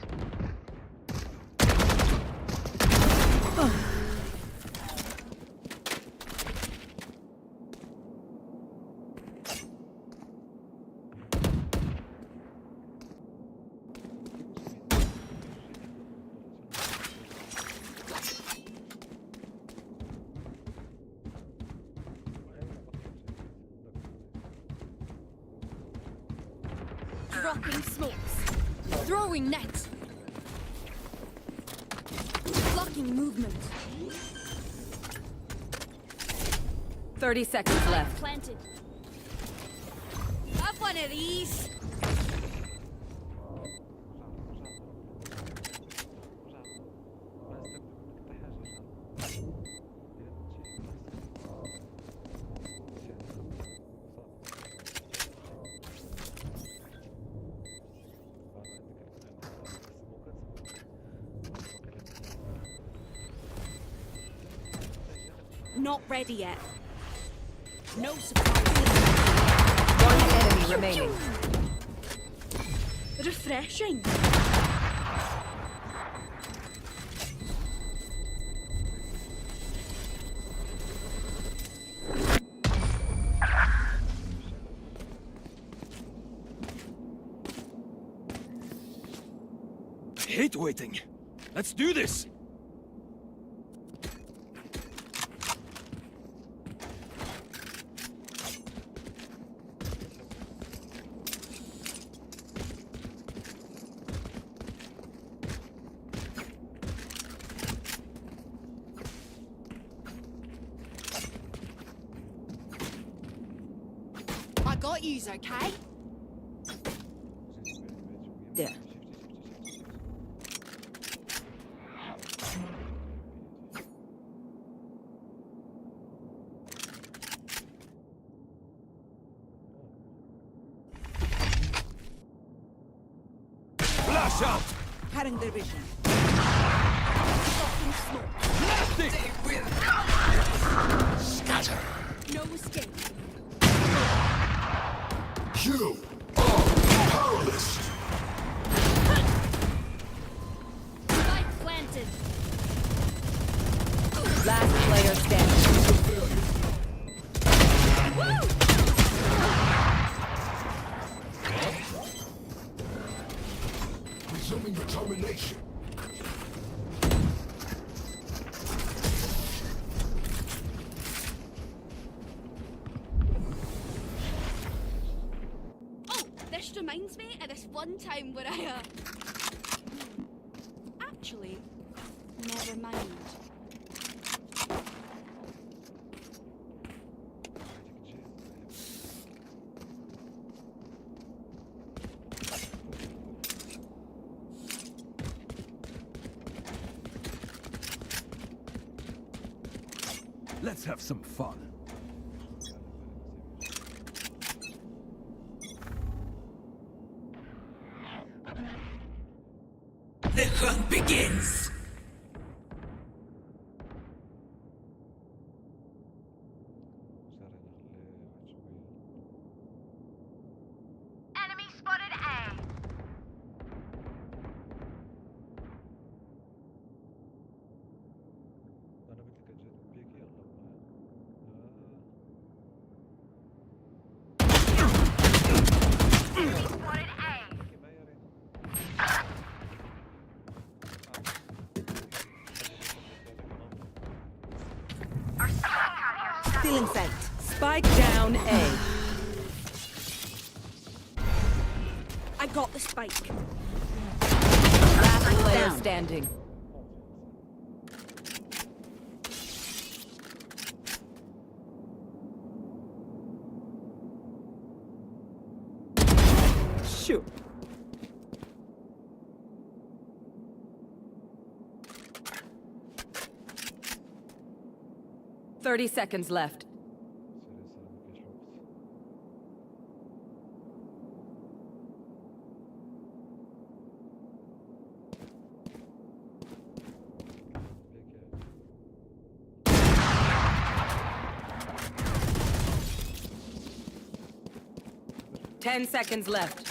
Dropping smokes. Throwing net. Blocking movement. 30 seconds left. Planted. Have one of these. Not ready yet. No surprise. One enemy remaining. Refreshing. Hate waiting. Let's do this! I got yous, okay? There. Flash out! Cutting their vision. Blasting! Scatter. No escape. You are powerless. Spike planted. Last player standing. Resuming determination. Oh, this reminds me of this one time where I, Actually, never mind. Let's have some fun. The hunt begins! Enemy spotted A. انا بدي اجرب بيك يلا Enemy spotted A. Our spike carrier. Still in sight. Spike down A. I got the spike. Last player standing. Shoot. Thirty seconds left. Ten seconds left.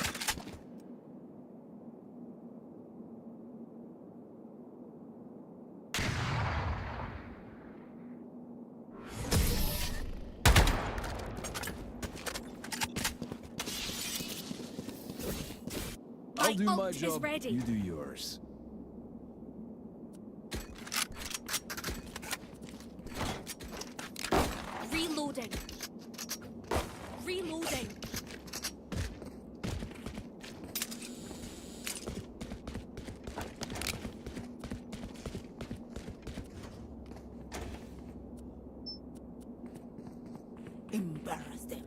I'll do my ult is job, ready. you do yours. Reloading. Reloading. Embarrass them.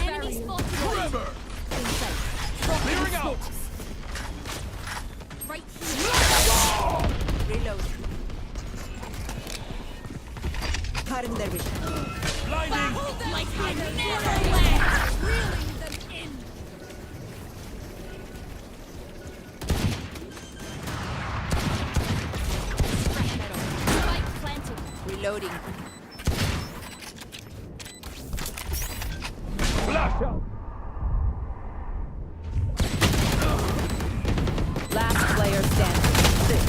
Enemy spotted. Forever! Clearing out. Right here. Reload. Cutting their vision. Blinding! Like I never left. Reeling them in. Spike planted. Reloading. Flash out! Last player standing.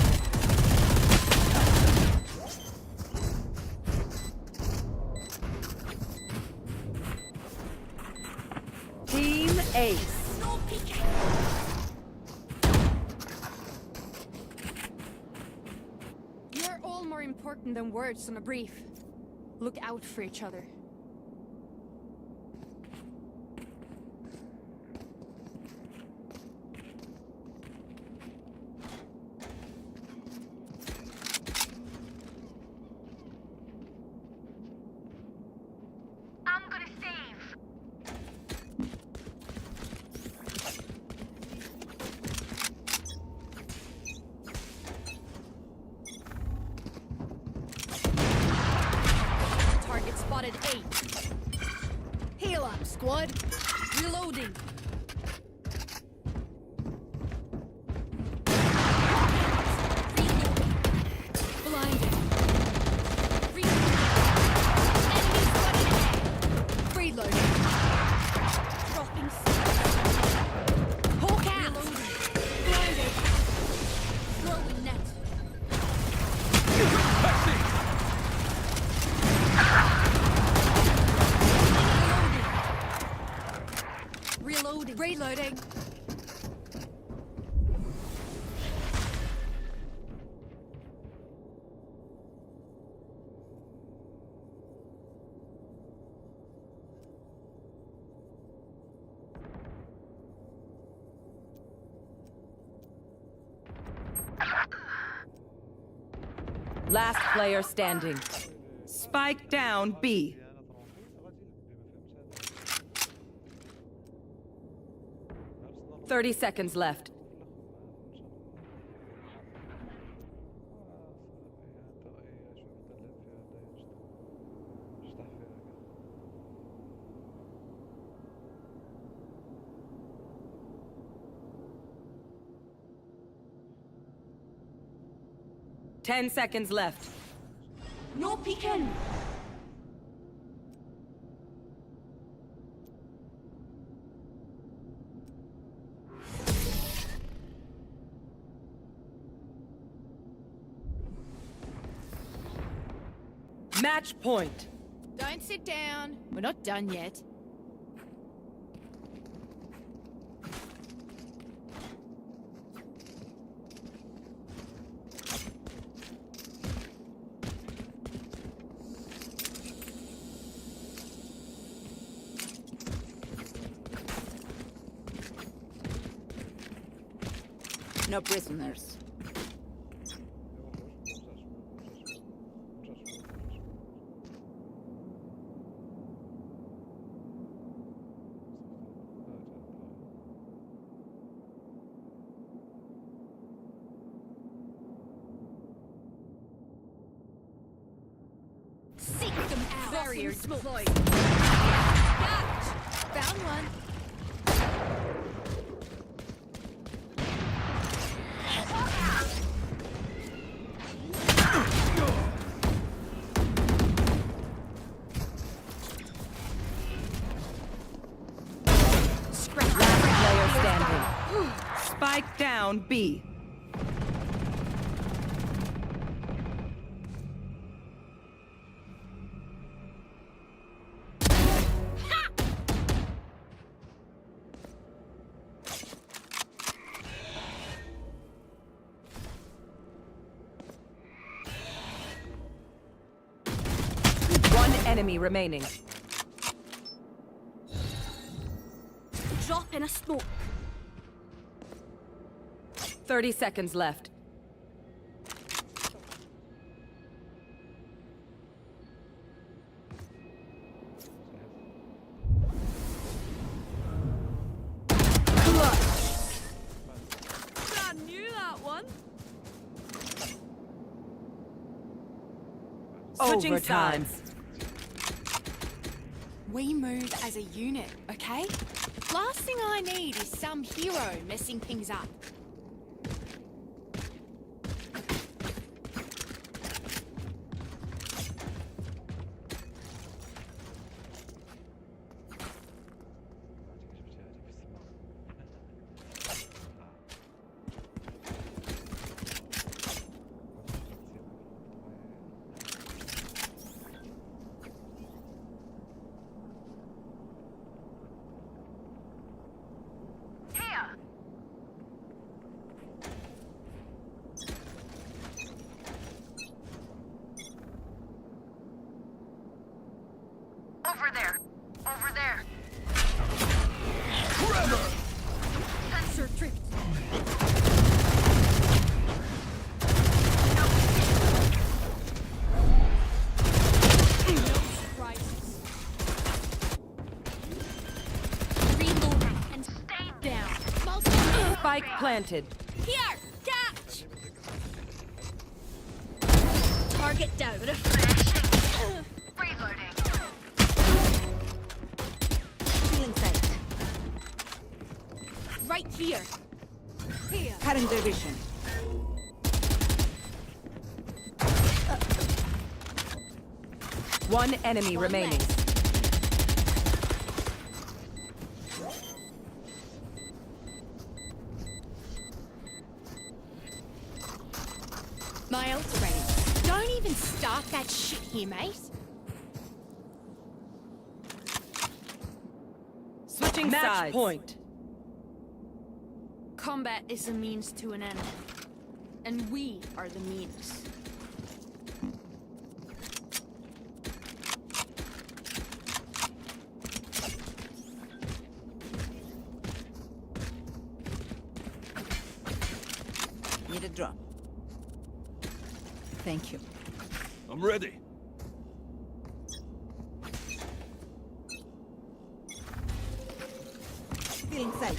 Team Ace. No peeking. You're all more important than words on a brief. Look out for each other. I'm gonna save. Target spotted 8. Heal up, squad. Reloading. Blinded. Reloading. Enemy spotted A. Reloading. Dropping. Hawk out. Blinded. Throwing net. Reloading. Last player standing. Spike down B. أنا 30 seconds left. Ten seconds left. No peeking. Match point. Don't sit down. We're not done yet. No prisoners. Seek them out. Barrier deployed. Found one. Last player standing. Spike down B. One enemy remaining. Drop in a smoke. 30 seconds left. I knew that one. Switching Overtime. sides. We move as a unit, okay? Last thing I need is some hero messing things up. Over there. Over there. Sensor tripped. No surprises. Reload and stay down. Spike planted. Here, catch. Target down. Reloading. Feeling safe. Right here. Here. Current division. One enemy remaining. My ult's ready. Don't even start that shit here, mate. Switching Match sides. point. Combat is a means to an end. And we are the means. Need a drop. Thank you. I'm ready. Still in sight.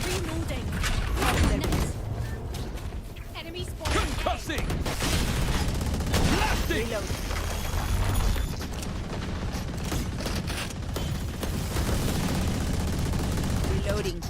Reloading. Enemy spawn. Concussing! Blasting! Reloading.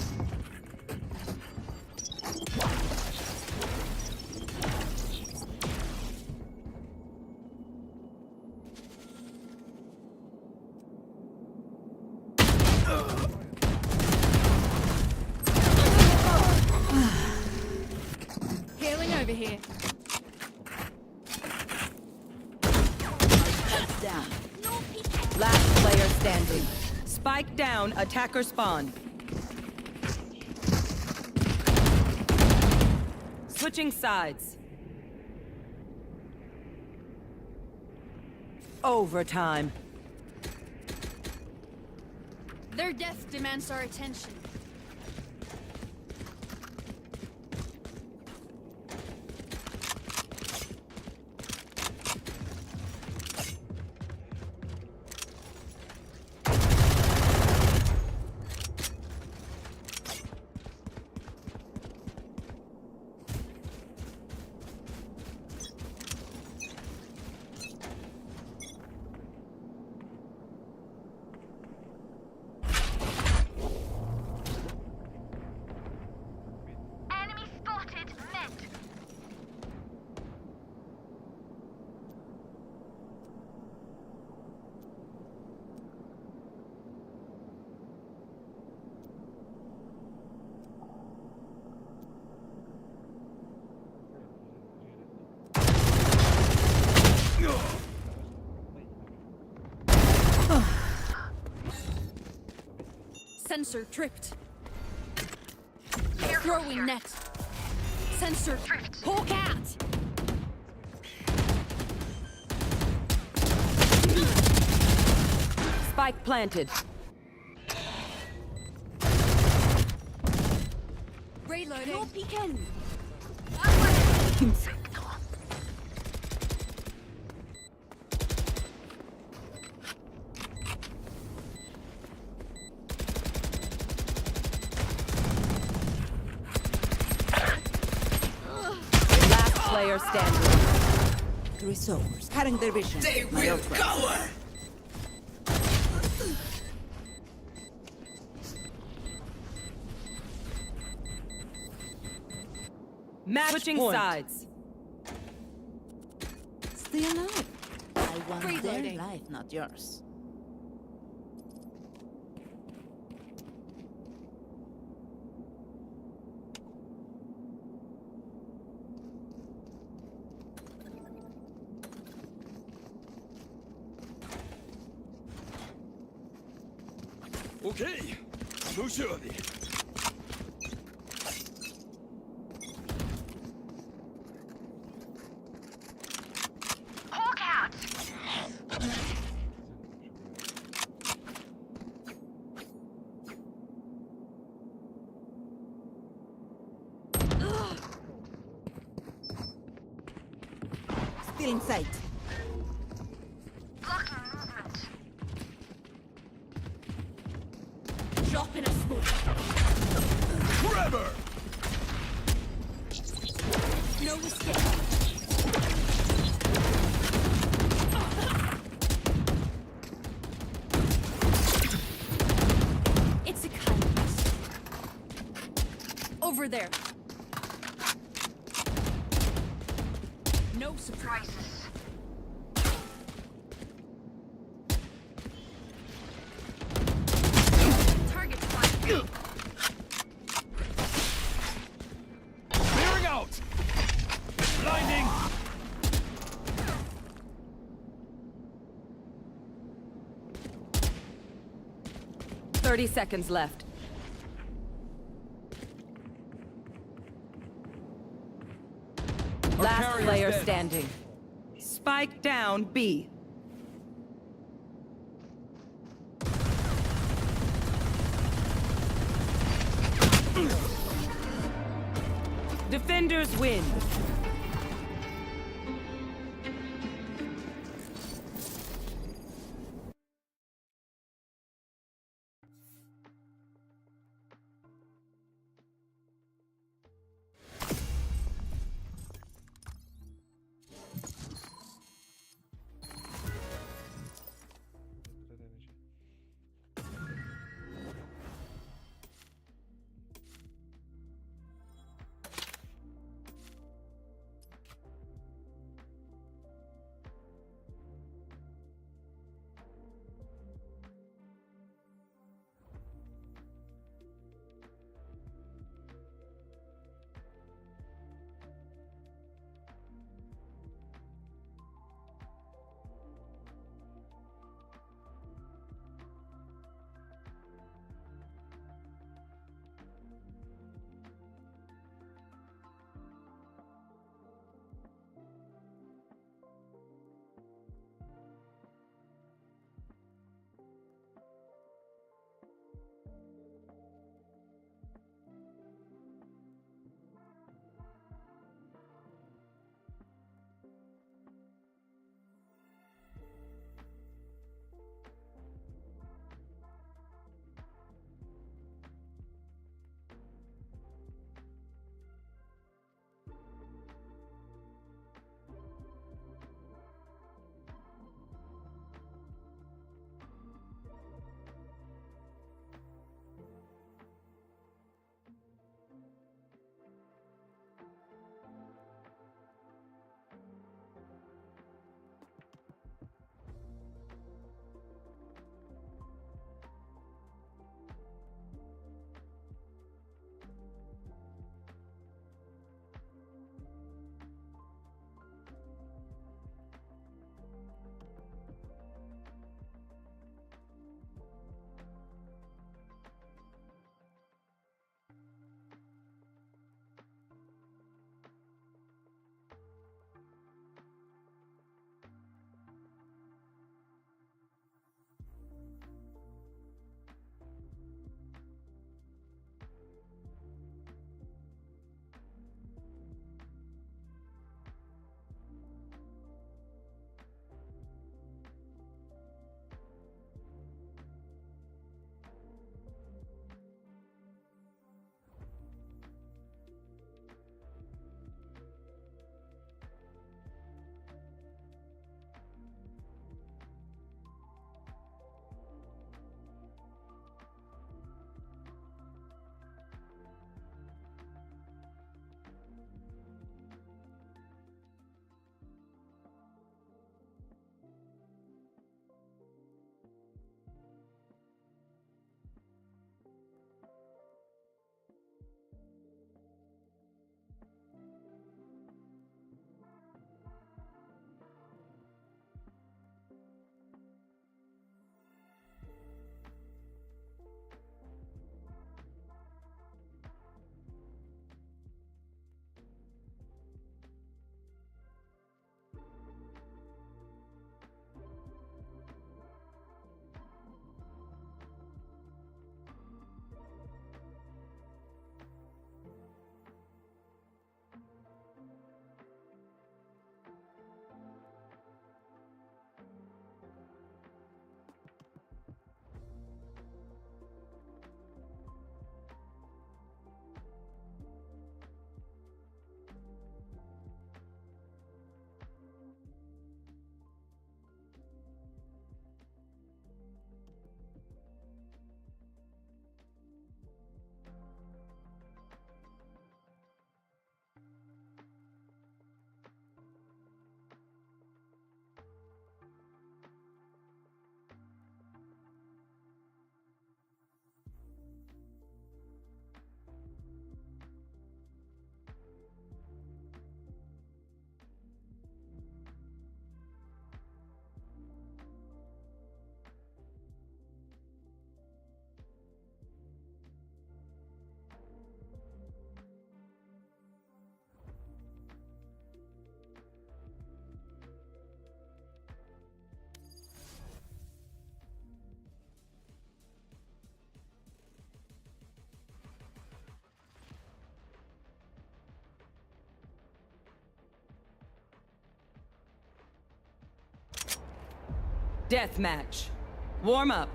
Healing over here. Down. Last player standing. Spike down, attacker spawn. Switching sides. Overtime. Their death demands our attention. Enemy spotted mid. Sensor tripped. Throwing net. Sensor tripped. Poke out. Spike planted. Reloading. No peeking. Last player standing. Three souls. Cutting their vision. They will cover. Match Switching point. sides. Stay alive. I want their Reloading. life, not yours. Okej, nu kör vi. Hawk out. Still in sight. Blocking movement. Drop in a smoke. Forever! No escape. It's a kindness. Over there. No surprises. Target spotted. Clearing out! Blinding! Thirty seconds left. Last carrier's player dead. standing. Spike down B. Defenders win. Death match. Warm up.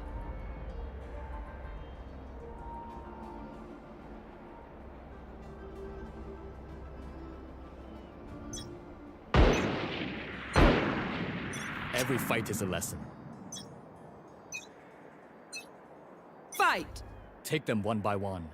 Every fight is a lesson. Fight! Take them one by one.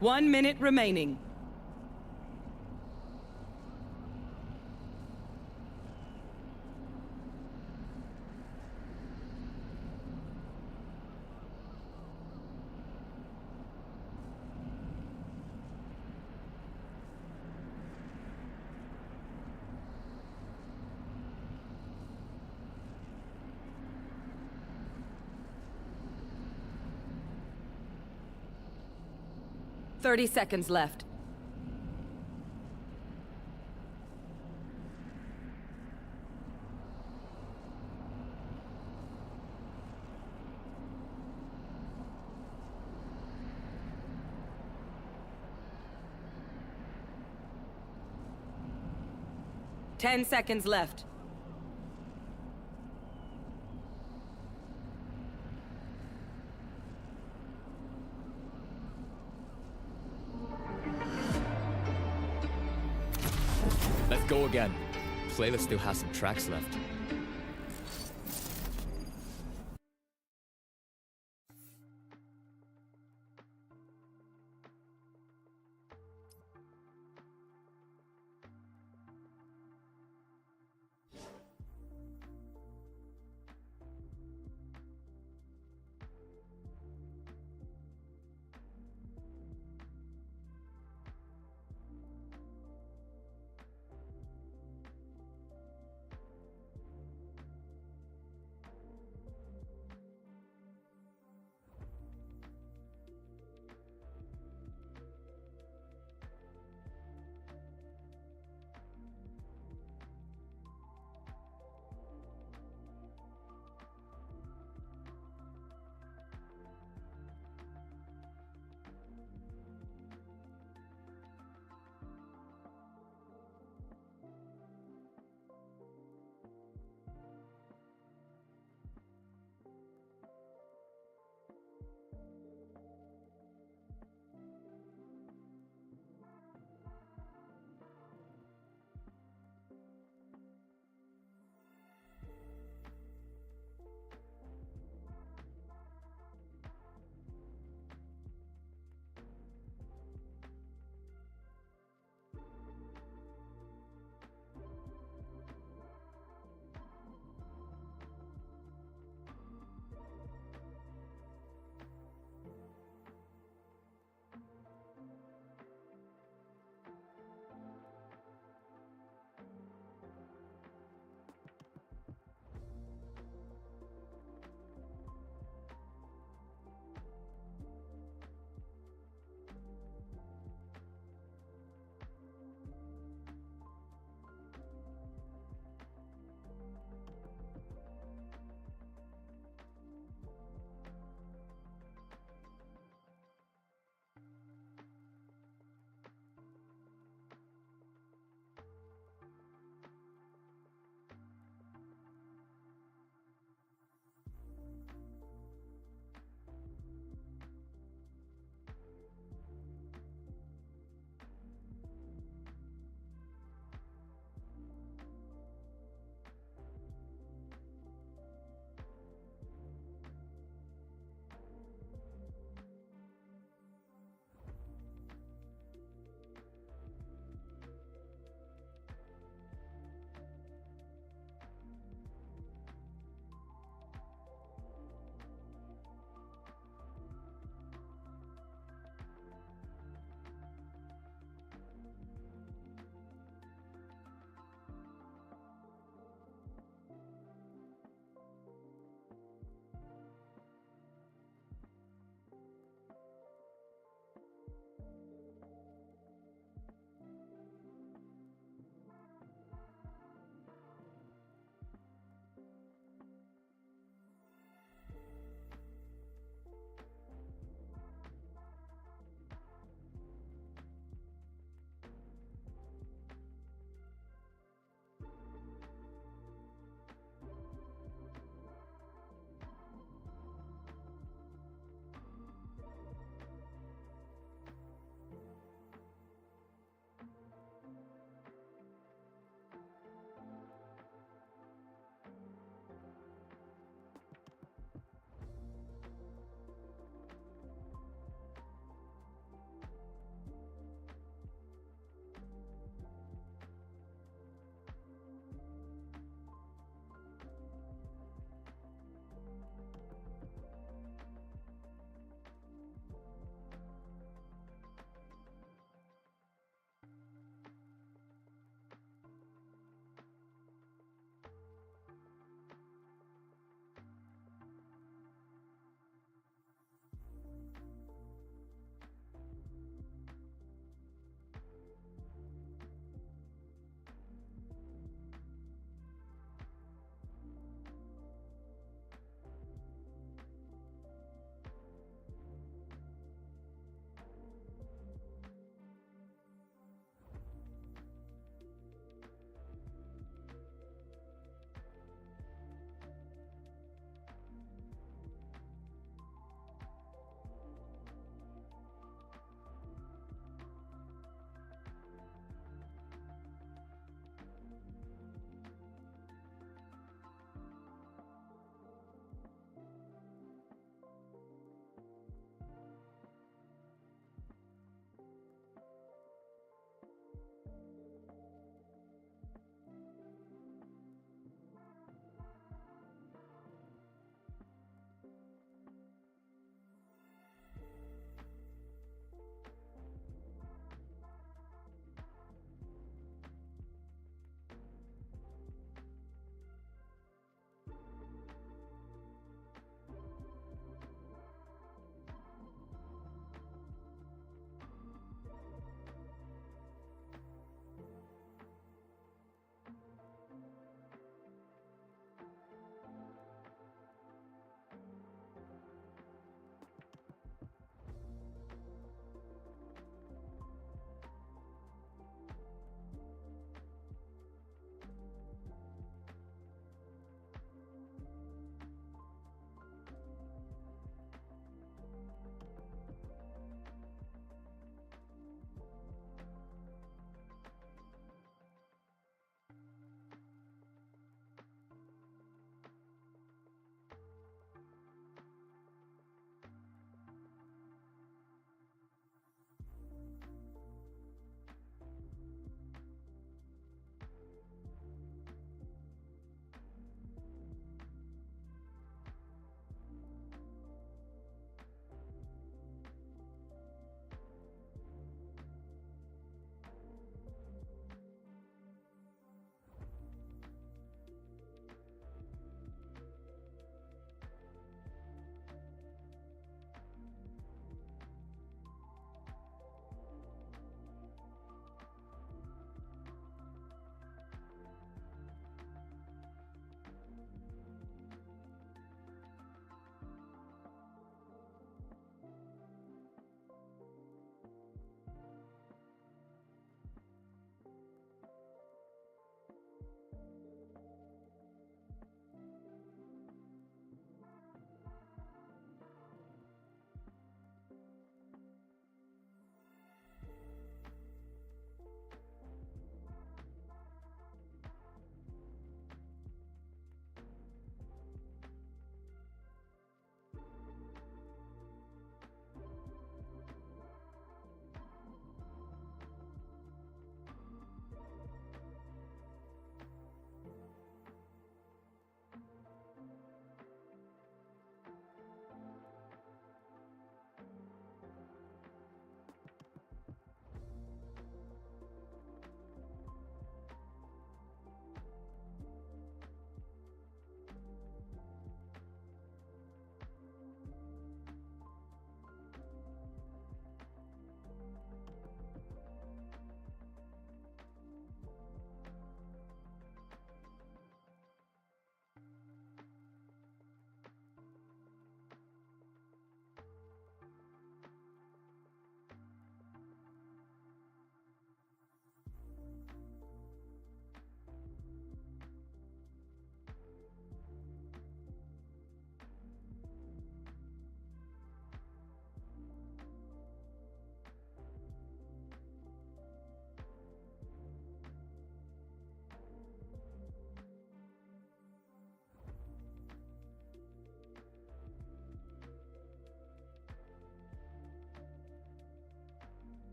1 minute remaining. Thirty seconds left. Ten seconds left. Let's go again. Playlist still has some tracks left.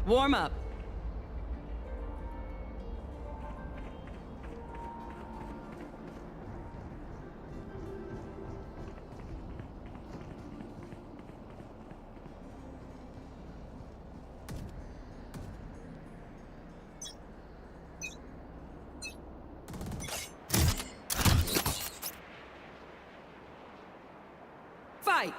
Warm up. Fight!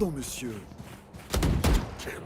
Pardon, monsieur. Killed.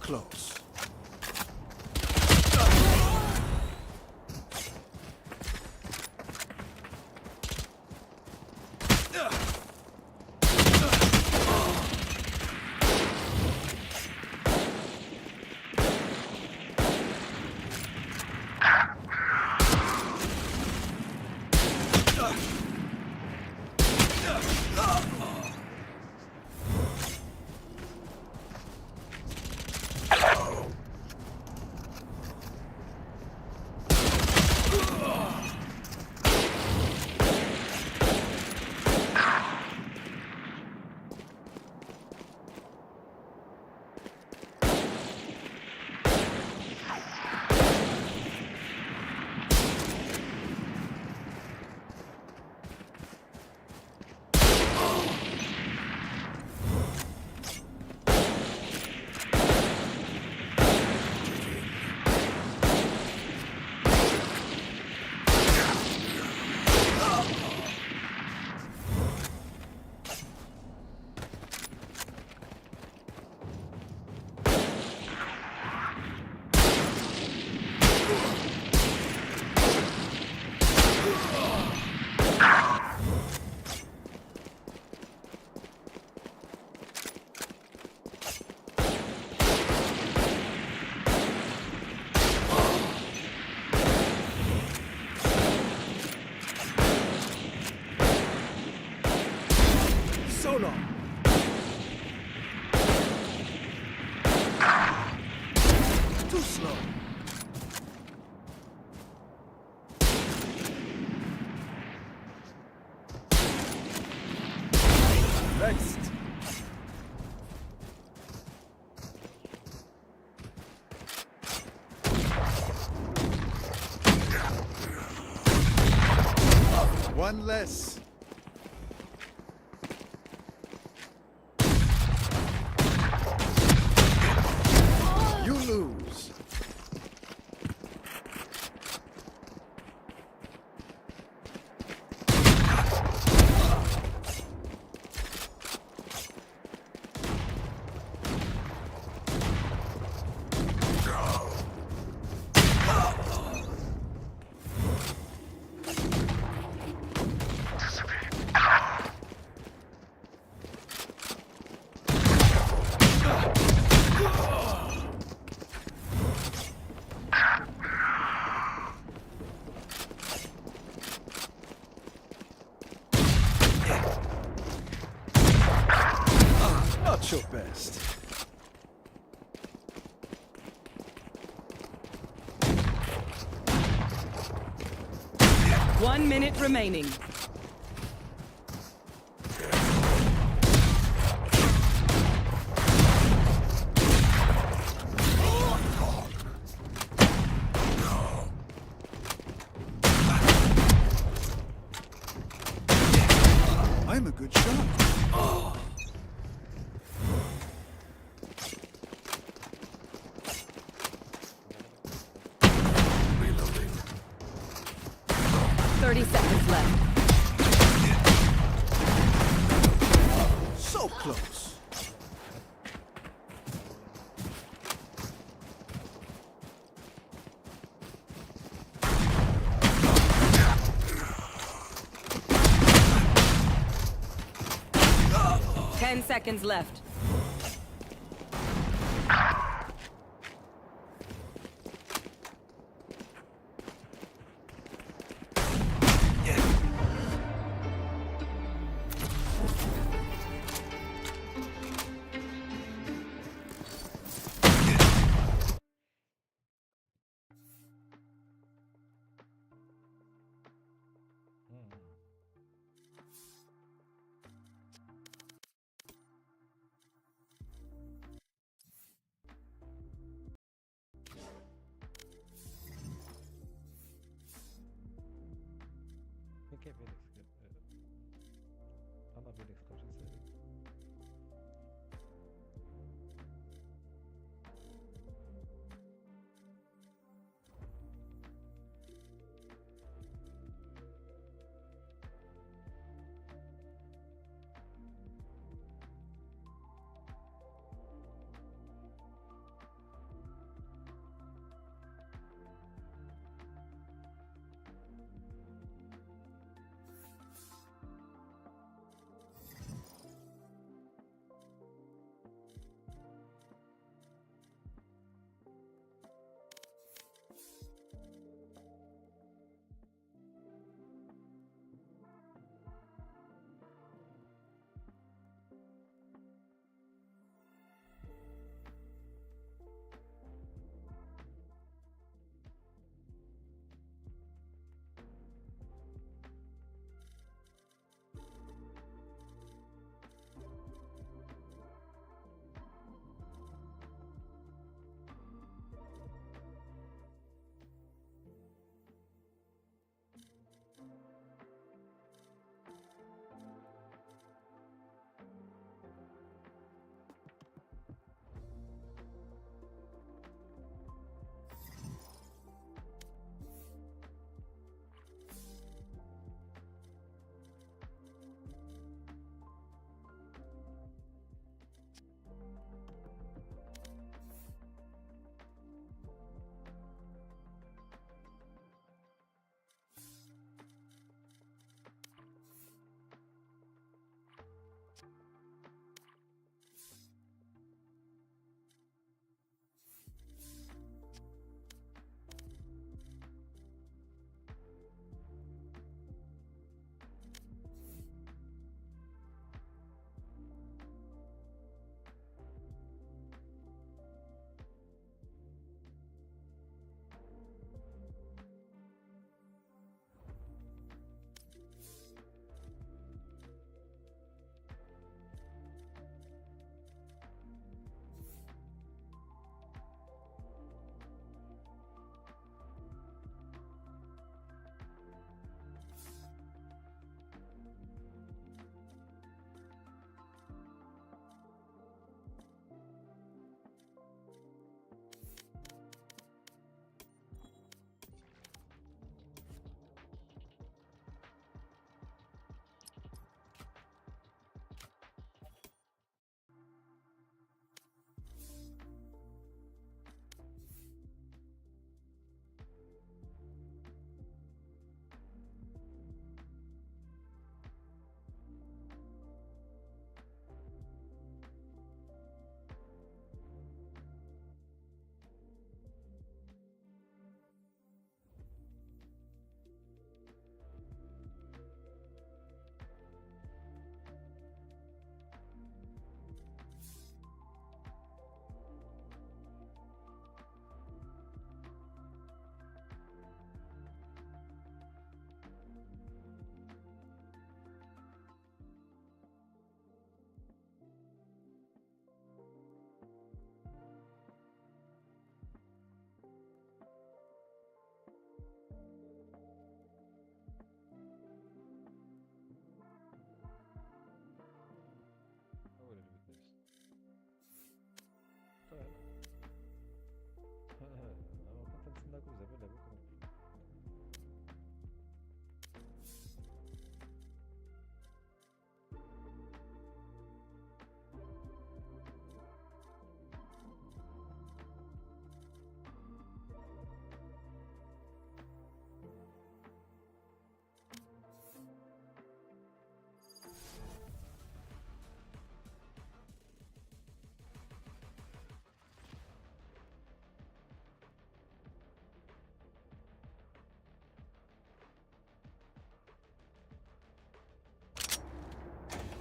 close. Too slow. Next. One less. You lose. Not your best. One minute remaining. I'm a good shot. Oh. Reloading. 30 seconds left. So close. Ten seconds left. Vilken Felix? Annan Felix kanske säger det.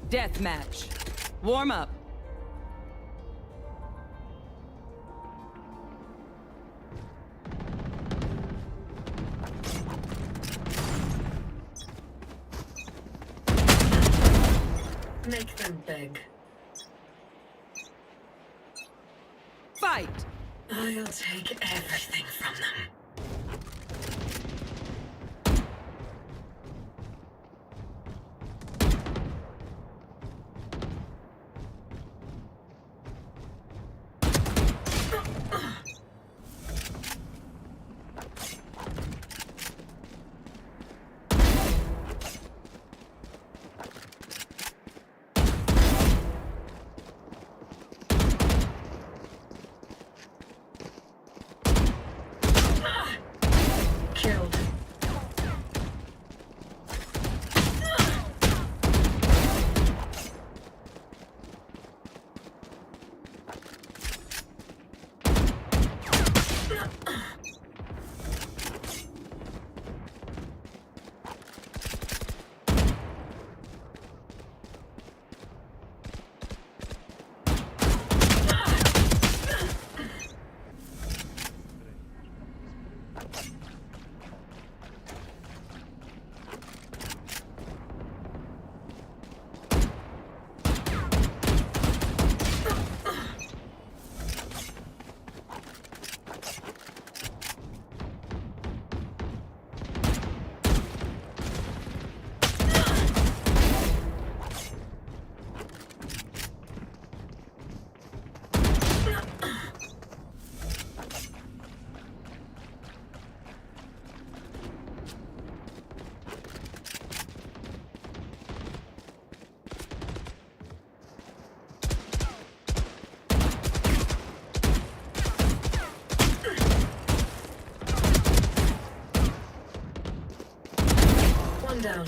Death match. Warm up. Make them beg. Fight! I'll take everything from them. Killed. One down.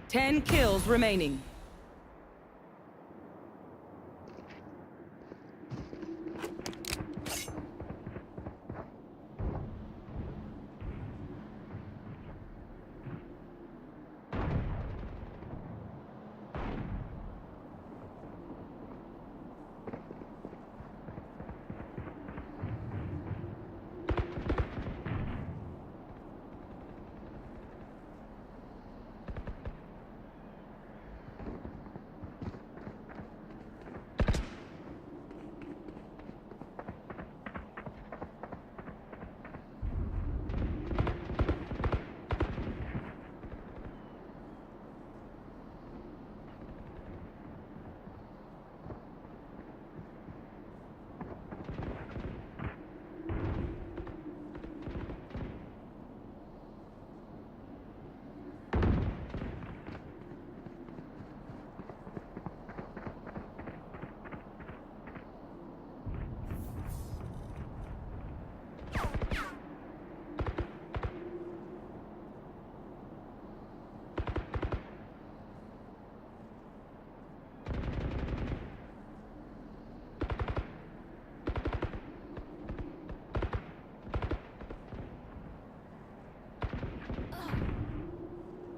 Ten kills remaining.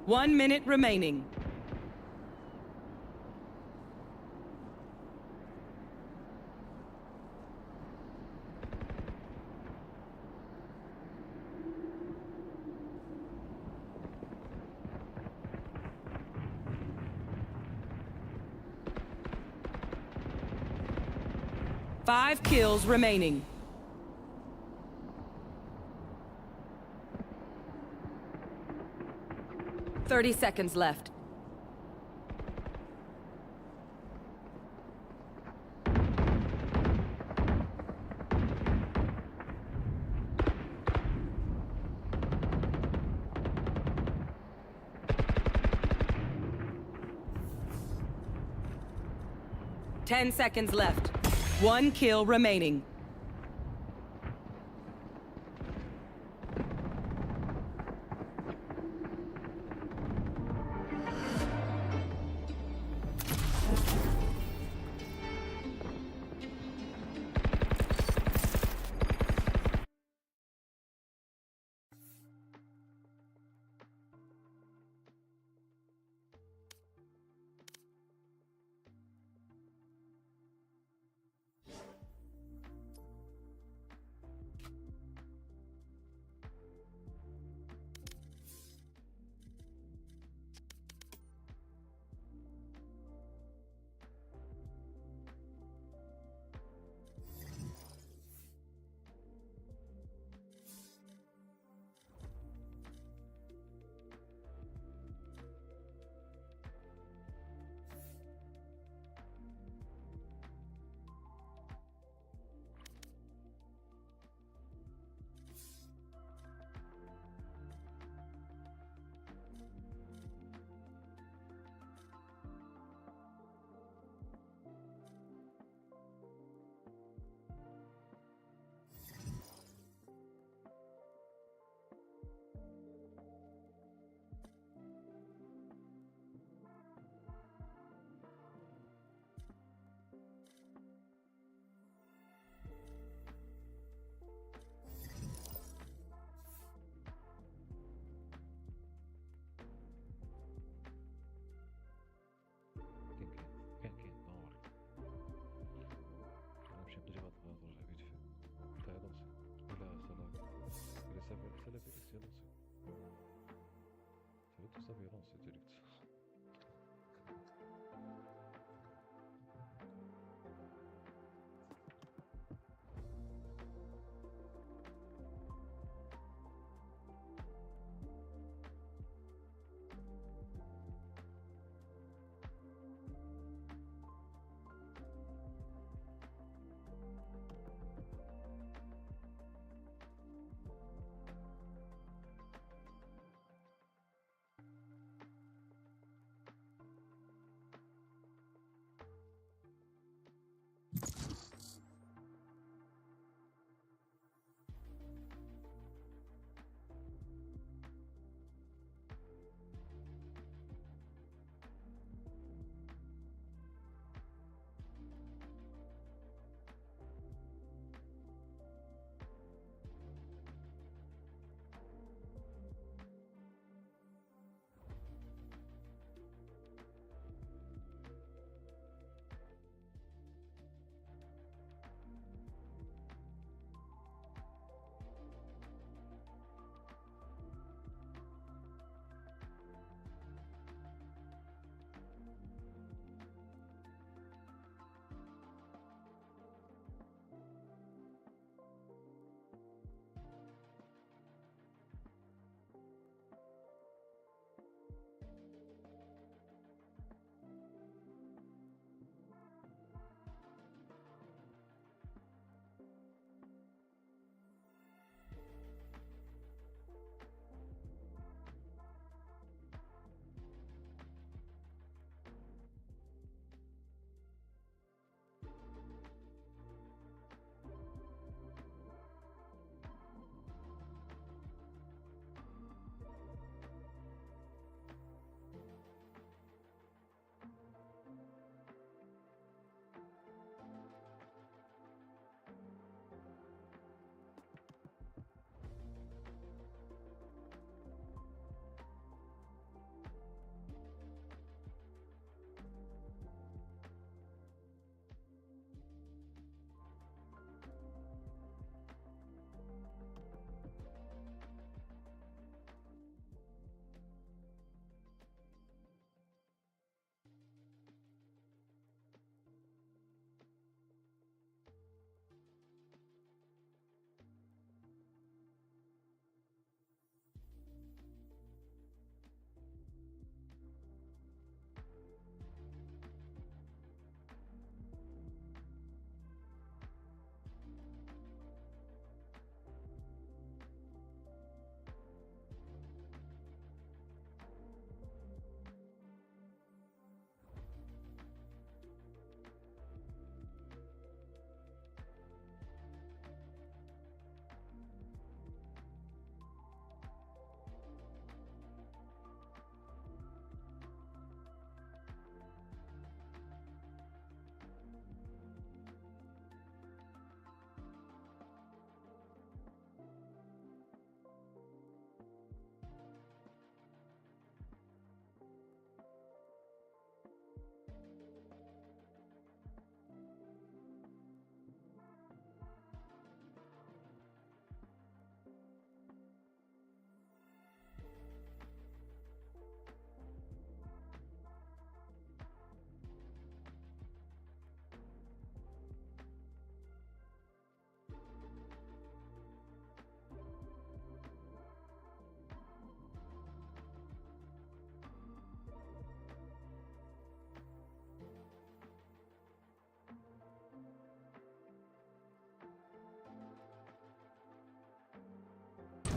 One minute remaining. Five kills remaining. Thirty seconds left. Ten seconds left. One kill remaining.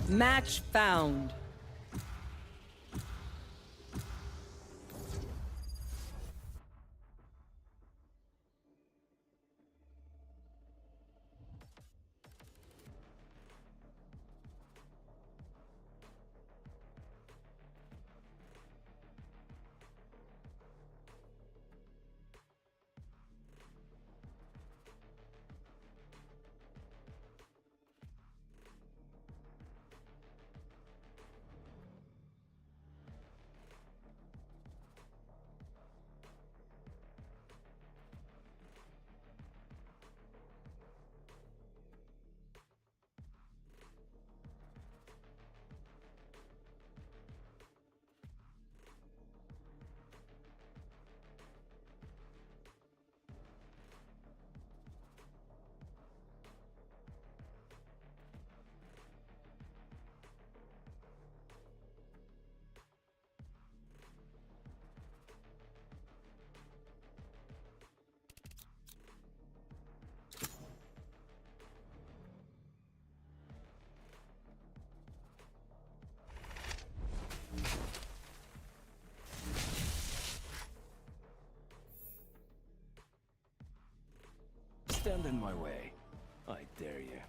Match found. Stand in my way. I dare you.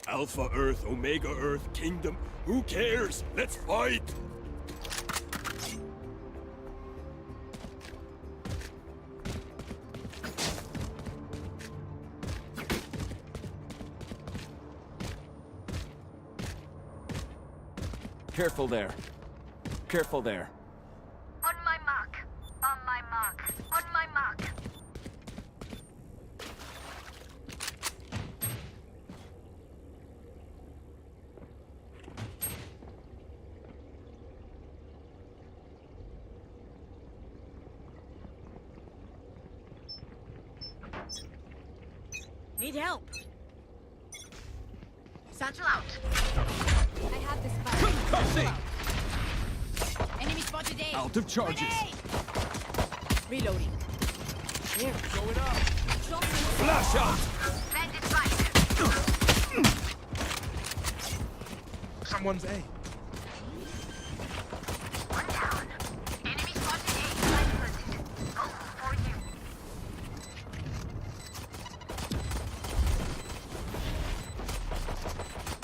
Alpha Earth, Omega Earth, Kingdom. Who cares? Let's fight! Careful there. Careful there. On my mark. On my mark. On my mark. Need help. Satchel out. I have this fire. Concussing! Enemy spotted A. Out of charges. Reloading. Here. Going up. Flash out! Bandit fight. Someone's A. One down. Enemy spotted A. Sighted. Go for you.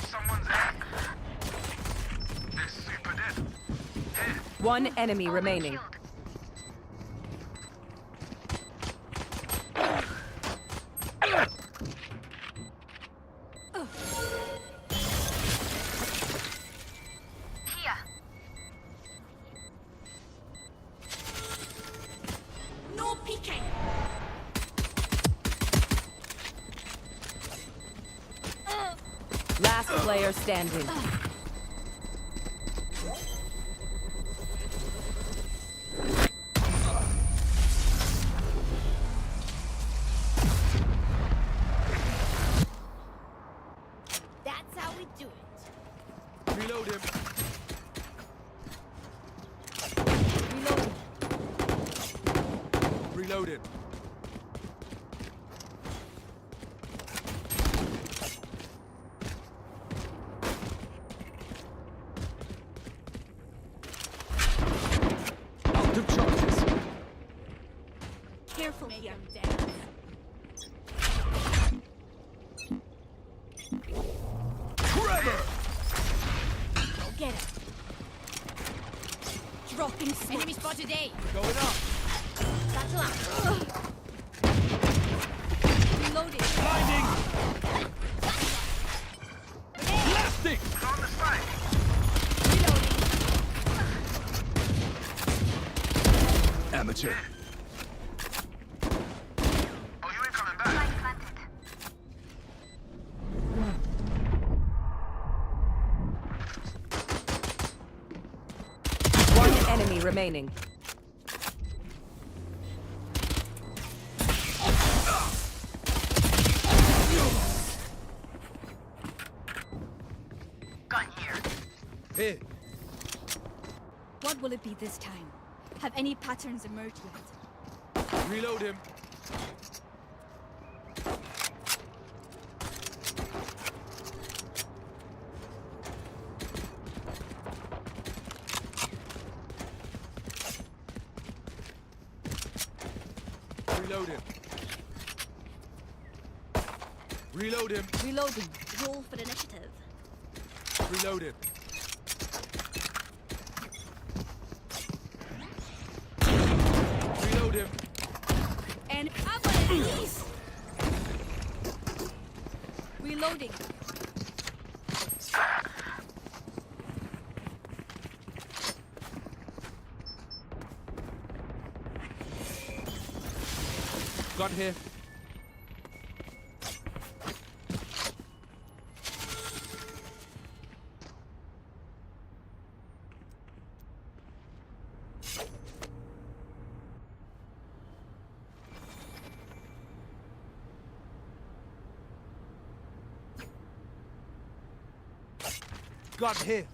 Someone's A. They're super dead. Here. One enemy remaining. Here. No peeking. Last player standing. That's how we do it. Reload him. Reload him. Out of charges. Careful here. Trevor! Go get it. Dropping smoke. Enemy spotted A. Going up. Satchel out. Reloading. Blinding! Blasting! On the spike. Amateur. Oh, you ain't coming back. Spike planted. remaining. Gun here. Here. What will it be this time? Have any patterns emerged yet? Reload him. Reload him. Reload him. Reloading. Roll for initiative. Reload him. Reload him. And I'm gonna these. Reloading. Gun here. Gun here.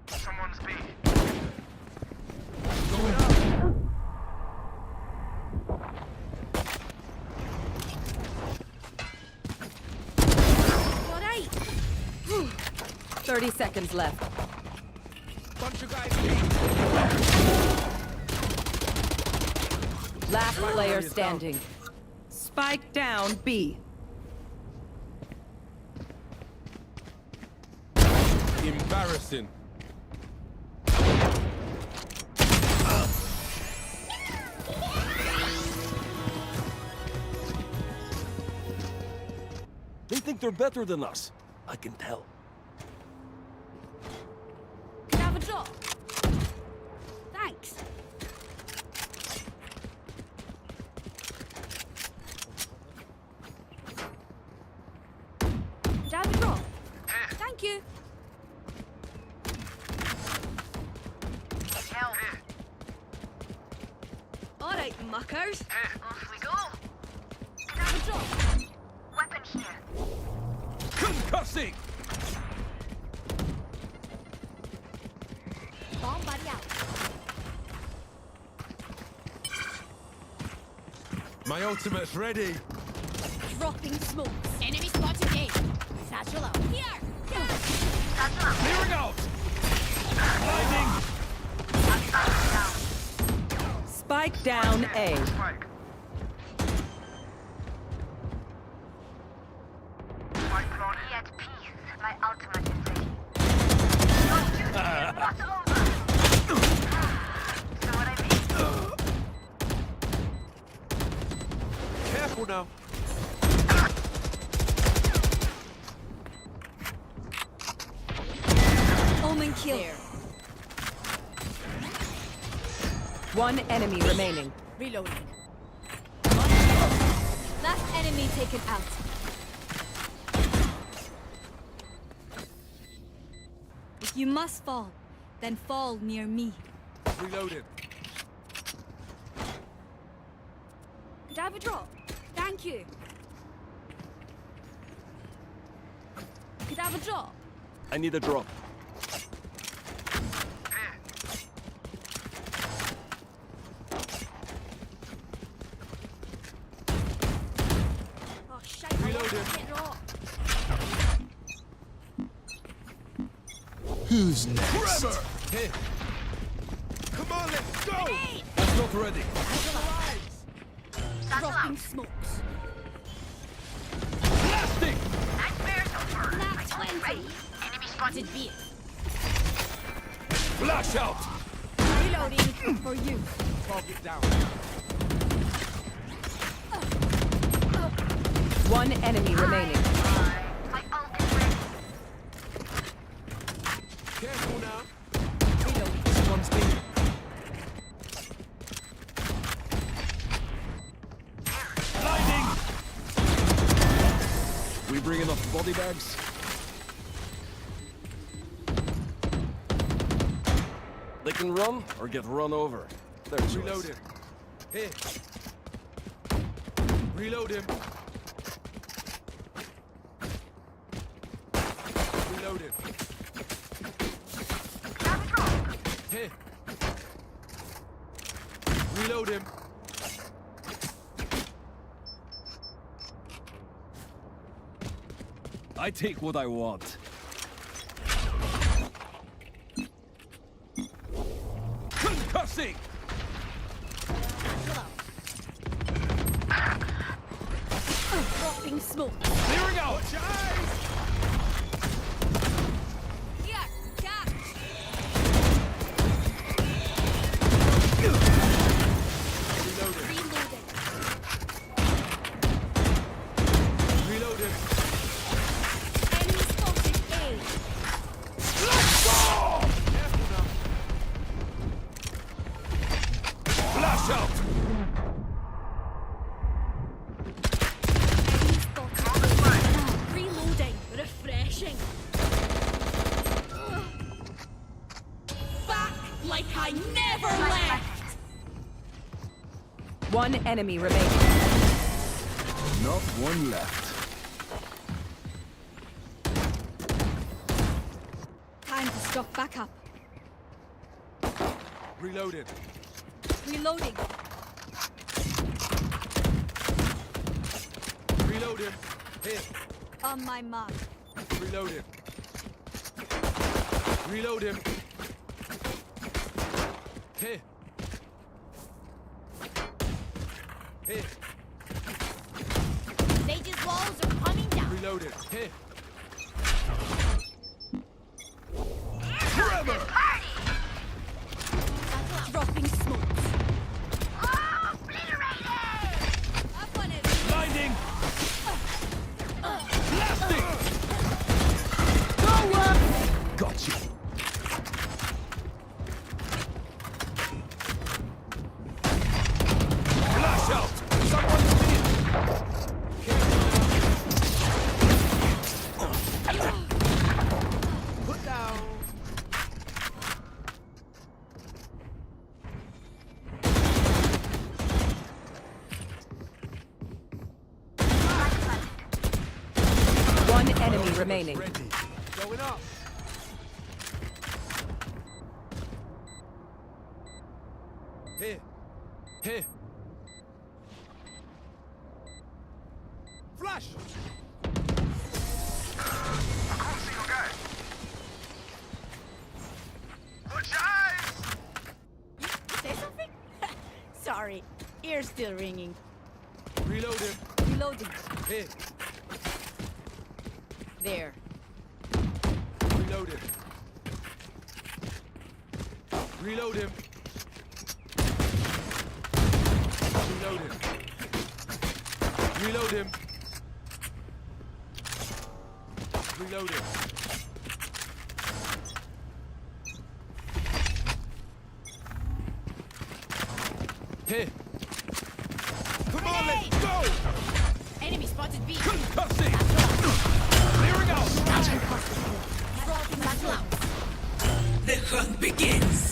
Someone's B. Going up. All right. 30 seconds left. Bunch of guys. Last player standing. Spike down B. Embarrassing. They think they're better than us. I can tell. Can I have a drop? Thanks. Can I have a drop? Thank you. Help. All right, muckers. Off we go. Can I have a drop? Weapon here. Concussing! Bomb buddy out. My ultimate's ready. Dropping smokes. Enemy spotted A. Satchel out. Here. Yeah. That's up. Clearing out! Blinding! Spike down A. Spike. Spike plot. Be at peace. My ultimate is ready. What's over? Know what I mean? Careful now. Omen kill. One enemy remaining. Reloading. Last enemy taken out. If you must fall, then fall near me. Reloaded. Could I have a drop? Thank you. Could I have a drop? I need a drop. Oh, shite. Reloaded. Get rocked. Who's next? Trevor! Here. Come on, let's go! Hey! That's not ready. Dropping smokes. Blasting! Nightmares over. Nat 20. Enemy spotted B. Flash out! Reloading for you. Target down. One enemy remaining. My ult is ready. Careful now. Reloading. Someone's B. body bags. They can run or get run over. Their choice. Reload him. Here. Reload him. Reload him. Here. Reload him. I take what I want. Concussing! Dropping smoke. Clearing out! Watch your eyes! Here, catch. Reload him. Reload him. Enemy spotted A. Careful now. Flash out! Enemy spotted. Reloading. Refreshing. Back like I never left. One enemy remaining. Not one left. Time to stock back up. Reload him. Reloading. Reload him. Here. On my mark. Reload him. Reload him. Here. Here. Sage's walls are coming down. Reload him. Here. Forever! Dropping smokes. Blinding! Blasting! Got you. Flash out! Someone's near! Put down. One enemy remaining. Ready. Going up. Here. Here. Flash! I can't see your guy. Watch your eyes! Say something? Sorry, ear's still ringing. Reload him. Reloading. Here. There. Reload him. Reload him. Reload him. Reload him. Reload him. Here. Come on, let's go! Enemy spotted B. Concussing! Clearing out! Dropping battle out. The hunt begins.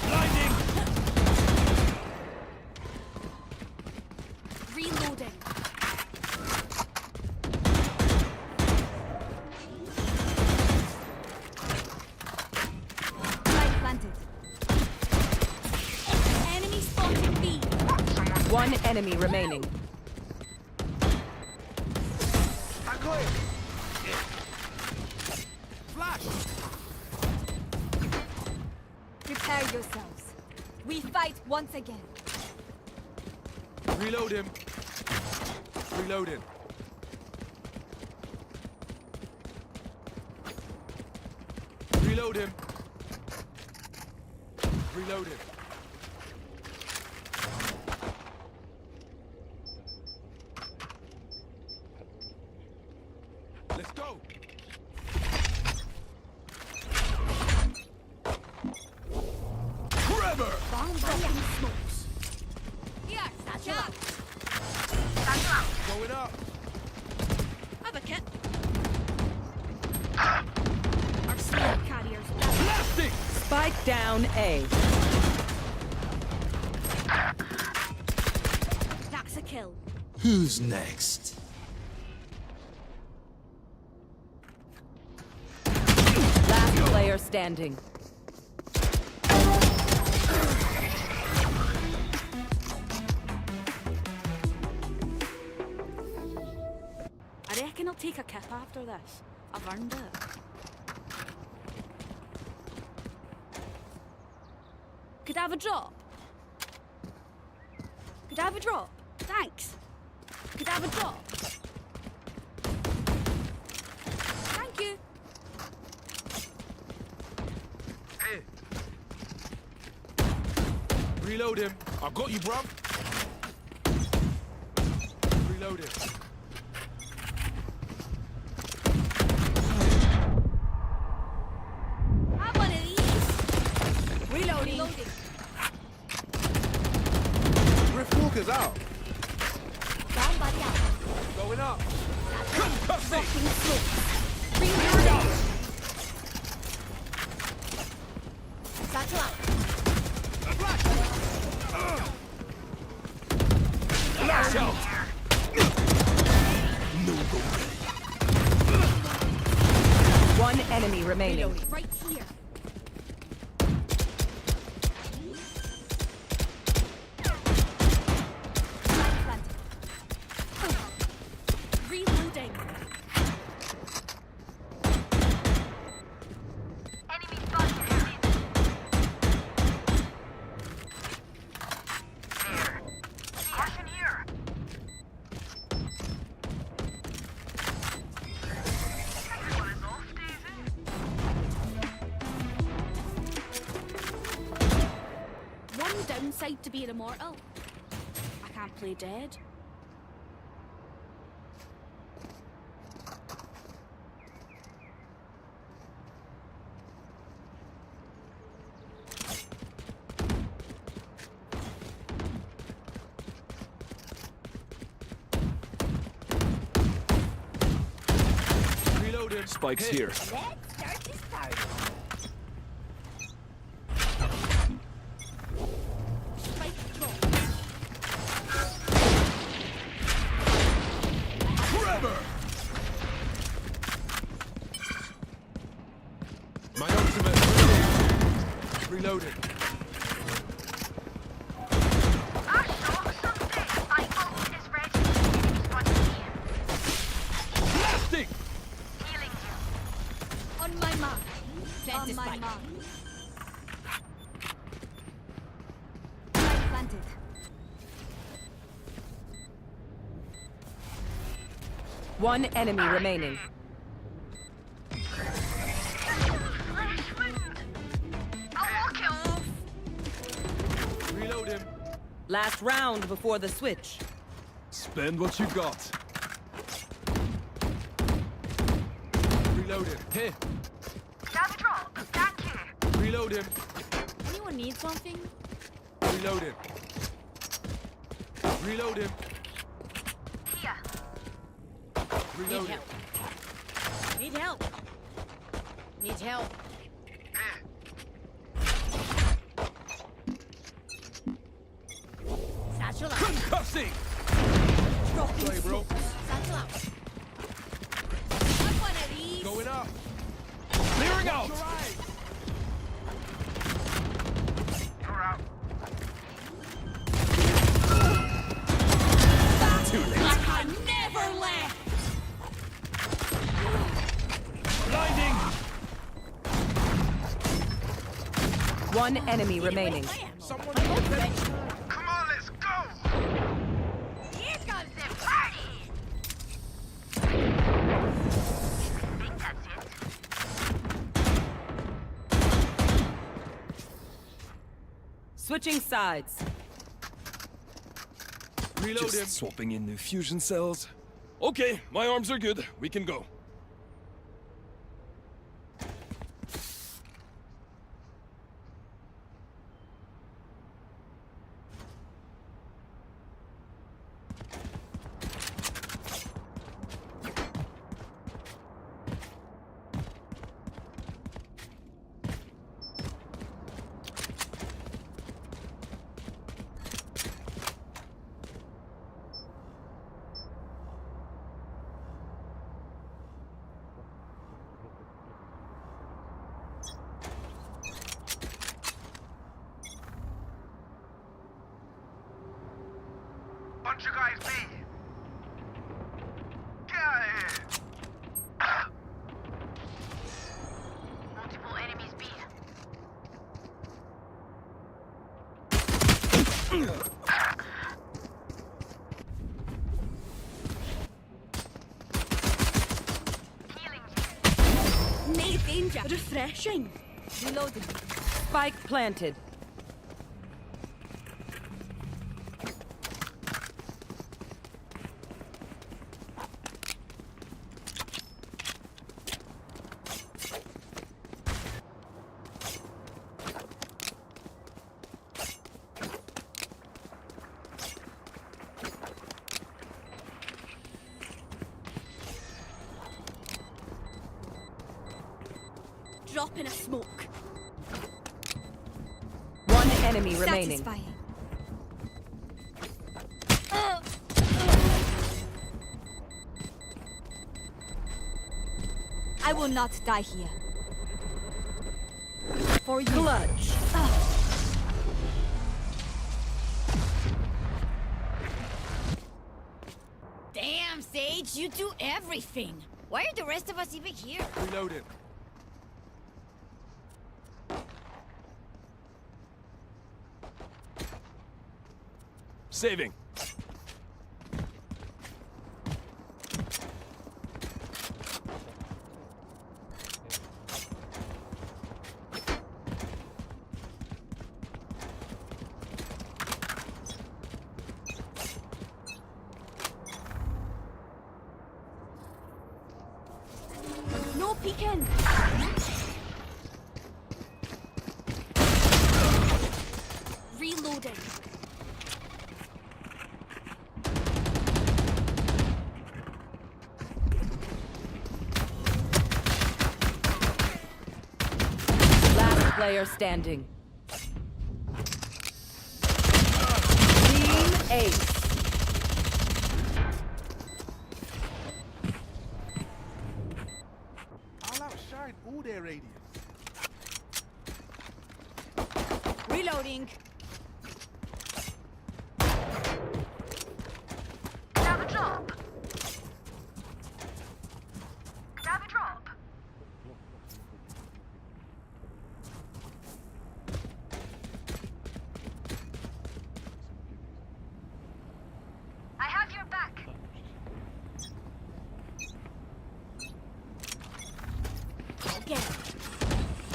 Blinding! Reloading. Light planted. Enemy spotted B. One enemy remaining. I got it. Flash! Prepare yourselves. We fight once again. Reload him. Reload him. Reload him. Reload him. Let's go. Forever! Bomb dropping smokes. Here, satchel out. Satchel out. Going up. have a kit. Our slave carriers. Blasting! Spike down A. That's a kill. Who's next? Last player standing. I reckon I'll take a kip after this. I've earned it. Could I have a drop? Could I have a drop? Thanks. Could I have a drop? Thank you. Hey. Reload him. I got you, bruv. Reload him. Have one of these. Reloading. Rift Walker's out. Down body out. Going up. Rocking slopes. Reloading. Satchel out. Lash out! One enemy remaining. Reloading. Right here. Reloading. Enemy spotted. There. Caution here. Everyone is off, Daisy. One downside to being immortal. I can't play dead. Reload him. Spike's here. Let's start this party. Spike drop. Forever! My ultimate. Reloading. I saw something. My ult is ready. Spotted me. Blasting! Healing you. On my mark. On my mark. Planted. One enemy remaining. Flash wind. I'll walk it off. Reload him. Last round before the switch. Spend what you got. Reload him. Here. Grab a drop. Thank you. Reload him. Anyone need something? Reload him. Reload him. Here. Reload him. Need help. Need help. Satchel out. Concussing! Sorry, bro. Satchel out. Have one of these. Going up. Clearing out! Your eyes. You're out. Too late. Like I never left. Blinding! One enemy remaining. Someone. Come on, let's go. Here comes the party. Think that's it. Switching sides. Reload him. Just swapping in new fusion cells. Okay, my arms are good. We can go. want you guys be? Get out of here! Multiple enemies B. No danger. Refreshing. Reloading. Spike planted. Drop in a smoke. One enemy remaining. Satisfying. I will not die here. For you. Clutch. Damn, Sage, you do everything. Why are the rest of us even here? Reload it. Saving. No peeking. Reloading. Last player standing. Team Ace. I'll outshine all their radiance. Reloading. Have a drop. Have a drop. I have your back. Okay.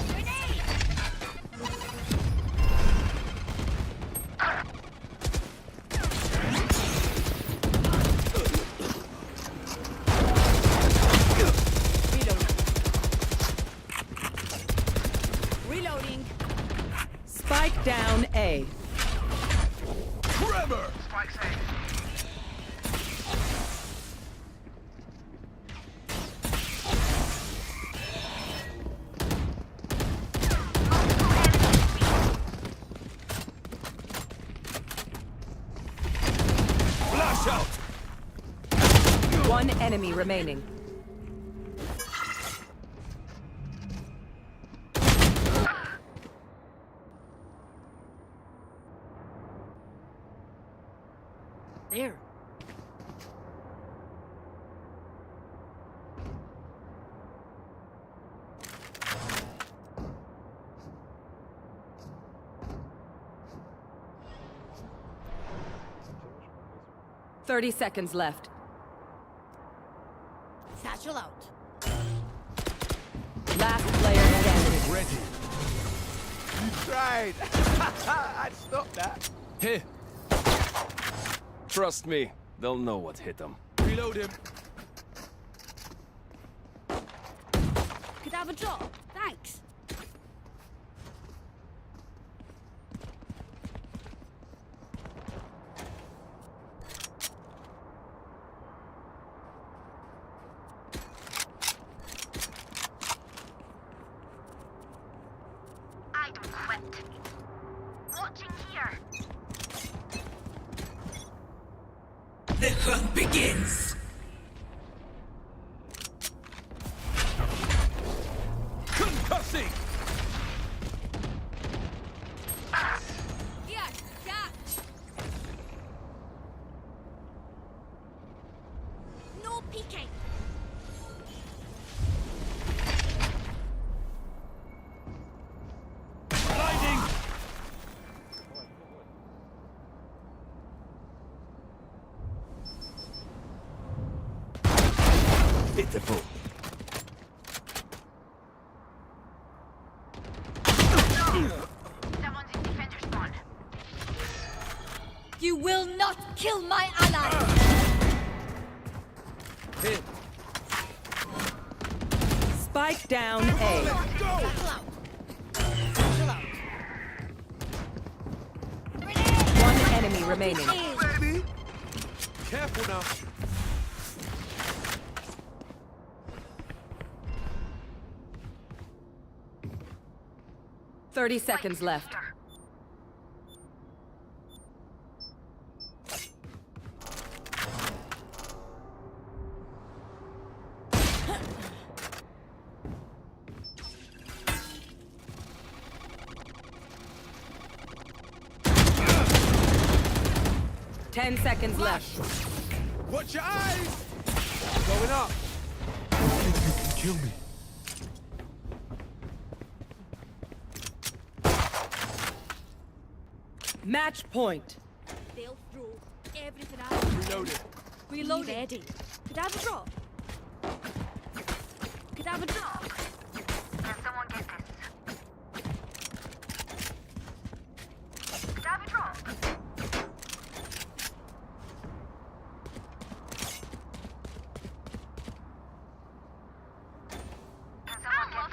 Grenade! Reloading. Spike down A. Trevor! Spike safe. Flash out! One enemy remaining. There. 30 seconds left. Satchel out. Last player standing. Ready. You tried. I'd stop that. Hey. Trust me, they'll know what hit them. Reload him. Could I have a drop? Thanks. I don't quit. Watching here. The hunt begins. Concussing! Here, catch. Beautiful. Someone's in defender spawn. You will not kill my ally! Hit. Spike down A. One enemy remaining. Baby! Careful now. 30 seconds left. Ten seconds left. Watch your eyes! Going up. You think you can kill me? Match point. They'll throw everything out. Reloaded. Reload ready. Could I have a drop? Could I have a drop? Can someone get this? Could I have a drop? Can someone get this?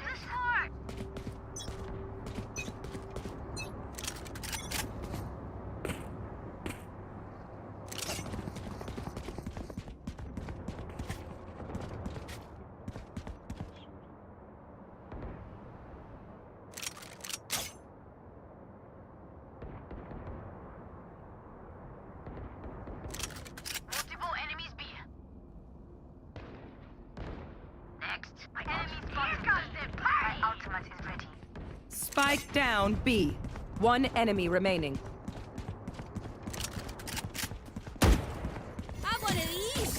Multiple enemies B. Next, my enemy spotted. My ultimate is ready. Spike down B. One enemy remaining. Have one of these!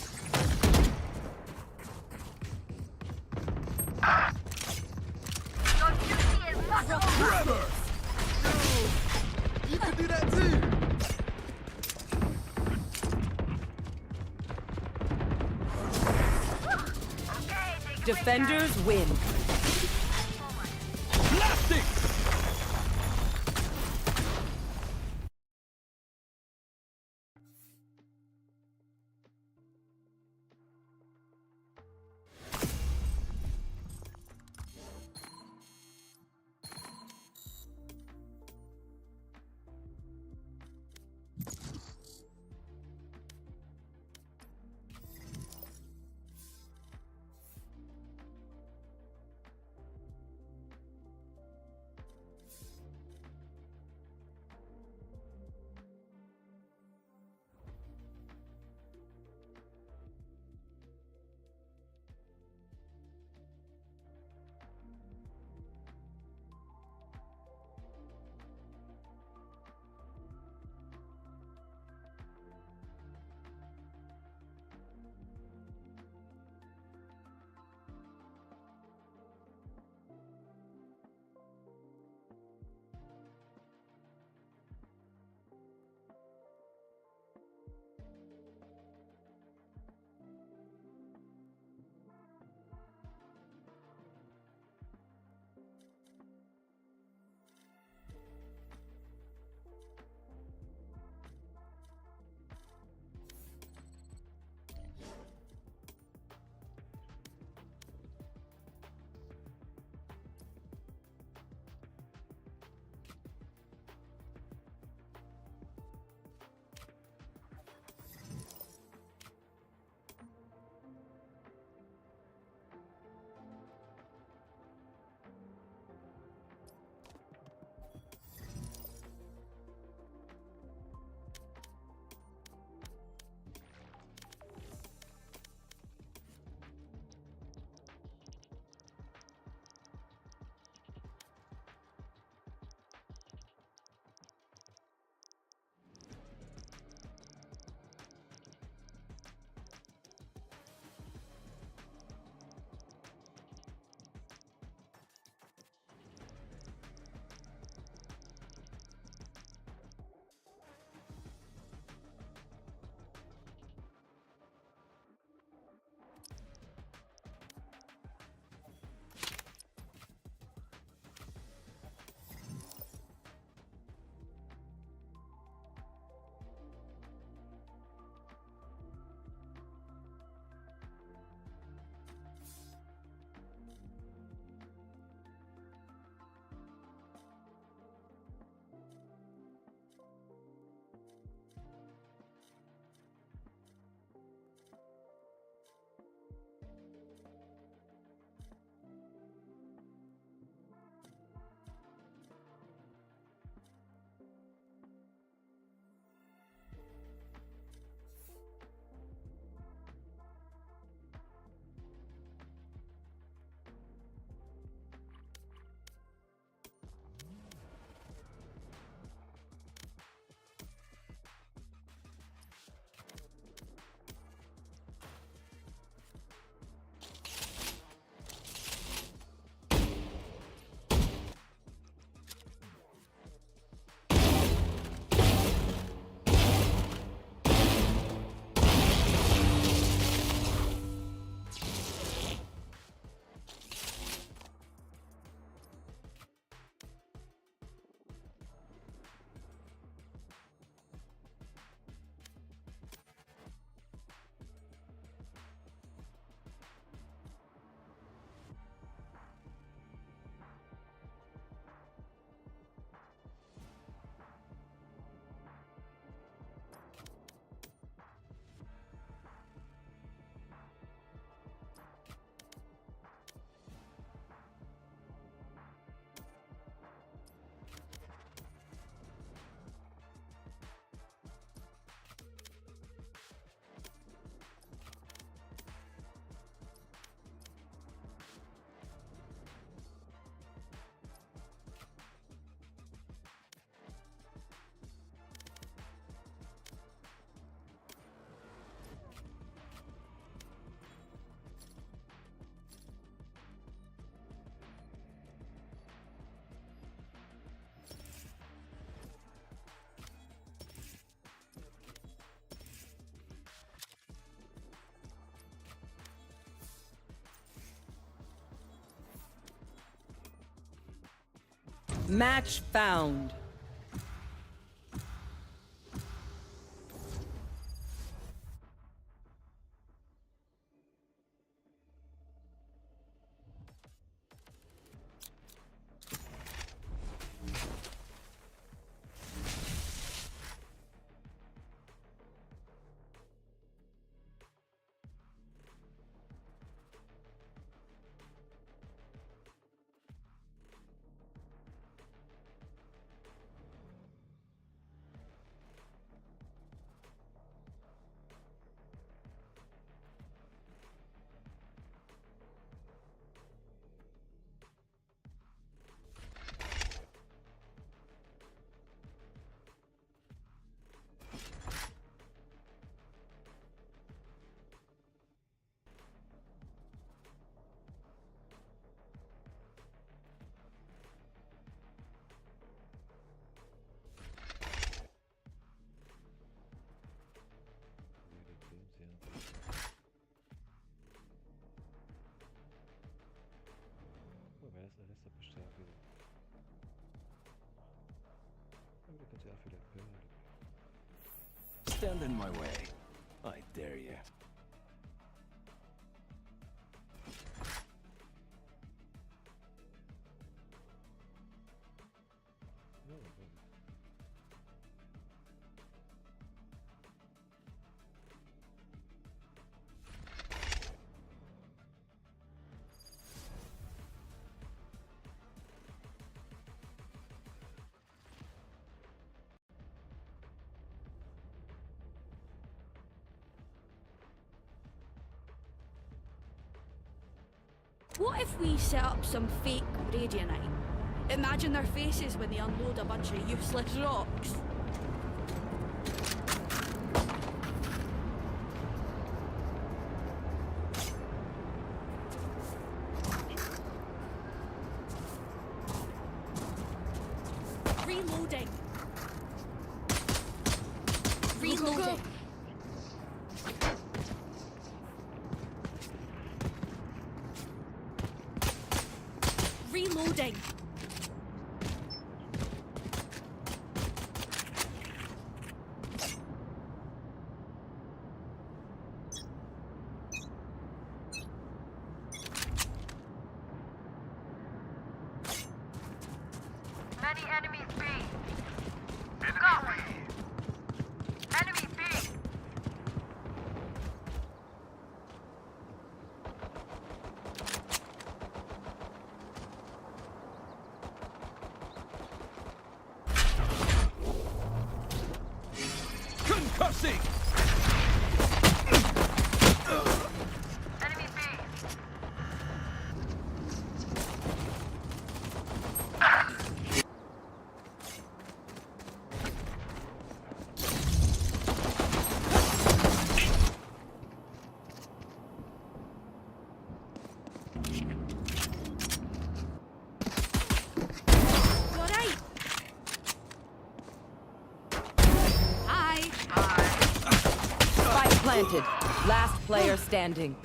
Your duty is muscle. Trevor! You can do that too! Defenders win. Blasting! Match found. Stand in my way. I dare you. What if we set up some fake radionite? Imagine their faces when they unload a bunch of useless rocks. Reloading. Reloading. Reloading. Many enemies B. Go. Enemy B. Concussing! Enemy B. Alright. Hi. Spike planted. Last player standing.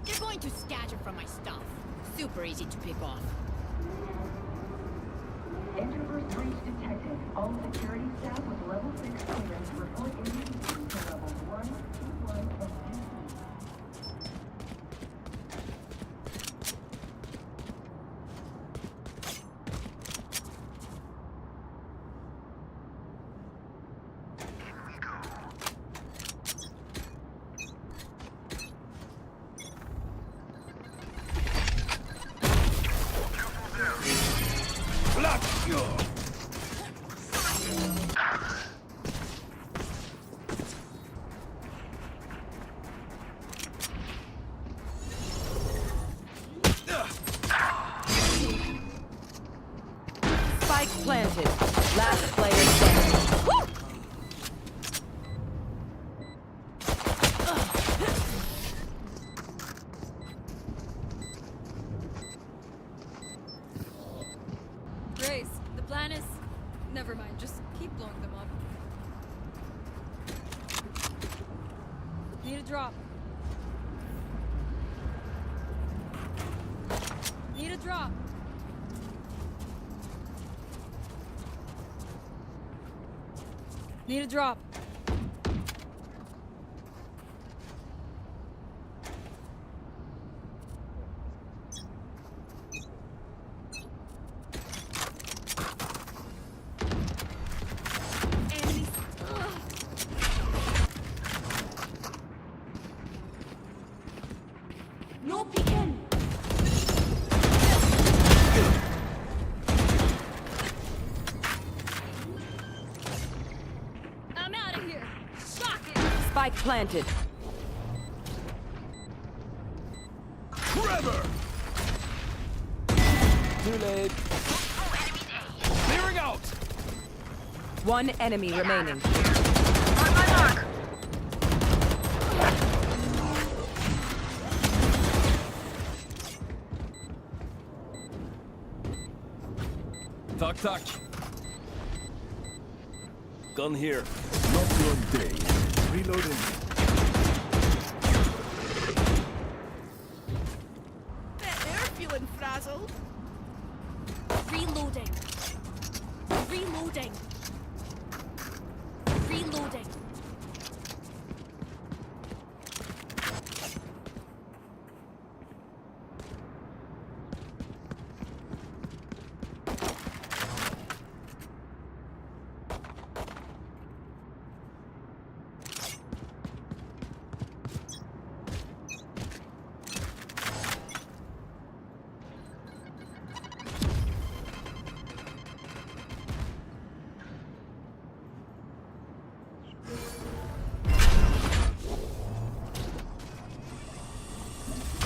They're going to scatter from my stuff. Super easy to pick off. Introvert breach detected. All security staff with level 6 clearance report injuries to levels 1, 2, 1, and 2. Spike planted. Last player standing. Woo! drop. Need a drop. Need a drop. Enemies. No peeking. I'm out of here. Shock it. Spike planted. Trevor! Too late. Clearing out! One enemy remaining. On my mark. Tuck, tuck. Gun here. Not your day. Reloading. Bet they're feeling frazzled. Reloading. Reloading. Reloading.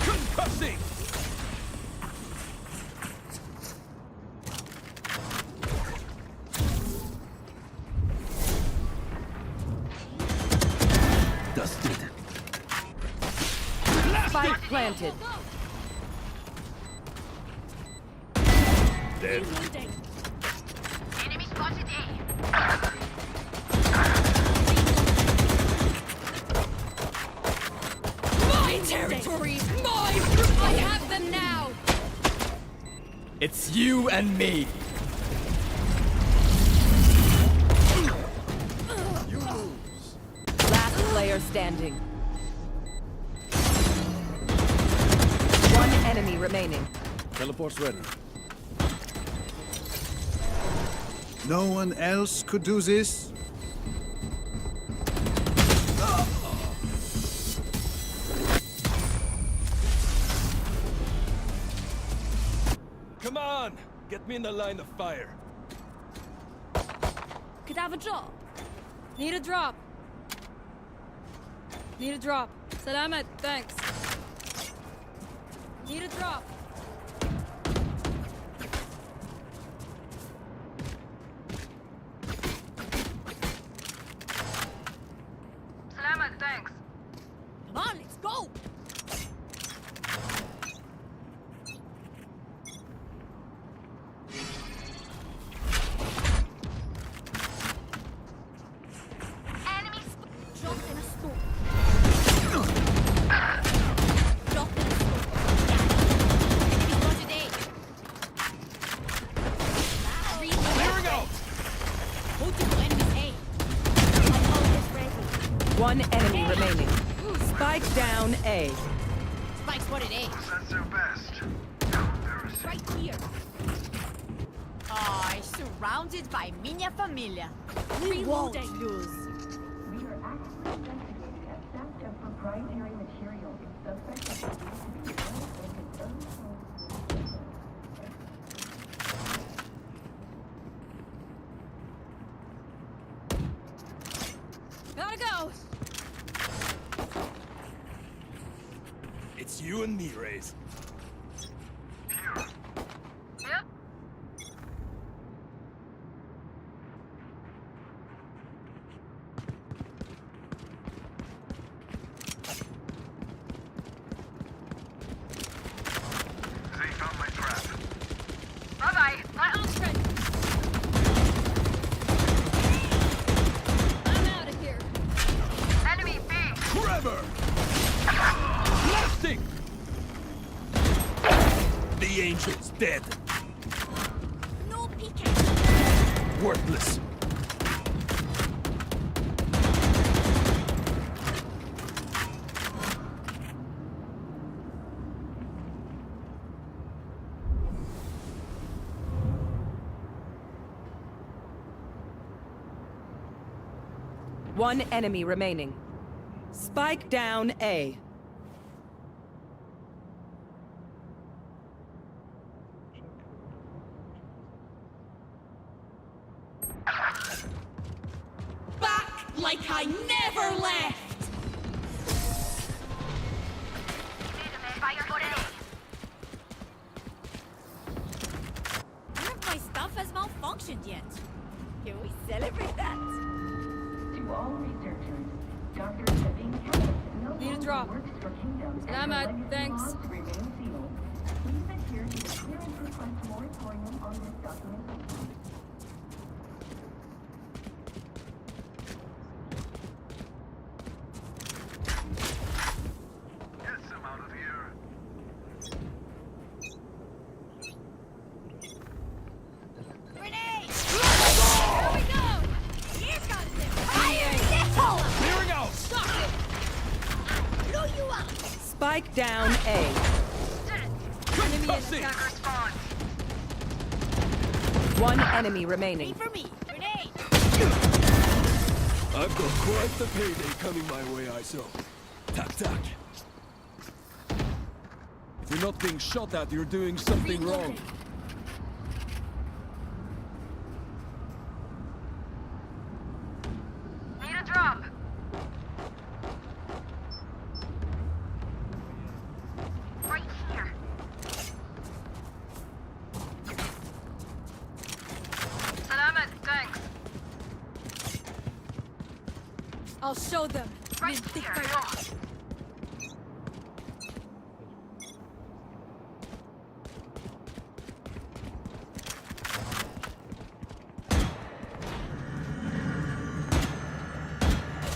Concussing! Dusted. Spike planted. Dead. Reloading. Enemy spotted A. My territory! Mine! I have them now! It's you and me. You lose. Last player standing. One enemy remaining. Teleport's ready. No one else could do this? Come on! Get me in the line of fire. Could have a drop. Need a drop. Need a drop. Salamat, thanks. Need a drop. Salamat, thanks. Come on, let's go! Enemy Drop in a smoke. Drop in a smoke. Enemy spotted A. Clearing out! Multiple enemies A. My ult is ready. One enemy remaining. Spike down A. Spike spotted A. Right here. Surrounded by minha família. Reloading. We are actively investigating a theft of proprietary materials. Suspect is believed to be one of its own Gotta go. It's you and me, Raze. Yep. Bye-bye. My ult's ready. I'm out of here. Enemy B. Trevor! Blasting! The angel's dead. No peeking. Worthless. One enemy remaining. Spike down A. Back like I never left. None of my stuff has malfunctioned yet. Can we celebrate that? To all researchers, Dr. Sabine Kellis no Need a longer drop. works for Kingdom And and I'm her out, legacy thanks. laws remain sealed. Please adhere to the clearance request moratorium on this documentation. Get some out of here. Grenade! Here we go! Here comes it! Fire Gekko! Clearing out! Stop it! Blow you up! Spike down A. Enemy in Concussing! attack. One enemy remaining. Wait for me! Grenade! I've got quite the payday coming my way, ISO. Tack, tack. If you're not being shot at, you're doing something wrong. Need a drop. Right here. Salamat, thanks. I'll show them. Right Think here. my boss.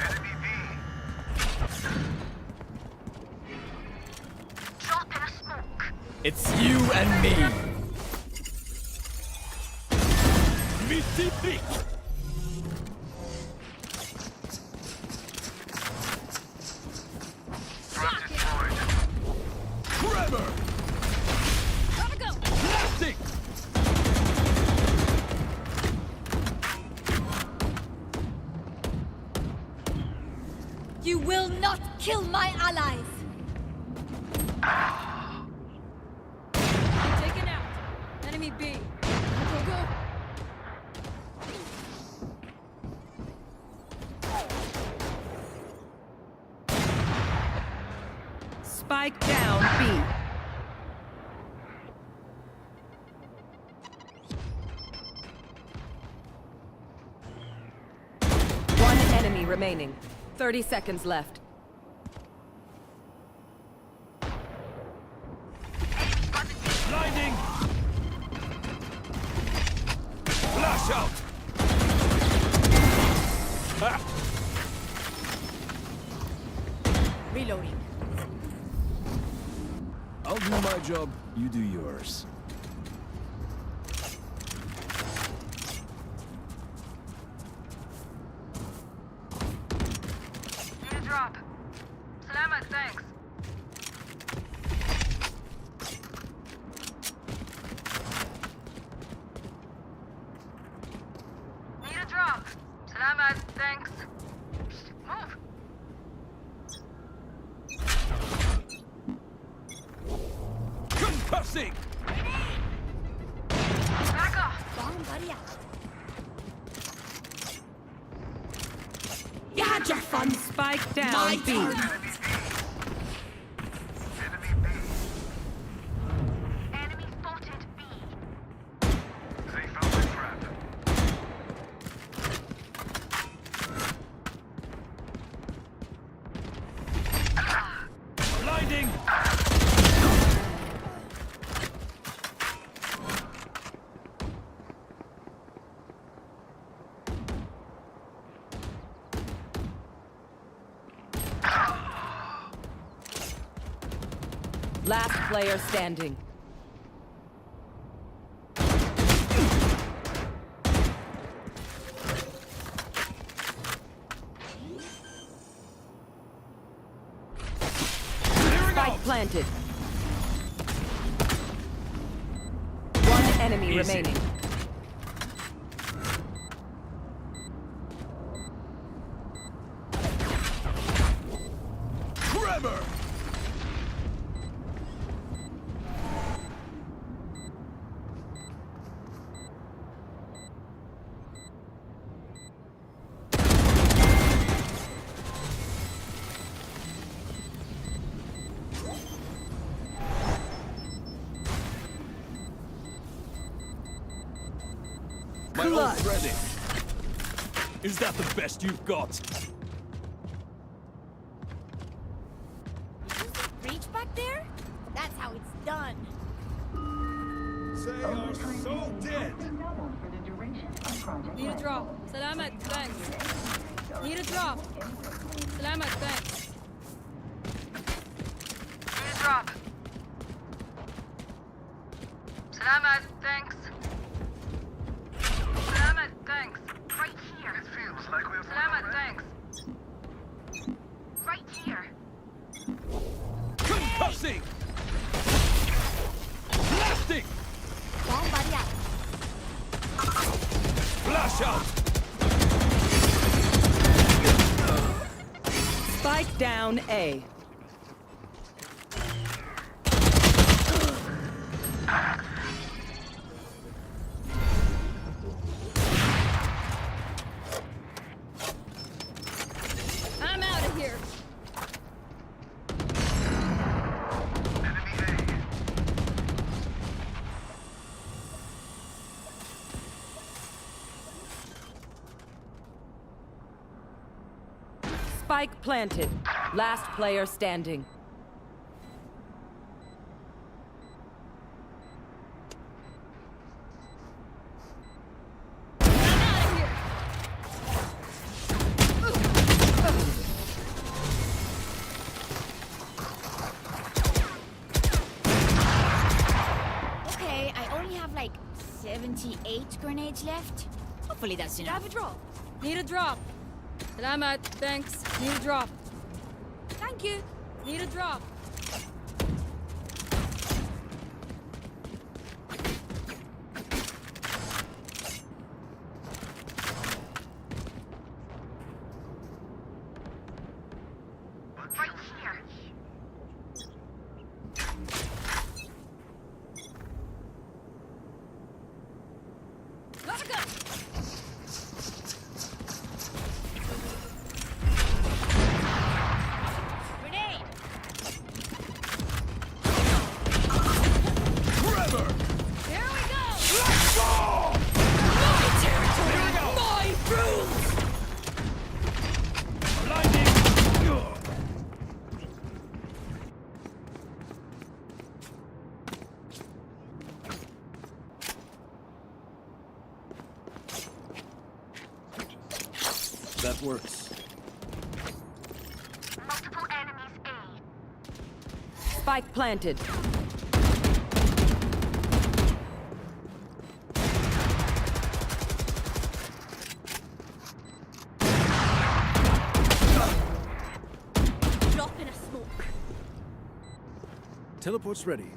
Enemy B. Drop in a smoke. It's you and me. Mitty Pick! Trap destroyed. Trevor! Gotta go! Blasting! You will not kill my allies! Taken out. Enemy B. Go, go. Spike down B. One enemy remaining. 30 seconds left. Blinding! Flash out! Ha! Reloading. I'll do my job, you do yours. Need a drop. Salamat, thanks. Need a drop. Salamat, thanks. Move. Concussing! Back off. Bomb buddy out. You had your fun. Spike down B. Enemy B. Enemy spotted B. They found the trap. Blinding! Last player standing. Spike planted. One enemy remaining. Tremor! My ult's ready. Is that the best you've got? Reach back there? That's how it's done. They are so dead. Need a drop. Salamat, thanks. Need a drop. Salamat, thanks. Need a drop. Salamat, thanks. Salamat, thanks. Right here. It feels like we're Salamat, thanks. Right here. Concussing! Blasting! Bomb buddy out. Flash out! Spike down A. I'm out of here. Spike planted. Last player standing. Okay, I only have like 78 grenades left. Hopefully that's enough. Have a drop. Need a drop. Salamat, thanks. Need a drop. Thank you. Need a drop. Right here. Let's go. Grenade! Tremor! Here we go. Let's go! My territory. Here we go. My rules. Blinding! That works. Multiple enemies A. Spike planted. Drop in a smoke. Teleport's ready.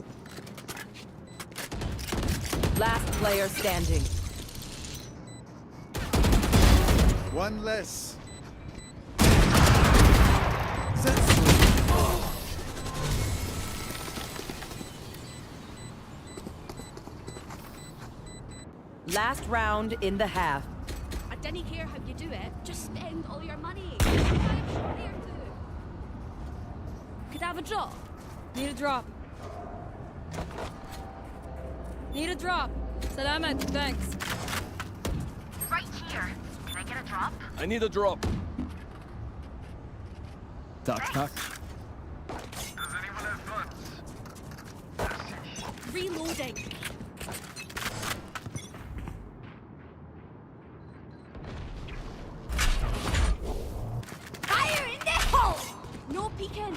Last player standing. One less. Last round in the half. I didn't care how you do it. Just spend all your money. Buy a shorty or two. Could I have a drop? Need a drop. Need a drop. Salamat, thanks. Right here. Can I get a drop? I need a drop. Tack, tack. Does anyone have funds? Reloading. Fire in the hole! No peeking.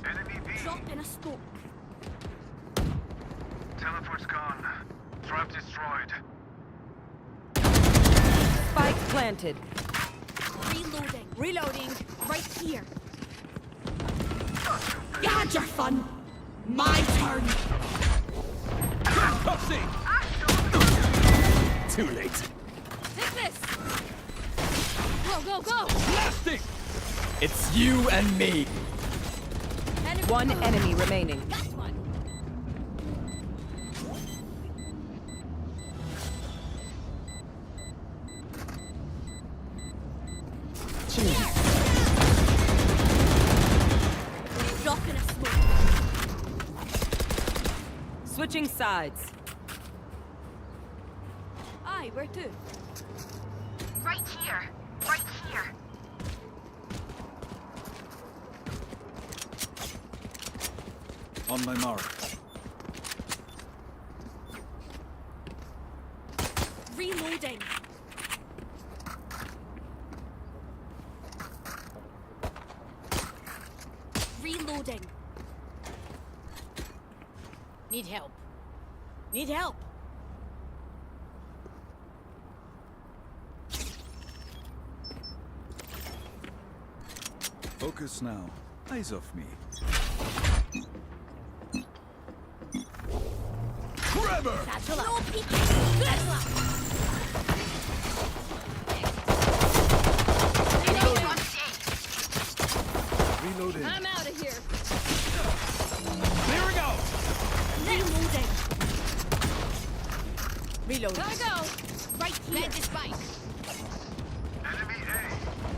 Enemy B. Drop in a smoke. Teleport's gone. Trap destroyed. Spike planted. Reloading. Reloading. Right here. You had your fun. My turn. Pussy! Too late. Take this! Go, go, go! Blasting! It's you and me. One enemy remaining. Got one. Drop in a smoke. Switching sides. Aye, where to? Right here. Right here. On my mark. Reloading. Reloading. Need help. Need help. Focus now. Eyes off me. Trevor! Satchel up. No peeking. Satchel up. Reloading. I'm out of here. Clearing out! Reloading. Reload. Gotta go. Right here. Plant the spike. Enemy A.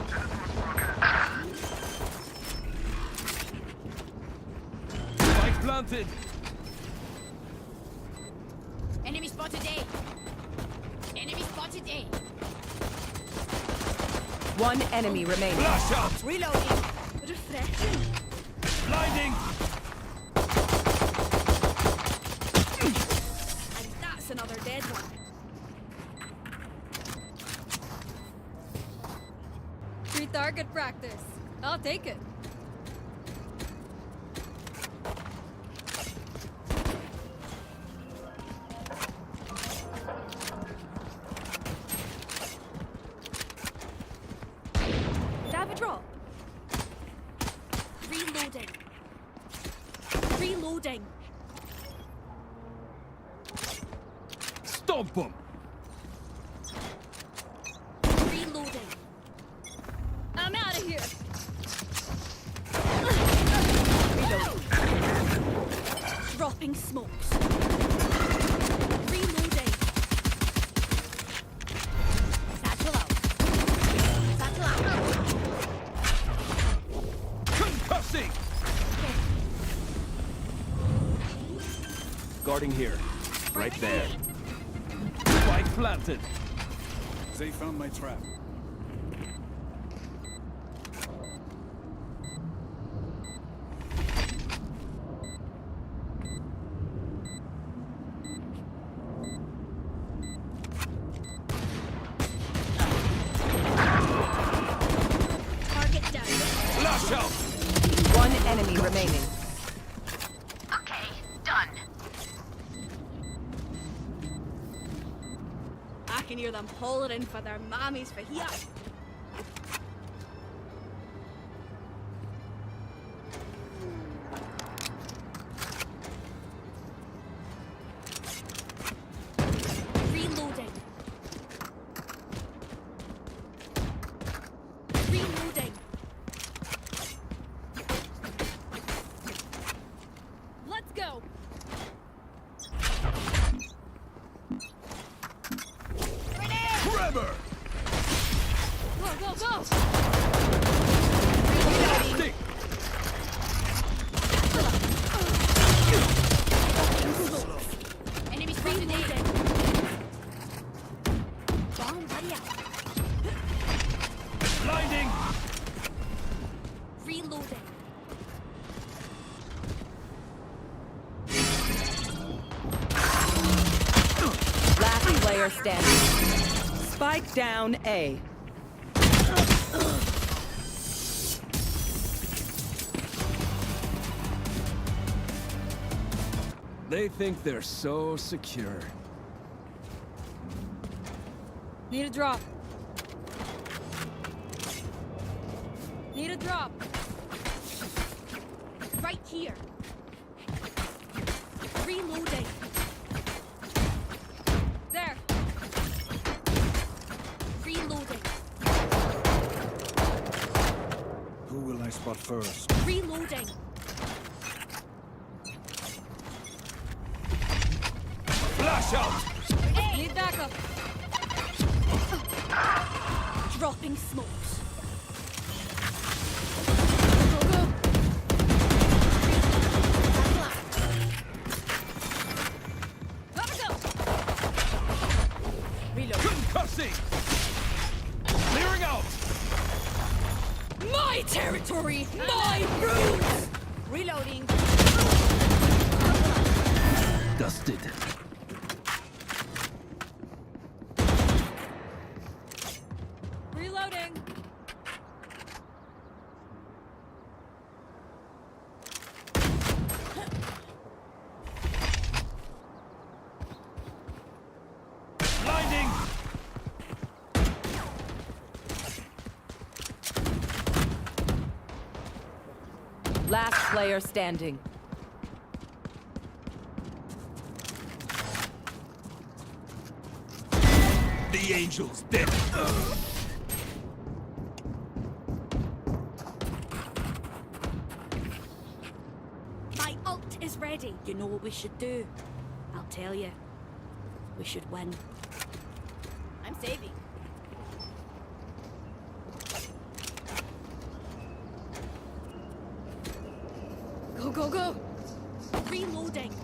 Teleport's broken. Spike planted! Enemy spotted A. Enemy spotted A. One enemy remaining. Flash out! Reloading. Refreshing. Blinding! And that's another dead one. Free target practice. I'll take it. Have a drop. Reloading. Reloading. Stomp him! Reloading. I'm out of here. Reloading. Dropping smokes. Reloading. Satchel out. Satchel out. Concussing! Guarding here. Right there. Spike planted. They found my trap. Target down. Flash out! One enemy remaining. Okay, done. I can hear them hollering for their mammies for here. Reloading. Reloading. Let's go. Trevor! Go, go, go. Blasting! Enemy spotted A. Bomb buddy out. Blinding! Reloading. Last player standing. Spike down A. They think they're so secure. Need a drop. Need a drop. Right here. Reloading. There. Reloading. Who will I spot first? Reloading. Flash out! Need backup. Dropping smokes. Go, go. Gotta go. Reload. Concussing! Clearing out! My territory! My rules! Reloading. Dusted. Reloading. Blinding! Last player standing. The angel's dead. My ult is ready. You know what we should do? I'll tell you. We should win. I'm saving. Go, go, go. Reloading.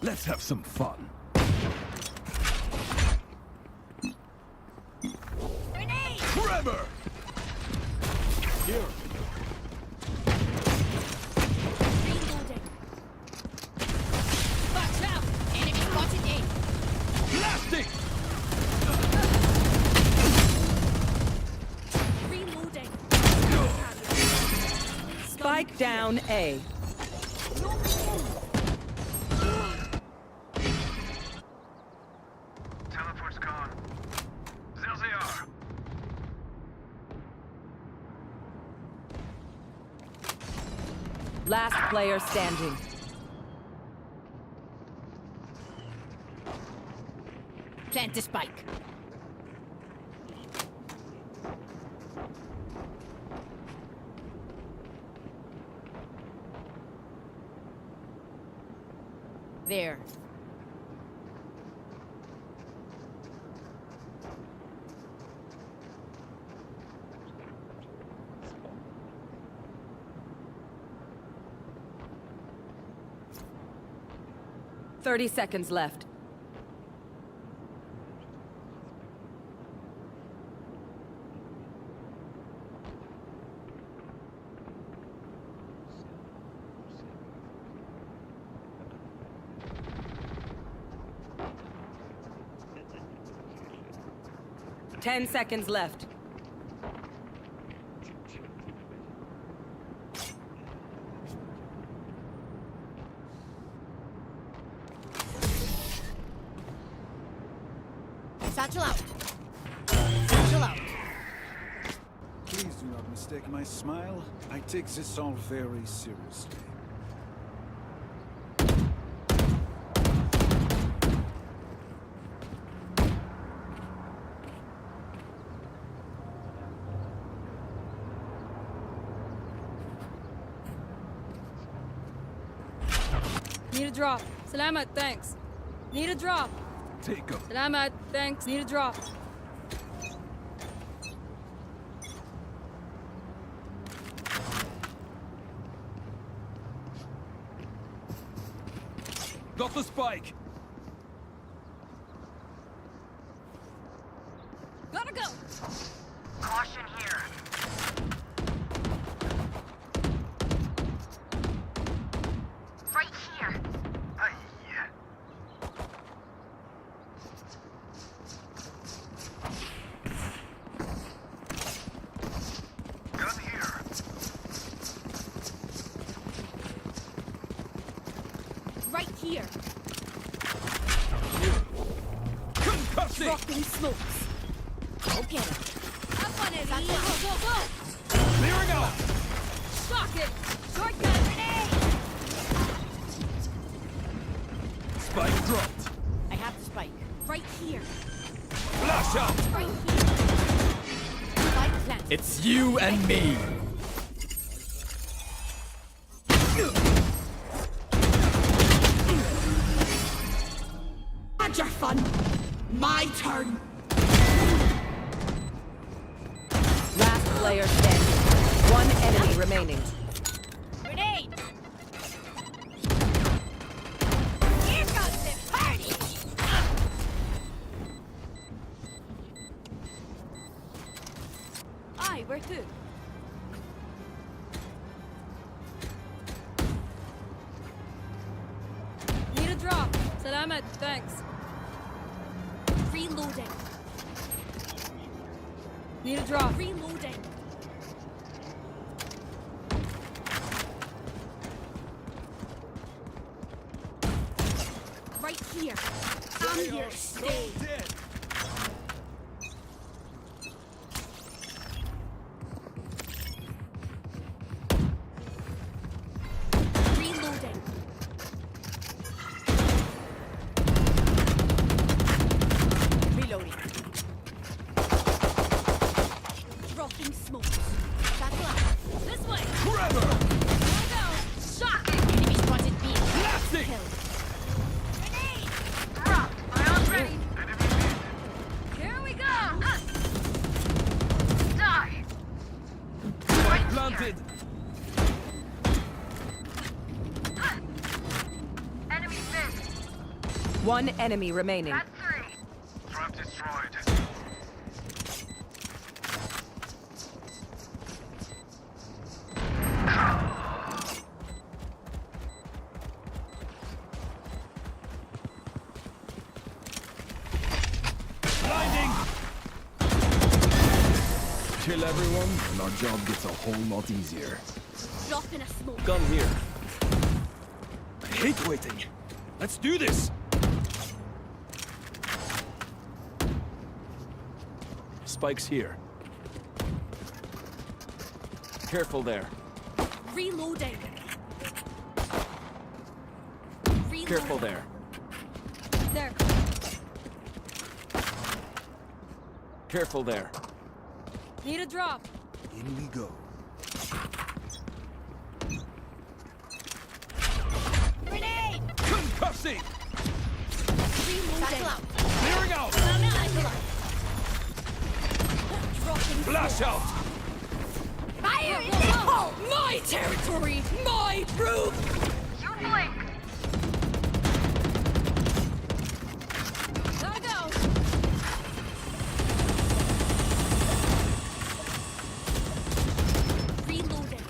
Let's have some fun. Grenade! Trevor! Here. Reloading. Watch out. Enemy spotted A. Blasting! Reloading. Spike down A. Teleport's gone. There they are. Last player standing. Plant the spike. There. Thirty seconds left. Ten seconds left. Satchel out. Satchel out. Please do not mistake my smile. I take this all very seriously. Need a drop. Salamat, thanks. Need a drop. Take 'em. Salamat, thanks. Need a drop. Got the spike. Gotta go. Caution here. Right here. Aye. here. Concussing! Dropping smokes. Go get him. Up on it, go, go, go! Clearing out! Shock it! Shortcut grenade! Spike dropped. I have the spike. Right here. Flash out! Right here. Spike plant. It's you and me. Had your fun. My turn. Last player standing. One enemy remaining. Grenade! Here comes the party! Aye, where to? Need a drop. Salamat, thanks. Reloading. Need a drop. Reloading. Right here. I'm here to stay. Reloading. Reloading. Dropping smokes. Battle up. This way. Forever! Go. Shocking. Enemy spotted B. Blasting! Kill. Grenade. Drop. Ions ready. Here we go. Die. Spike planted! Enemy missed. One enemy remaining. That's 3. Trap destroyed. Blinding! Kill everyone, and our job gets a whole lot easier. Dropping a smoke. Gun here. I hate waiting. Let's do this. Spike's here. Careful there. Reloading. Reloading. Careful there. There. Careful there. Need a drop. In we go. Grenade. Concussing! Reloading. Clearing out! Dropping Flash out! Fire in the hole! My territory! My roof! You blink. Gotta go! Reloading.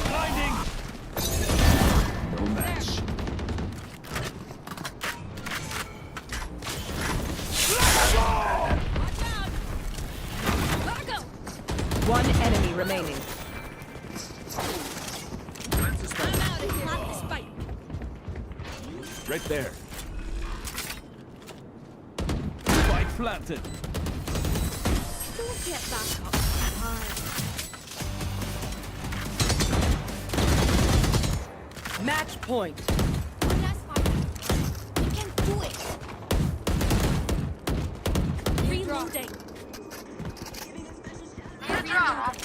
Blinding! No match. Watch out! Gotta go! One enemy remaining. I'm out of here. Plant the spike. Right there. Spike planted. Don't get back up. High. Match point. One last fight. You can do it. Reloading. Need a drop.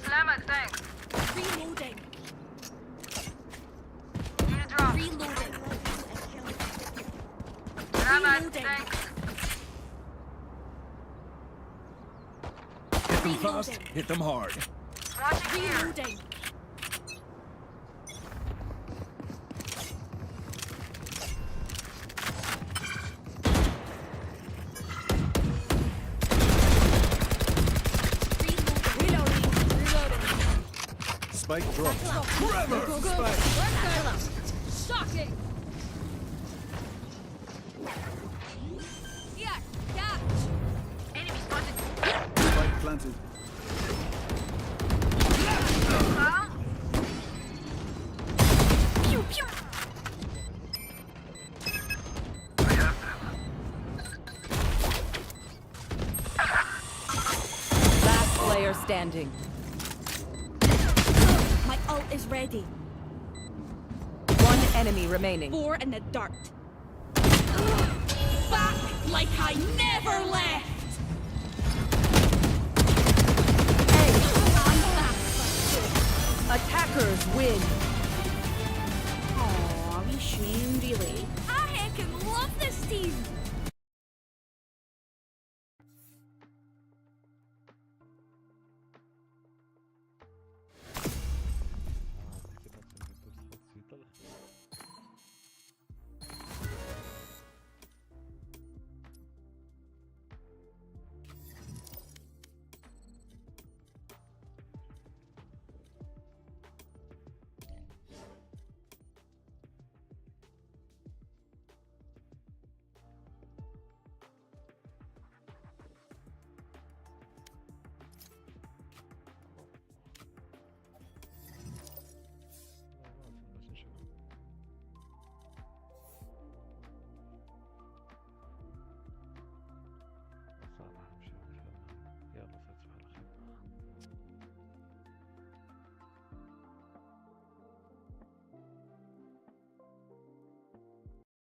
Salamat, thanks. Reloading. Need a drop. Reloading. Salamat, Reloading. thanks. Hit them fast, hit them hard. Watching here. Reloading. Spike dropped. Forever! Go, go. Spike. Shocking. Yeah, catch. Enemy spotted. Spike planted. Huh? standing. My ult is ready. One enemy remaining. 4 in the dirt. Back like I never left! Attackers win. Aw, are we ashamed, really? I heckin' love this team.